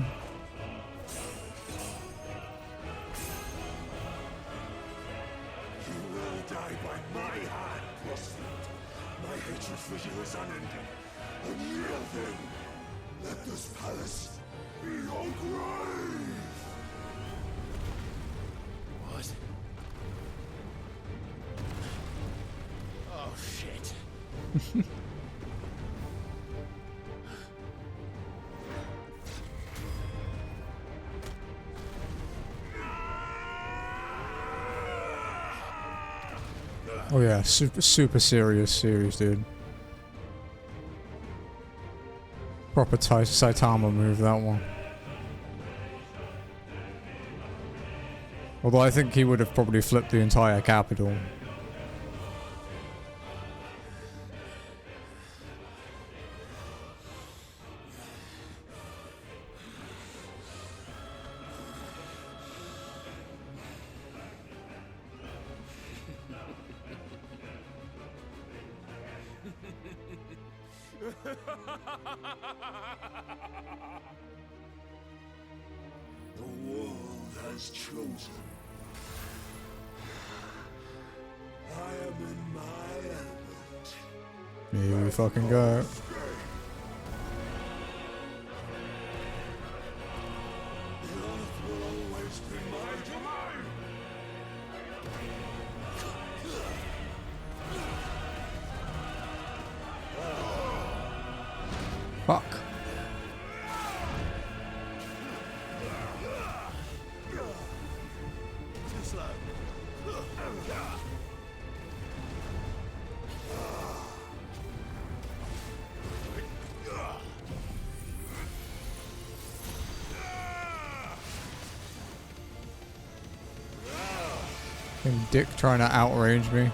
Oh yeah, super serious, dude. Proper Saitama move, that one. Although I think he would have probably flipped the entire capital. The world has chosen. I am in my element. Here we fucking go. Fuck. Fucking dick trying to outrange me.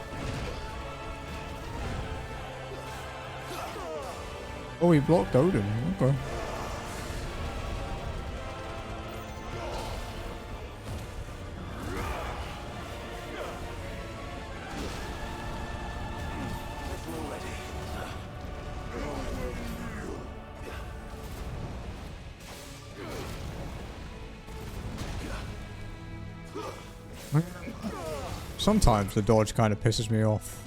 Oh, he blocked Odin. Okay. Sometimes the dodge kind of pisses me off.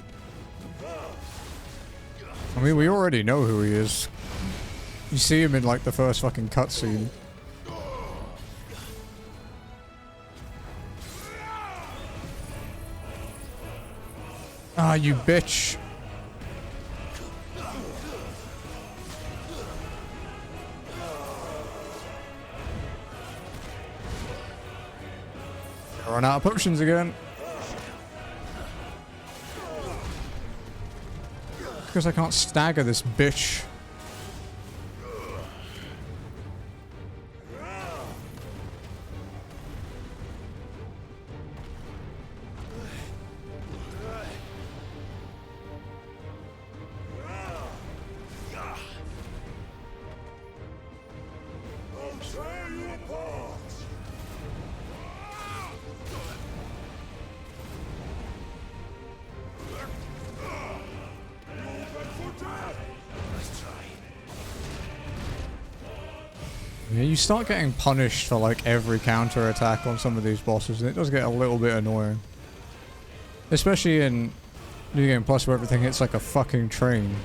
I mean, we already know who he is. You see him in like the first fucking cutscene. Ah, you bitch. Run out of potions again. Because I can't stagger this bitch. Yeah, you start getting punished for like every counter attack on some of these bosses, and it does get a little bit annoying. Especially in New Game Plus where everything hits like a fucking train.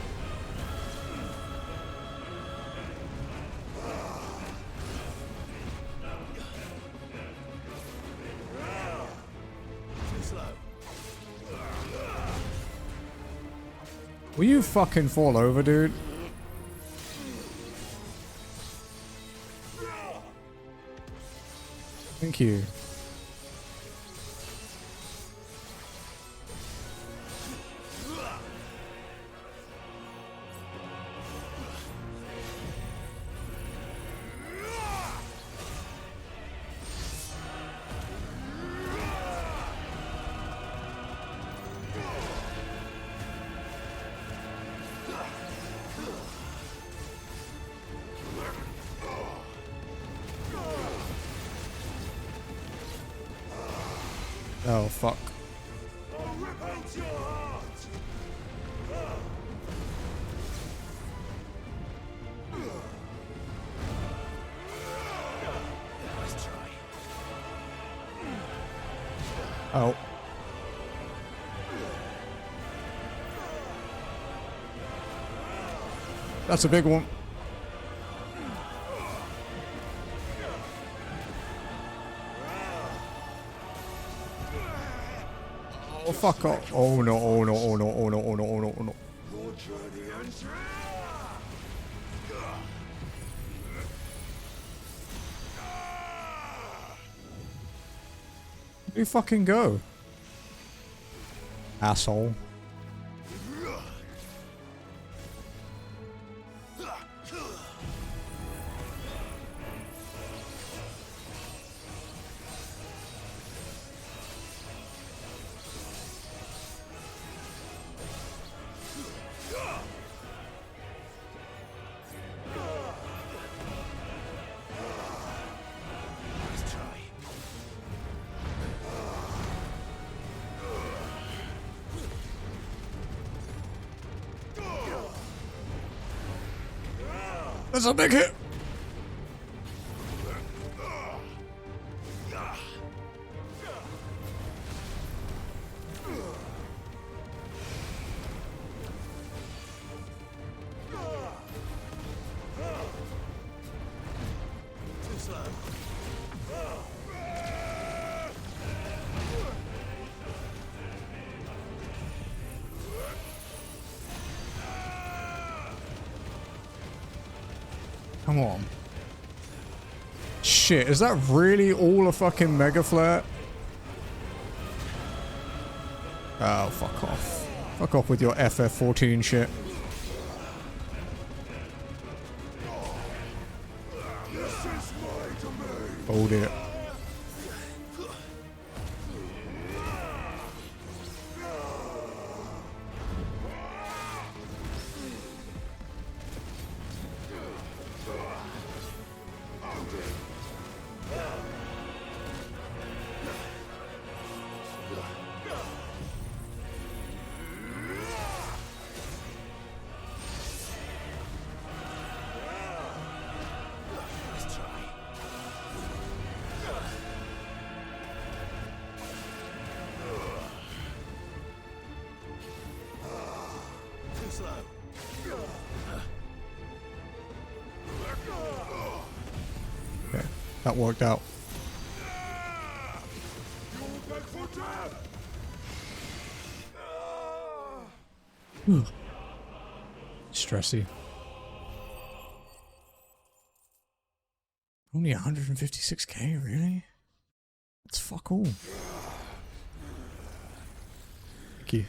Will you fucking fall over, dude? Thank you. Oh, fuck. Oh. That's a big one. Oh, fuck off. Oh no, oh no, oh no, oh no, oh no, oh no, oh no. Where'd you fucking go? Asshole. That's a big hit. Come on. Shit, is that really all a fucking Mega Flare? Oh, fuck off. Fuck off with your FF14 shit. Hold it. That worked out. Stressy. Only 156k, really? That's fuck all. Thank you.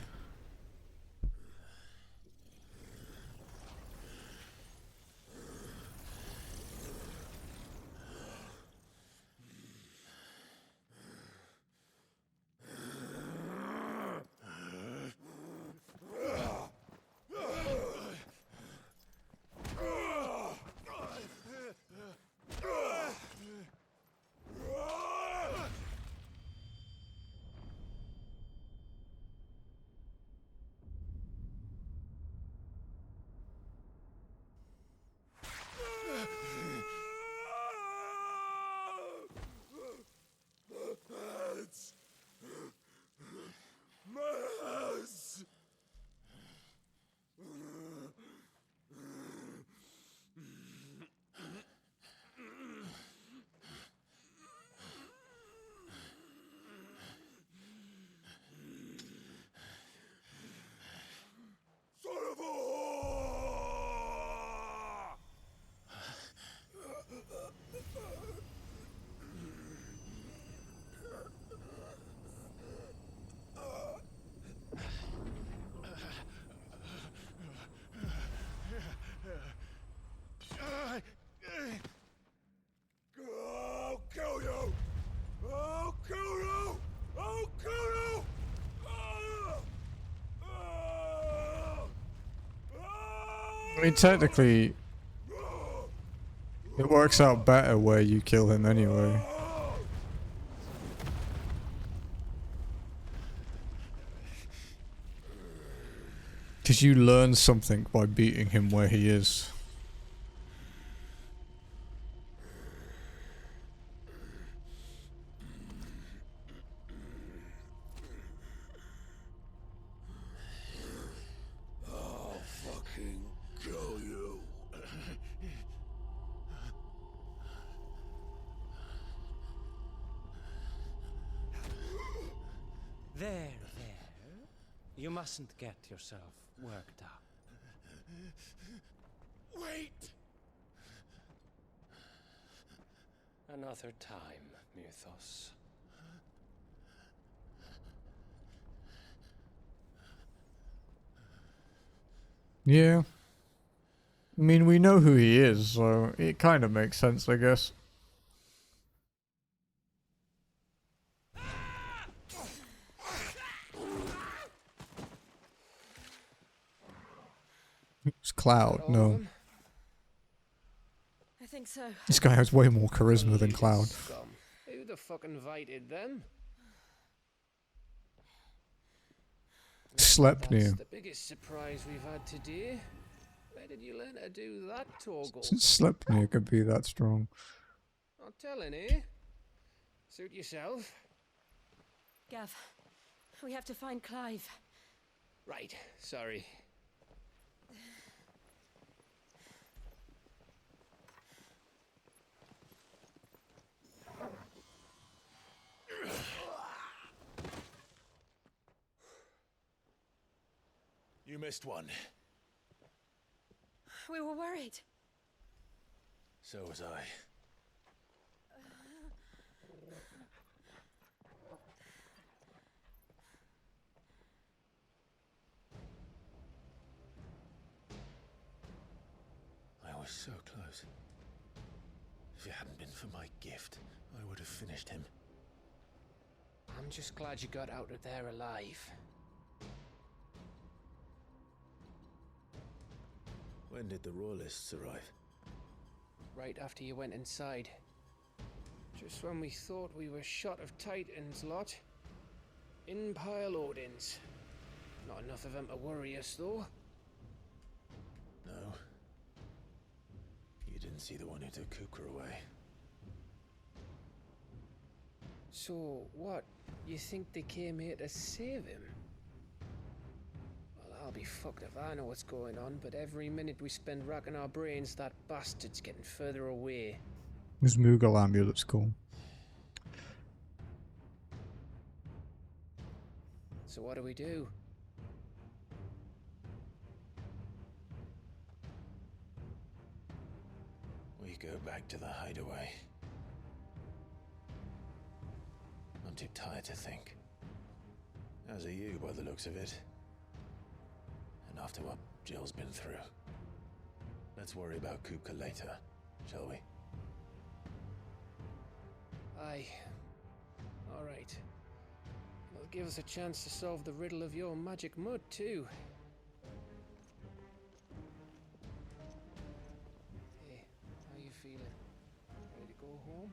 I'll kill you! I'll kill you! I'll kill you! I mean, technically, it works out better where you kill him anyway. Because you learn something by beating him where he is. I'll fucking kill you. There. You mustn't get yourself worked up. Wait! Another time, Mythos. Yeah. I mean, we know who he is, so it kind of makes sense, I guess. It's Cloud, no. I think so. This guy has way more charisma than Cloud. Scum. Who the fuck invited them? Sleipnir. That's the biggest surprise we've had today. Where did you learn to do that, Torgal? Sleipnir could be that strong. Not telling, eh? Suit yourself. Gav, we have to find Clive. Right, sorry. You missed one. We were worried. So was I. I was so close. If it hadn't been for my gift, I would have finished him. I'm just glad you got out of there alive. When did the Royalists arrive? Right after you went inside. Just when we thought we were shot of Titans lot. In pile Odins. Not enough of them to worry us though. No. You didn't see the one who took Kupka away. So, what? You think they came here to save him? Well, I'll be fucked if I know what's going on, but every minute we spend racking our brains, that bastard's getting further away. This Moogle amulet's cool. So what do we do? We go back to the hideaway. I'm too tired to think. As are you, by the looks of it. And after what Jill's been through. Let's worry about Kupka later, shall we? Aye. Alright. It'll give us a chance to solve the riddle of your magic mud, too. Hey, how you feeling? Ready to go home?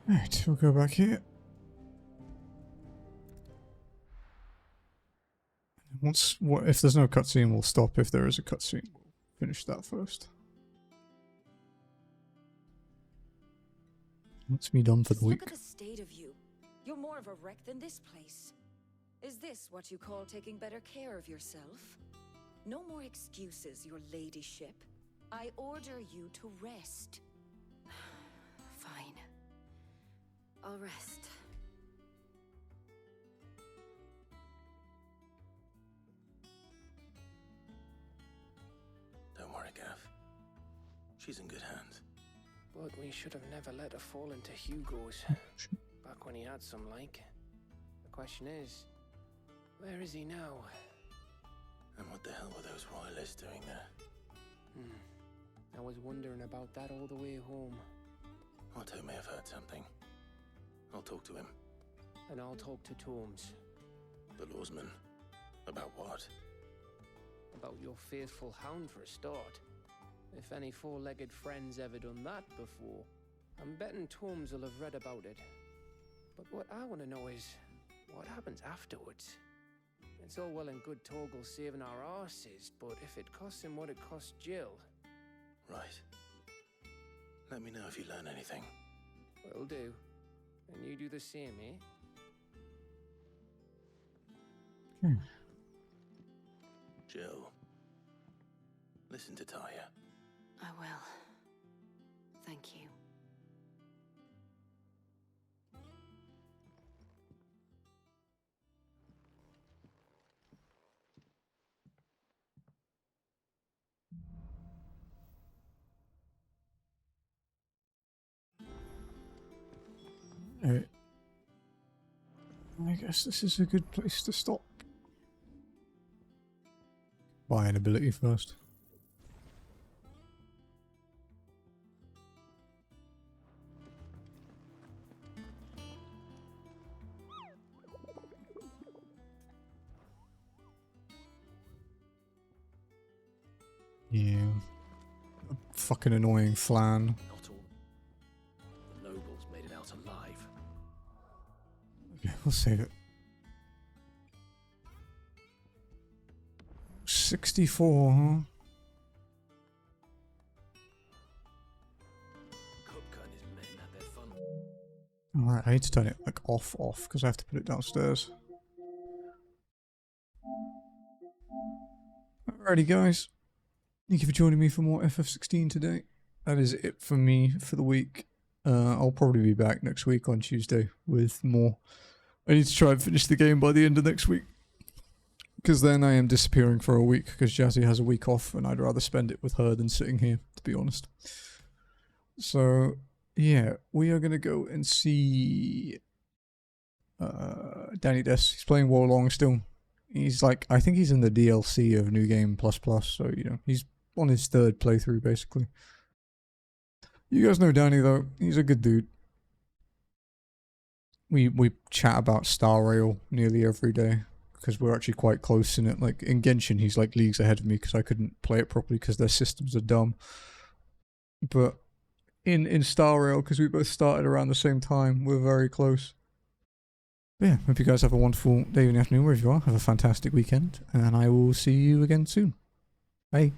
Right, we'll go back here. What if there's no cutscene, we'll stop. If there is a cutscene, we'll finish that first. That's me done for the week. Look at the state of you. You're more of a wreck than this place. Is this what you call taking better care of yourself? No more excuses, your ladyship. I order you to rest. Fine. I'll rest. Don't worry, Gav. She's in good hands. But we should have never let her fall into Hugo's. Back when he had some like. The question is, where is he now? And what the hell were those royalists doing there? I was wondering about that all the way home. Otto may have heard something. I'll talk to him. And I'll talk to Tomes. The lawsman? About what? About your faithful hound for a start. If any four-legged friend's ever done that before, I'm betting Tomes will have read about it. But what I want to know is, what happens afterwards? It's all well and good Torgal saving our arses, but if it costs him what it cost Jill... Right. Let me know if you learn anything. Will do. And you do the same, eh? Jill. Listen to Talia. I will. Thank you. Alright. I guess this is a good place to stop. Buy an ability first. Yeah. A fucking annoying flan. Not all the nobles made it out alive. Okay, we'll save it. 64, huh? Kupka and his men had their fun. Alright, I need to turn it like off because I have to put it downstairs. Alrighty guys. Thank you for joining me for more FF16 today. That is it for me for the week. I'll probably be back next week on Tuesday with more. I need to try and finish the game by the end of next week. Because then I am disappearing for a week because Jazzy has a week off and I'd rather spend it with her than sitting here, to be honest. So, yeah, we are going to go and see Danny Des. He's playing Warlong still. He's like, I think he's in the DLC of New Game Plus Plus, so, you know, he's on his third playthrough, basically. You guys know Danny, though. He's a good dude. We chat about Star Rail nearly every day. because we're actually quite close in it. Like in Genshin, he's like leagues ahead of me because I couldn't play it properly because their systems are dumb. But in Star Rail, because we both started around the same time, we're very close. But yeah, hope you guys have a wonderful day and afternoon wherever you are. Have a fantastic weekend, and I will see you again soon. Bye.